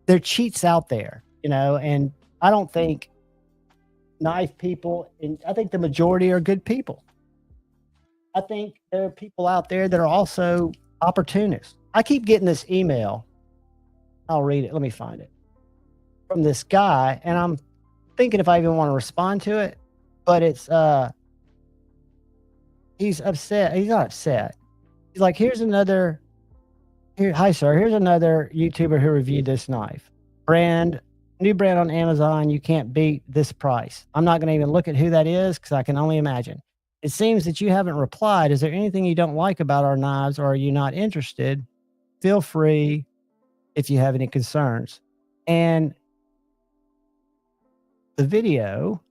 there are cheats out there, you know, and I don't think knife people, and I think the majority are good people. I think there are people out there that are also opportunists. I keep getting this email. I'll read it. Let me find it. From this guy, and I'm thinking if I even want to respond to it, but it's he's upset. He's not upset. He's like, hi sir, here's another YouTuber who reviewed this knife. New brand on Amazon. You can't beat this price. I'm not going to even look at who that is, because I can only imagine. It seems that you haven't replied. Is there anything you don't like about our knives, or are you not interested? Feel free if you have any concerns. And the video,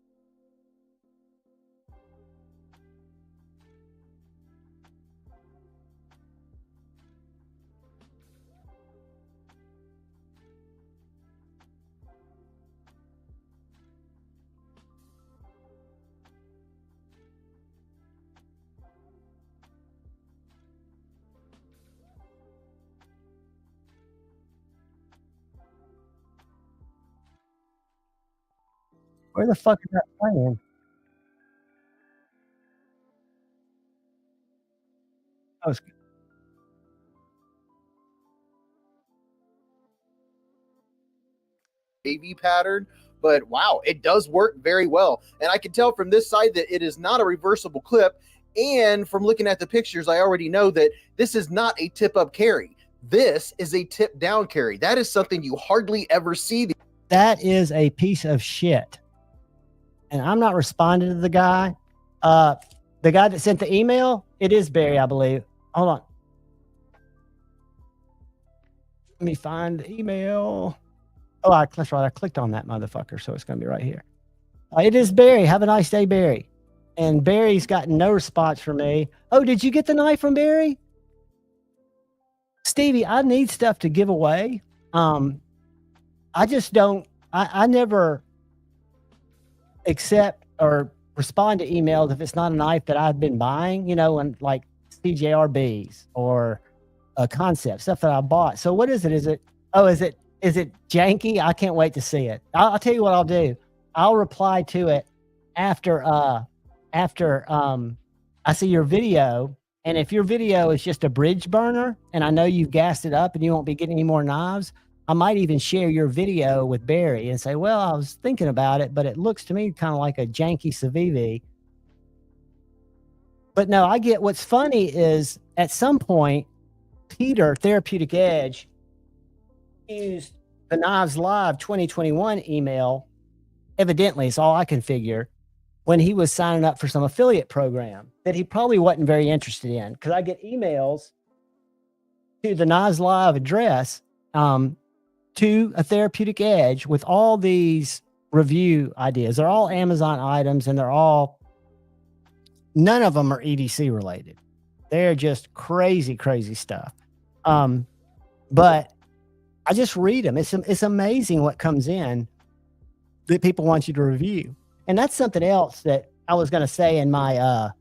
where the fuck is that playing? Oh, it's AV pattern, but wow, it does work very well. And I can tell from this side that it is not a reversible clip. And from looking at the pictures, I already know that this is not a tip up carry. This is a tip down carry. That is something you hardly ever see. That is a piece of shit. And I'm not responding to the guy. The guy that sent the email, it is Barry, I believe. Hold on. Let me find the email. Oh, that's right. I clicked on that motherfucker, so it's going to be right here. It is Barry. Have a nice day, Barry. And Barry's gotten no response from me. Oh, did you get the knife from Barry? Stevie, I need stuff to give away. I just don't, I never accept or respond to emails if it's not a knife that I've been buying, you know, and like CJRBs or a concept, stuff that I bought. So what is it? Is it janky? I can't wait to see it. I'll tell you what I'll do. I'll reply to it after I see your video. And if your video is just a bridge burner and I know you've gassed it up and you won't be getting any more knives, I might even share your video with Barry and say, well, I was thinking about it, but it looks to me kind of like a janky Civivi. But no, I get, what's funny is at some point, Peter, Therapeutic Edge, used the Knives Live 2021 email, evidently, it's all I can figure, when he was signing up for some affiliate program that he probably wasn't very interested in. Because I get emails to the Knives Live address, to a Therapeutic Edge with all these review ideas. They're all Amazon items, and none of them are EDC related. They're just crazy, crazy stuff. But I just read them. It's amazing what comes in that people want you to review. And that's something else that I was going to say in my,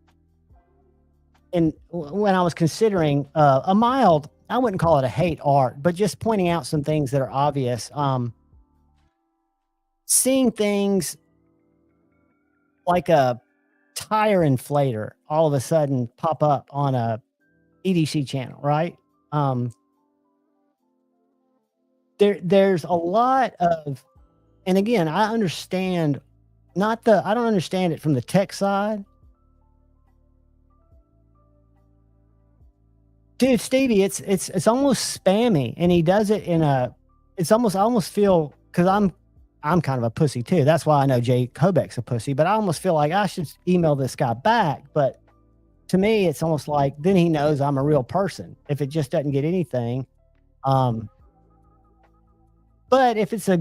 when I was considering a mild, I wouldn't call it a hate art, but just pointing out some things that are obvious. Seeing things like a tire inflator all of a sudden pop up on a EDC channel, right? There's a lot of, and again, I understand I don't understand it from the tech side. dude, Stevie, it's almost spammy, and he does it in a. It's almost I almost feel because I'm kind of a pussy too. That's why I know Jay Kobeck's a pussy. But I almost feel like I should email this guy back. But to me, it's almost like then he knows I'm a real person. If it just doesn't get anything, but if it's a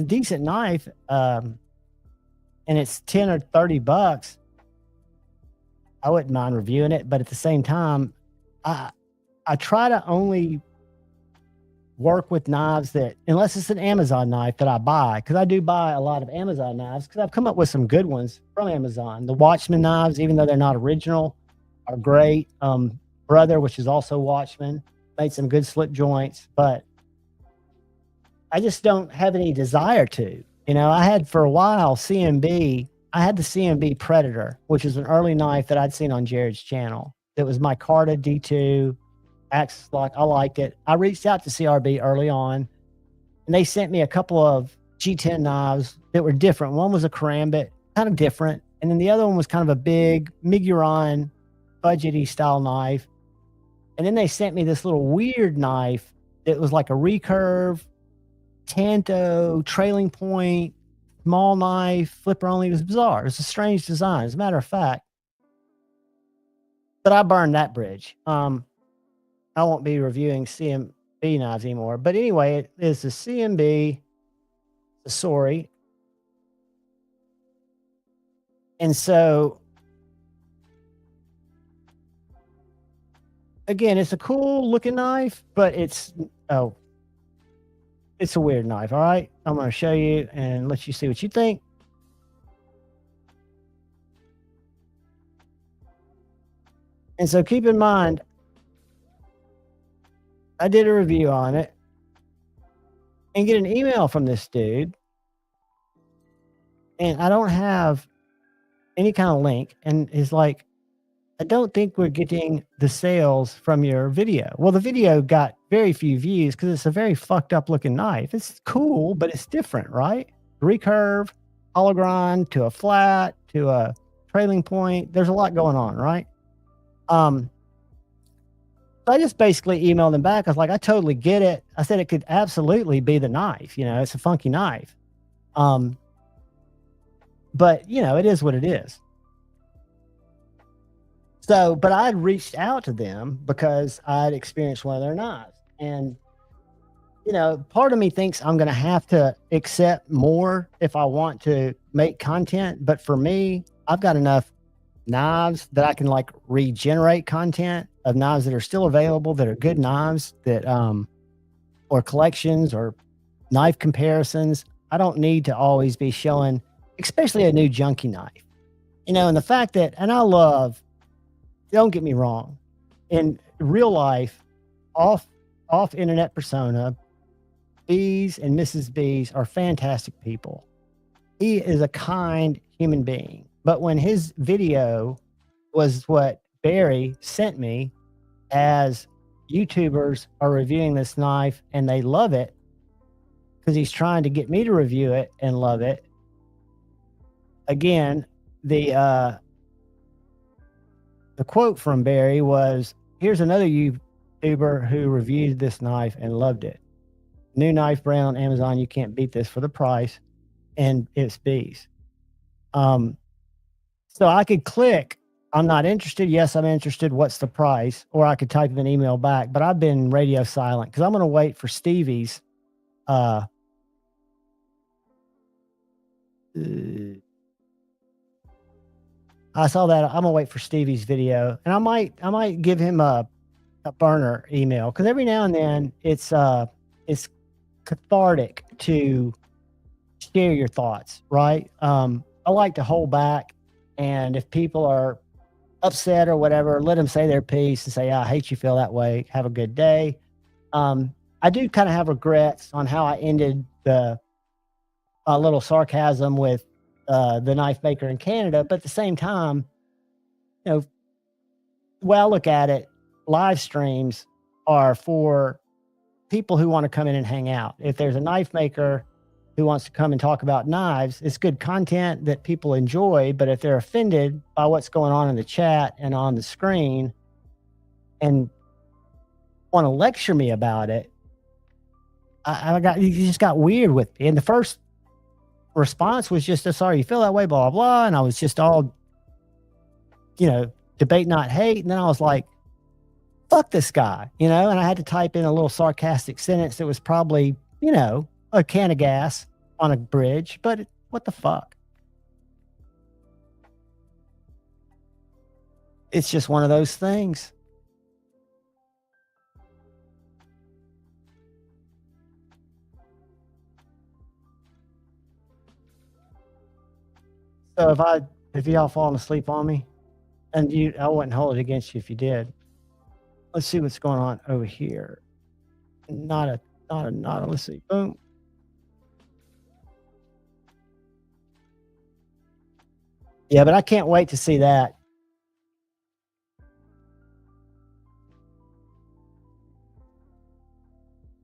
decent knife, and it's $10 or $30, I wouldn't mind reviewing it. But at the same time, I try to only work with knives that, unless it's an Amazon knife that I buy, because I do buy a lot of Amazon knives because I've come up with some good ones from Amazon. The Watchman knives, even though they're not original, are great. Brother, which is also Watchman, made some good slip joints, but I just don't have any desire to. You know, I had for a while CMB. I had the CMB Predator, which is an early knife that I'd seen on Jared's channel. It was my Carta D2 Axis lock. I liked it. I reached out to CRB early on, and they sent me a couple of G10 knives that were different. One was a karambit, kind of different, and then the other one was kind of a big Miguron budgety style knife. And then they sent me this little weird knife that was like a recurve, Tanto, trailing point, small knife, flipper only. It was bizarre. It was a strange design, as a matter of fact. But I burned that bridge. I won't be reviewing CMB knives anymore. But anyway, it is the CMB, the Sori. And so, again, it's a cool looking knife, but it's a weird knife. All right. I'm going to show you and let you see what you think. And so keep in mind, I did a review on it and get an email from this dude. And I don't have any kind of link. And he's like, I don't think we're getting the sales from your video. Well, the video got very few views because it's a very fucked up looking knife. It's cool, but it's different, right? Recurve, hologron to a flat to a trailing point. There's a lot going on, right? So I just basically emailed him back. I was like, I totally get it. I said it could absolutely be the knife. You know, it's a funky knife. But, you know, it is what it is. So, but I'd reached out to them because I'd experienced one of their knives. And, you know, part of me thinks I'm going to have to accept more if I want to make content. But for me, I've got enough knives that I can like regenerate content of knives that are still available, that are good knives, that or collections or knife comparisons. I don't need to always be showing, especially a new junky knife, you know. And the fact that, and I love, don't get me wrong, in real life, off internet persona, Bees and Mrs. Bees are fantastic people. He is a kind human being. But when his video was what Barry sent me, as YouTubers are reviewing this knife and they love it because he's trying to get me to review it and love it. Again, the quote from Barry was, here's another YouTuber who reviewed this knife and loved it. New knife brand on Amazon. You can't beat this for the price. And it's Bees. So I could click, I'm not interested. Yes, I'm interested. What's the price? Or I could type an email back, but I've been radio silent because I'm going to wait for Stevie's. I saw that. I'm going to wait for Stevie's video, and I might give him a burner email because every now and then it's cathartic to share your thoughts, right? I like to hold back. And if people are upset or whatever, let them say their piece and say, I hate you feel that way. Have a good day. I do kind of have regrets on how I ended the little sarcasm with the knife maker in Canada. But at the same time, you know, the way I look at it, live streams are for people who want to come in and hang out. If there's a knife maker who wants to come and talk about knives, it's good content that people enjoy. But if they're offended by what's going on in the chat and on the screen, and want to lecture me about it, you just got weird with me. And the first response was just, sorry you feel that way, blah, blah, blah. And I was just all, debate, not hate. And then I was like, fuck this guy, and I had to type in a little sarcastic sentence that was probably, a can of gas on a bridge, but what the fuck? It's just one of those things. So if y'all falling asleep on me, and I wouldn't hold it against you if you did. Let's see what's going on over here. Not a. Let's see. Boom. Yeah, but I can't wait to see that.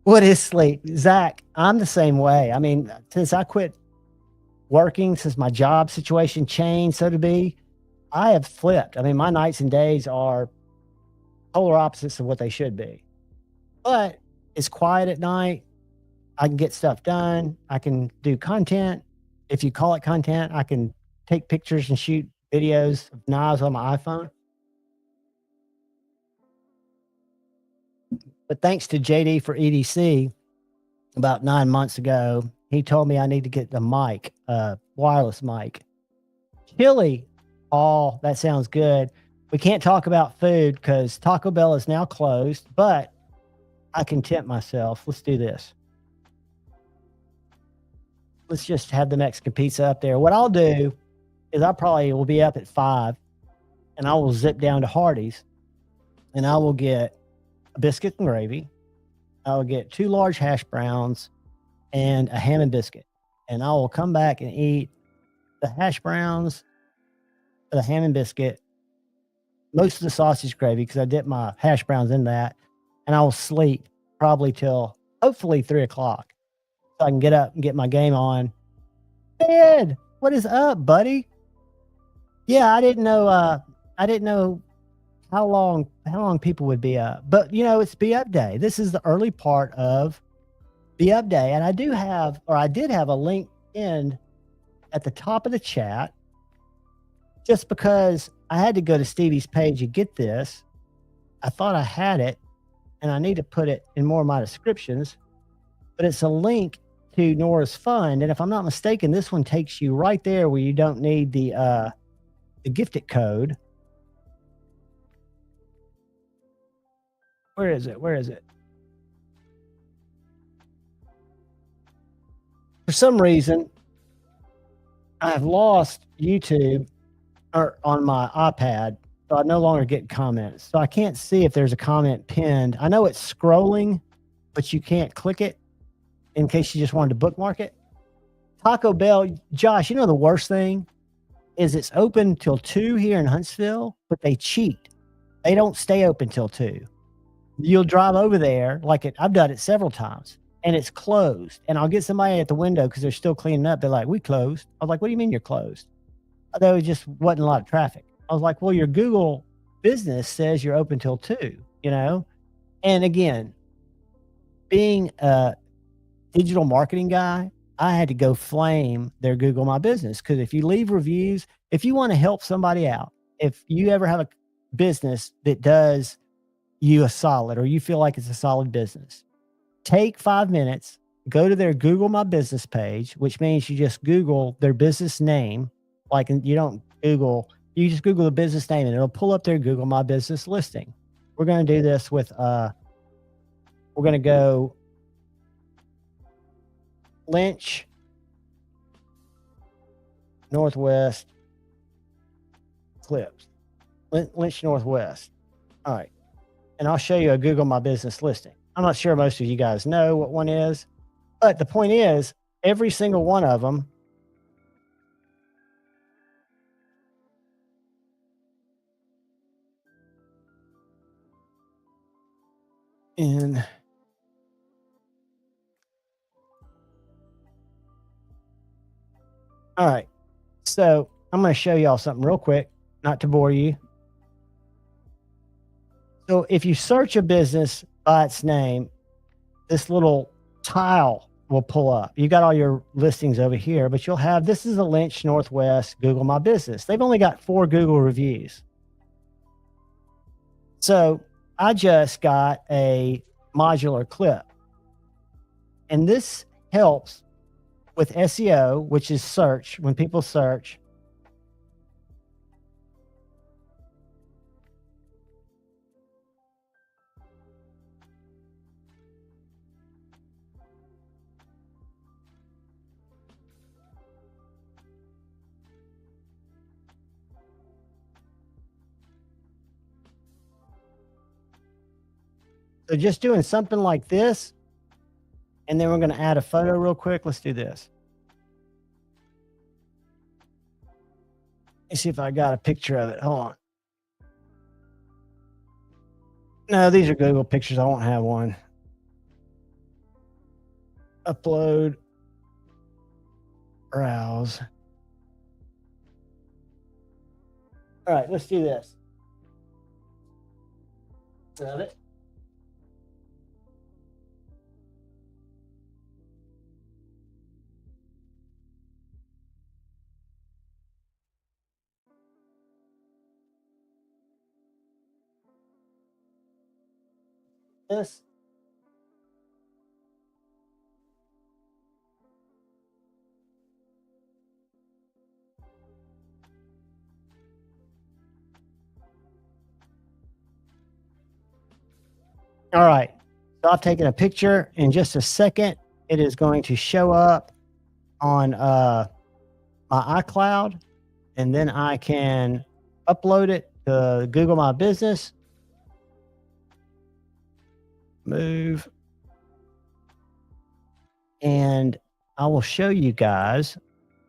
What is sleep? Zach, I'm the same way. I mean, since I quit working, since my job situation changed, so to be, I have flipped. I mean, my nights and days are polar opposites of what they should be. But it's quiet at night. I can get stuff done. I can do content. If you call it content, I can take pictures and shoot videos of knives on my iPhone. But thanks to JD for EDC, about 9 months ago, he told me I need to get the mic, wireless mic. Chili, oh, that sounds good. We can't talk about food because Taco Bell is now closed, but I can tempt myself. Let's do this. Let's just have the Mexican pizza up there. What I'll do is I probably will be up at 5 and I will zip down to Hardee's and I will get a biscuit and gravy. I will get 2 large hash browns and a ham and biscuit. And I will come back and eat the hash browns, the ham and biscuit, most of the sausage gravy because I dip my hash browns in that, and I will sleep probably till hopefully 3 o'clock so I can get up and get my game on. Ed, what is up, buddy? Yeah, I didn't know how long people would be up, but it's Be Up Day. This is the early part of Be Up Day, and I did have a link in at the top of the chat just because I had to go to Stevie's page and get this. I thought I had it, and I need to put it in more of my descriptions, but it's a link to Nora's Fund, and if I'm not mistaken, this one takes you right there where you don't need the gifted code. Where is it? For some reason, I've lost YouTube on my iPad, so I no longer get comments. So I can't see if there's a comment pinned. I know it's scrolling, but you can't click it in case you just wanted to bookmark it. Taco Bell, Josh, the worst thing is it's open till 2 here in Huntsville, but they cheat. They don't stay open till 2. You'll drive over there, I've done it several times, and it's closed. And I'll get somebody at the window because they're still cleaning up. They're like, we closed. I was like, what do you mean you're closed? There just wasn't a lot of traffic. I was like, well, your Google business says you're open till 2, And again, being a digital marketing guy, I had to go flame their Google My Business because if you leave reviews, if you want to help somebody out, if you ever have a business that does you a solid or you feel like it's a solid business, take 5 minutes, go to their Google My Business page, which means you just Google their business name. You don't Google, you just Google the business name and it'll pull up their Google My Business listing. We're going to do this with, we're going to go Lynch, Northwest, Clips, Lynch, Northwest. All right. And I'll show you a Google My Business listing. I'm not sure most of you guys know what one is, but the point is every single one of them all right. So I'm going to show y'all something real quick, not to bore you. So if you search a business by its name, this little tile will pull up. You got all your listings over here, but you'll have, this is a Lynch Northwest Google My Business. They've only got 4 Google reviews. So I just got a modular clip, and this helps with SEO, which is search. When people search, so just doing something like this, and then we're going to add a photo real quick. Let's do this. Let's see if I got a picture of it. Hold on. No, these are Google pictures. I won't have one. Upload. Browse. All right, let's do this. Got it. This. All right. So I've taken a picture. In just a second, it is going to show up on my iCloud, and then I can upload it to Google My Business. Move. And I will show you guys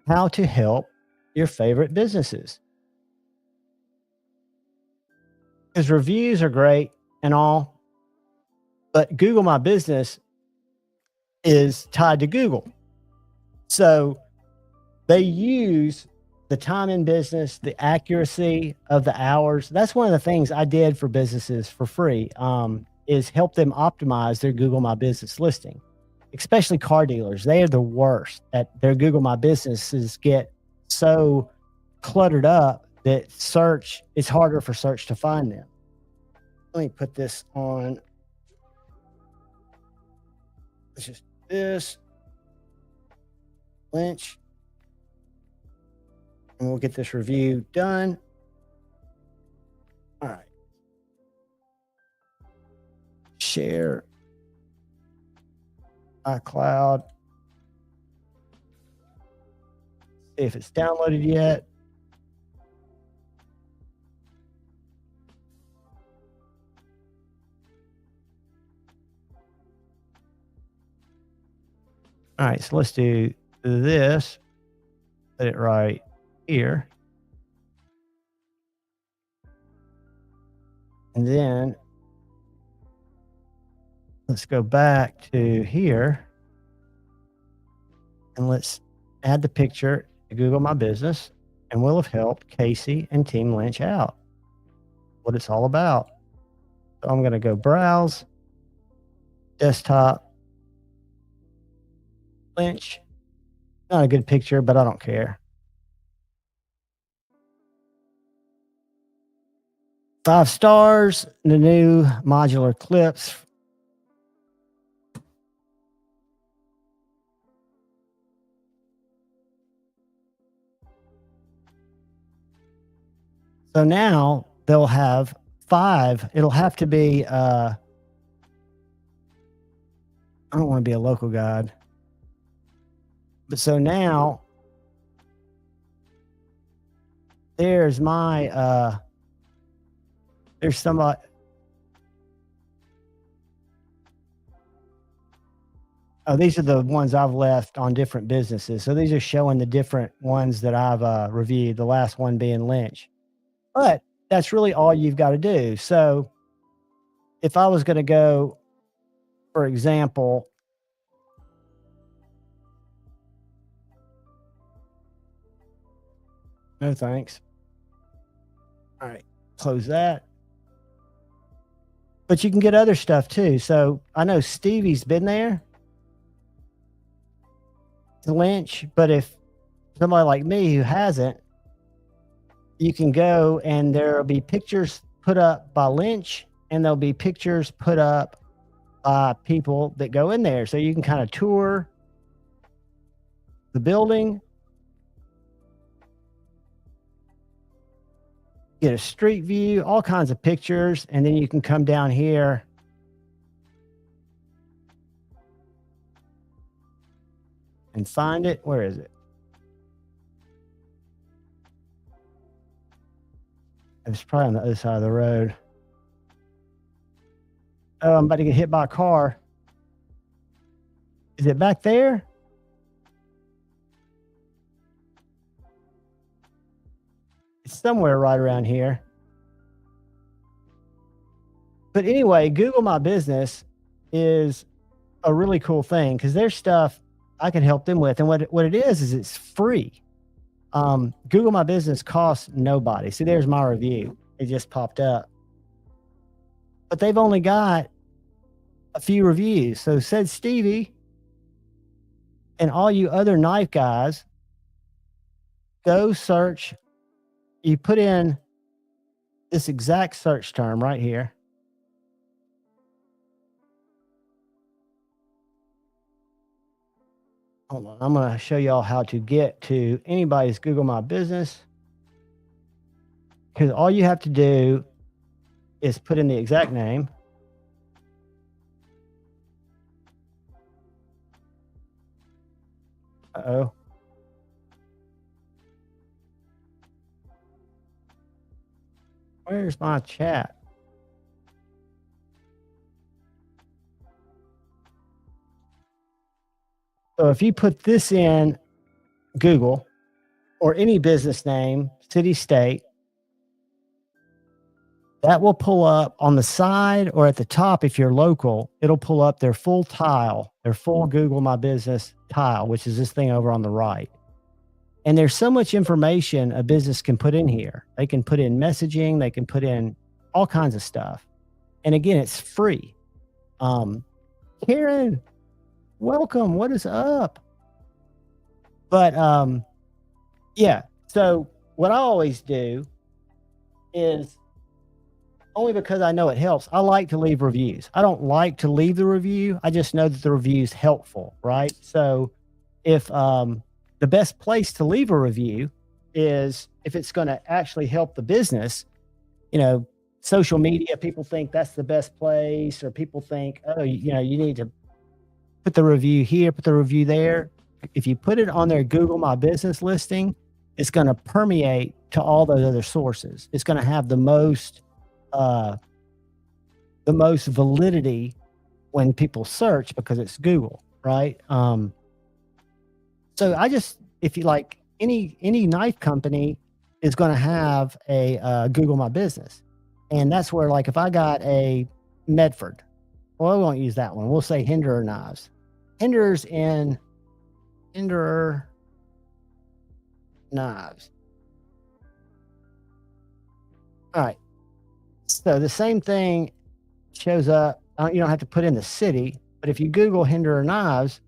how to help your favorite businesses. Because reviews are great and all, but Google My Business is tied to Google. So they use the time in business, the accuracy of the hours. That's one of the things I did for businesses for free, is help them optimize their Google My Business listing, especially car dealers. They are the worst at their Google My Businesses get so cluttered up that search, it's harder for search to find them. Let me put this on. Let's just do this. Lynch. And we'll get this review done. All right. Share. iCloud. See if it's downloaded yet. All right, so let's do this. Put it right here. And then let's go back to here. And let's add the picture to Google My Business. And we'll have helped Casey and Team Lynch out. What it's all about. So I'm going to go browse. Desktop. Lynch. Not a good picture, but I don't care. 5 stars. The new modular clips. So now they'll have 5. It'll have to be, I don't want to be a local guide. But so now there's my, there's somebody. Oh, these are the ones I've left on different businesses. So these are showing the different ones that I've reviewed, the last one being Lynch. But that's really all you've got to do. So if I was going to go, for example, no thanks. All right, close that. But you can get other stuff too. So I know Stevie's been there to Lynch, but if somebody like me who hasn't, you can go and there'll be pictures put up by Lynch and there'll be pictures put up by people that go in there. So you can kind of tour the building, get a street view, all kinds of pictures, and then you can come down here and find it. Where is it? It's probably on the other side of the road. Oh, I'm about to get hit by a car. Is it back there? It's somewhere right around here. But anyway, Google My Business is a really cool thing because there's stuff I can help them with. And what it is it's free. Google My Business costs nobody. See, there's my review. It just popped up. But they've only got a few reviews. So said Stevie and all you other knife guys, go search. You put in this exact search term right here. Hold on. I'm going to show y'all how to get to anybody's Google My Business. Because all you have to do is put in the exact name. Uh-oh. Where's my chat? So if you put this in Google or any business name, city, state, that will pull up on the side or at the top if you're local. It'll pull up their full tile, their full Google My Business tile, which is this thing over on the right. And there's so much information a business can put in here. They can put in messaging. They can put in all kinds of stuff. And again, it's free. Karen, welcome. What is up? But yeah. So what I always do is, only because I know it helps, I like to leave reviews. I don't like to leave the review. I just know that the review is helpful, right? So if the best place to leave a review is if it's going to actually help the business, social media, people think that's the best place, or people think, oh, you need to put the review here, put the review there. If you put it on their Google My Business listing, it's going to permeate to all those other sources. It's going to have the most validity when people search because it's Google, right? So if you like, any knife company is going to have a Google My Business. And that's where, like, if I got a Medford, well, we won't use that one. We'll say Hinderer Knives. Hinderer's in Hinderer Knives. All right. So the same thing shows up. You don't have to put in the city, but if you Google Hinderer Knives,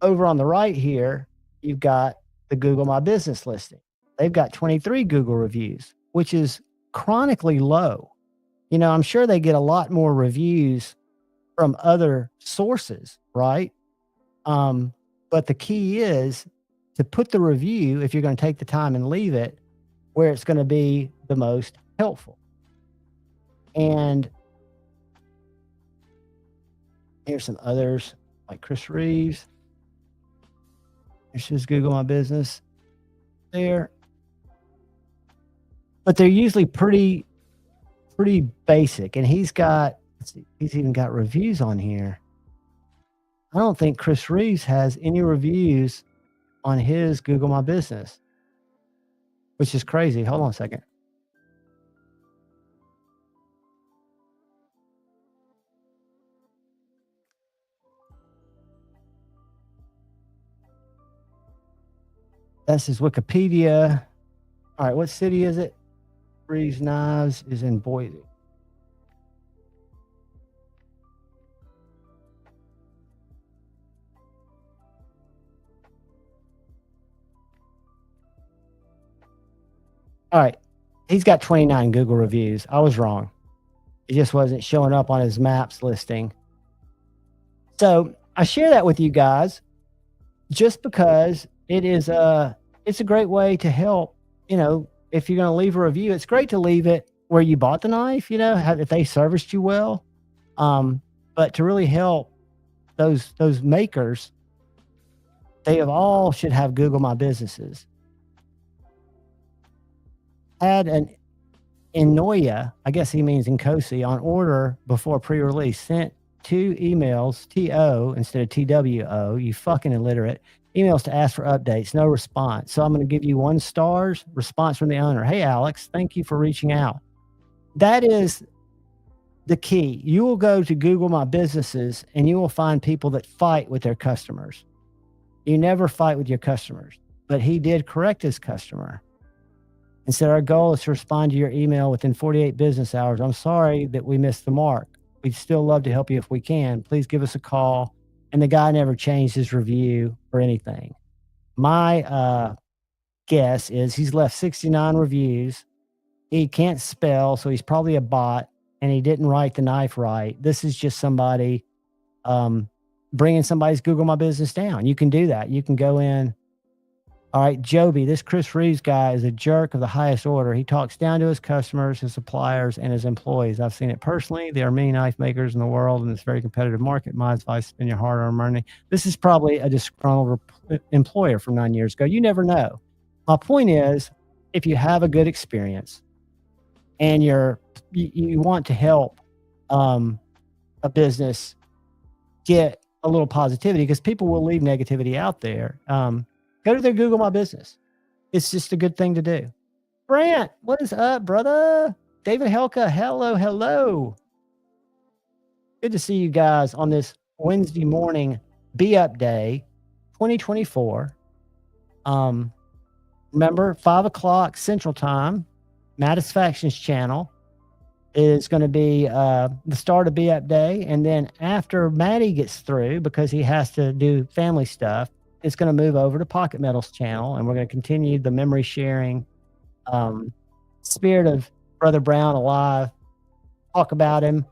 over on the right here, you've got the Google My Business listing. They've got 23 Google reviews, which is chronically low. I'm sure they get a lot more reviews from other sources, right? But the key is to put the review, if you're going to take the time and leave it, where it's going to be the most helpful. And here's some others like Chris Reeves. Here's his Google My Business there. But they're usually pretty basic. And he's even got reviews on here. I don't think Chris Reeves has any reviews on his Google My Business, which is crazy. Hold on a second. That's his Wikipedia. All right, what city is it? Reeves Knives is in Boise. All right. He's got 29 Google reviews. I was wrong. It just wasn't showing up on his maps listing. So I share that with you guys just because it's a great way to help. If you're going to leave a review, it's great to leave it where you bought the knife, if they serviced you well. But to really help those makers, they all should have Google My Businesses. Had an Inoya, I guess he means Nkosi, on order before pre-release, sent 2 emails, TO instead of TWO, you fucking illiterate, emails to ask for updates, no response. So I'm going to give you 1 star's response from the owner. Hey, Alex, thank you for reaching out. That is the key. You will go to Google My Businesses and you will find people that fight with their customers. You never fight with your customers, but he did correct his customer. And said, our goal is to respond to your email within 48 business hours. I'm sorry that we missed the mark. We'd still love to help you if we can. Please give us a call. And the guy never changed his review or anything. My guess is he's left 69 reviews. He can't spell, so he's probably a bot, and he didn't write the knife right. This is just somebody bringing somebody's Google My Business down. You can do that. You can go in. All right, Joby, this Chris Reeves guy is a jerk of the highest order. He talks down to his customers, his suppliers, and his employees. I've seen it personally. There are many knife makers in the world in this very competitive market. My advice, spend your hard-earned money. This is probably a disgruntled employer from 9 years ago. You never know. My point is, if you have a good experience and you want to help a business get a little positivity, because people will leave negativity out there, go to their Google My Business. It's just a good thing to do. Brant, what is up, brother? David Helka, hello. Good to see you guys on this Wednesday morning Be-Up Day 2024. Remember, 5 o'clock Central Time, Mattisfactions channel is going to be the start of Be-Up Day. And then after Maddie gets through, because he has to do family stuff, it's going to move over to Pocket Metal's channel, and we're going to continue the memory sharing, spirit of Brother Brown alive, talk about him,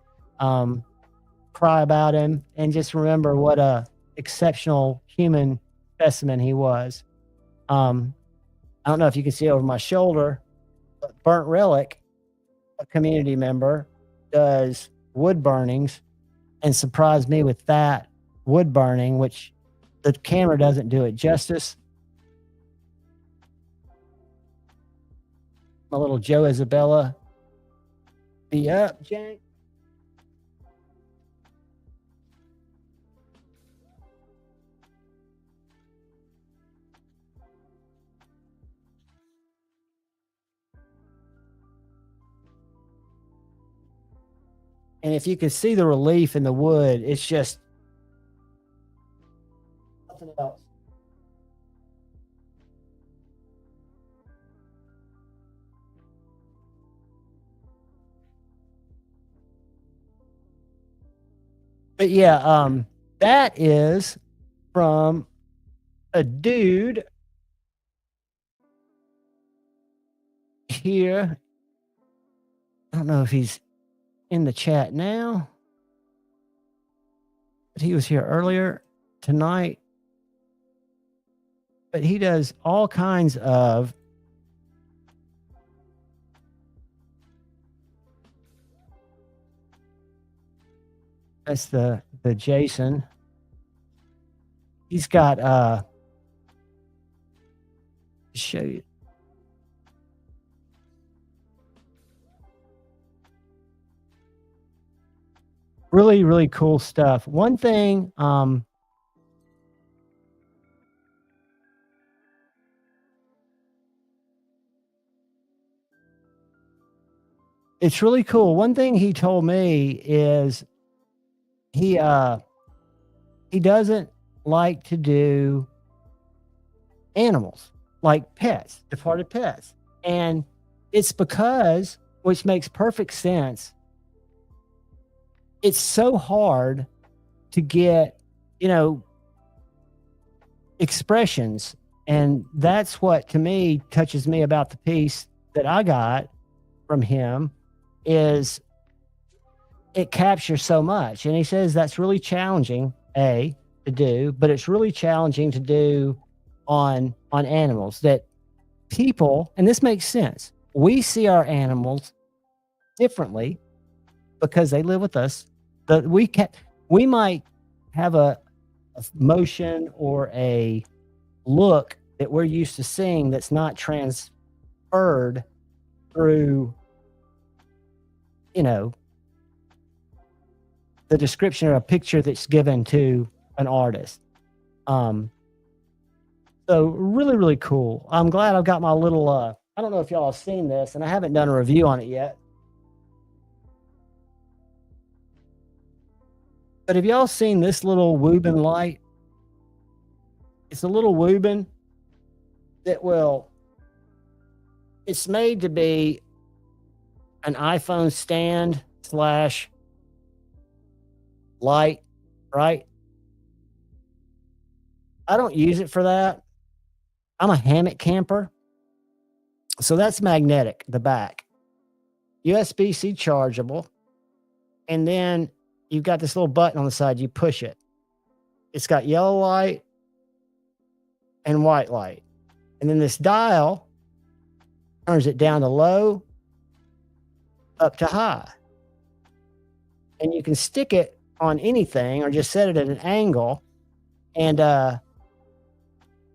cry about him, and just remember what a exceptional human specimen he was. I don't know if you can see over my shoulder, but Burnt Relic, a community member, does wood burnings and surprised me with that wood burning, which the camera doesn't do it justice. My little Joe Isabella. Be up, Jank. And if you can see the relief in the wood, it's just nothing else. But yeah, that is from a dude here. I don't know if he's in the chat now, but he was here earlier tonight. But he does all kinds of that's the Jason. He's got show you. Really, really cool stuff. One thing, it's really cool. One thing he told me is he doesn't like to do animals, like pets, departed pets. And it's because, which makes perfect sense, it's so hard to get, expressions. And that's what, to me, touches me about the piece that I got from him is it captures so much. And he says that's really challenging, to do, but it's really challenging to do on animals that people, and this makes sense. We see our animals differently because they live with us. We might have a motion or a look that we're used to seeing that's not transferred through, the description or a picture that's given to an artist. So really, really cool. I'm glad I've got my little, I don't know if y'all have seen this, and I haven't done a review on it yet. But have y'all seen this little Woobin light? It's a little Woobin that it's made to be an iPhone stand / light, right? I don't use it for that. I'm a hammock camper. So that's magnetic, the back. USB-C chargeable. And then you've got this little button on the side, you push it. It's got yellow light and white light. And then this dial turns it down to low, up to high. And you can stick it on anything or just set it at an angle. And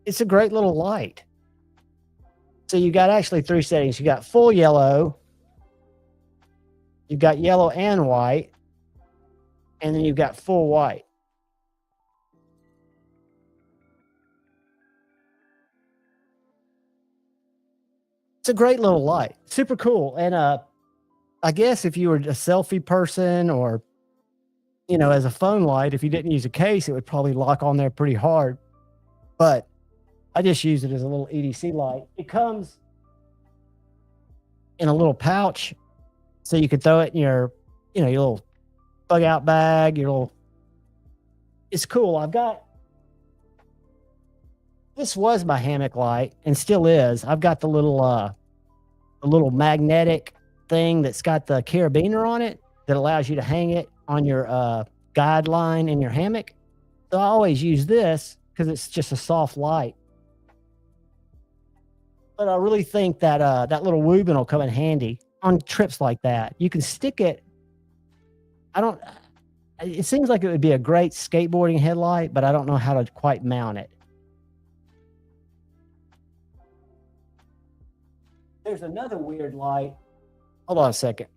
it's a great little light. So you got actually 3 settings. You got full yellow, you've got yellow and white, and then you've got full white. It's a great little light. Super cool. And I guess if you were a selfie person or, as a phone light, if you didn't use a case, it would probably lock on there pretty hard. But I just use it as a little EDC light. It comes in a little pouch, so you could throw it in your, your little bug out bag, it's cool. This was my hammock light and still is. I've got the little magnetic thing that's got the carabiner on it that allows you to hang it on your guideline in your hammock. So I always use this because it's just a soft light. But I really think that that little Woobin will come in handy on trips like that. You can stick it. It seems like it would be a great skateboarding headlight, but I don't know how to quite mount it. There's another weird light. Hold on a second.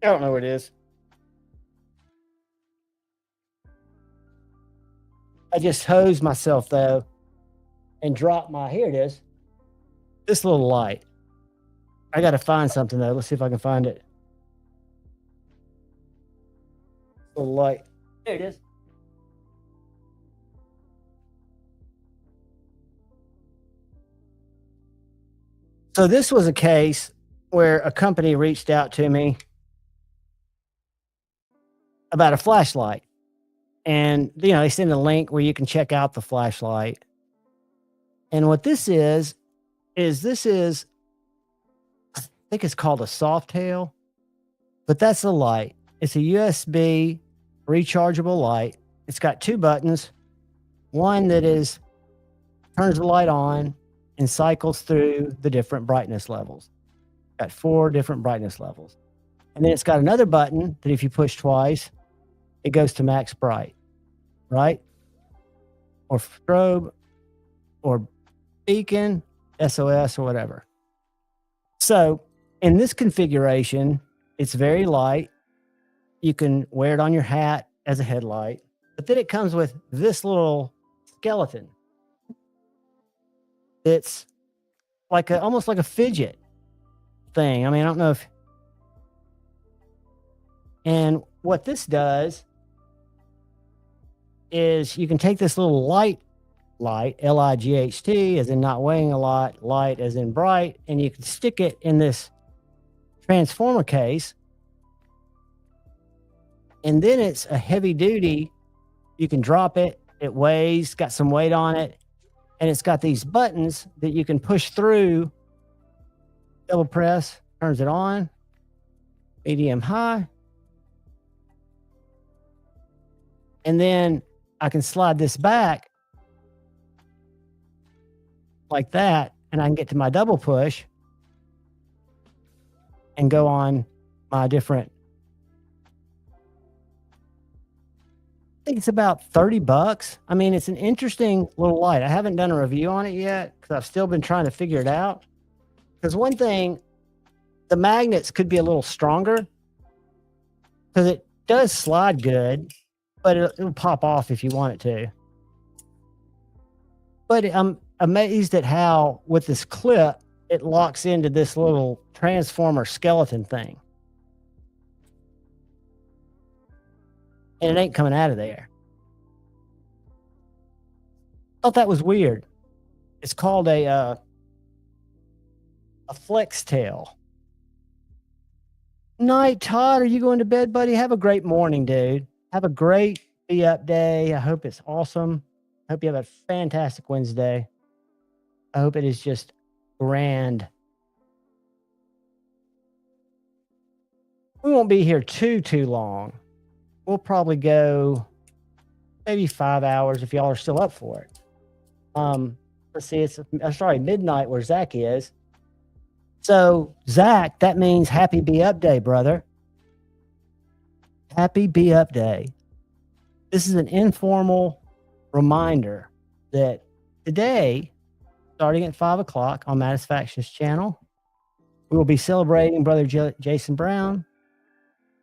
I don't know what it is. I just hosed myself though and dropped here it is. This little light. I got to find something though. Let's see if I can find it. Little light. There it is. So this was a case where a company reached out to me about a flashlight. And, they send a link where you can check out the flashlight. And what this is I think it's called a Softail, but that's a light. It's a USB rechargeable light. It's got 2 buttons. One that turns the light on and cycles through the different brightness levels. Got 4 different brightness levels. And then it's got another button that if you push twice, it goes to max bright, right? Or strobe, or beacon, SOS, or whatever. So in this configuration, it's very light. You can wear it on your hat as a headlight, but then it comes with this little skeleton. It's almost like a fidget thing. I mean, I don't know and what this does is you can take this little light, L-I-G-H-T, as in not weighing a lot, light as in bright, and you can stick it in this transformer case. And then it's a heavy duty You can drop it. It weighs, got some weight on it. And it's got these buttons that you can push through. Double press, turns it on. Medium, high. And then I can slide this back like that. And I can get to my double push and go on my different. I think it's about $30. I mean, it's an interesting little light. I haven't done a review on it yet because I've still been trying to figure it out. Because one thing, the magnets could be a little stronger because it does slide good, but it'll pop off if you want it to. But I'm amazed at how, with this clip, it locks into this little transformer skeleton thing. And it ain't coming out of there. Thought that was weird. It's called a flex tail. Night, Todd. Are you going to bed, buddy? Have a great morning, dude. Have a great Be Up day. I hope it's awesome. I hope you have a fantastic Wednesday. I hope it is just grand. We won't be here too long. We'll probably go maybe 5 hours if y'all are still up for it. Let's see, it's midnight where Zach is. So Zach, that means happy Be Up Day, brother. Happy Be Up Day. This is an informal reminder that today, starting at 5 o'clock on Matisfaction's channel, we will be celebrating Brother Jason Brown.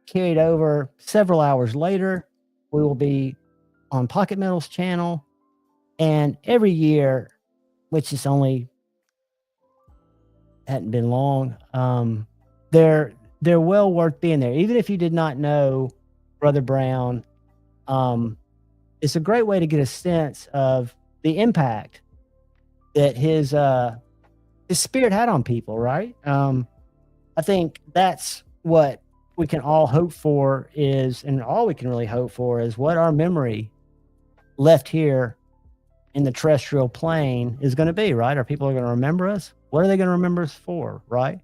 Carried over several hours later, we will be on Pocket Metal's channel. And every year, which is only hadn't been long, they're well worth being there. Even if you did not know Brother Brown, it's a great way to get a sense of the impact that his spirit had on people, right? I think that's what we can all hope for is, and all we can really hope for is what our memory left here in the terrestrial plane is going to be, right? Are people going to remember us? What are they going to remember us for, right?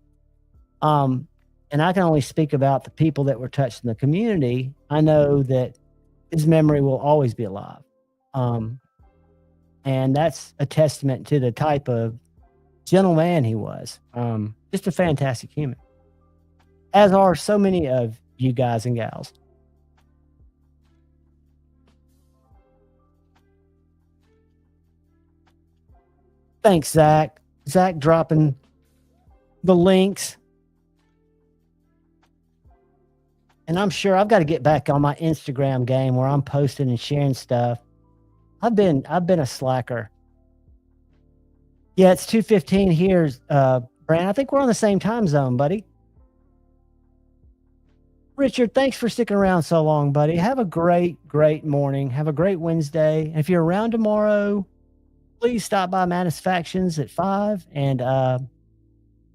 And I can only speak about the people that were touched in the community. I know that his memory will always be alive. And that's a testament to the type of gentleman he was. Just a fantastic human. As are so many of you guys and gals. Thanks, Zach. Zach dropping the links. And I'm sure I've got to get back on my Instagram game where I'm posting and sharing stuff. I've been a slacker. Yeah, it's 2:15 here, Brand. I think we're on the same time zone, buddy. Richard, thanks for sticking around so long, buddy. Have a great morning. Have a great Wednesday. And if you're around tomorrow, please stop by Matisfactions at 5 and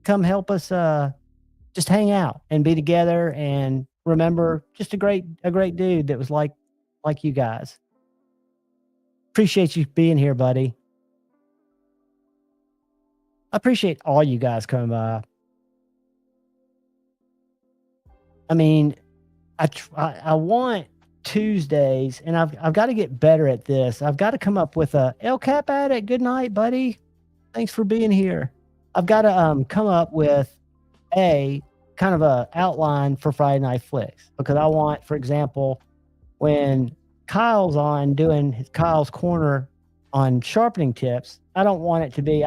come help us just hang out and be together and remember just a great dude that was like you guys. Appreciate you being here, buddy. I appreciate all you guys coming by. I mean, I want Tuesdays, and I've got to get better at this. I've got to come up with a El Cap Addict. Good night, buddy. Thanks for being here. I've got to come up with a kind of a outline for Friday Night Flicks, because I want, for example, when Kyle's on doing his Kyle's Corner on sharpening tips, I want it to be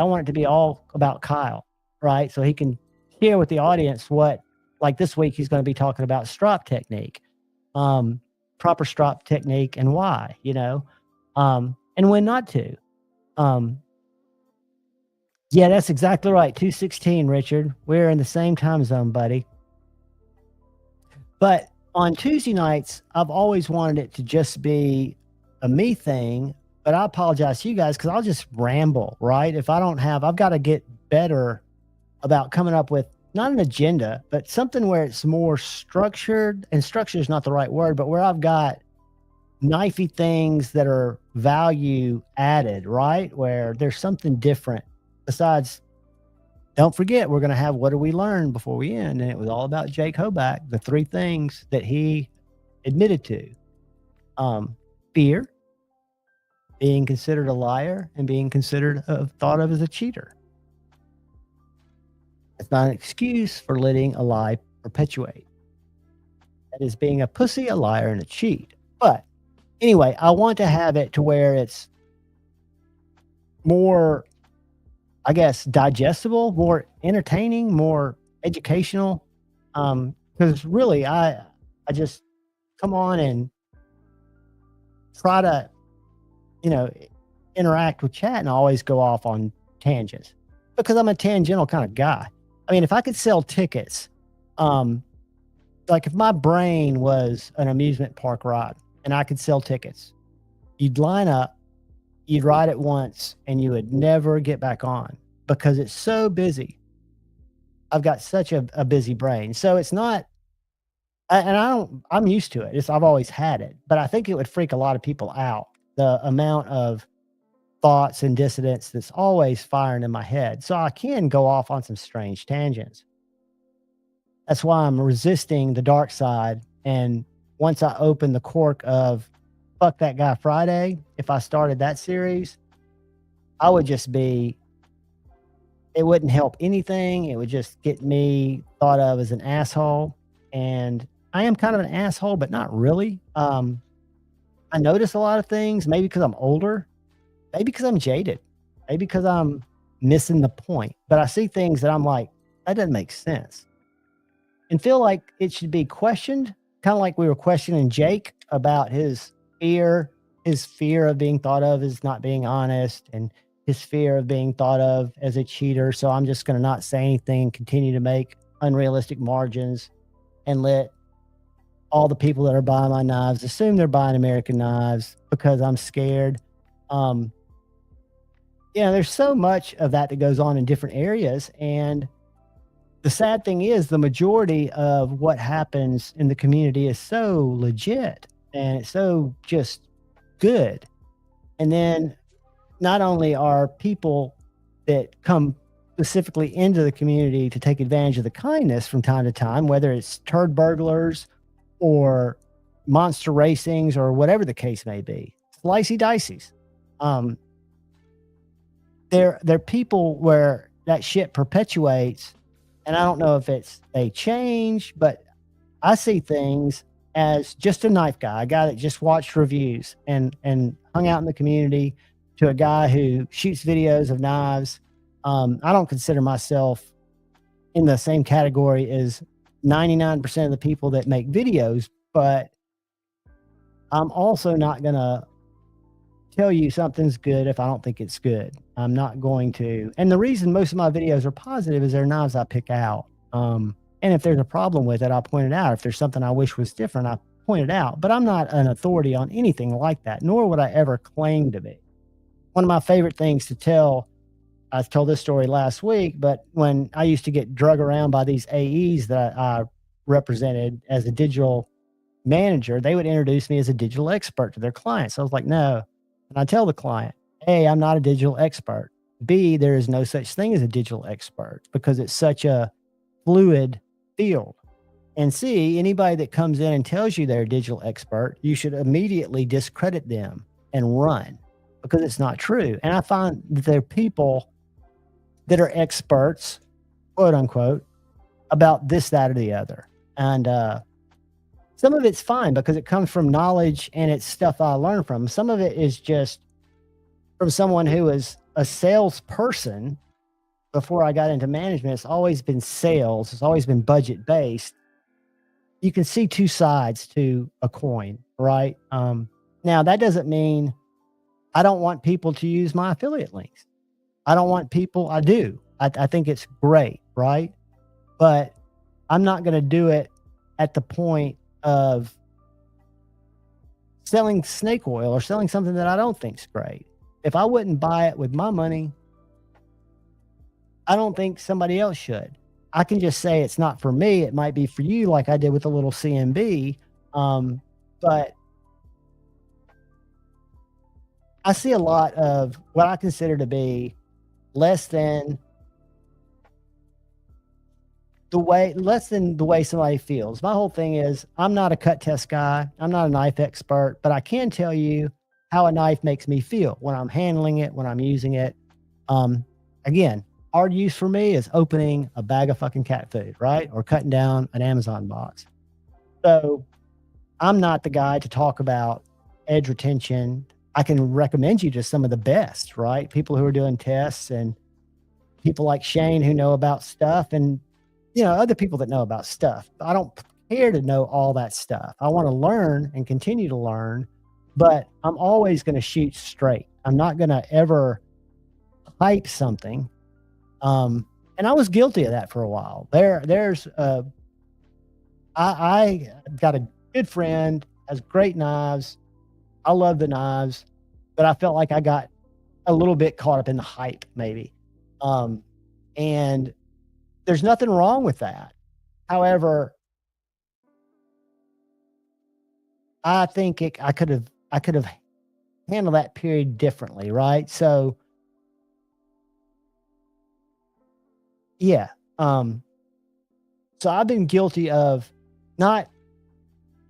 all about Kyle, right? So he can share with the audience what, like this week, he's going to be talking about strop technique, proper strop technique and why, and when not to. Yeah, that's exactly right. 2:16, Richard. We're in the same time zone, buddy. But on Tuesday nights, I've always wanted it to just be a me thing, but I apologize to you guys because I'll just ramble, right? If I don't have, I've got to get better about coming up with not an agenda, but something where it's more structured, and structure is not the right word, but where I've got knifey things that are value added, right? Where there's something different besides. Don't forget, we're going to have what do we learn before we end, and it was all about Jake Hoback. The 3 things that he admitted to: fear, being considered a liar, and being considered thought of as a cheater. It's not an excuse for letting a lie perpetuate. That is being a pussy, a liar, and a cheat. But anyway, I want to have it to where it's more, I guess, digestible, more entertaining, more educational. Because really, I just come on and try to, interact with chat, and I always go off on tangents because I'm a tangential kind of guy. I mean, if I could sell tickets, like if my brain was an amusement park ride and I could sell tickets, you'd line up, you'd ride it once, and you would never get back on because it's so busy. I've got such a busy brain. So it's not, and I'm used to it. I've always had it, but I think it would freak a lot of people out. The amount of thoughts and dissidents that's always firing in my head. So I can go off on some strange tangents. That's why I'm resisting the dark side. And once I open the cork of Fuck That Guy Friday, if I started that series, I would just be, it wouldn't help anything. It would just get me thought of as an asshole. And I am kind of an asshole, but not really. I notice a lot of things, maybe because I'm older, maybe because I'm jaded, maybe because I'm missing the point. But I see things that I'm like, that doesn't make sense. And feel like it should be questioned, kind of like we were questioning Jake about his fear of being thought of as not being honest, and his fear of being thought of as a cheater. So I'm just going to not say anything, continue to make unrealistic margins, and let all the people that are buying my knives assume they're buying American knives because I'm scared. There's so much of that goes on in different areas. And the sad thing is the majority of what happens in the community is so legit and it's so just good. And then not only are people that come specifically into the community to take advantage of the kindness from time to time, whether it's turd burglars or monster racings or whatever the case may be, slicey diceys. They're people where that shit perpetuates. And I don't know if they change, but I see things as just a knife guy, a guy that just watched reviews and hung out in the community, to a guy who shoots videos of knives. I don't consider myself in the same category as 99% of the people that make videos, but I'm also not going to tell you something's good if I don't think it's good. I'm not going to. And the reason most of my videos are positive is they're knives I pick out. And if there's a problem with it, I'll point it out. If there's something I wish was different, I point it out. But I'm not an authority on anything like that, nor would I ever claim to be. One of my favorite things to tell, I told this story last week, but when I used to get drug around by these AEs that I represented as a digital manager, they would introduce me as a digital expert to their clients. So I was like, no. And I tell the client, A, I'm not a digital expert. B, there is no such thing as a digital expert because it's such a fluid field. And C, anybody that comes in and tells you they're a digital expert, you should immediately discredit them and run because it's not true. And I find that there are people that are experts, quote unquote, about this, that, or the other. And some of it's fine because it comes from knowledge and it's stuff I learned from. Some of it is just from someone who is a salesperson. Before I got into management, it's always been sales. It's always been budget based. You can see two sides to a coin, right? Now that doesn't mean I don't want people to use my affiliate links. I don't want people, I do. I think it's great, right? But I'm not going to do it at the point of selling snake oil or selling something that I don't think's great. If I wouldn't buy it with my money, I don't think somebody else should. I can just say it's not for me. It might be for you, like I did with the little CMB. But I see a lot of what I consider to be less than the way somebody feels. My whole thing is I'm not a cut test guy. I'm not a knife expert, but I can tell you how a knife makes me feel when I'm handling it, when I'm using it. Again, hard use for me is opening a bag of fucking cat food, right? Or cutting down an Amazon box. So I'm not the guy to talk about edge retention. I can recommend you to some of the best, right? People who are doing tests and people like Shane who know about stuff, and other people that know about stuff. I don't care to know all that stuff. I want to learn and continue to learn, but I'm always going to shoot straight. I'm not going to ever hype something. And I was guilty of that for a while. I got a good friend, has great knives. I love the knives, but I felt like I got a little bit caught up in the hype, maybe. And there's nothing wrong with that. However, I think I could have handled that period differently, right? So, yeah. So I've been guilty of not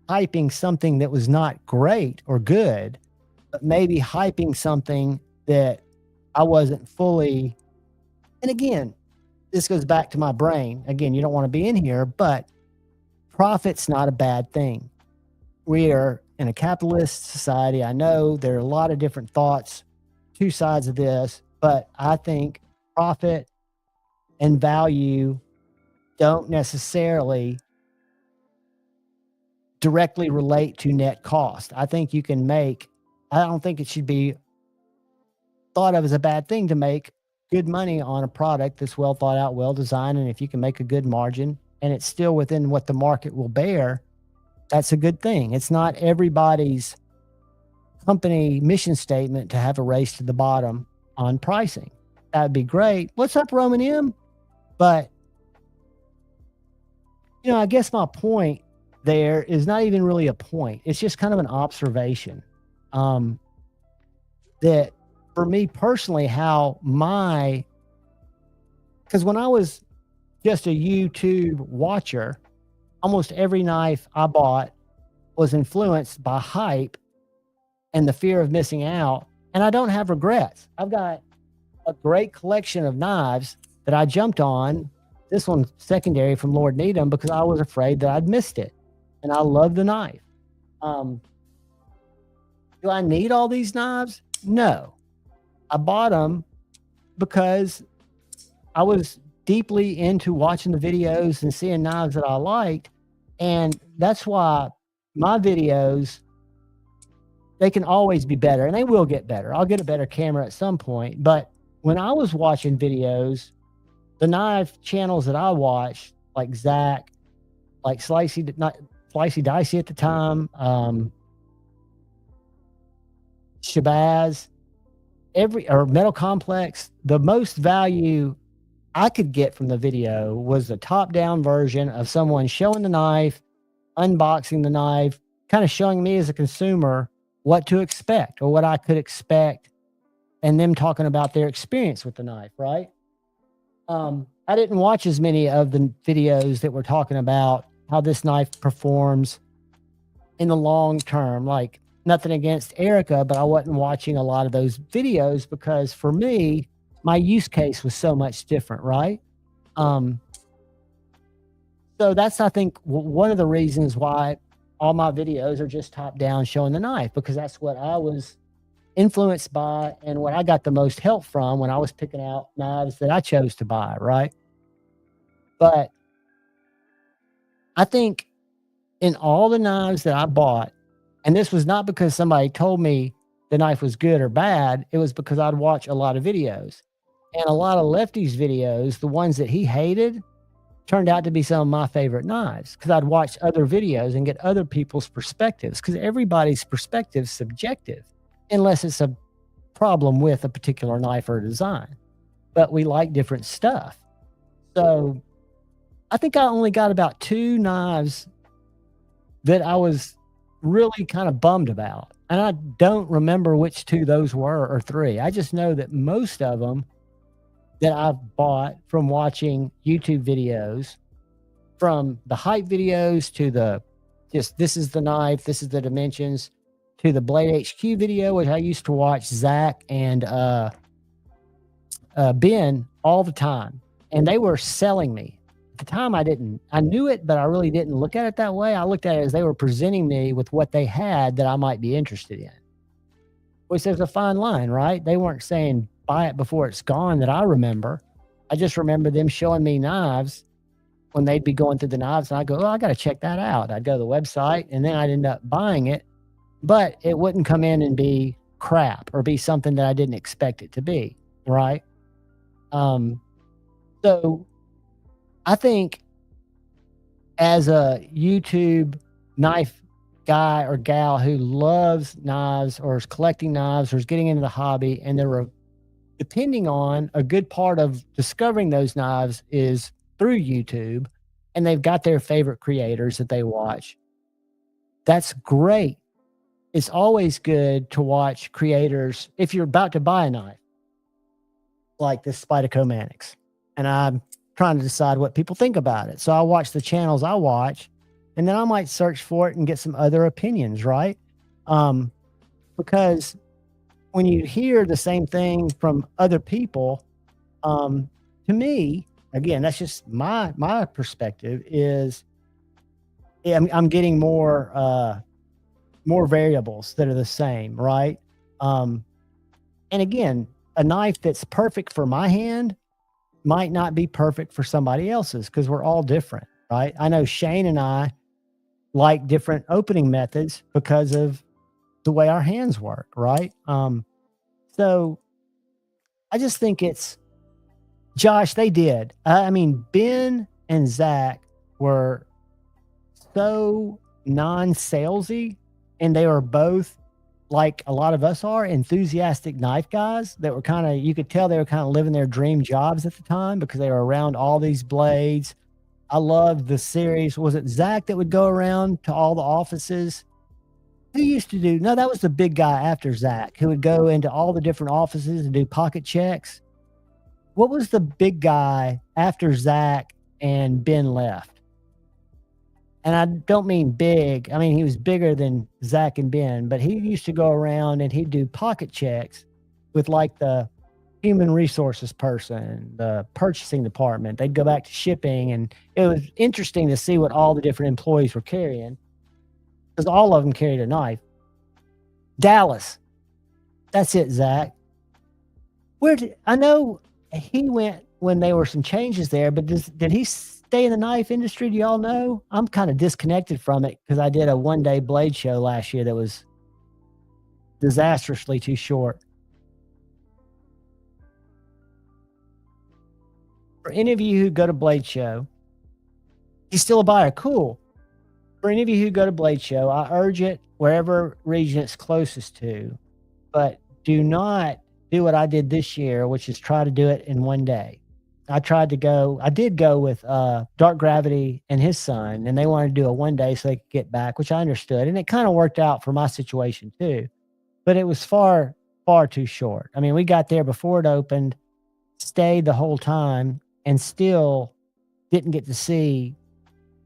hyping something that was not great or good, but maybe hyping something that I wasn't fully. And again, this goes back to my brain. Again, you don't want to be in here, but profit's not a bad thing. We are in a capitalist society. I know there are a lot of different thoughts, two sides of this, but I think profit and value don't necessarily directly relate to net cost. I think you can I don't think it should be thought of as a bad thing to make good money on a product that's well thought out, well designed. And if you can make a good margin and it's still within what the market will bear, that's a good thing. It's not everybody's company mission statement to have a race to the bottom on pricing. That'd be great. What's up, Roman M? But, I guess my point there is not even really a point. It's just kind of an observation that for me personally, because when I was just a YouTube watcher, almost every knife I bought was influenced by hype and the fear of missing out. And I don't have regrets. I've got a great collection of knives that I jumped on. This one's secondary from Lord Needham because I was afraid that I'd missed it. And I love the knife. Do I need all these knives? No. I bought them because I was deeply into watching the videos and seeing knives that I liked. And that's why my videos, they can always be better, and they will get better. I'll get a better camera at some point. But when I was watching videos, the knife channels that I watched, like Zach, like Slicey Dicey at the time, Shabazz, or Metal Complex, the most value I could get from the video was the top-down version of someone showing the knife, unboxing the knife, kind of showing me as a consumer what to expect or what I could expect, and them talking about their experience with the knife, right? I didn't watch as many of the videos that were talking about how this knife performs in the long term. Like, nothing against Erica, but I wasn't watching a lot of those videos because for me, my use case was so much different, right? So that's, I think, one of the reasons why all my videos are just top down showing the knife, because that's what I was influenced by and what I got the most help from when I was picking out knives that I chose to buy, right? But I think in all the knives that I bought, and this was not because somebody told me the knife was good or bad, it was because I'd watch a lot of videos. And a lot of Lefty's videos, the ones that he hated, turned out to be some of my favorite knives because I'd watch other videos and get other people's perspectives, because everybody's perspective is subjective unless it's a problem with a particular knife or design. But we like different stuff. So I think I only got about 2 knives that I was really kind of bummed about. And I don't remember which two those were or three. I just know that most of them that I've bought from watching YouTube videos, from the hype videos to the just this is the knife, this is the dimensions, to the Blade HQ video, which I used to watch Zach and Ben all the time, and they were selling me. At the time, I knew it, but I really didn't look at it that way. I looked at it as they were presenting me with what they had that I might be interested in, which there's a fine line, right? They weren't saying buy it before it's gone that I remember. I just remember them showing me knives when they'd be going through the knives, and I'd go, oh, I got to check that out. I'd go to the website, and then I'd end up buying it, but it wouldn't come in and be crap or be something that I didn't expect it to be, right? So I think as a YouTube knife guy or gal who loves knives or is collecting knives or is getting into the hobby, and they're depending on a good part of discovering those knives is through YouTube, and they've got their favorite creators that they watch. That's great. It's always good to watch creators if you're about to buy a knife like this Spyderco Mannix, and I'm trying to decide what people think about it. So I watch the channels I watch, and then I might search for it and get some other opinions, right? Because when you hear the same thing from other people, to me, again, that's just my perspective is I'm getting more variables that are the same, right? And again, a knife that's perfect for my hand might not be perfect for somebody else's because we're all different, right? I know Shane and I like different opening methods because of the way our hands work, right? So I just think it's, Josh, they did. I mean, Ben and Zach were so non-salesy, and they were both, like a lot of us are, enthusiastic knife guys that were kind of, you could tell they were kind of living their dream jobs at the time because they were around all these blades. I loved the series. Was it Zach that would go around to all the offices? Who used to do? No, that was the big guy after Zach who would go into all the different offices and do pocket checks. What was the big guy after Zach and Ben left? And I don't mean big. I mean, he was bigger than Zach and Ben, but he used to go around and he'd do pocket checks with like the human resources person, the purchasing department. They'd go back to shipping, and it was interesting to see what all the different employees were carrying because all of them carried a knife. Dallas. That's it, Zach. I know he went when there were some changes there, but did he stay in the knife industry? Do y'all know? I'm kind of disconnected from it because I did a one-day blade show last year that was disastrously too short. For any of you who go to Blade Show, he's still a buyer. Cool. For any of you who go to Blade Show, I urge it wherever region it's closest to, but do not do what I did this year, which is try to do it in one day. I did go with Dark Gravity and his son, and they wanted to do a one day so they could get back, which I understood. And it kind of worked out for my situation too, but it was far, far too short. I mean, we got there before it opened, stayed the whole time, and still didn't get to see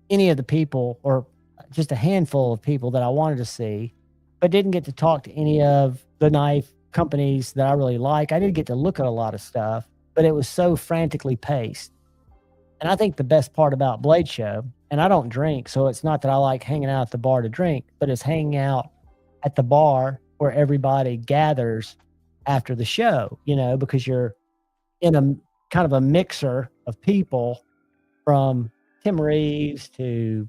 any of the people, or just a handful of people that I wanted to see, but didn't get to talk to any of the knife companies that I really like. I did get to look at a lot of stuff, but it was so frantically paced. And I think the best part about Blade Show, and I don't drink, so it's not that I like hanging out at the bar to drink, but it's hanging out at the bar where everybody gathers after the show, because you're in a kind of a mixer of people, from Tim Reeves to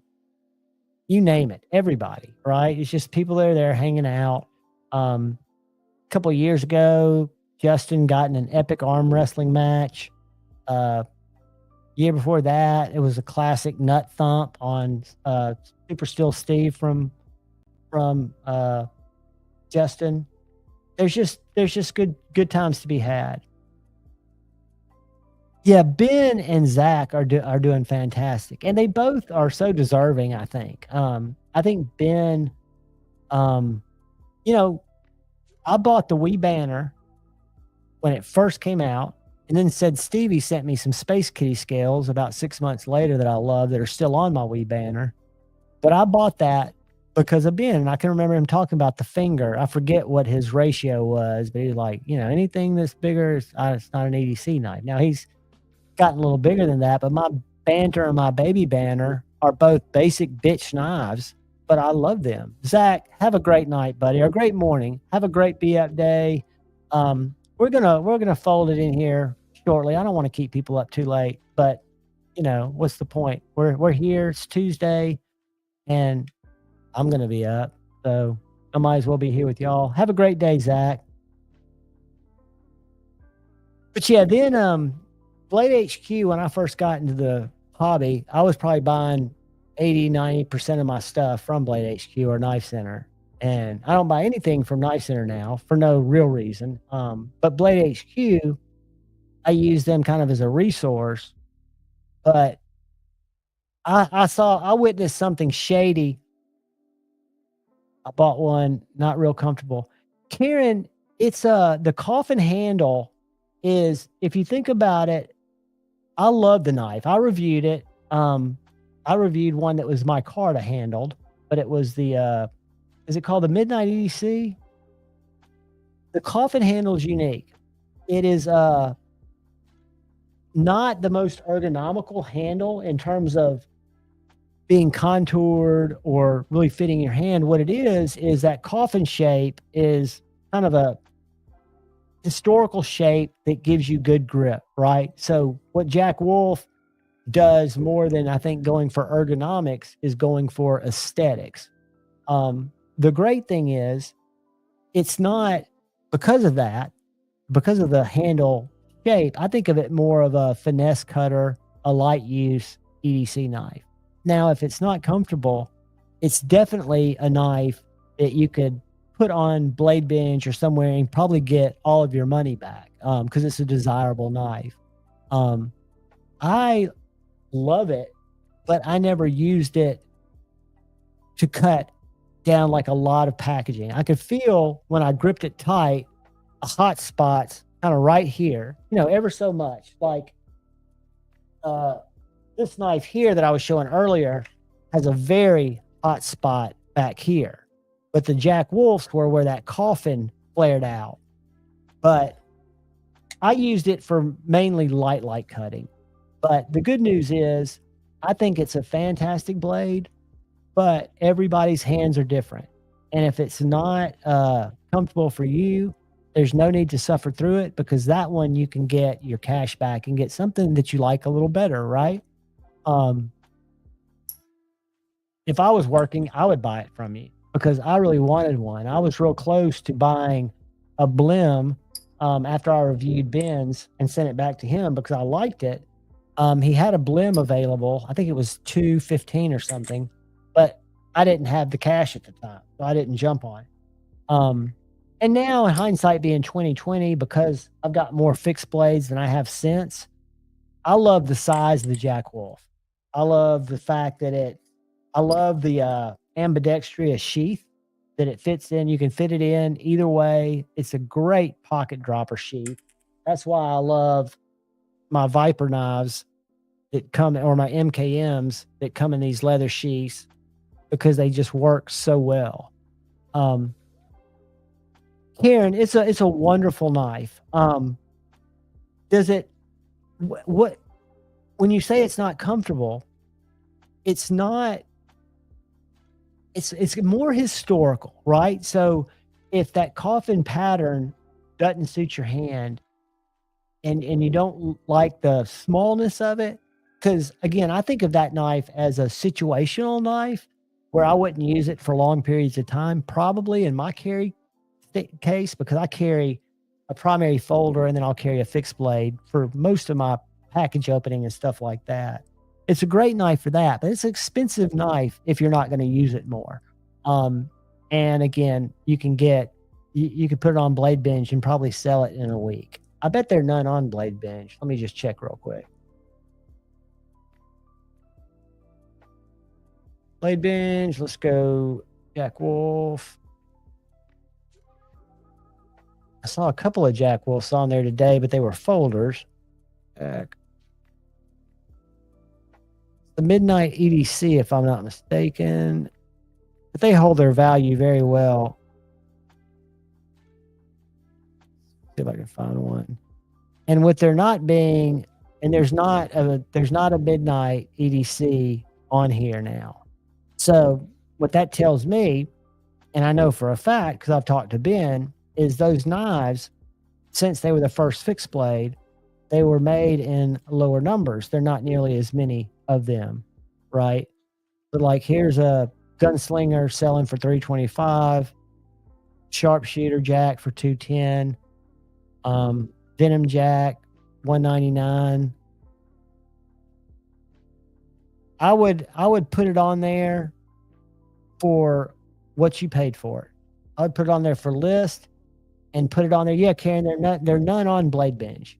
you name it, everybody, right? It's just people that are there hanging out. A couple of years ago, Justin got in an epic arm wrestling match. Year before that, it was a classic nut thump on Super Steel Steve from Justin. There's just good times to be had. Yeah, Ben and Zach are doing fantastic, and they both are so deserving. I think Ben You know, I bought the Wii banner when it first came out, and then said Stevie sent me some Space Kitty scales about 6 months later that I love that are still on my Wii banner. But I bought that because of Ben, and I can remember him talking about the finger. I forget what his ratio was, but he was like, you know, anything that's bigger, it's not an EDC knife. Now he's gotten a little bigger than that, but my Banter and my baby banner are both basic bitch knives, but I love them. Zach, have a great night, buddy, or a great morning. Have a great be up day. We're gonna fold it in here shortly. I don't want to keep people up too late, but you know, what's the point? We're here. It's Tuesday, and I'm gonna be up, so I might as well be here with y'all. Have a great day, Zach. But yeah, then Blade HQ, when I first got into the hobby, I was probably buying 80-90% of my stuff from Blade HQ or Knife Center. And I don't buy anything from Knife Center now for no real reason. But Blade HQ, I use them kind of as a resource. But I witnessed something shady. I bought one, not real comfortable. Karen, it's the coffin handle is, if you think about it, I love the knife. I reviewed it. I reviewed one that was my card I handled, but it was the is it called the Midnight EDC? The coffin handle is unique. It is not the most ergonomical handle in terms of being contoured or really fitting your hand. What it is that coffin shape is kind of a historical shape that gives you good grip, right? So what Jack Wolf does more than I think going for ergonomics is going for aesthetics. The great thing is it's not because of that, because of the handle shape. I think of it more of a finesse cutter, a light use EDC knife. Now, if it's not comfortable, it's definitely a knife that you could put on Blade Bench or somewhere and probably get all of your money back because it's a desirable knife. I love it, but I never used it to cut down like a lot of packaging. I could feel when I gripped it tight, a hot spots kind of right here, you know, ever so much. Like this knife here that I was showing earlier has a very hot spot back here, but the Jack Wolf's were where that coffin flared out. But I used it for mainly light cutting. But the good news is I think it's a fantastic blade, but everybody's hands are different. And if it's not comfortable for you, there's no need to suffer through it, because that one you can get your cash back and get something that you like a little better, right? If I was working, I would buy it from you because I really wanted one. I was real close to buying a Blim after I reviewed Ben's and sent it back to him because I liked it. He had a Blim available. I think it was $215 or something, but I didn't have the cash at the time, so I didn't jump on it. And now, in hindsight being 2020, because I've got more fixed blades than I have since, I love the size of the Jack Wolf. I love the fact that I love the ambidextrous sheath that it fits in. You can fit it in either way. It's a great pocket dropper sheath. That's why I love my Viper knives that come, or my MKMs that come in these leather sheaths, because they just work so well. Karen, it's a wonderful knife. Does it, what, when you say it's not comfortable, it's not, it's more historical, right? So if that coffin pattern doesn't suit your hand and you don't like the smallness of it, because again, I think of that knife as a situational knife where I wouldn't use it for long periods of time, probably in my carry case, because I carry a primary folder and then I'll carry a fixed blade for most of my package opening and stuff like that. It's a great knife for that, but it's an expensive knife if you're not going to use it more. And again, you can put it on Blade Bench and probably sell it in a week. I bet there are none on Blade Bench. Let me just check real quick. Blade Bench, let's go Jack Wolf. I saw a couple of Jack Wolves on there today, but they were folders. Jack. The Midnight EDC, if I'm not mistaken. But they hold their value very well. See if I can find one. And with there not being, and there's not a Midnight EDC on here now. So what that tells me, and I know for a fact because I've talked to Ben, is those knives, since they were the first fixed blade, they were made in lower numbers. They're not nearly as many of them, right? But like here's a gunslinger selling for $325, sharpshooter Jack for $210, Venom Jack $199. I would put it on there for what you paid for it. I would put it on there for list and put it on there. Yeah, Karen, they're none on Blade Bench.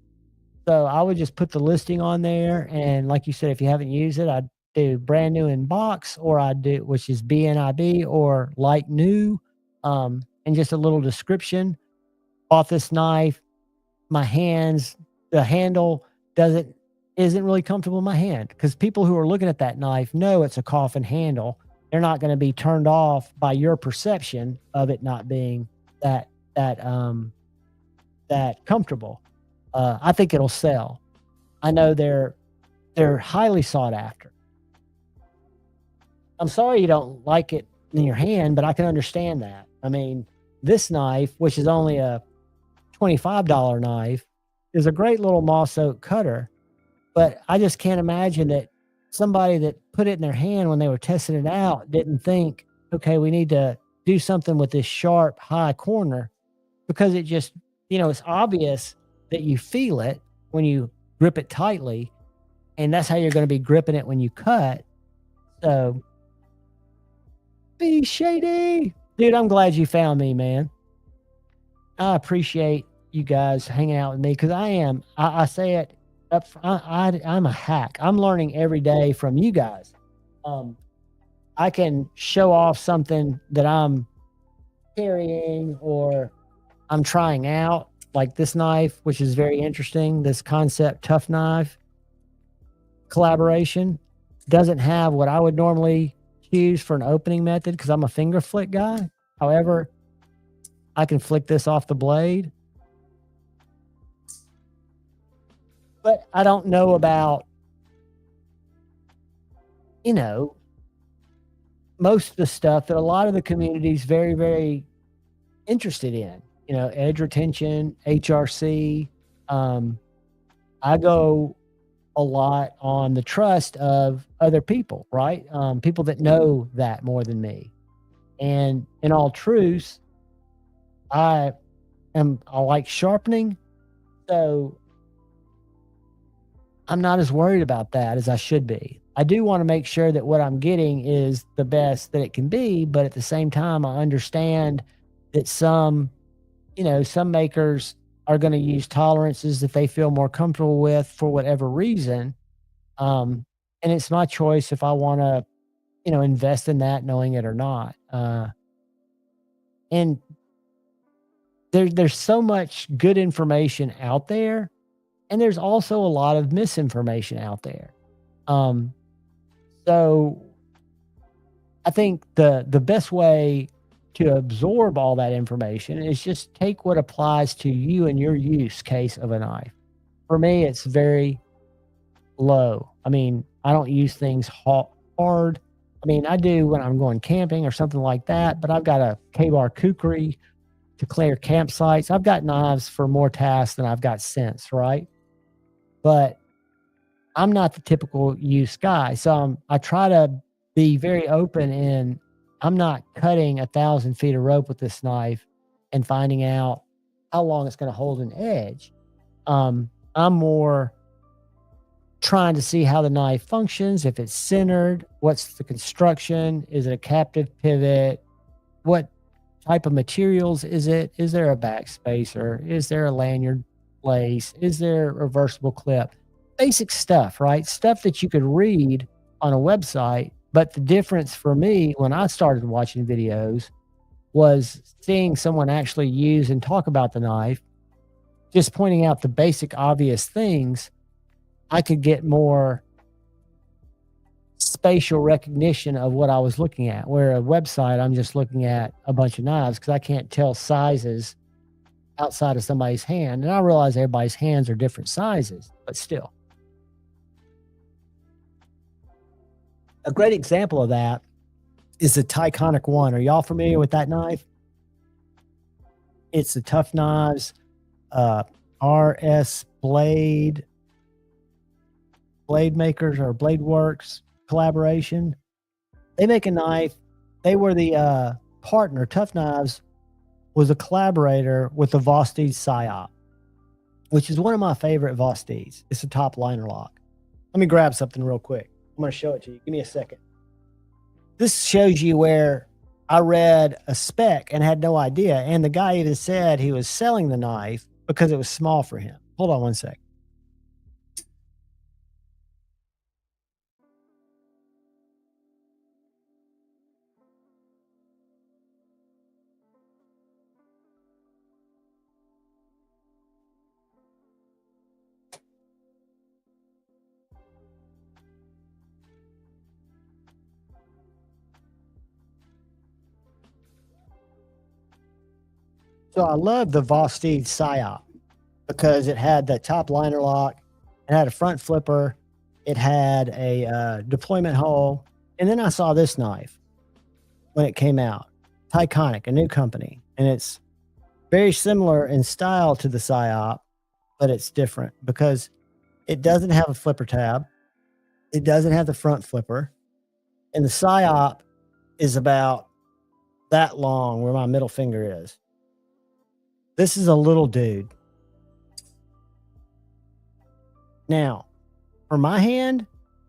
So I would just put the listing on there. And like you said, if you haven't used it, I'd do brand new in box, or I'd do, which is BNIB or like new, and just a little description. Bought this knife. My hands, the handle isn't really comfortable in my hand, because people who are looking at that knife know it's a coffin handle. They're not going to be turned off by your perception of it not being that comfortable. I think it'll sell. I know they're highly sought after. I'm sorry you don't like it in your hand, but I can understand that. I mean, this knife, which is only a $25 knife, is a great little moss oak cutter, but I just can't imagine that somebody that put it in their hand when they were testing it out didn't think, okay, we need to do something with this sharp high corner, because it just, it's obvious that you feel it when you grip it tightly, and that's how you're going to be gripping it when you cut. So be shady, dude. I'm glad you found me, man. I appreciate you guys hanging out with me, because I say it up front, I'm a hack. I'm learning every day from you guys. I can show off something that I'm carrying or I'm trying out, like this knife, which is very interesting. This Concept Tough Knife collaboration doesn't have what I would normally choose for an opening method, because I'm a finger flick guy. However, I can flick this off the blade. But I don't know about, most of the stuff that a lot of the community is very, very interested in. Edge retention, HRC. I go a lot on the trust of other people, right? People that know that more than me. And in all truth, I like sharpening. So I'm not as worried about that as I should be. I do want to make sure that what I'm getting is the best that it can be, but at the same time, I understand that some makers are going to use tolerances that they feel more comfortable with for whatever reason. And it's my choice if I want to, invest in that, knowing it or not. And there's so much good information out there, and there's also a lot of misinformation out there. So I think the best way to absorb all that information is just take what applies to you and your use case of a knife. For me, it's very low. I mean, I don't use things hard. I mean, I do when I'm going camping or something like that, but I've got a K-bar kukri to clear campsites. I've got knives for more tasks than I've got sense, right? But I'm not the typical use guy. So I try to be very open, and I'm not cutting 1,000 feet of rope with this knife and finding out how long it's going to hold an edge. I'm more trying to see how the knife functions, if it's centered, what's the construction, is it a captive pivot, what type of materials is it, is there a backspacer, is there a lanyard lace, is there a reversible clip, basic stuff, right? Stuff that you could read on a website But the difference for me when I started watching videos was seeing someone actually use and talk about the knife, just pointing out the basic obvious things. I could get more spatial recognition of what I was looking at. Where a website, I'm just looking at a bunch of knives because I can't tell sizes outside of somebody's hand. And I realize everybody's hands are different sizes, but still. A great example of that is the Tyconic 1. Are y'all familiar with that knife? It's the Tough Knives RS Blade Makers or Blade Works collaboration. They make a knife. They were the partner. Tough Knives was a collaborator with the Vosteed Psyop, which is one of my favorite Vosteeds. It's a top liner lock. Let me grab something real quick. I'm going to show it to you. Give me a second. This shows you where I read a spec and had no idea. And the guy even said he was selling the knife because it was small for him. Hold on one sec. So I love the Vosteed Psyop because it had that top liner lock, it had a front flipper, it had a deployment hole, and then I saw this knife when it came out, Tyconic, a new company, and it's very similar in style to the Psyop, but it's different because it doesn't have a flipper tab, it doesn't have the front flipper, and the Psyop is about that long where my middle finger is. This is a little dude. Now, for my hand,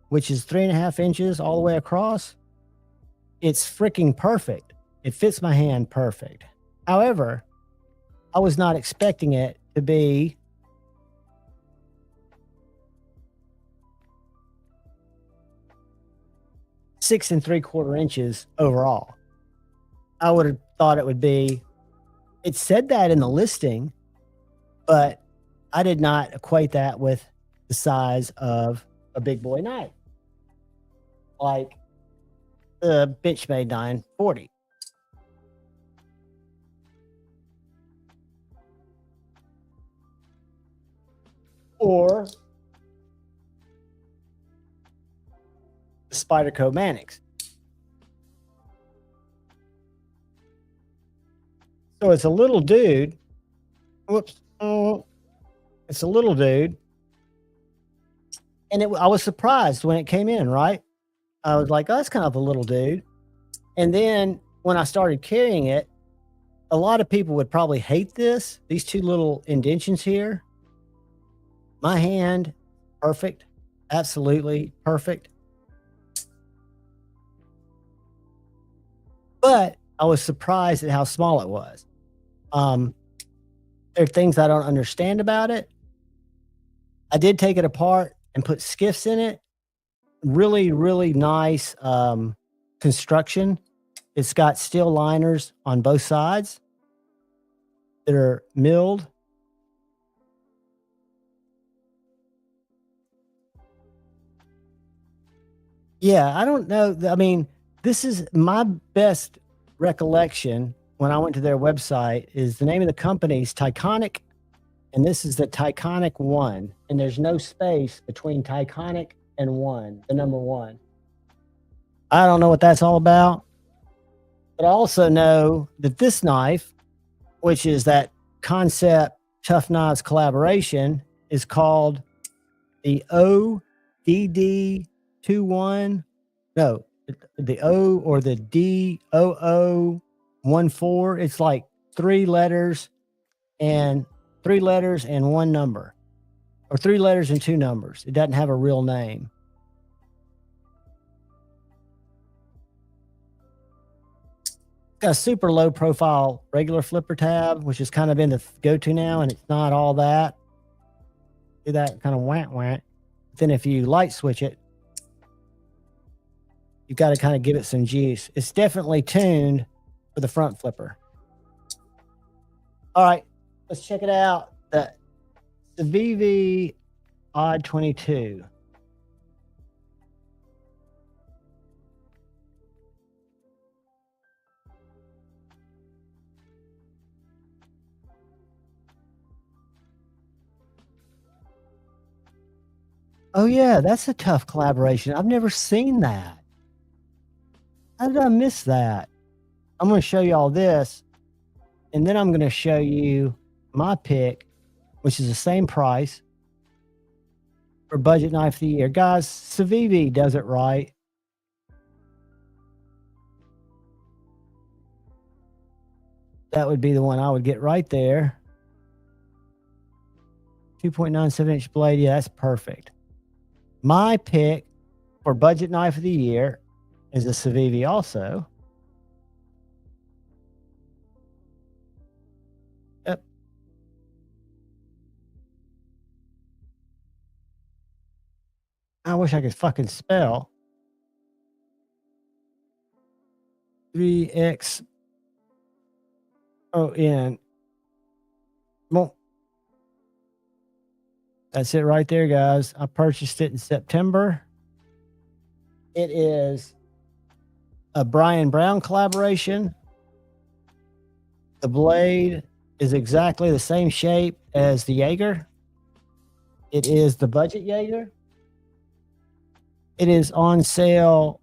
which is 3.5 inches all the way across, it's freaking perfect. It fits my hand perfect. However, I was not expecting it to be six and 3/4 inches overall. I would have thought it would be. It said that in the listing, but I did not equate that with the size of a big boy knife, like the Benchmade 940. Or the Spyderco Mannix. So it's a little dude. Whoops. Oh, it's a little dude. And I was surprised when it came in, right? I was like, oh, that's kind of a little dude. And then when I started carrying it, a lot of people would probably hate this. These two little indentions here. My hand, perfect. Absolutely perfect. But I was surprised at how small it was. There are things I don't understand about it. I did take it apart and put skiffs in it. Really, really nice construction. It's got steel liners on both sides that are milled. Yeah, I don't know. I mean, this is my best recollection when I went to their website is the name of the company is Tyconic, and this is the Tyconic 1, and there's no space between Tyconic and 1, the number 1. I don't know what that's all about, but I also know that this knife, which is that Concept Tough Knives collaboration, is called the ODD21. No, the O or the DOO14. It's like 3 letters and 1 number, or 3 letters and 2 numbers. It doesn't have a real name. Got a super low profile regular flipper tab, which is kind of in the go-to now, and it's not all that. Do that kind of whant. Then if you light switch it, You've got to kind of give it some juice. It's definitely tuned for the front flipper. All right, let's check it out. The VV Odd 22. Oh yeah, that's a tough collaboration. I've never seen that. How did I miss that? I'm going to show you all this, and then I'm going to show you my pick, which is the same price for budget knife of the year. Guys, Civivi does it right. That would be the one I would get right there. 2.97-inch blade. Yeah, that's perfect. My pick for budget knife of the year is a Civivi also. Yep. I wish I could fucking spell. 3X ON. Well, that's it right there, guys. I purchased it in September. It is a Brian Brown collaboration. The blade is exactly the same shape as the Jaeger. It is the budget Jaeger. It is on sale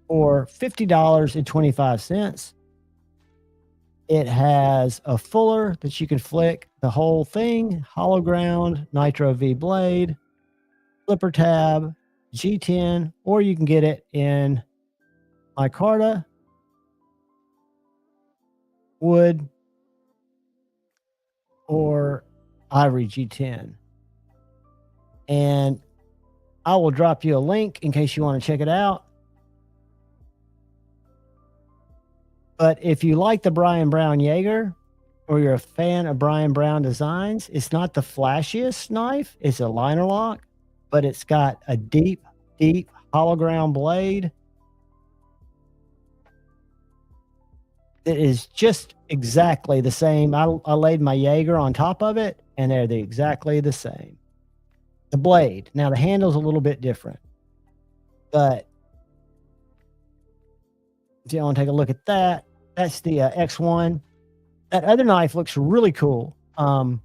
for $50.25. It has a fuller that you can flick the whole thing, hollow ground, Nitro V blade, flipper tab, G10, or you can get it in micarta, wood, or ivory G10. And I will drop you a link in case you want to check it out. But if you like the Brian Brown Jaeger, or you're a fan of Brian Brown designs, it's not the flashiest knife. It's a liner lock, but it's got a deep, deep hollow ground blade that is just exactly the same. I laid my Jaeger on top of it, and they're exactly the same. The blade. Now, the handle's a little bit different, but if you want to take a look at that, that's the X1. That other knife looks really cool. You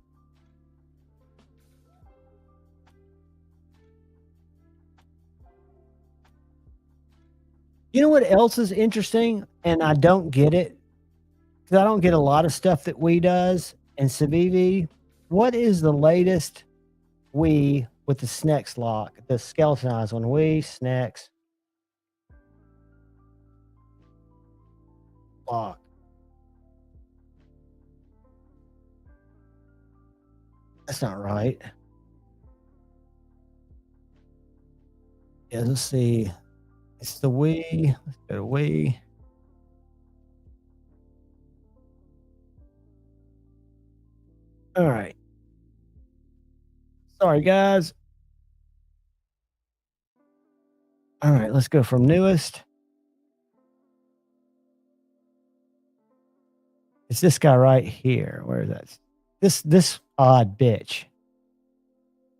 know what else is interesting? And I don't get it, because I don't get a lot of stuff that WE does. And Civivi, what is the latest WE with the Snex lock? The skeletonized one. WE, Snex, lock. That's not right. Yeah, let's see. It's the WE. Let's go to WE. All right. Sorry, guys. All right, let's go from newest. It's this guy right here. Where is that? This odd bitch.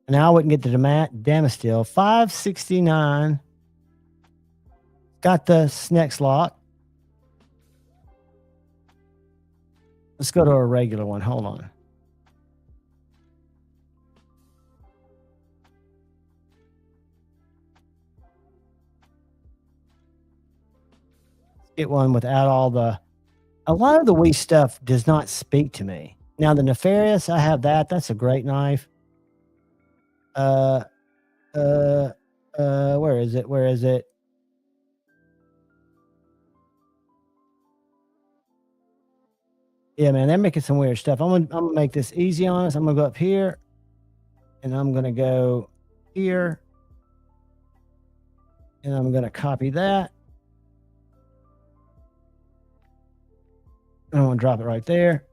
And I wouldn't get the Damastil. $569. Got the Snex lock. Let's go to a regular one. Hold on. Get one without all the... A lot of the WE stuff does not speak to me. Now, the Nefarious, I have that. That's a great knife. Where is it? Where is it? Yeah, man, they're making some weird stuff. I'm gonna make this easy on us. I'm gonna go up here, and I'm gonna go here, and I'm gonna copy that. I'm gonna drop it right there.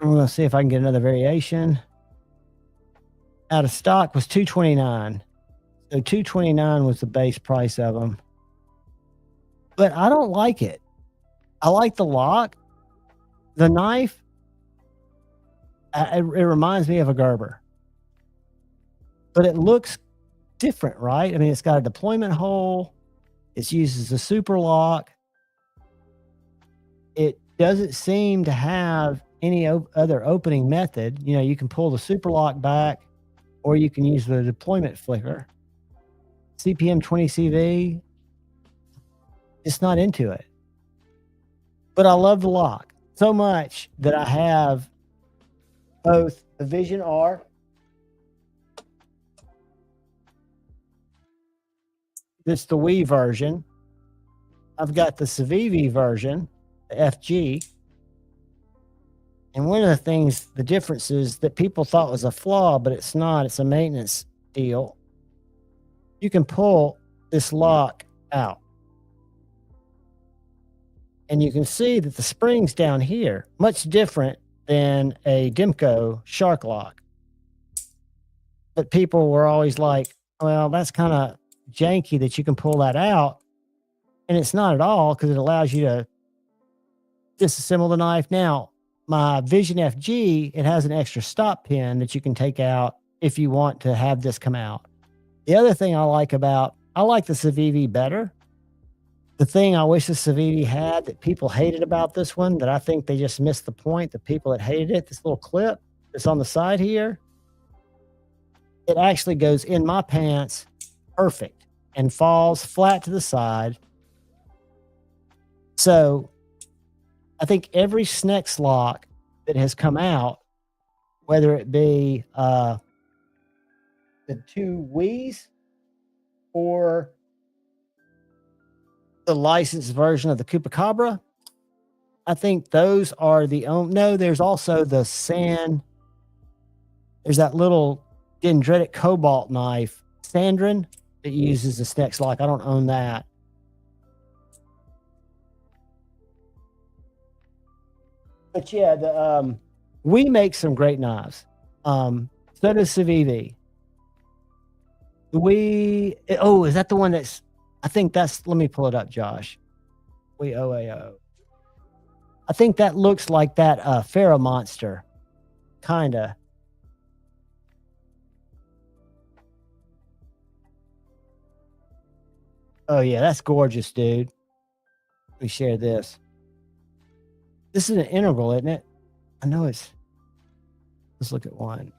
I'm gonna see if I can get another variation. Out of stock was $229. So $229 was the base price of them. but I don't like it. I like the lock. The knife, it reminds me of a Gerber, but it looks different, right? I mean, it's got a deployment hole. It uses a super lock. It doesn't seem to have any other opening method. You know, you can pull the super lock back, or you can use the deployment flicker. CPM 20CV, just not into it. But I love the lock so much that I have both the Vision R This the Wii version. I've got the Civivi version, the FG. And one of the things, the difference is that people thought was a flaw, but it's not. It's a maintenance deal. You can pull this lock out. And you can see that the spring's down here, much different than a Demco Shark lock. But people were always like, well, that's kind of janky that you can pull that out. And it's not at all, because it allows you to disassemble the knife. Now, my Vision FG, it has an extra stop pin that you can take out if you want to have this come out. The other thing I like the Civivi better. The thing I wish the Civivi had that people hated about this one, that I think they just missed the point, the people that hated it, this little clip that's on the side here, it actually goes in my pants perfect and falls flat to the side. So I think every Snex lock that has come out, whether it be the two Wii's or the licensed version of the Chupacabra, I think those are the only. No, there's also the there's that little dendritic cobalt knife, Sandrin, that uses the Snex lock. I don't own that. But yeah, we make some great knives. So does Civivi. Is that the one that's, I think that's, let me pull it up, Josh. OAO. I think that looks like that Pharaoh Monster. Kinda. Oh yeah, that's gorgeous, dude. Let me share this. This is an integral, isn't it? I know it's. Let's look at one.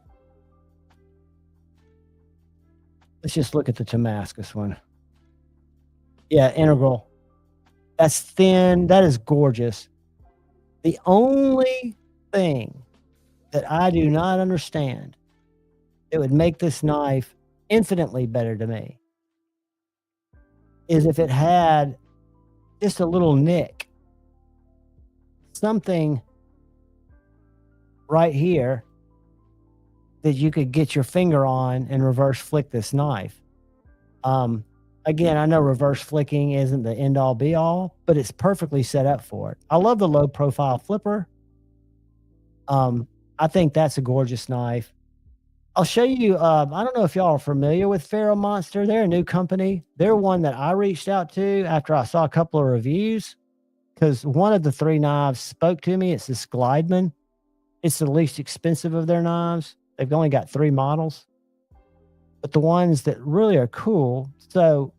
Let's just look at the Damascus one. Yeah, integral. That's thin. That is gorgeous. The only thing that I do not understand that would make this knife infinitely better to me is if it had just a little nick. Something right here that you could get your finger on and reverse flick this knife. Again, I know reverse flicking isn't the end all be all, but it's perfectly set up for it. I love the low profile flipper. I think that's a gorgeous knife. I'll show you. I don't know if y'all are familiar with Pharaoh Monster. They're a new company. They're one that I reached out to after I saw a couple of reviews, because one of the three knives spoke to me. It's this Glideman. It's the least expensive of their knives. They've only got 3 models, but the ones that really are cool. So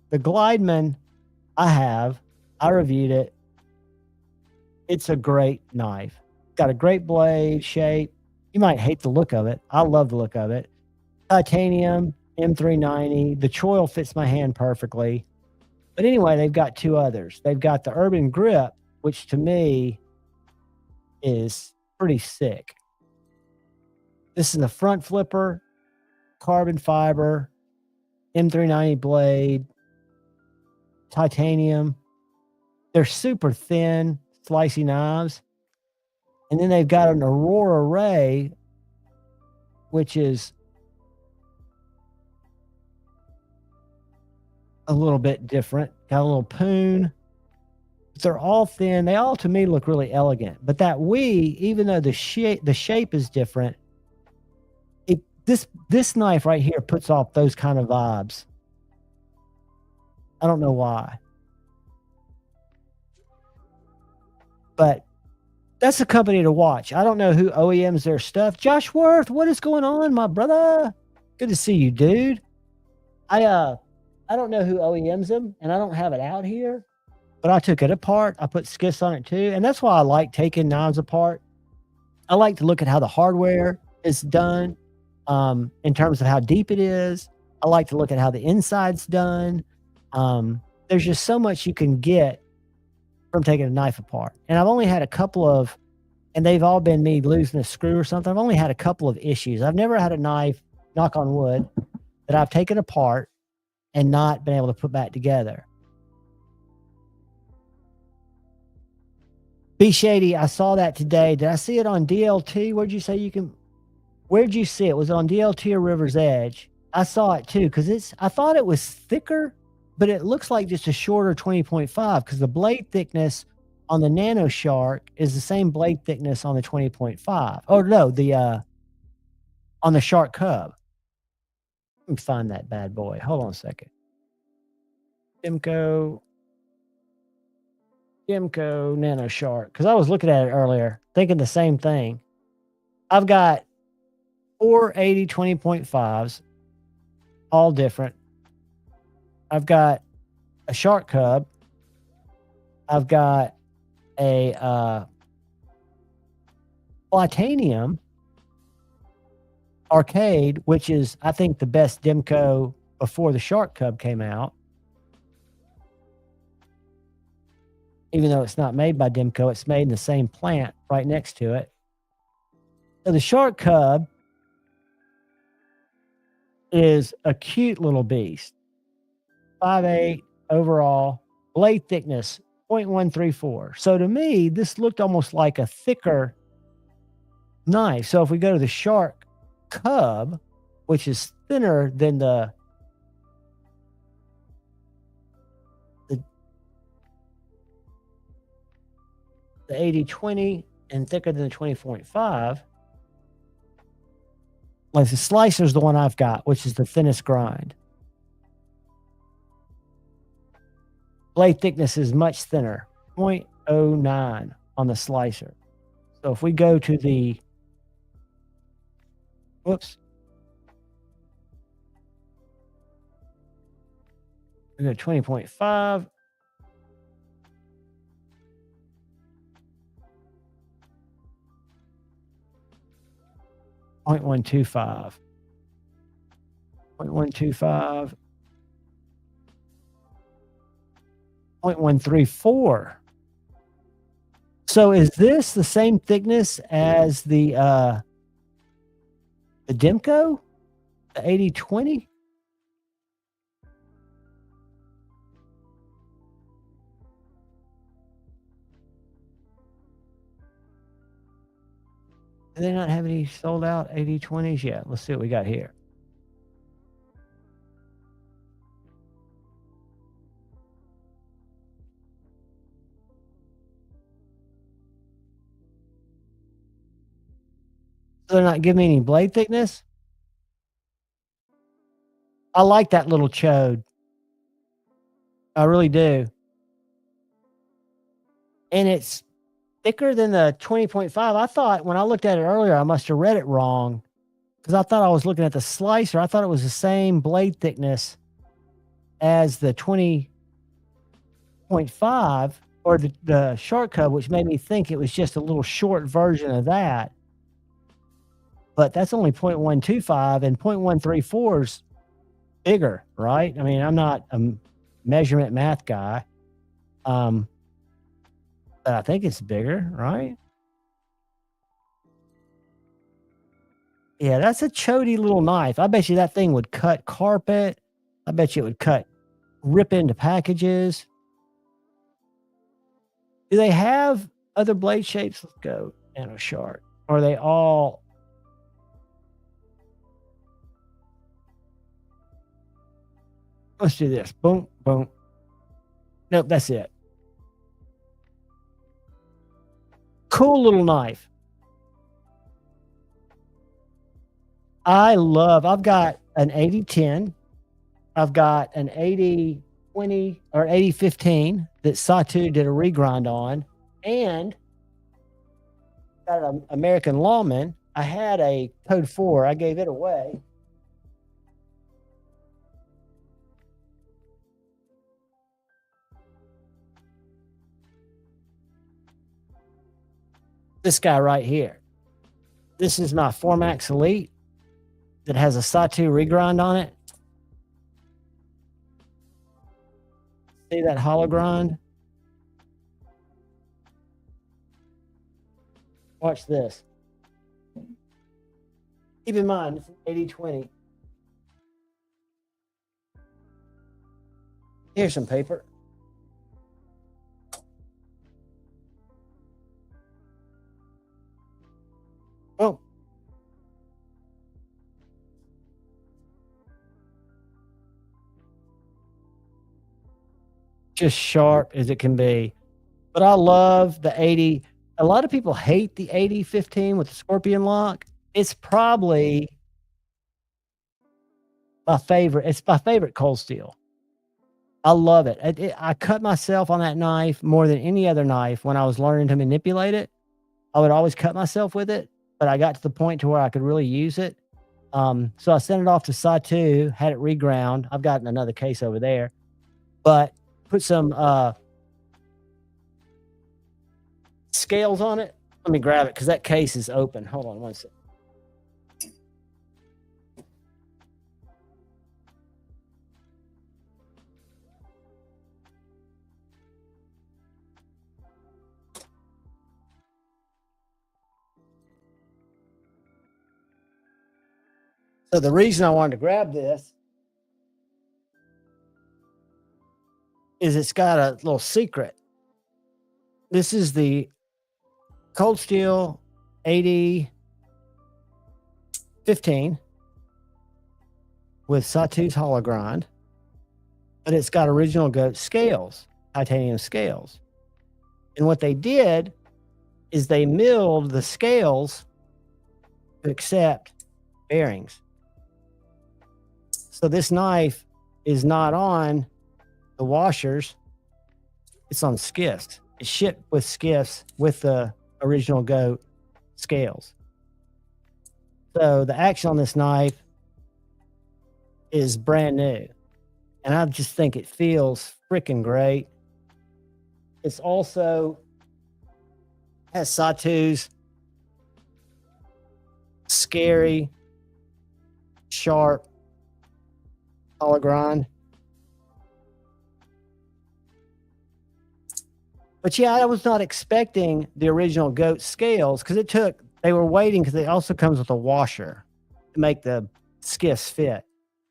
the Glideman I reviewed it. It's a great knife. Got a great blade shape. You might hate the look of it. I love the look of it. Titanium, M390. The choil fits my hand perfectly. But anyway, they've got 2 others. They've got the Urban Grip, which to me is pretty sick. This is a front flipper, carbon fiber, M390 blade, titanium. They're super thin, slicey knives. And then they've got an Aurora Ray, which is a little bit different. Got a little poon. They're all thin. They all, to me, look really elegant. But that Wii, even though the shape is different, this knife right here puts off those kind of vibes. I don't know why. But that's a company to watch. I don't know who OEMs their stuff. Josh Worth, what is going on, my brother? Good to see you, dude. I don't know who OEMs them, and I don't have it out here, but I took it apart. I put skiffs on it too, and that's why I like taking knives apart. I like to look at how the hardware is done, in terms of how deep it is. I like to look at how the inside's done. There's just so much you can get from taking a knife apart. And I've only had a couple of, and they've all been me losing a screw or something. I've only had a couple of issues. I've never had a knife, knock on wood, that I've taken apart and not been able to put back together. B Shady, I saw that today. Did I see it on DLT? Where'd you say you can? Where'd you see it? Was it on DLT or River's Edge? I saw it too because I thought it was thicker, but it looks like just a shorter 20.5 because the blade thickness on the Nano Shark is the same blade thickness on the 20.5. Oh no, on the Shark Cub. Let me find that bad boy. Hold on a second. Dimco Nano Shark. Because I was looking at it earlier, thinking the same thing. I've got 480 20.5s, all different. I've got a Shark Cub. I've got a Titanium Arcade, which is, I think, the best Dimco before the Shark Cub came out. Even though it's not made by Dimco, it's made in the same plant right next to it. So the Shark Cub is a cute little beast. 5'8" overall, blade thickness 0.134. So to me, this looked almost like a thicker knife. So if we go to the Shark Cub, which is thinner than the 80-20 and thicker than the 20.5. Like the slicer is the one I've got, which is the thinnest grind. Blade thickness is much thinner, 0.09 on the slicer. So if we go to the, whoops. We go 20.5. Point 125. 0.125. 0.134. So is this the same thickness as the Dimco? The 80-20? Do they not have any sold out 80-20s yet? Let's see what we got here. So they're not giving me any blade thickness? I like that little chode. I really do. And it's thicker than the 20.5. I thought when I looked at it earlier, I must have read it wrong because I thought I was looking at the slicer. I thought it was the same blade thickness as the 20.5 or the Shark Cub, which made me think it was just a little short version of that. But that's only 0.125 and 0.134 is bigger, right? I mean, I'm not a measurement math guy. But I think it's bigger, right? Yeah, that's a chody little knife. I bet you that thing would cut carpet. I bet you it would rip into packages. Do they have other blade shapes? Let's go Nano Shark. Or are they all... Let's do this. Boom, boom. Nope, that's it. Cool little knife. I've got an 80-10. I've got an 80-20 or 80-15 that Satu did a regrind on. And got an American Lawman. I had a Code 4. I gave it away. This guy right here. This is my Formax Elite that has a Satu regrind on it. See that hollow grind? Watch this. Keep in mind, it's an 80/20. Here's some paper. Oh. Just sharp as it can be. But I love the 80. A lot of people hate the 80/15 with the Scorpion lock. It's probably my favorite. It's my favorite cold steel. I love it. I cut myself on that knife more than any other knife when I was learning to manipulate it. I would always cut myself with it, but I got to the point to where I could really use it. So I sent it off to Satu, had it reground. I've got another case over there, but put some scales on it. Let me grab it because that case is open. Hold on one second. So the reason I wanted to grab this is it's got a little secret. This is the Cold Steel 80/15 with Satu's hollow grind, but it's got original goat scales, titanium scales. And what they did is they milled the scales to accept bearings. So this knife is not on the washers. It's on skiffs. It's shipped with skiffs with the original goat scales. So the action on this knife is brand new. And I just think it feels freaking great. It's also has Satu's scary, sharp hollow grind. But yeah, I was not expecting the original goat scales because they were waiting because it also comes with a washer to make the skiffs fit.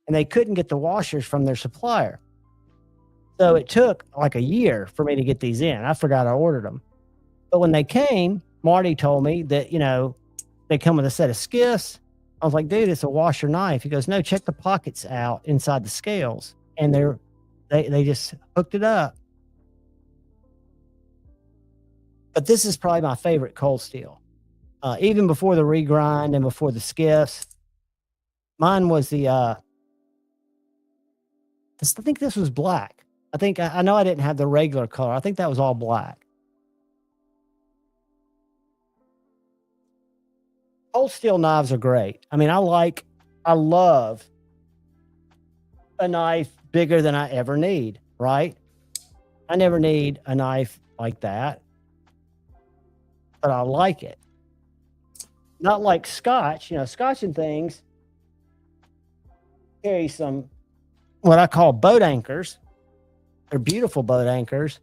And they couldn't get the washers from their supplier. So it took like a year for me to get these in. I forgot I ordered them. But when they came, Marty told me that, they come with a set of skiffs. I was like, dude, it's a washer knife. He goes, no, check the pockets out inside the scales. And they just hooked it up. But this is probably my favorite cold steel. Even before the regrind and before the skiffs. Mine was I think this was black. I know I didn't have the regular color. I think that was all black. Cold steel knives are great. I mean, I love a knife bigger than I ever need, right? I never need a knife like that, but I like it. Not like Scotch, Scotch and things carry some, what I call boat anchors. They're beautiful boat anchors,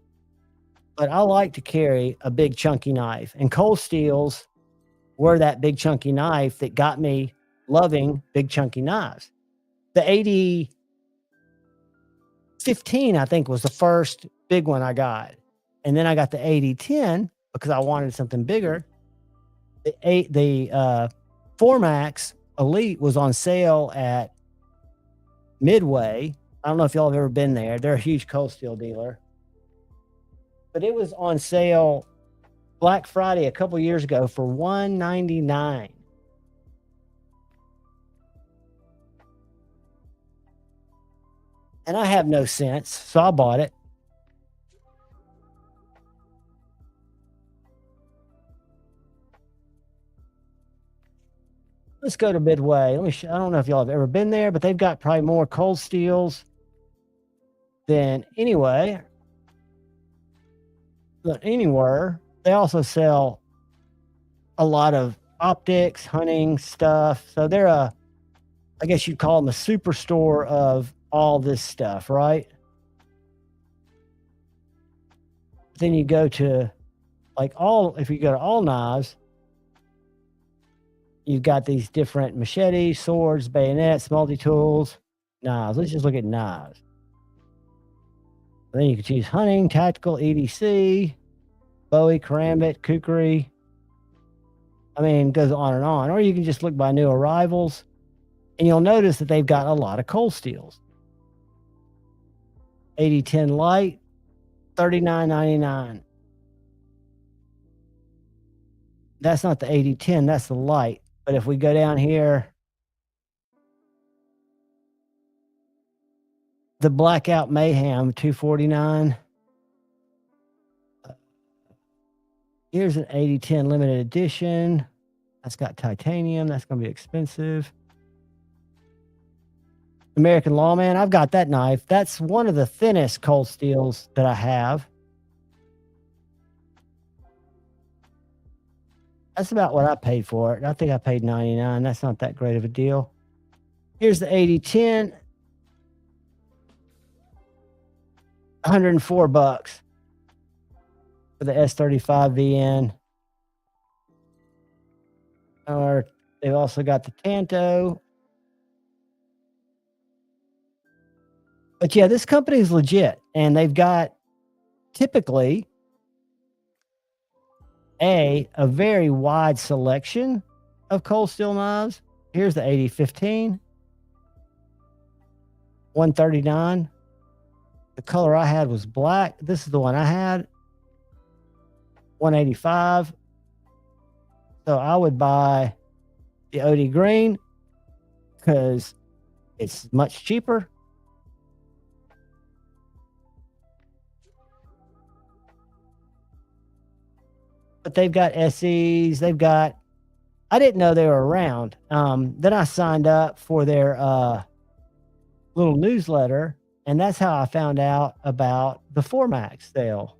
but I like to carry a big chunky knife, and cold steels were that big chunky knife that got me loving big chunky knives. The 80/15, I think, was the first big one I got. And then I got the 80/10 because I wanted something bigger. The Formax Elite was on sale at Midway. I don't know if y'all have ever been there. They're a huge cold steel dealer. But it was on sale Black Friday a couple years ago for $199. And I have no sense, so I bought it. Let's go to Midway. I don't know if y'all have ever been there, but they've got probably more cold steels than anywhere. They also sell a lot of optics, hunting stuff. So they're I guess you'd call them a superstore of all this stuff, right? Then you go to if you go to All Knives, you've got these different machetes, swords, bayonets, multi-tools, knives. Let's just look at knives. Then you can choose hunting, tactical, EDC, Bowie, karambit, kukri. I mean, it goes on and on. Or you can just look by new arrivals, and you'll notice that they've got a lot of cold steels. 8010 light, $39.99. That's not the 8010, that's the light. But if we go down here, the Blackout Mayhem, $249. Here's an 8010 limited edition. That's got titanium. That's going to be expensive. American Lawman. I've got that knife. That's one of the thinnest cold steels that I have. That's about what I paid for it. I think I paid $99. That's not that great of a deal. Here's the 8010. $104 for the S35 VN. Or they've also got the Tanto. But yeah, this company is legit, and they've got typically a very wide selection of cold steel knives. Here's the 8015, $139. The color I had was black. This is the one I had, $185. So I would buy the OD green because it's much cheaper. But they've got SEs. I didn't know they were around. Then I signed up for their little newsletter, and that's how I found out about the Formax sale.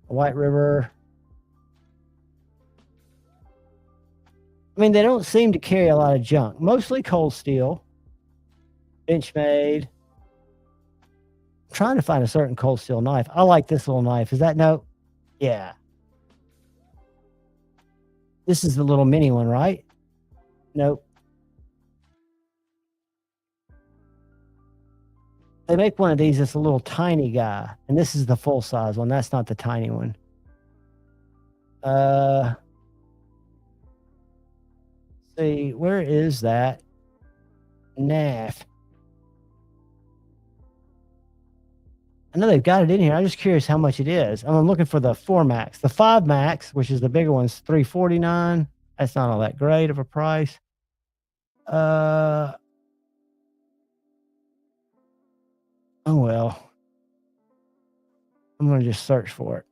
White River. I mean, they don't seem to carry a lot of junk. Mostly cold steel. Benchmade. I'm trying to find a certain cold steel knife. I like this little knife. Is that no? Yeah. This is the little mini one, right? Nope. They make one of these that's a little tiny guy, and this is the full size one. That's not the tiny one. See, where is that? NAF. I know they've got it in here. I'm just curious how much it is. I'm looking for the 4 Max. The 5 Max, which is the bigger one, is $349. That's not all that great of a price. Oh well. I'm going to just search for it.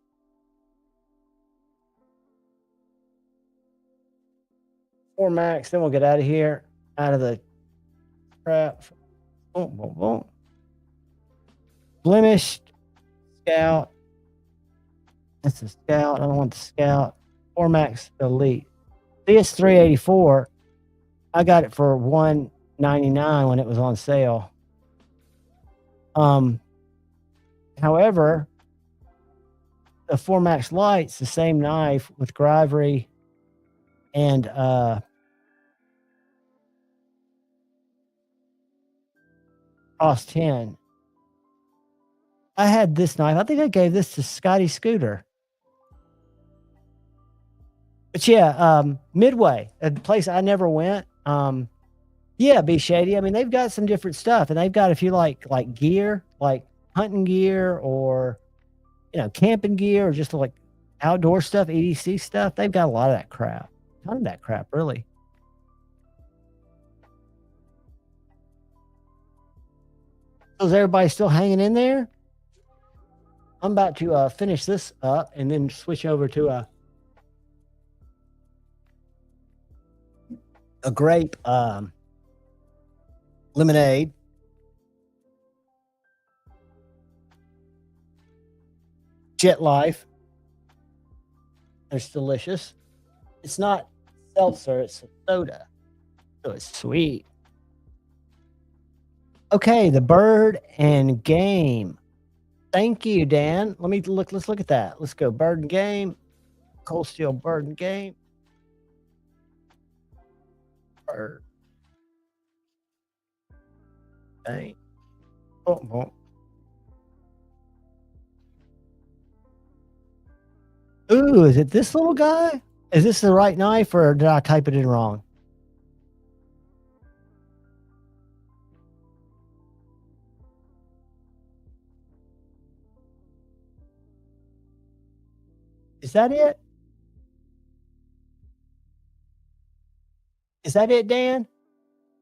Four Max, then we'll get out of here, out of the crap. Boom, boom, boom. Blemished Scout. That's a Scout. I don't want the Scout. 4 Max Elite. CS384. I got it for $199 when it was on sale. However, the 4 Max Light's the same knife with Grivory and cost 10. I had this knife. I think I gave this to Scotty Scooter. But yeah, Midway, a place I never went. Yeah, Be Shady. I mean, they've got some different stuff, and they've got, if you like gear, like hunting gear or, camping gear or just like outdoor stuff, EDC stuff, they've got a lot of that crap. A ton of that crap, really. So is everybody still hanging in there? I'm about to finish this up and then switch over to a grape lemonade. Jet Life. It's delicious. It's not seltzer, it's a soda. So it's sweet. Okay, the bird and game. Thank you, Dan. Let's look at that. Let's go. Bird and game. Cold Steel bird and game. Bird. Dang. Oh. Ooh, is it this little guy? Is this the right knife or did I type it in wrong? Is that it? Is that it, Dan?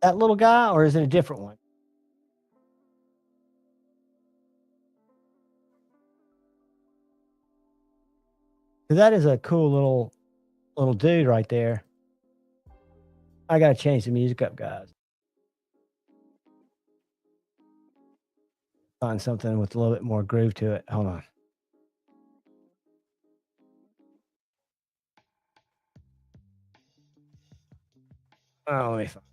That little guy, or is it a different one? That is a cool little dude right there. I gotta change the music up, guys. Find something with a little bit more groove to it. Hold on. Oh, let me find.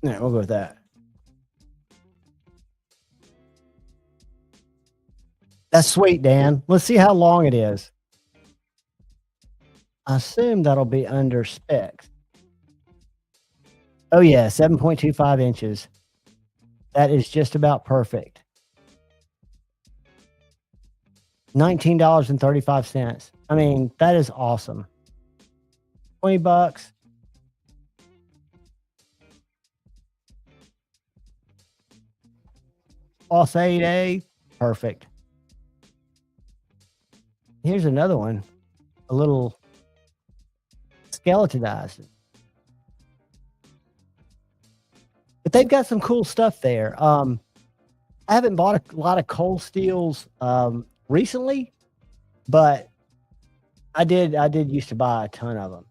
Yeah, we'll go with that. That's sweet, Dan. Let's see how long it is. I assume that'll be under specs. Oh, yeah, 7.25 inches. That is just about perfect. $19.35. I mean, that is awesome. $20. Boss 8A. Perfect. Here's another one. A little skeletonized. But they've got some cool stuff there. I haven't bought a lot of cold steels recently, but I did used to buy a ton of them.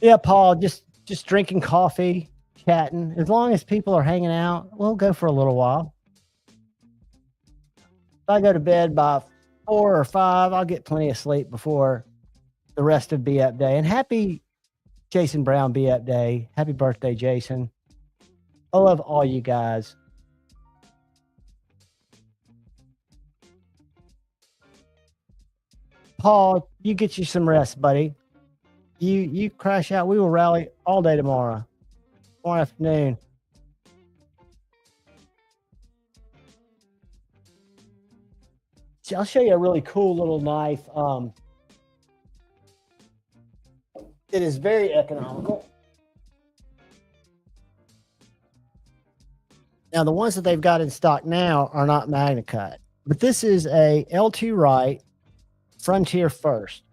Yeah, Paul, just drinking coffee, chatting. As long as people are hanging out, we'll go for a little while. If I go to bed by 4 or 5, I'll get plenty of sleep before the rest of Be Up Day. And happy Jason Brown Be Up Day. Happy birthday, Jason. I love all you guys. Paul, you get you some rest, buddy. You crash out. We will rally all day tomorrow afternoon. See, I'll show you a really cool little knife. It is very economical. Now, the ones that they've got in stock now are not MagnaCut, but this is a L2 Wright Frontier First.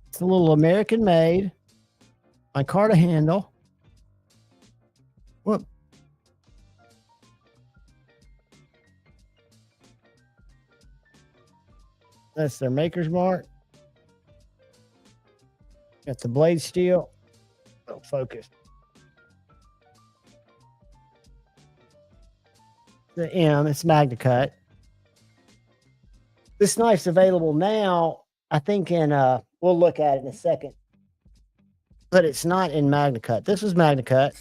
It's a little American made. My Micarta handle. Whoop. That's their maker's mark. Got the blade steel. Oh, focus. The M, it's MagnaCut. This knife's available now, I think in we'll look at it in a second. But it's not in MagnaCut. This is MagnaCut.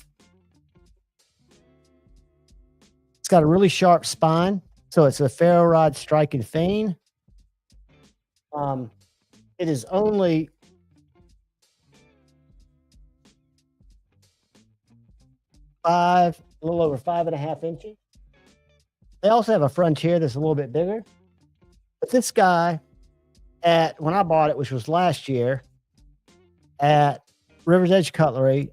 It's got a really sharp spine, so it's a ferro rod striking fiend. It is only a little over 5.5 inches. They also have a Frontier that's a little bit bigger. But this guy, when I bought it, which was last year, at River's Edge Cutlery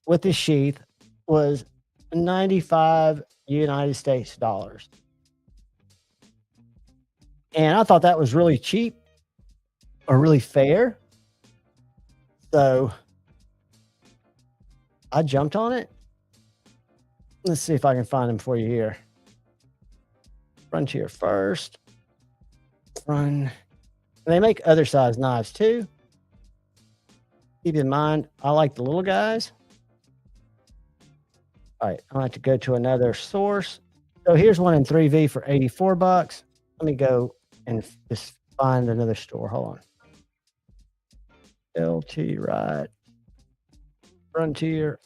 with this sheath, was 95 United States dollars. And I thought that was really cheap or really fair. So I jumped on it. Let's see if I can find them for you here. Frontier first. And they make other size knives too. Keep in mind, I like the little guys. All right, I'm gonna have to go to another source. So here's one in 3V for $84. Let me go and just find another store. Hold on. LT right. Frontier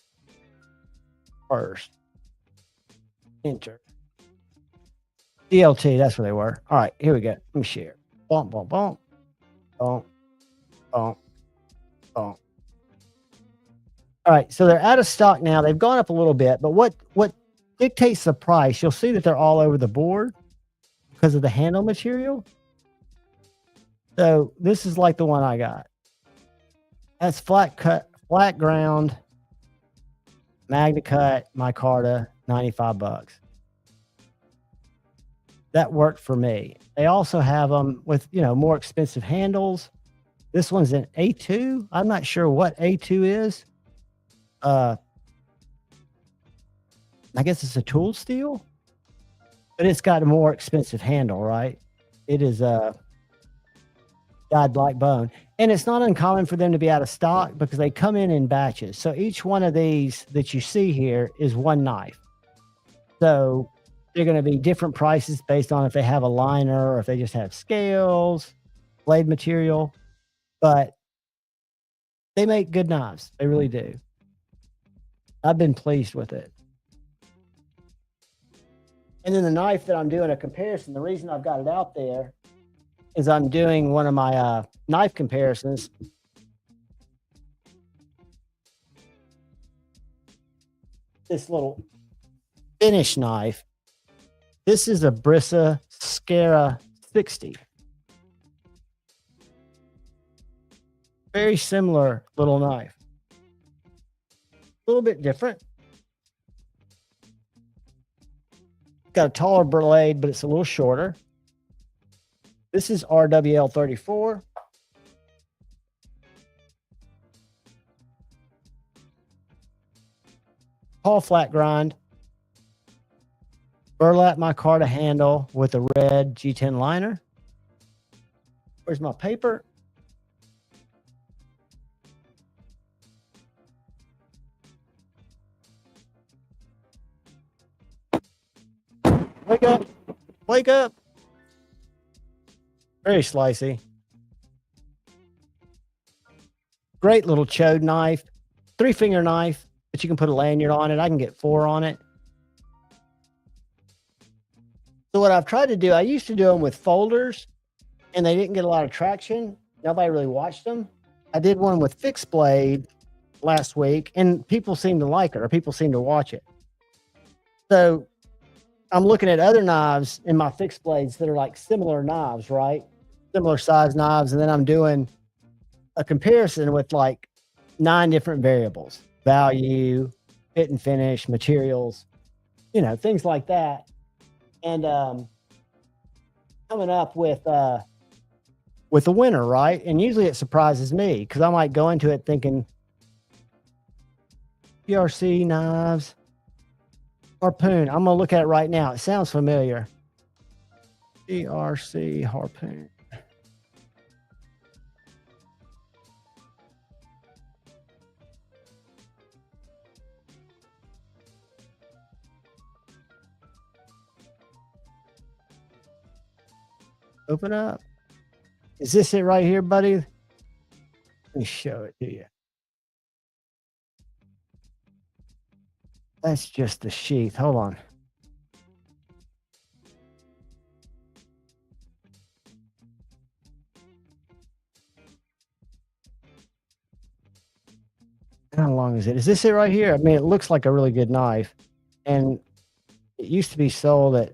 first. Enter. DLT, that's where they were. All right, here we go. Let me share. Bump, bump, bump. Bump, bump, bump. All right, so they're out of stock now. They've gone up a little bit, but what dictates the price? You'll see that they're all over the board because of the handle material. So this is like the one I got. That's flat cut, flat ground, Magna Cut, micarta, $95. That worked for me. They also have them with, more expensive handles. This one's an A2. I'm not sure what A2 is. I guess it's a tool steel, but it's got a more expensive handle, right? It is a godlike bone. And it's not uncommon for them to be out of stock because they come in batches. So each one of these that you see here is one knife. So they're going to be different prices based on if they have a liner or if they just have scales, blade material, but they make good knives. They really do. I've been pleased with it. And then the knife that I'm doing a comparison, the reason I've got it out there is I'm doing one of my knife comparisons. This little finish knife. This is a Brissa Scara 60. Very similar little knife. A little bit different. Got a taller blade, but it's a little shorter. This is RWL 34. Tall flat grind. Burlap micarta handle with a red G10 liner. Where's my paper? Wake up. Wake up. Very slicey. Great little chode knife. 3-finger knife, but you can put a lanyard on it. I can get 4 on it. So what I've tried to do, I used to do them with folders, and they didn't get a lot of traction. Nobody really watched them. I did one with fixed blade last week, and people seem to like it, or people seem to watch it. So I'm looking at other knives in my fixed blades that are like similar knives, right? Similar size knives. And then I'm doing a comparison with like 9 different variables: value, fit and finish, materials, things like that. And coming up with a winner, right? And usually it surprises me because I might go into it thinking PRC knives, harpoon. I'm gonna look at it right now. It sounds familiar. PRC harpoon. Open up. Is this it right here, buddy? Let me show it to you. That's just the sheath. Hold on. How long is it? Is this it right here? I mean, it looks like a really good knife. And it used to be sold at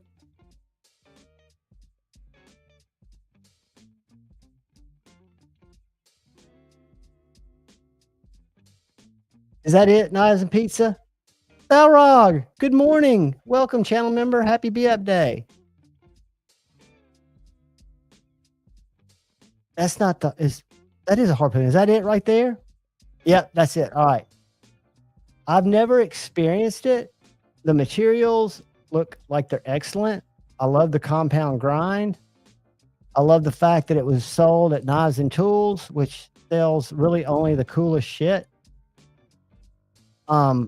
Is that it? Knives and pizza? Balrog, good morning. Welcome, channel member. Happy Be Up Day. That's not that is a harpoon. Is that it right there? Yep, that's it. All right. I've never experienced it. The materials look like they're excellent. I love the compound grind. I love the fact that it was sold at Knives and Tools, which sells really only the coolest shit. I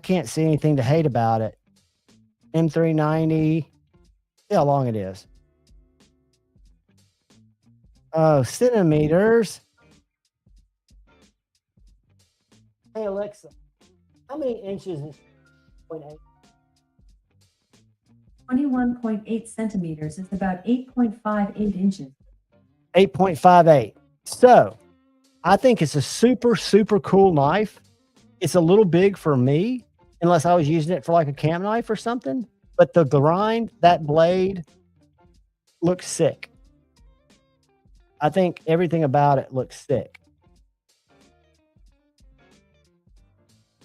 can't see anything to hate about it. M390. See how long it is. Oh, centimeters. Hey Alexa, how many inches is 0.8? 21.8 centimeters is about 8.58 inches. 8.58. So I think it's a super, super cool knife. It's a little big for me, unless I was using it for like a camp knife or something. But the grind, that blade looks sick. I think everything about it looks sick.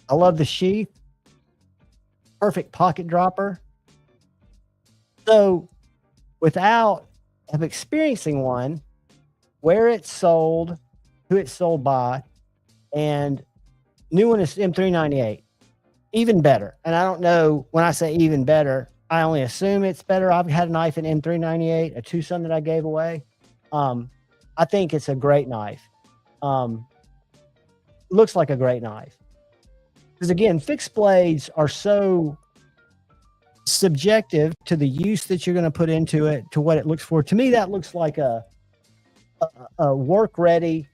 I love the sheath. Perfect pocket dropper. So without experiencing one, where it's sold, who it's sold by, and new one is M398. Even better. And I don't know, when I say even better, I only assume it's better. I've had a knife in M398, a Tucson that I gave away. I think it's a great knife. Looks like a great knife. Because again, fixed blades are so subjective to the use that you're going to put into it, to what it looks for. To me, that looks like a work ready,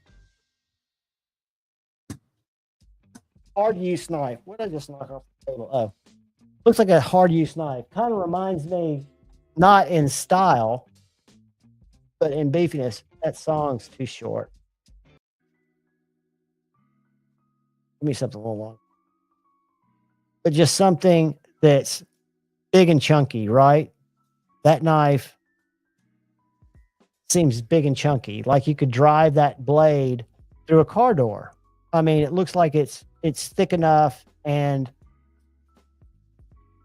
hard use knife. What did I just knock off the table? Oh, looks like a hard use knife. Kind of reminds me, not in style, but in beefiness. That song's too short. Give me something a little long. But just something that's big and chunky, right? That knife seems big and chunky, like you could drive that blade through a car door. I mean, it looks like it's thick enough. And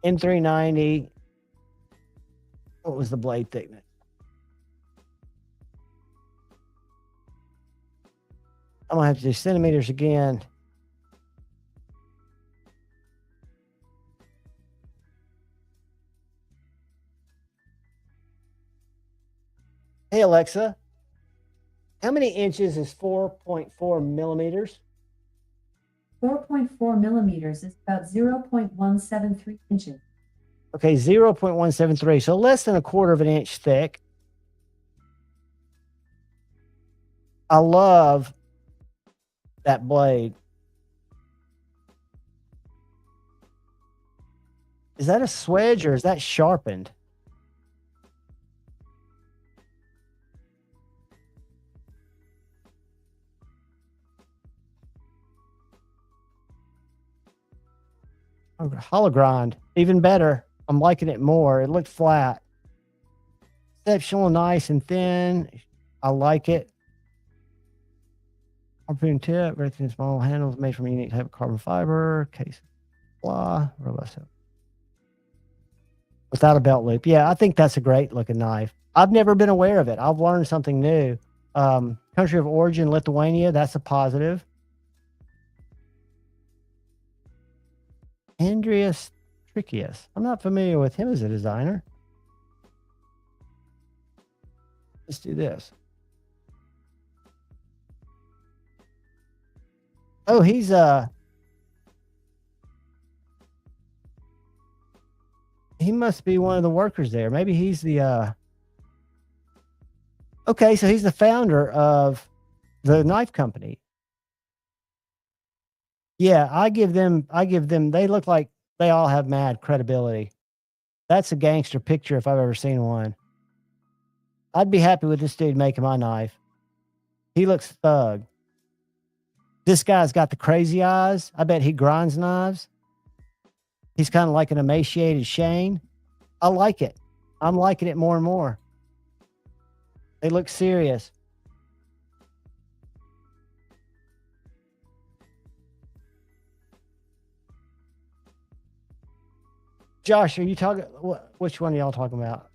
M390, what was the blade thickness? I'm gonna have to do centimeters again. Hey Alexa, how many inches is 4.4 millimeters? 4.4 millimeters is about 0.173 inches. Okay, 0.173, so less than a quarter of an inch thick. I love that blade. Is that a swedge or is that sharpened? Oh, hologrind, even better. I'm liking it more. It looked flat. Exceptional, nice and thin. I like it. Harpoon tip, very thin, small handles made from a unique type of carbon fiber. Case, blah, robust. Without a belt loop. Yeah, I think that's a great looking knife. I've never been aware of it. I've learned something new. Country of origin, Lithuania. That's a positive. Andreas Trickius. I'm not familiar with him as a designer. Let's do this. Oh, he's he must be one of the workers there. Maybe he's the okay, so he's the founder of the knife company. Yeah, I give them, they look like they all have mad credibility. That's a gangster picture if I've ever seen one. I'd be happy with this dude making my knife. He looks thug. This guy's got the crazy eyes. I bet he grinds knives. He's kind of like an emaciated Shane. I like it. I'm liking it more and more. They look serious. Josh, are you talking? Which one are y'all talking about?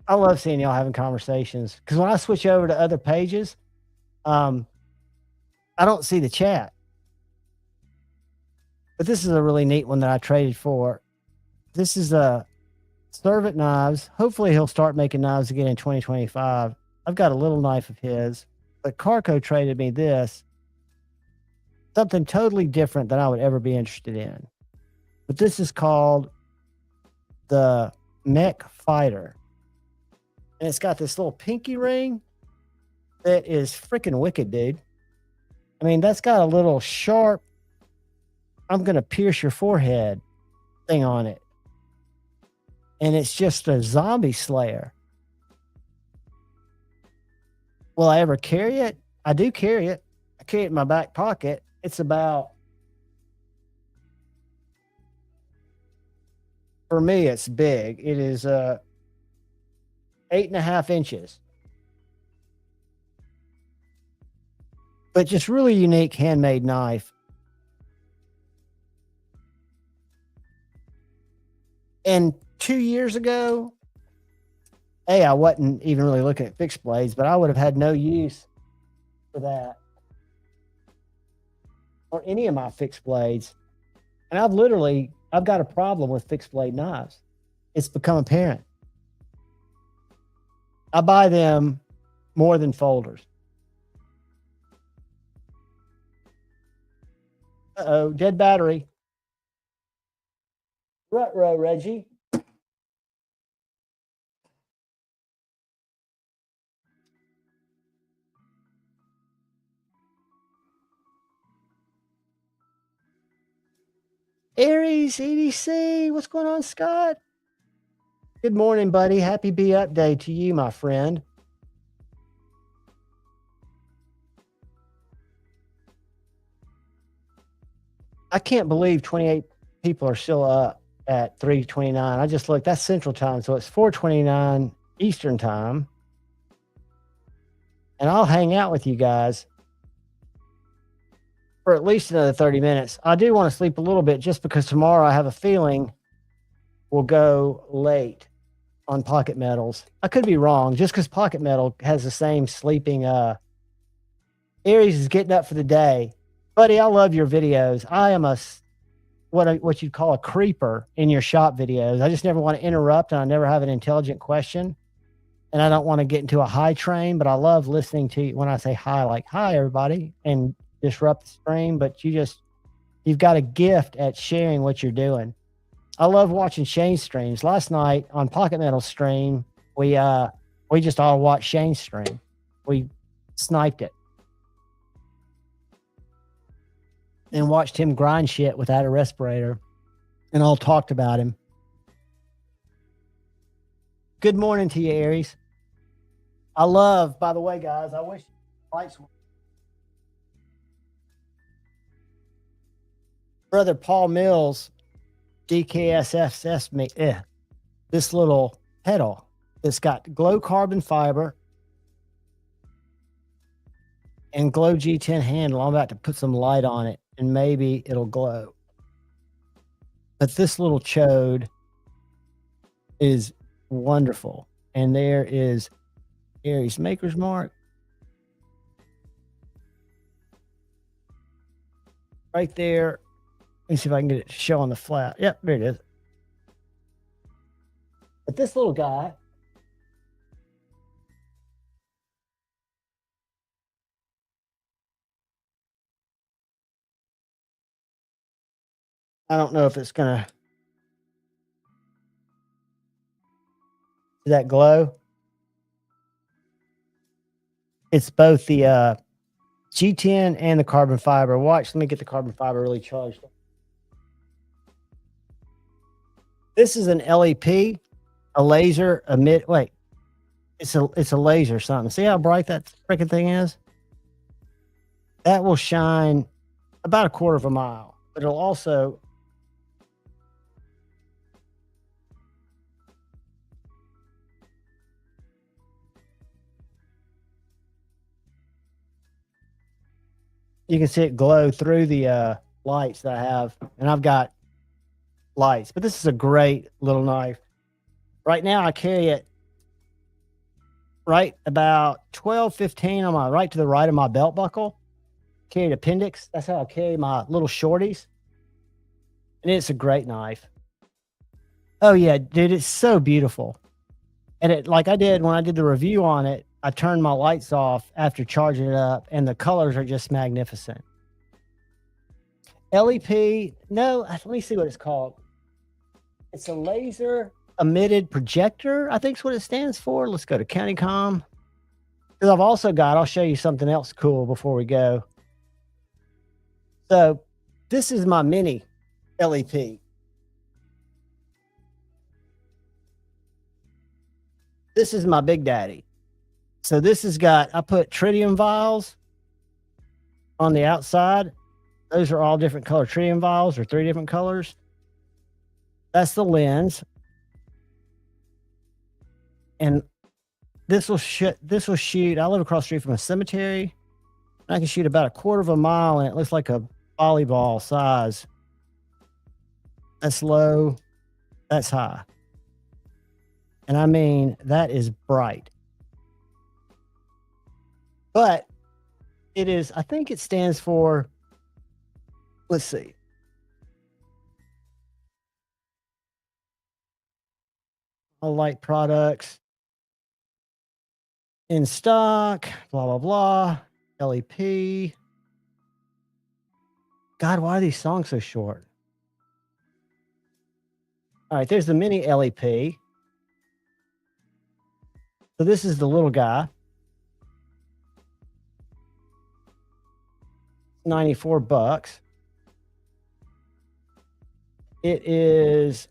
I love seeing y'all having conversations because when I switch over to other pages, I don't see the chat. But this is a really neat one that I traded for. This is a Servant Knives. Hopefully he'll start making knives again in 2025. I've got a little knife of his, but Carco traded me this. Something totally different than I would ever be interested in. But this is called the Mech Fighter. And it's got this little pinky ring that is freaking wicked, dude. I mean, that's got a little sharp, I'm going to pierce your forehead thing on it. And it's just a zombie slayer. Will I ever carry it? I do carry it. I carry it in my back pocket. It's about, for me, it's big. It is 8.5 inches. But just really unique handmade knife. And 2 years ago, I wasn't even really looking at fixed blades, but I would have had no use for that or any of my fixed blades. And I've got a problem with fixed blade knives. It's become apparent. I buy them more than folders. Uh-oh, dead battery. Ruh-roh, Reggie. Aries EDC, what's going on, Scott? Good morning, buddy. Happy Bee Up Day to you, my friend. I can't believe 28 people are still up at 3:29. I just looked, that's Central Time, so it's 4:29 Eastern Time. And I'll hang out with you guys for at least another 30 minutes. I do want to sleep a little bit just because tomorrow I have a feeling we'll go late on Pocket Metals. I could be wrong, just because Pocket Metal has the same sleeping. Aries is getting up for the day. Buddy, I love your videos. I am what you'd call a creeper in your shop videos. I just never want to interrupt, and I never have an intelligent question. And I don't want to get into a high train, but I love listening to you when I say hi, like, hi, everybody, and disrupt the stream. But you've got a gift at sharing what you're doing. I love watching Shane's streams. Last night on Pocket Metal stream, we just all watched Shane's stream. We sniped it and watched him grind shit without a respirator, and all talked about him. Good morning to you, Aries. I love, by the way, guys, I wish lights were. Brother Paul Mills, DKSF sent me this little pedal. It's got glow carbon fiber and glow G10 handle. I'm about to put some light on it and maybe it'll glow. But this little chode is wonderful. And there is Aries Maker's Mark. Right there. Let me see if I can get it to show on the flat. Yep, there it is. But this little guy, I don't know if it's gonna see that glow. It's both the G10 and the carbon fiber. Watch, let me get the carbon fiber really charged. This is an LEP, a laser emit. Wait, it's a laser something. See how bright that freaking thing is? That will shine about a quarter of a mile, but it'll also you can see it glow through the lights that I have, and I've got lights, but this is a great little knife. Right now I carry it right about 12:15 on my right to the right of my belt buckle. Carried appendix. That's how I carry my little shorties. And it's a great knife. Oh yeah, dude, it's so beautiful. And it, like I did when I did the review on it, I turned my lights off after charging it up, and the colors are just magnificent. LEP, no, let me see what it's called. It's a laser emitted projector, I think is what it stands for. Let's go to CountyCom. Because I've also got, I'll show you something else cool before we go. So this is my mini LEP. This is my big daddy. So this has got, I put tritium vials on the outside. Those are all different color tritium vials, or 3 different colors. That's the lens. And this will shoot, I live across the street from a cemetery. I can shoot about 1/4 mile, and it looks like a volleyball size. That's low, that's high. And I mean, that is bright. But it is, I think it stands for, let's see. All light products in stock, blah, blah, blah. LEP. God, why are these songs so short? All right, there's the mini LEP. So this is the little guy. $94. It is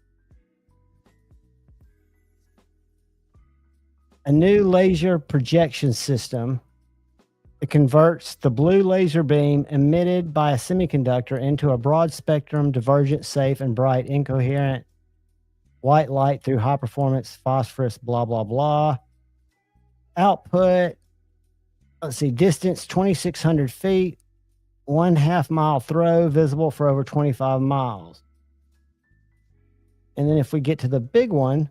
a new laser projection system. It converts the blue laser beam emitted by a semiconductor into a broad spectrum, divergent, safe, and bright, incoherent white light through high performance phosphorus, blah, blah, blah. Output, let's see, distance 2,600 feet, 1/2 mile throw, visible for over 25 miles. And then if we get to the big one,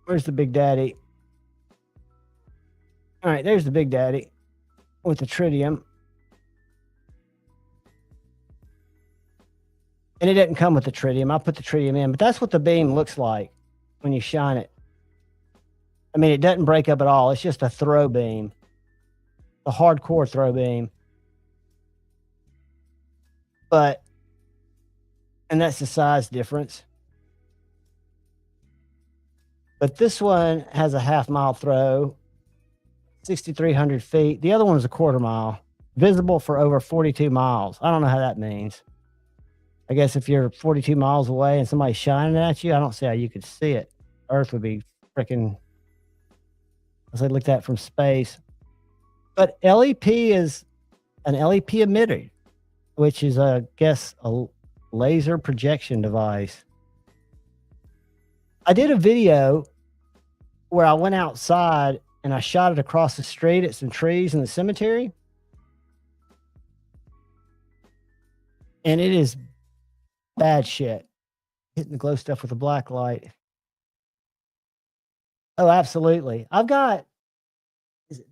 where's the big daddy? All right, there's the big daddy with the tritium. And it didn't come with the tritium. I put the tritium in, but that's what the beam looks like when you shine it. I mean, it doesn't break up at all. It's just a throw beam, a hardcore throw beam. But, and that's the size difference. But this one has a 1/2 mile throw, 6,300 feet. The other one was a 1/4 mile, visible for over 42 miles. I don't know how that means. I guess if you're 42 miles away and somebody's shining at you, I don't see how you could see it. Earth would be freaking, as I looked at from space. But LEP is an LEP emitter, which is, I guess, a laser projection device. I did a video where I went outside and I shot it across the street at some trees in the cemetery. And it is bad shit. Hitting the glow stuff with a black light. Oh, absolutely. I've got, is it?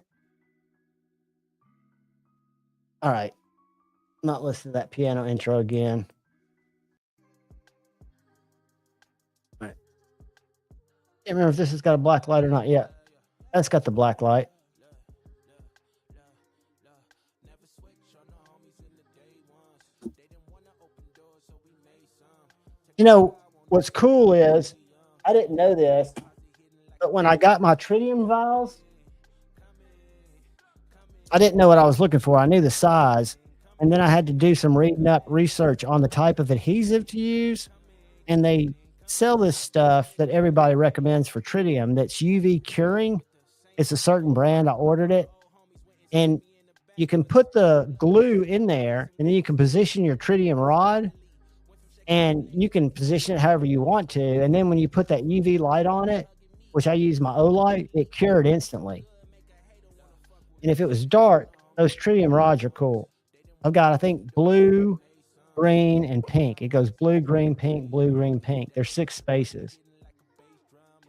All right. I'm not listening to that piano intro again. All right. Can't remember if this has got a black light or not yet. That's got the black light. You know, what's cool is, I didn't know this, but when I got my tritium vials, I didn't know what I was looking for. I knew the size, and then I had to do some reading up research on the type of adhesive to use. And they sell this stuff that everybody recommends for tritium that's UV curing. It's a certain brand. I ordered it, and you can put the glue in there, and then you can position your tritium rod, and you can position it however you want to. And then when you put that UV light on it, which I use my O light, it cured instantly. And if it was dark, those tritium rods are cool. I've got, I think, blue, green, and pink. It goes blue, green, pink, blue, green, pink. There's 6 spaces.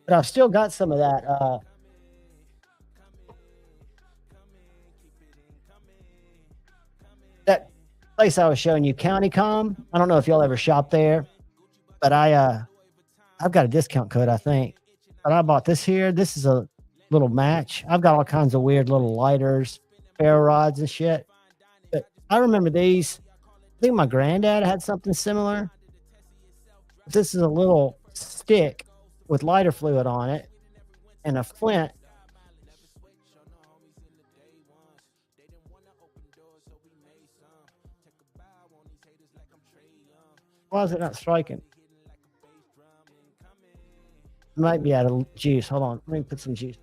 But I've still got some of that. That place I was showing you, CountyCom. I don't know if y'all ever shop there, but I've got a discount code, I think. But I bought this here. This is a little match. I've got all kinds of weird little lighters, ferro rods, and shit. But I remember these. I think my granddad had something similar. This is a little stick with lighter fluid on it and a flint. Why is it not striking? It might be out of juice. Hold on. Let me put some juice.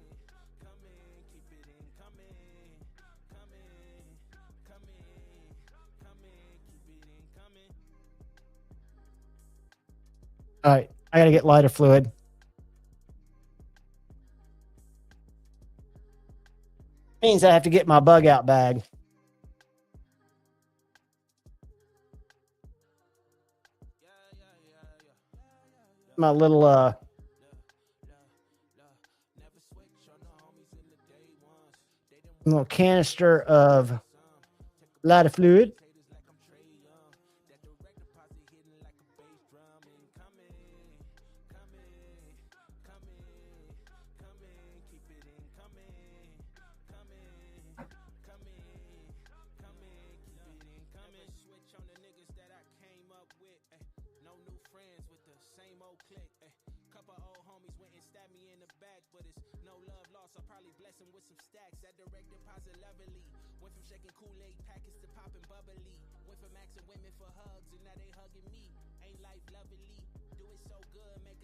All right. I got to get lighter fluid. Means I have to get my bug out bag. My little canister of lighter fluid.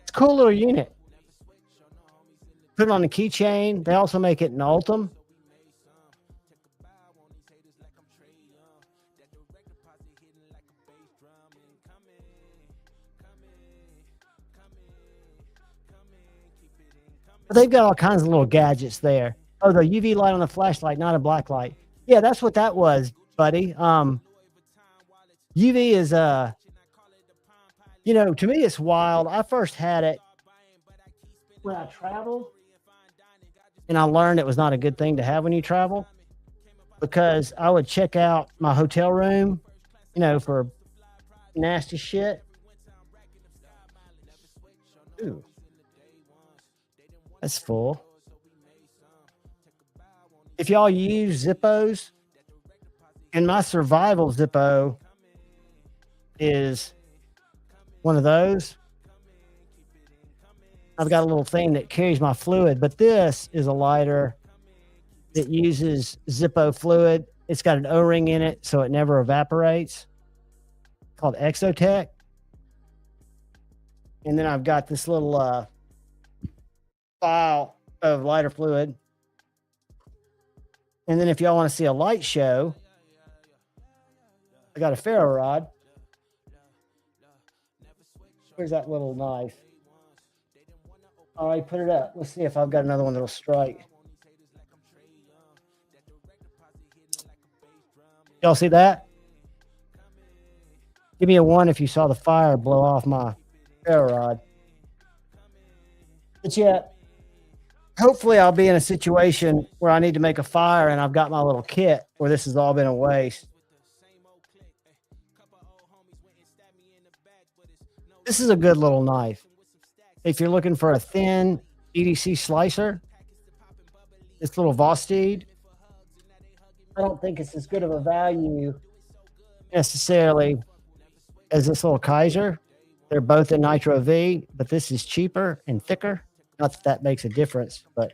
It's a cool little unit. Put it on the keychain. They also make it in Ultim. But they've got all kinds of little gadgets there. Oh, the UV light on the flashlight, not a black light. Yeah, that's what that was, buddy. UV is you know, to me it's wild. I first had it when I traveled, and I learned it was not a good thing to have when you travel, because I would check out my hotel room, you know, for nasty shit. Ooh. That's full. If y'all use Zippos, and my survival Zippo is one of those. I've got a little thing that carries my fluid, but this is a lighter that uses Zippo fluid. It's got an O-ring in it, so it never evaporates. Called Exotech. And then I've got this little vial of lighter fluid. And then if y'all want to see a light show, I got a ferro rod. Where's that little knife? All right, put it up. Let's see if I've got another one that'll strike. Y'all see that? Give me a 1 if you saw the fire blow off my ferro rod. But yeah, hopefully I'll be in a situation where I need to make a fire and I've got my little kit where this has all been a waste. This is a good little knife. If you're looking for a thin EDC slicer, this little Vosteed, I don't think it's as good of a value necessarily as this little Kaiser. They're both in Nitro V, but this is cheaper and thicker. Not that that makes a difference, but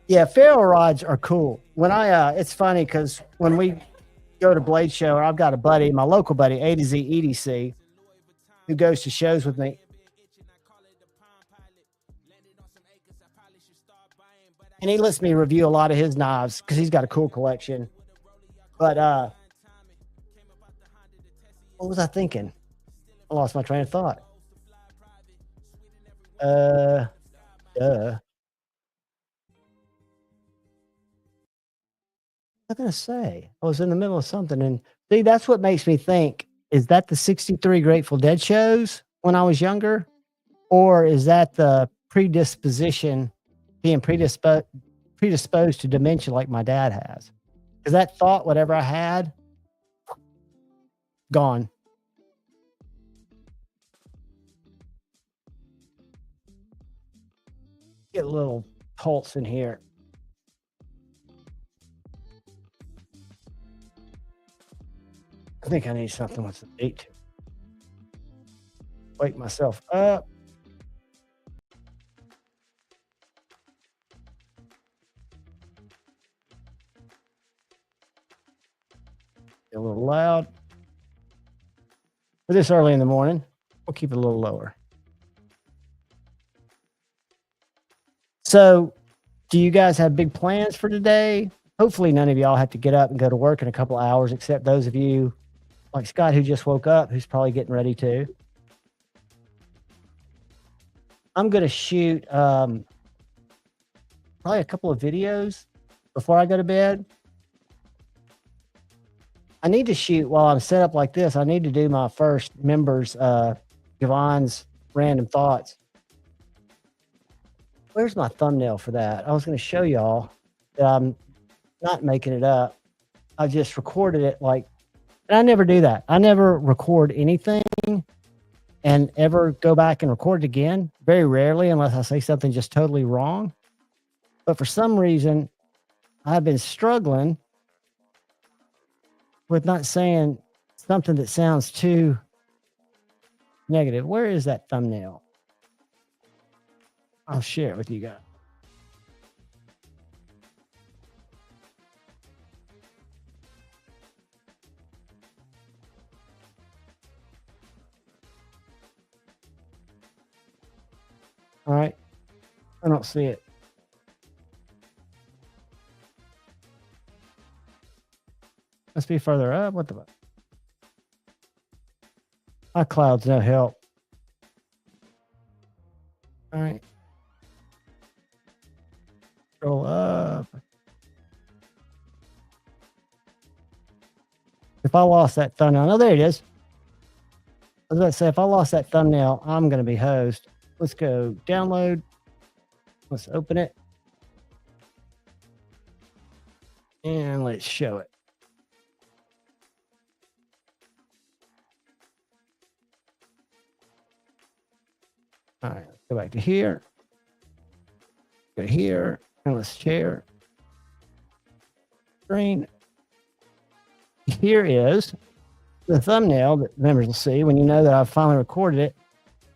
yeah, ferro rods are cool. When it's funny because when we go to Blade Show, I've got a buddy, my local buddy, A to Z EDC, who goes to shows with me. And he lets me review a lot of his knives because he's got a cool collection. But what was I thinking? I lost my train of thought. Duh. What was I gonna say? I was in the middle of something, and see, that's what makes me think: is that the '63 Grateful Dead shows when I was younger, or is that the predisposition, being predisposed to dementia like my dad has? Because that thought, whatever I had, gone. Get a little pulse in here. I think I need something with some date to it. Wake myself up. Get a little loud. For this early in the morning, we'll keep it a little lower. So, do you guys have big plans for today? Hopefully, none of y'all have to get up and go to work in a couple of hours, except those of you like Scott who just woke up, who's probably getting ready to. I'm going to shoot probably a couple of videos before I go to bed. I need to shoot while I'm set up like this. I need to do my first members, Javon's random thoughts. Where's my thumbnail for that? I was going to show y'all that I'm not making it up. I just recorded it like, and I never do that. I never record anything and ever go back and record it again. Very rarely, unless I say something just totally wrong. But for some reason, I've been struggling with not saying something that sounds too negative. Where is that thumbnail? I'll share it with you guys. All right. I don't see it. Must be further up. What the fuck? My cloud's no help. All right. Scroll up. If I lost that thumbnail, no, there it is. I was about to say, if I lost that thumbnail, I'm going to be hosed. Let's go download. Let's open it. And let's show it. All right, let's go back to here. Go here, and let's share screen. Here is the thumbnail that members will see when you know that I've finally recorded it.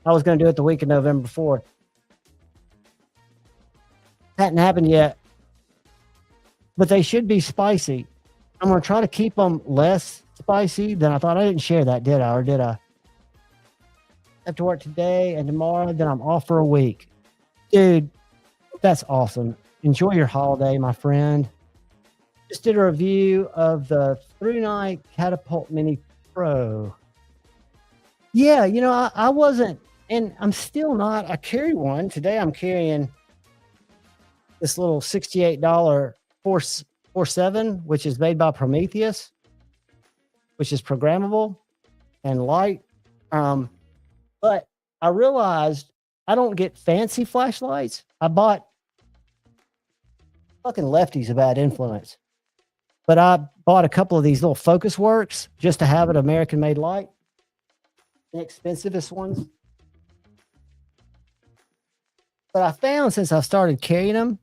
I was going to do it the week of November 4th. Hadn't happened yet, but they should be spicy. I'm going to try to keep them less spicy than I thought. I didn't share that, did I? Or did I? I have to work today and tomorrow, then I'm off for a week. Dude, that's awesome. Enjoy your holiday, my friend. Just did a review of the through-night Catapult Mini Pro. Yeah, you know, I wasn't, and I'm still not. I carry one. Today I'm carrying this little $68 4.7, which is made by Prometheus, which is programmable and light. But I realized I don't get fancy flashlights. I bought fucking Lefty's a bad influence. But I bought a couple of these little Focus Works just to have an American-made light. Inexpensivest ones. But I found since I started carrying them,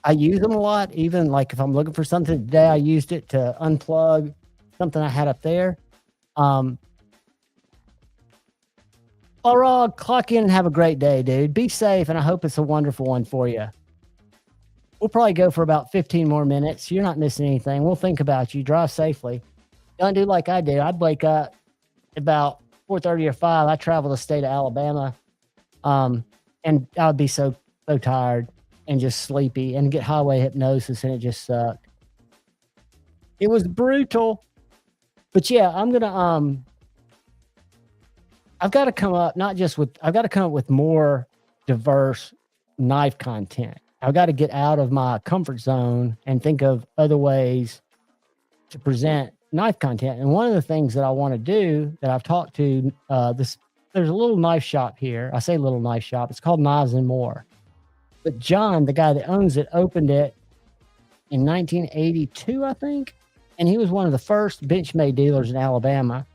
I use them a lot. Even like if I'm looking for something today, I used it to unplug something I had up there. All right, clock in and have a great day, dude. Be safe, and I hope it's a wonderful one for you. We'll probably go for about 15 more minutes. You're not missing anything. We'll think about you. Drive safely. Don't do like I did. I'd wake up about 4:30 or 5. I travel the state of Alabama, and I would be so tired and just sleepy and get highway hypnosis, and it just sucked. It was brutal. But yeah, I'm gonna I've got to come up with more diverse knife content. I've got to get out of my comfort zone and think of other ways to present knife content. And one of the things that I want to do that I've talked to there's a little knife shop here. I say little knife shop. It's called Knives and More. But John, the guy that owns it, opened it in 1982, I think. And he was one of the first Benchmade dealers in Alabama.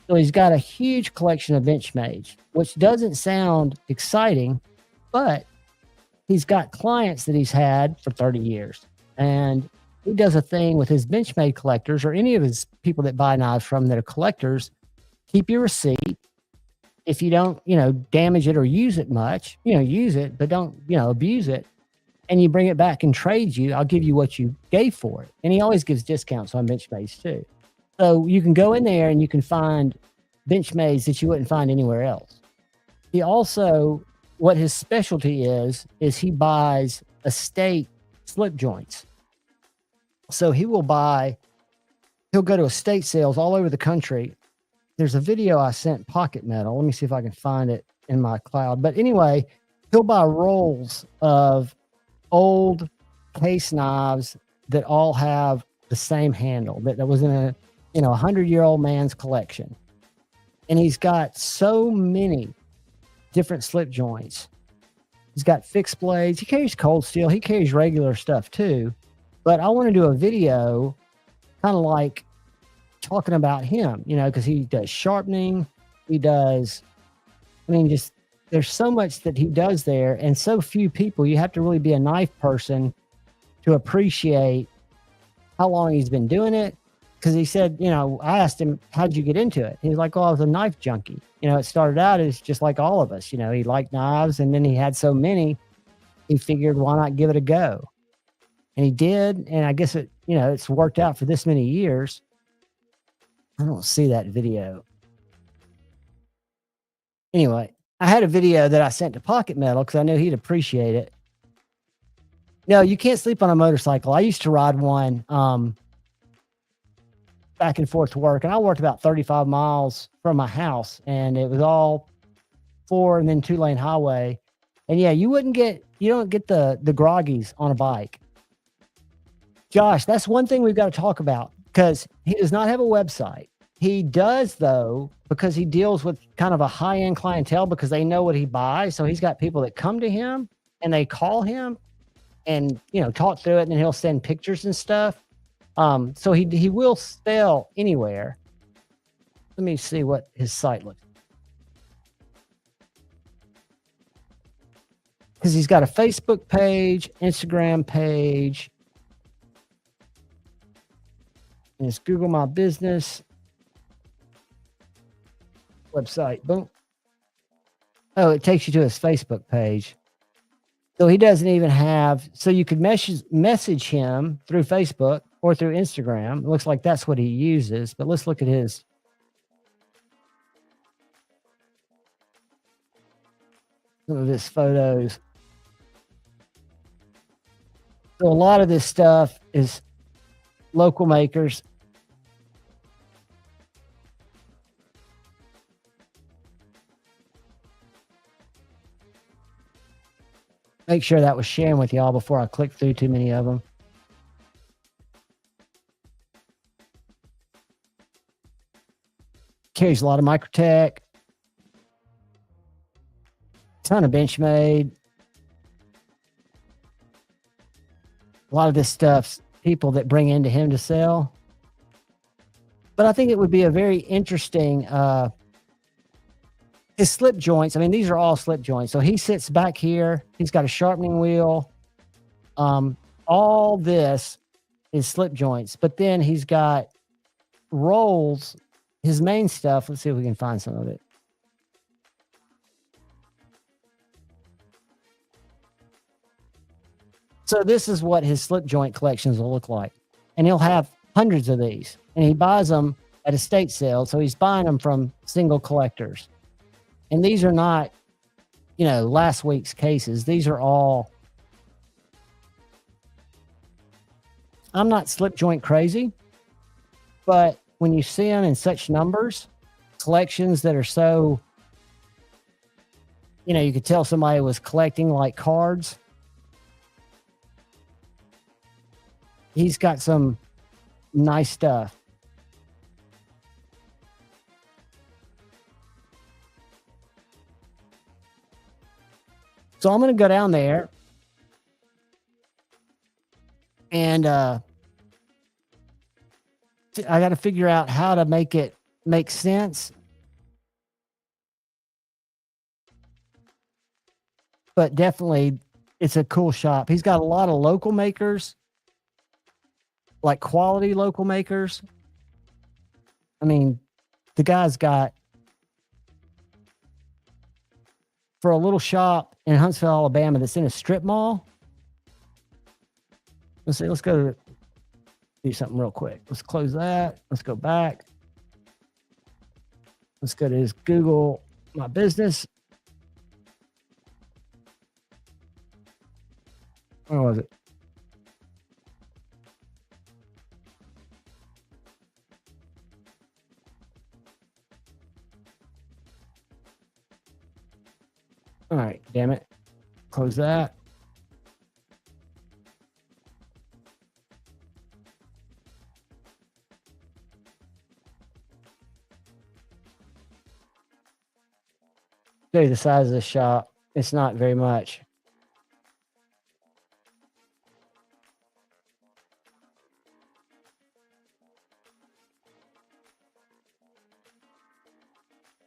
So he's got a huge collection of Benchmades, which doesn't sound exciting, but he's got clients that he's had for 30 years. And he does a thing with his Benchmade collectors or any of his people that buy knives from that are collectors. Keep your receipt. If you don't, damage it or use it much, use it, but don't, abuse it. And you bring it back and trade you, I'll give you what you gave for it. And he always gives discounts on Benchmades too. So you can go in there and you can find Benchmades that you wouldn't find anywhere else. He also, what his specialty is he buys estate slip joints. So he'll go to estate sales all over the country. There's a video I sent Pocket Metal. Let me see if I can find it in my cloud. But anyway, he'll buy rolls of old case knives that all have the same handle that was in a 100-year-old man's collection. And he's got so many different slip joints. He's got fixed blades. He carries cold steel. He carries regular stuff too. But I want to do a video kind of like talking about him, because he does sharpening. He does, there's so much that he does there, and so few people. You have to really be a knife person to appreciate how long he's been doing it. Because he said, I asked him, how'd you get into it? He was like, I was a knife junkie. It started out as just like all of us. He liked knives, and then he had so many, he figured, why not give it a go? And he did, and I guess it's worked out for this many years. I don't see that video. Anyway, I had a video that I sent to Pocket Metal because I knew he'd appreciate it. No, you can't sleep on a motorcycle. I used to ride one back and forth to work, and I worked about 35 miles from my house, and it was all 4 and then 2-lane highway. And yeah, you don't get the groggies on a bike. Josh, that's one thing we've got to talk about, because he does not have a website. He does, though, because he deals with kind of a high-end clientele because they know what he buys. So he's got people that come to him and they call him and, talk through it, and then he'll send pictures and stuff. So he will sell anywhere. Let me see what his site looks like. Because he's got a Facebook page, Instagram page, and it's Google My Business website. Boom. Oh, it takes you to his Facebook page. So he doesn't even have, so you could message him through Facebook or through Instagram. It looks like that's what he uses, but let's look at his. Some of his photos. So a lot of this stuff is local makers. Make sure that was sharing with y'all before I click through too many of them. Carries a lot of Microtech. Ton of Benchmade. A lot of this stuff's people that bring into him to sell. But I think it would be a very interesting, his slip joints. These are all slip joints. So he sits back here. He's got a sharpening wheel. All this is slip joints. But then he's got rolls. His main stuff. Let's see if we can find some of it. So this is what his slip joint collections will look like. And he'll have hundreds of these. And he buys them at estate sales. So he's buying them from single collectors. And these are not, last week's cases. These are all. I'm not slip joint crazy. But when you see them in such numbers, collections that are so you know, you could tell somebody was collecting like cards. He's got some nice stuff. So I'm going to go down there and I got to figure out how to make it make sense. But definitely it's a cool shop. He's got a lot of local makers, like quality local makers. I mean, the guy's got, for a little shop in Huntsville, Alabama, that's in a strip mall. Let's see, let's go do something real quick. Let's close that. Let's go back. Let's go to his Google My Business. Where was it? All right, damn it. Close that. Show you the size of the shop. It's not very much.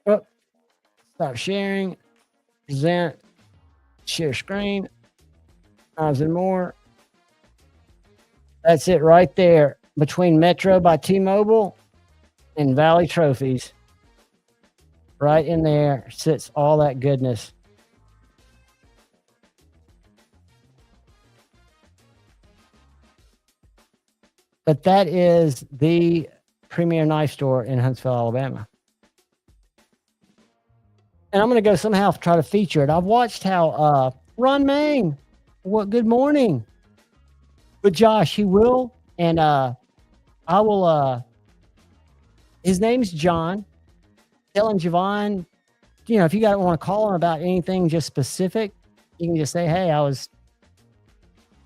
Oh, stop sharing. Present. Share screen. Knives and More. That's it right there. Between Metro by T-Mobile and Valley Trophies. Right in there sits all that goodness. But that is the premier knife store in Huntsville, Alabama. And I'm going to go somehow try to feature it. I've watched how Ron Mang, what? Good morning. But Josh, he will, and I will. His name's John. Telling Javon, you know, if you want to call him about anything just specific, you can just say, hey,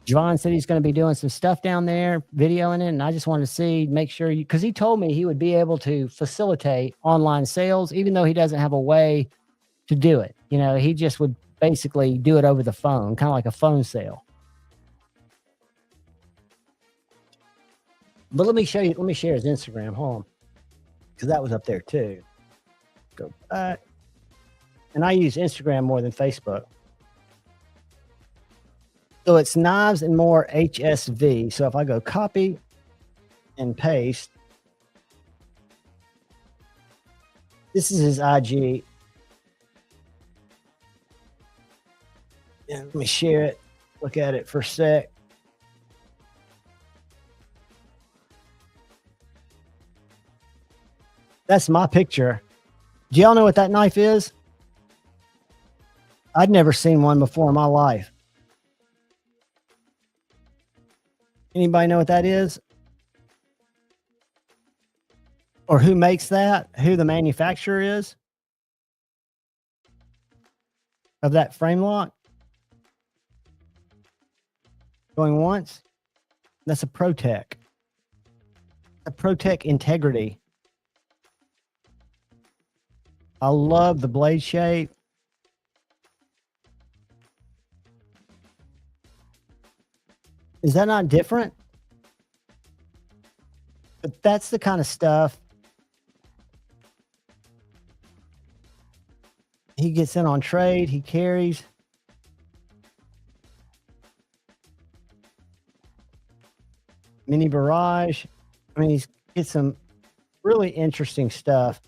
Javon said he's going to be doing some stuff down there, videoing it, and I just wanted to see, make sure you, because he told me he would be able to facilitate online sales, even though he doesn't have a way to do it. You know, he just would basically do it over the phone, kind of like a phone sale. But let me show you, let me share his Instagram. Hold on. Because that was up there too. Go back. And I use Instagram more than Facebook. So it's Knives and More HSV. So if I go copy and paste, this is his IG. And let me share it. Look at it for a sec. That's my picture. Do y'all know what that knife is? I'd never seen one before in my life. Anybody know what that is? Or who makes that? Who the manufacturer is of that frame lock? Going once? That's a ProTech. A ProTech Integrity. I love the blade shape. Is that not different? But that's the kind of stuff he gets in on trade, he carries. Mini Barrage. I mean, he's get some really interesting stuff.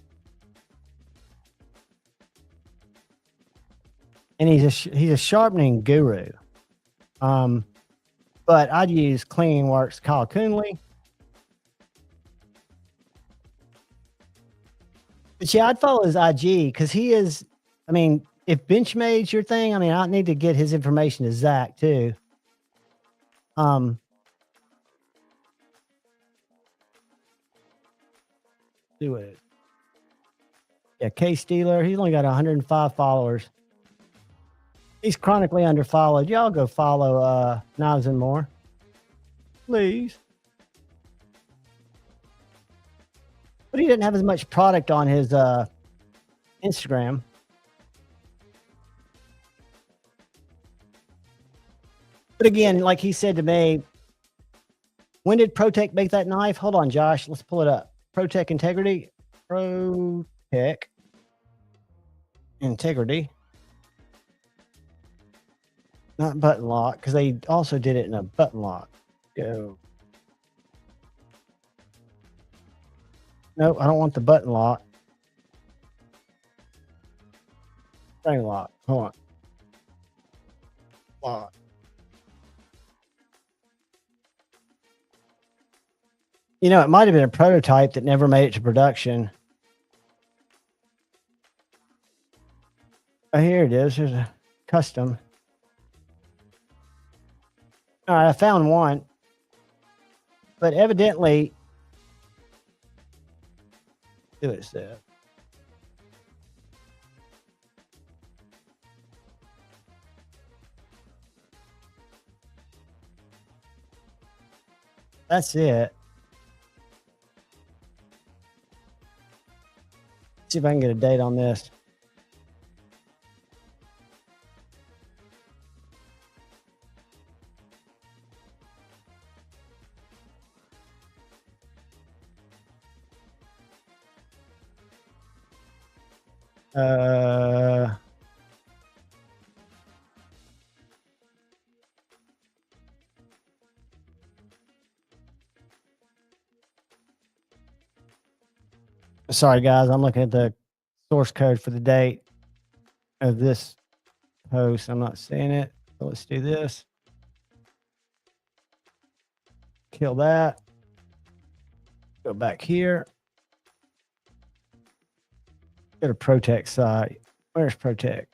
And he's a sharpening guru. But I'd use Cleaning Works Kyle Coonley. But yeah, I'd follow his IG because he is, I mean, if Benchmade's your thing, I mean, I need to get his information to Zach too. Do it. Yeah, K Steeler, he's only got 105 followers. He's chronically underfollowed. Y'all go follow Knives and More, please. But he didn't have as much product on his Instagram. But again, like he said to me, when did ProTech make that knife? Hold on, Josh. Let's pull it up. ProTech Integrity. ProTech Integrity. Not button lock, because they also did it in a button lock. Go. Nope, I don't want the button lock. Frame lock. Hold on. Lock. You know, it might have been a prototype that never made it to production. Oh, here it is. There's a custom. All right, I found one. But evidently, do it said. That's it. See if I can get a date on this. Sorry, guys. I'm looking at the source code for the date of this post. I'm not seeing it. So let's do this. Kill that. Go back here. Go to ProTech site. Where's ProTech?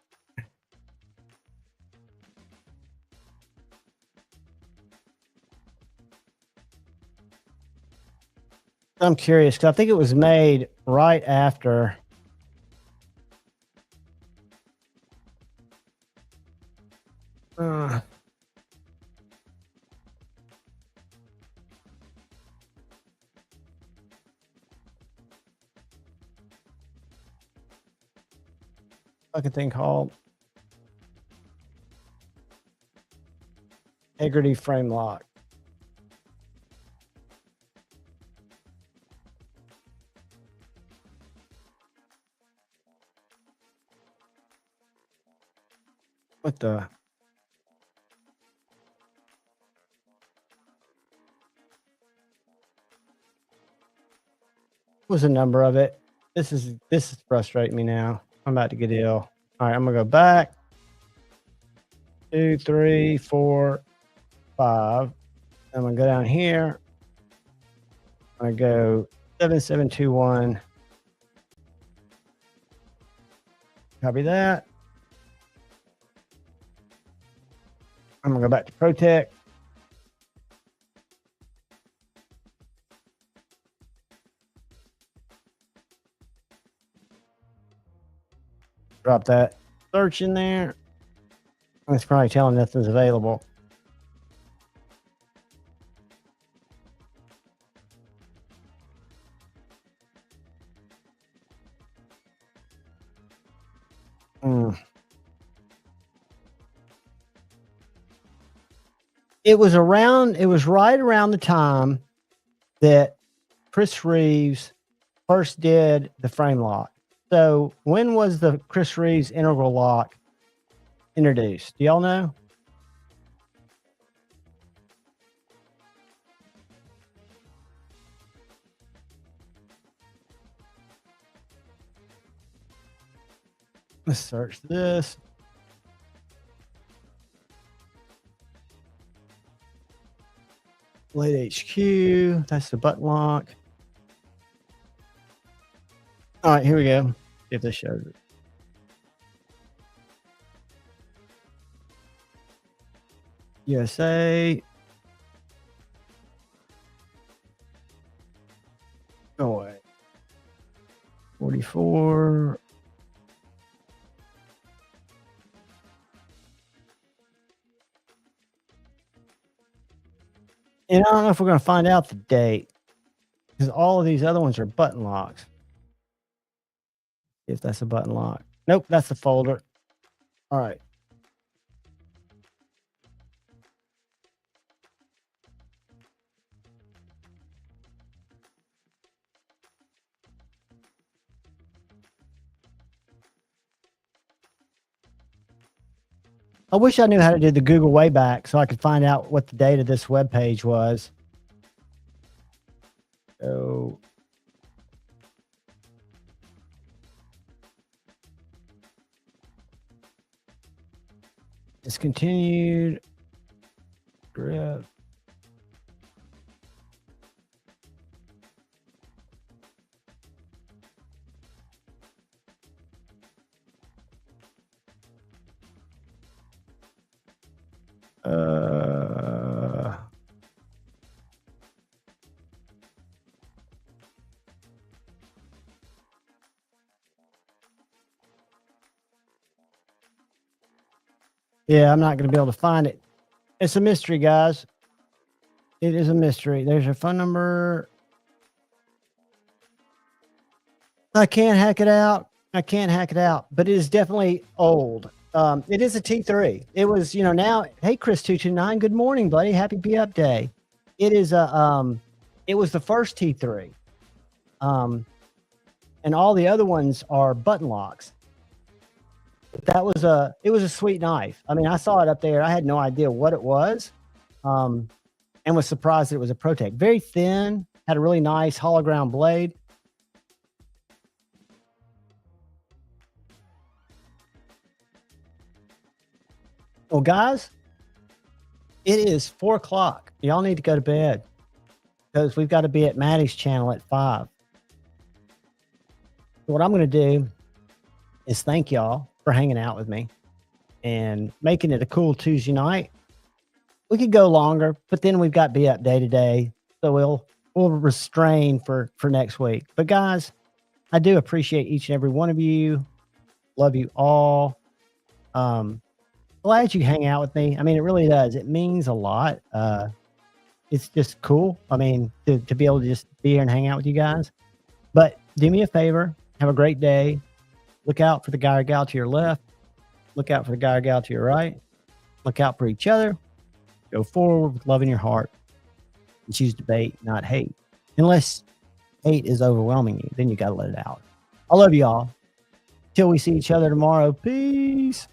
I'm curious because I think it was made right after. Fucking thing called Integrity Frame Lock. What the? What was the number of it? This is frustrating me now. I'm about to get ill. All right, I'm gonna go back. 2, 3, 4, 5. I'm gonna go down here. I'm gonna go 7721. Copy that. I'm gonna go back to ProTech. Drop that search in there. It's probably telling nothing's available. It was right around the time that Chris Reeves first did the frame lock. So when was the Chris Reeves integral lock introduced? Do y'all know? Let's search this. Blade HQ. That's the button lock. All right, here we go. See if this shows it. USA. Go away. 44. And I don't know if we're going to find out the date because all of these other ones are button locks. If that's a button lock. Nope, that's the folder. All right. I wish I knew how to do the Google Wayback so I could find out what the date of this web page was. So discontinued script. Yeah, I'm not going to be able to find it. It's a mystery, guys. It is a mystery. There's your phone number. I can't hack it out. But it is definitely old. It is a T3. It was, now, hey, Chris229, good morning, buddy. Happy Be Up Day. It is it was the first T3. And all the other ones are button locks. That was it was a sweet knife. I mean, I saw it up there. I had no idea what it was. And was surprised that it was a ProTech. Very thin, had a really nice hollow ground blade. Well, guys, it is 4 o'clock. Y'all need to go to bed because we've got to be at Maddie's channel at 5. So what I'm going to do is thank y'all for hanging out with me and making it a cool Tuesday night. We could go longer, but then we've got Be Up Day today, so we'll restrain for next week. But guys, I do appreciate each and every one of you. Love you all. Glad you hang out with me. I mean, it really does. It means a lot. It's just cool. I mean, to be able to just be here and hang out with you guys. But do me a favor. Have a great day. Look out for the guy or gal to your left. Look out for the guy or gal to your right. Look out for each other. Go forward with love in your heart. And choose debate, not hate. Unless hate is overwhelming you, then you got to let it out. I love you all. Till we see each other tomorrow. Peace.